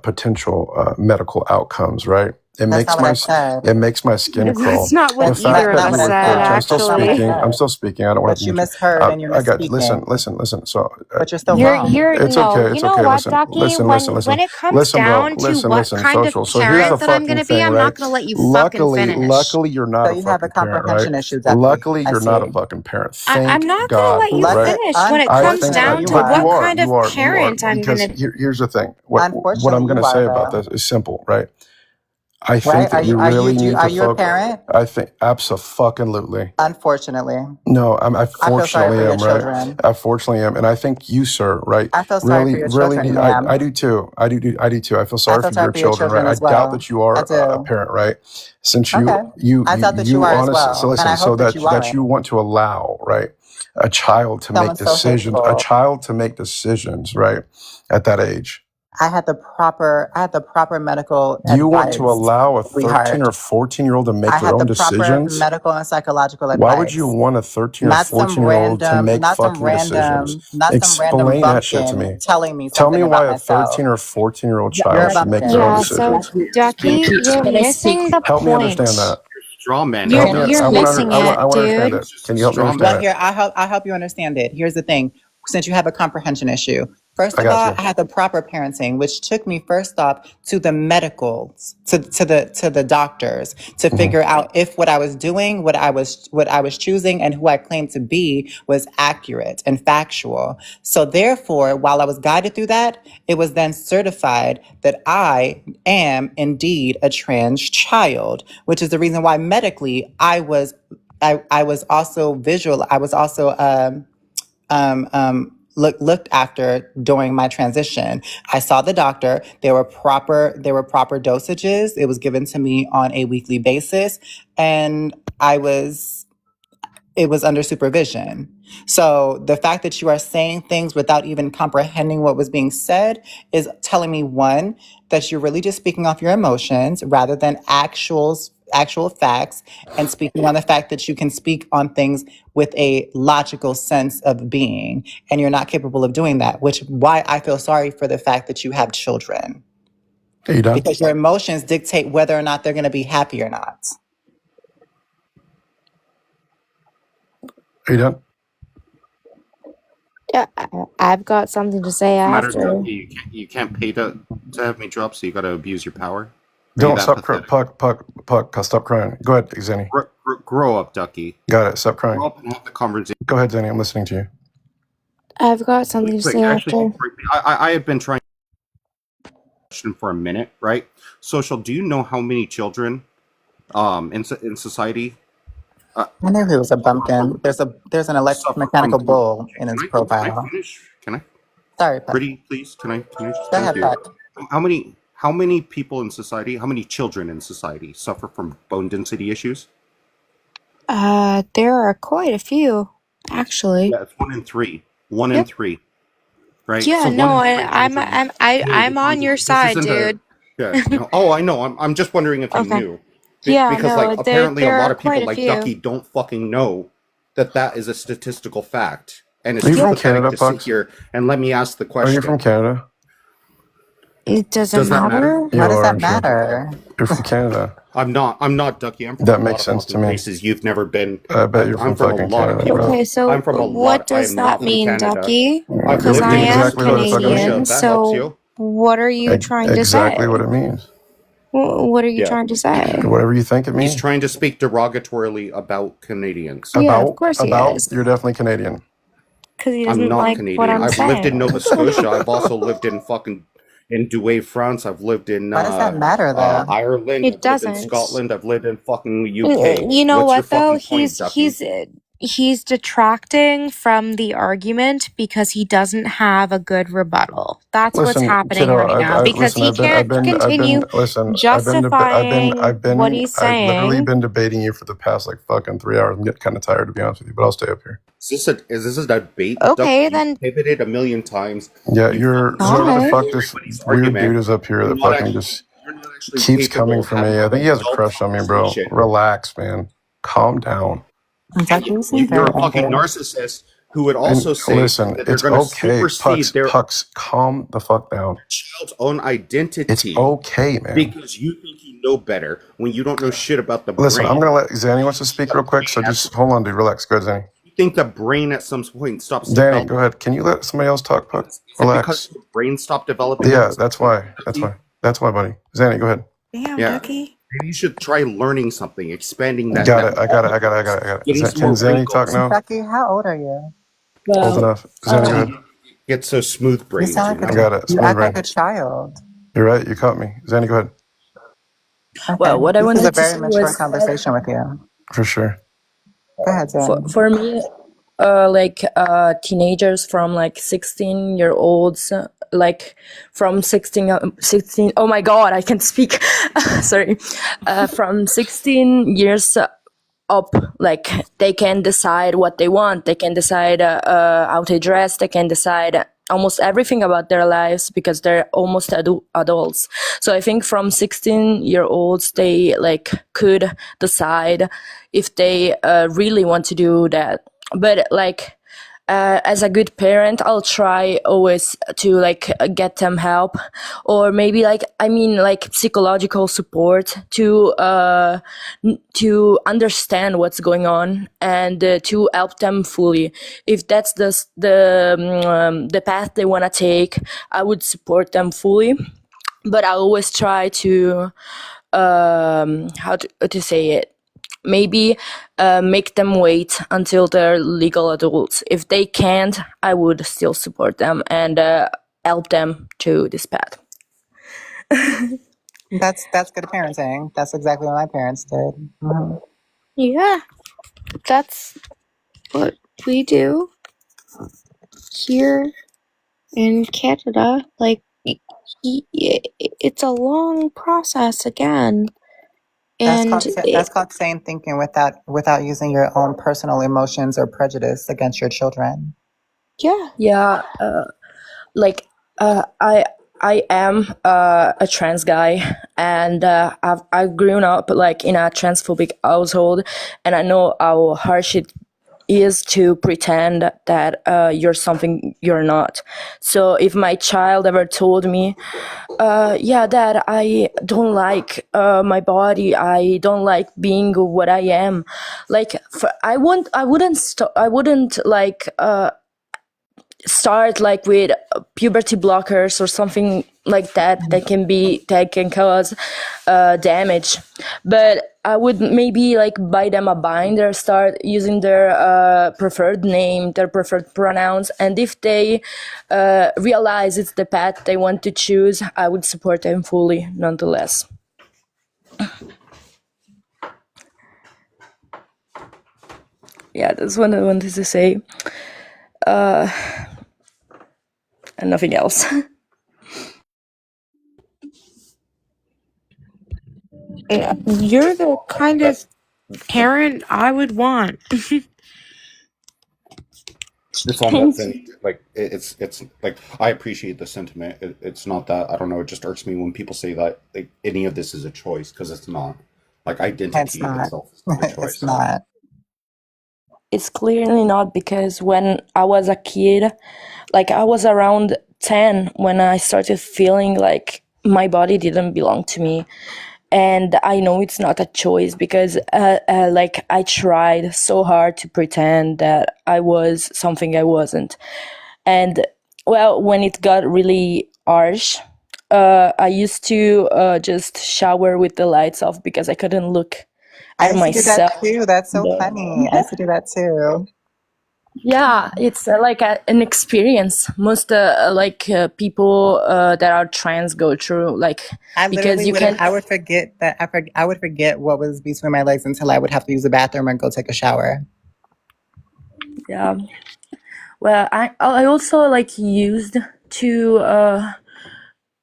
potential medical outcomes, right? That's not what I said. It makes my skin That's crawl. not The what fact either of that you us were said, 13, That's not what I I'm said. still speaking. I don't want But to you mute you. misheard and you're I got listen. misspeaking. So But you're still wrong. You're it's no, okay. you It's know okay. what, Ducky? When it comes Listen, bro. down to what Listen. kind of Social. So here's the parent that I'm fucking gonna be, thing, I'm right? not gonna let you fucking finish. Luckily, you're not So a you have a fucking parent, right? comprehension issue, Ducky. Luckily, I you're not a see. fucking parent. I'm Thank not gonna God, let you right? finish when it I comes think down Unfortunately, to you what are. kind of you are parent I'm because gonna. here's the thing. What I'm Unfortunately, going you to are say about though. this is simple, right? I Right? think that you Are you really need are to you a focus. parent? I think absolutely. Unfortunately. No, I I feel sorry fortunately for your am, right? children. I fortunately am, and I think you, sir, right? I feel sorry for your Really children, need. I ma'am. do too. I do too. I feel I sorry feel for sorry your for your children, right? children I as doubt well. that you I are a do. parent, right? Since Okay. I thought that you you are as honestly. So well. And listen. I So hope that you that are. you want to allow, right, a child to make Someone's so decisions. A hateful. child to make decisions, right, at that age. I had the proper medical You want to advice, allow a 13 sweetheart. or 14-year-old to make I their had own the proper decisions? medical and psychological Why would you advice. want a 13 or Not some 14-year-old to random, make not some fucking decisions? random, not some random Explain that shit to bumpkin me. telling me Tell me something why about a myself. 13 or 14-year-old You're child a should make their own bumpkin. Yeah, so decisions. Ducky, you're Can I speak? missing the Help me understand point. that. Straw man You're Help it. me. you're I want to. missing I it, want to understand dude. it. It's just Can a you help me straw understand Well, man. it? here, I help you understand it. Here's the thing. Since you have a comprehension issue, first I of got all, you. I had the proper parenting, which took me first off to the medicals, to the doctors, to hmm figure out if what I was doing, what I was choosing, and who I claimed to be was accurate and factual. So therefore, while I was guided through that, it was then certified that I am indeed a trans child, which is the reason why medically I was also visual. I was also looked after during my transition. I saw the doctor. There were proper dosages. It was given to me on a weekly basis, and it was under supervision. So the fact that you are saying things without even comprehending what was being said is telling me, one, that you're really just speaking off your emotions rather than actual facts, and speaking on the fact that you can speak on things with a logical sense of being, and you're not capable of doing that, which why I feel sorry for the fact that you have children, Are you done? because your emotions dictate whether or not they're going to be happy or not. Are you done? Yeah, I've got something to say Matter after. you can't pay to have me drop, so you got to abuse your power. Are you Don't that stop pathetic? Puck. Stop crying. Go ahead, Zenny. Grow up, Ducky. Got it. Stop Grow crying. up and have the conversation. Go ahead, Zenny. I'm listening to you. I've got something to say after. I have been trying for a minute, right? Social. Do you know how many children, in society, I knew he was a bumpkin. There's an suffer from electromechanical bull in his Can I profile. finish? Can I? Sorry, Puck. Pretty, please. Can I finish? Go Thank ahead, you. Puck. How many people in society? How many children in society suffer from bone density issues? There are quite a few, actually. Yeah, it's 1 in 3. 1 in Yep. 3. Right. Yeah, So 1 no, in 3 children. I'm on your This side, isn't a. dude. Yeah. No, oh, I know. I'm just wondering if you Okay. knew. Yeah, Because like no, apparently a there lot are of people quite a like few. Ducky don't fucking know that is a statistical fact, and it's Are you too from pathetic Canada, to sit Pucks? here and let me ask the Are you from question. Canada? It doesn't Does that matter? matter. You Why does are, that aren't you? matter? You're from Canada. I'm not Ducky. I'm from That a lot makes of sense to fucking me. places you've never been. I bet you're I'm from from a fucking lot of Canada, people. bro. Okay, so I'm from a lot. what I does am that not from mean, Canada. Ducky? I've Because lived I in am Nova Exactly what the fuck it Canadian, Scotia. means. That helps so you. what are you trying to Exactly what say? it means. What are you Yeah. trying to say? Whatever you think it He's means. trying to speak derogatorily about Canadians. Yeah, of course he is. You're definitely Canadian. Because he I'm doesn't not like what Canadian. I'm I've lived in saying. Nova Scotia. I've also lived in Douai, France. I've lived in Why does that matter, though? Ireland. It I've lived in doesn't. Scotland. I've lived in fucking UK. You know What's your what though? fucking point, Ducky? he's detracting from the argument because he doesn't have a good rebuttal. That's what's Listen, happening kiddo. right now because Listen. he can't continue Listen. justifying what he's Literally saying. been debating you for the past like fucking 3 hours. I'm getting kind of tired, to be honest with you, but I'll stay up here. Is this a debate, Duck? Okay, You then pivoted a million times. Yeah, You you're fucking whoever the God. fuck this everybody's weird dude argument. is up here You're that not fucking actually just you're not actually keeps capable coming of for having me. I think an he has a adult crush on me, bro. conversation. Relax, man. Calm down. Exactly. You seem You're very a fucking angry. narcissist who would And also say listen, that they're it's going to okay. supersede their Pucks, calm the fuck down. child's own It's identity okay, man. because you think you know better when you don't know shit about the Listen, I'm brain. gonna let Zanny wants to speak real quick, so just hold on, dude. Relax. Go ahead, Zanny. You think the brain at some point stops Zanny, developing? go ahead. Can you let somebody else talk, Puck? Is it Relax. because the brain stopped developing? Yeah, that's why. That's why, buddy. Zanny, go ahead. Damn, Yeah. Ducky. Maybe you should try learning something, expanding that. Got it. I got it. Getting some Can more Zanny talk wrinkles. now? Ducky, how old are you? Old enough. Zanny, go ahead. Get so smooth You brains. sound like I got it. you Smooth act brain. like a child. You're right. You caught me. Zanny, go ahead. Okay. Well, what I This is a wanted to very say mature was that conversation with you. For sure. Go ahead, Zanny. for me, teenagers from like 16-year-olds, like from 16, oh my God, I can't speak. Sorry. From 16 years up, like they can decide what they want. They can decide how to dress. They can decide almost everything about their lives because they're almost adults. So I think from 16-year-olds, they like could decide if they really want to do that. But like as a good parent, I'll try always to like get them help, or maybe like psychological support to understand what's going on and to help them fully. If that's the path they want to take, I would support them fully. But I always try to how to say it. Maybe make them wait until they're legal adults. If they can't, I would still support them and help them to this path. That's good parenting. That's exactly what my parents did. Mhm. yeah, that's what we do here in Canada. Like, it's a long process again, and That's called sane thinking without using your own personal emotions or prejudice against your children. Yeah. I am a trans guy, and I've grown up like in a transphobic household, and I know how harsh it is to pretend that you're something you're not. So if my child ever told me, Dad, I don't like my body, I don't like being what I am, like I wouldn't start like with puberty blockers or something like that that can cause damage. But I would maybe like buy them a binder, start using their preferred name, their preferred pronouns, and if they realize it's the path they want to choose, I would support them fully nonetheless. Yeah, that's what I wanted to say. And nothing else. you're the kind of parent I would want. It's all that thing. Like it's like I appreciate the sentiment. It's not that I don't know. It just irks me when people say that like any of this is a choice because it's not. Like identity It's not. itself is not a choice. It's not. It's clearly not, because when I was a kid, like I was around 10 when I started feeling like my body didn't belong to me. And I know it's not a choice because like I tried so hard to pretend that I was something I wasn't. And well, when it got really harsh, I used to just shower with the lights off because I couldn't look I at used to do myself. that too. That's so funny. I used to do that too. Yeah, it's like an experience. Most people that are trans go through, like I because literally you would. can. I would forget that. I would forget what was between my legs until I would have to use the bathroom and go take a shower. Yeah. Well, I also like used to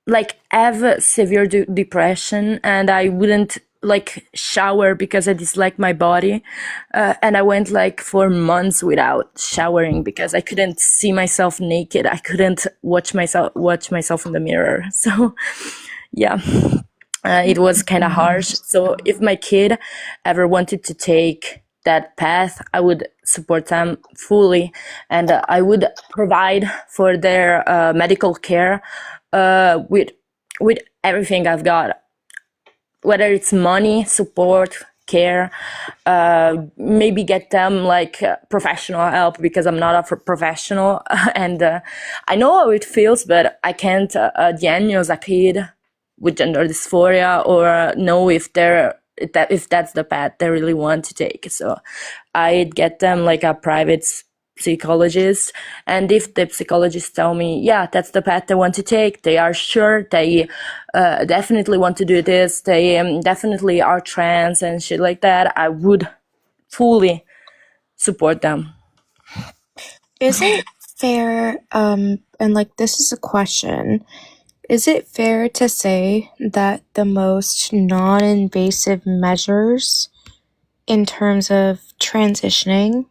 like have severe depression, and I wouldn't like shower because I dislike my body, and I went like for months without showering because I couldn't see myself naked. I couldn't watch myself in the mirror. So yeah. It was kind of harsh. So if my kid ever wanted to take that path, I would support them fully, and I would provide for their medical care with everything I've got, whether it's money, support, care, maybe get them like professional help because I'm not a professional, and I know how it feels, but I can't diagnose a kid with gender dysphoria or know if that's the path they really want to take. So I'd get them like a private psychologist, and if the psychologists tell me, yeah, that's the path they want to take, they are sure they definitely want to do this, they definitely are trans and shit like that, I would fully support them. Is it fair, and like this is a question, is it fair to say that the most non-invasive measures in terms of transitioning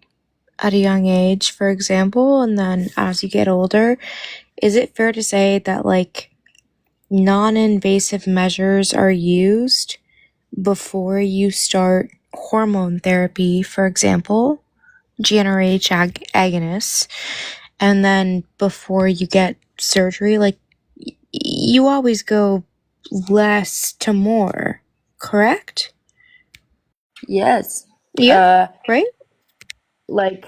at a young age, for example, and then as you get older, is it fair to say that like non-invasive measures are used before you start hormone therapy, for example, GnRH agonists, and then before you get surgery, like you always go less to more, correct? Yes. Yeah, right? Like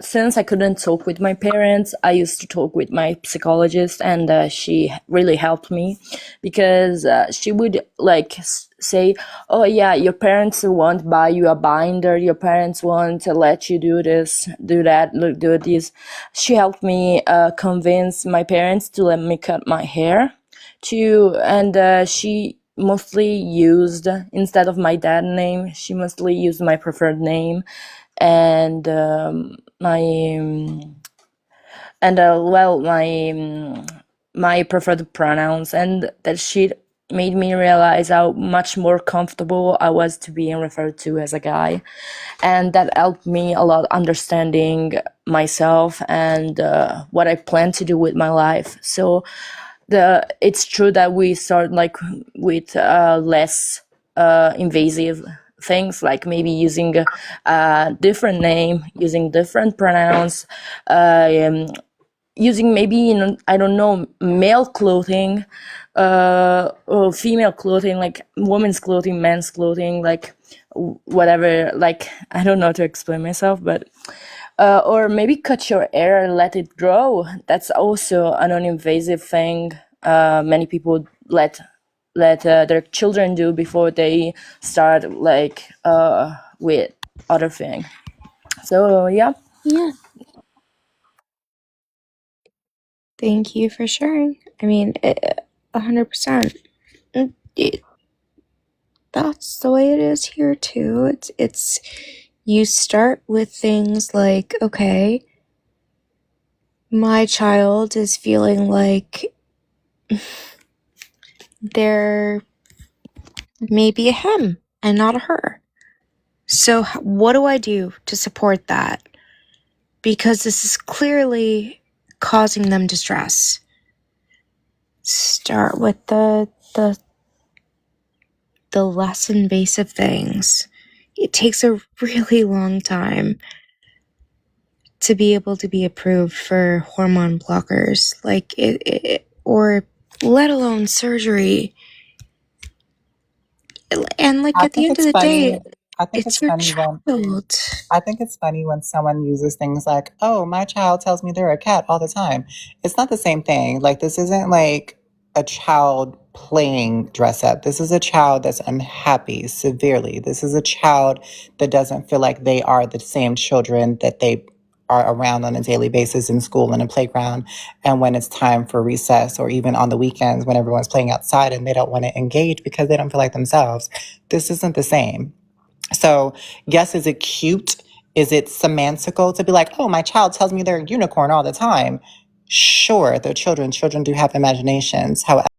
since I couldn't talk with my parents, I used to talk with my psychologist, and she really helped me because she would like say, oh yeah, your parents won't buy you a binder, your parents won't let you do this, do that, look, do this. She helped me convince my parents to let me cut my hair too, and she mostly used, instead of my dad's name, she mostly used my preferred name, and my preferred pronouns, and that shit made me realize how much more comfortable I was to being referred to as a guy, and that helped me a lot understanding myself and what I plan to do with my life. So it's true that we start like with less invasive things, like maybe using a different name, using different pronouns, using maybe, I don't know, male clothing or female clothing, like women's clothing, men's clothing, like whatever, like I don't know how to explain myself, but or maybe cut your hair and let it grow. That's also a non-invasive thing many people let their children do before they start like with other thing. So yeah. Thank you for sharing. I mean, 100%. That's the way it is here too. It's you start with things like, okay, my child is feeling like there may be a him and not a her. So what do I do to support that? Because this is clearly causing them distress. Start with the less invasive things. It takes a really long time to be able to be approved for hormone blockers, like or let alone surgery. And like I at the think end of it's the day, funny. I think it's it's your funny child. I think it's funny when someone uses things like, oh, my child tells me they're a cat all the time. It's not the same thing. Like, this isn't like a child playing dress up. This is a child that's unhappy severely. This is a child that doesn't feel like they are the same children that they are around on a daily basis in school and a playground. And when it's time for recess or even on the weekends when everyone's playing outside and they don't want to engage because they don't feel like themselves, this isn't the same. So yes, is it cute Is it semantical to be like, oh, my child tells me they're a unicorn all the time? Sure, they're children. Children do have imaginations. However,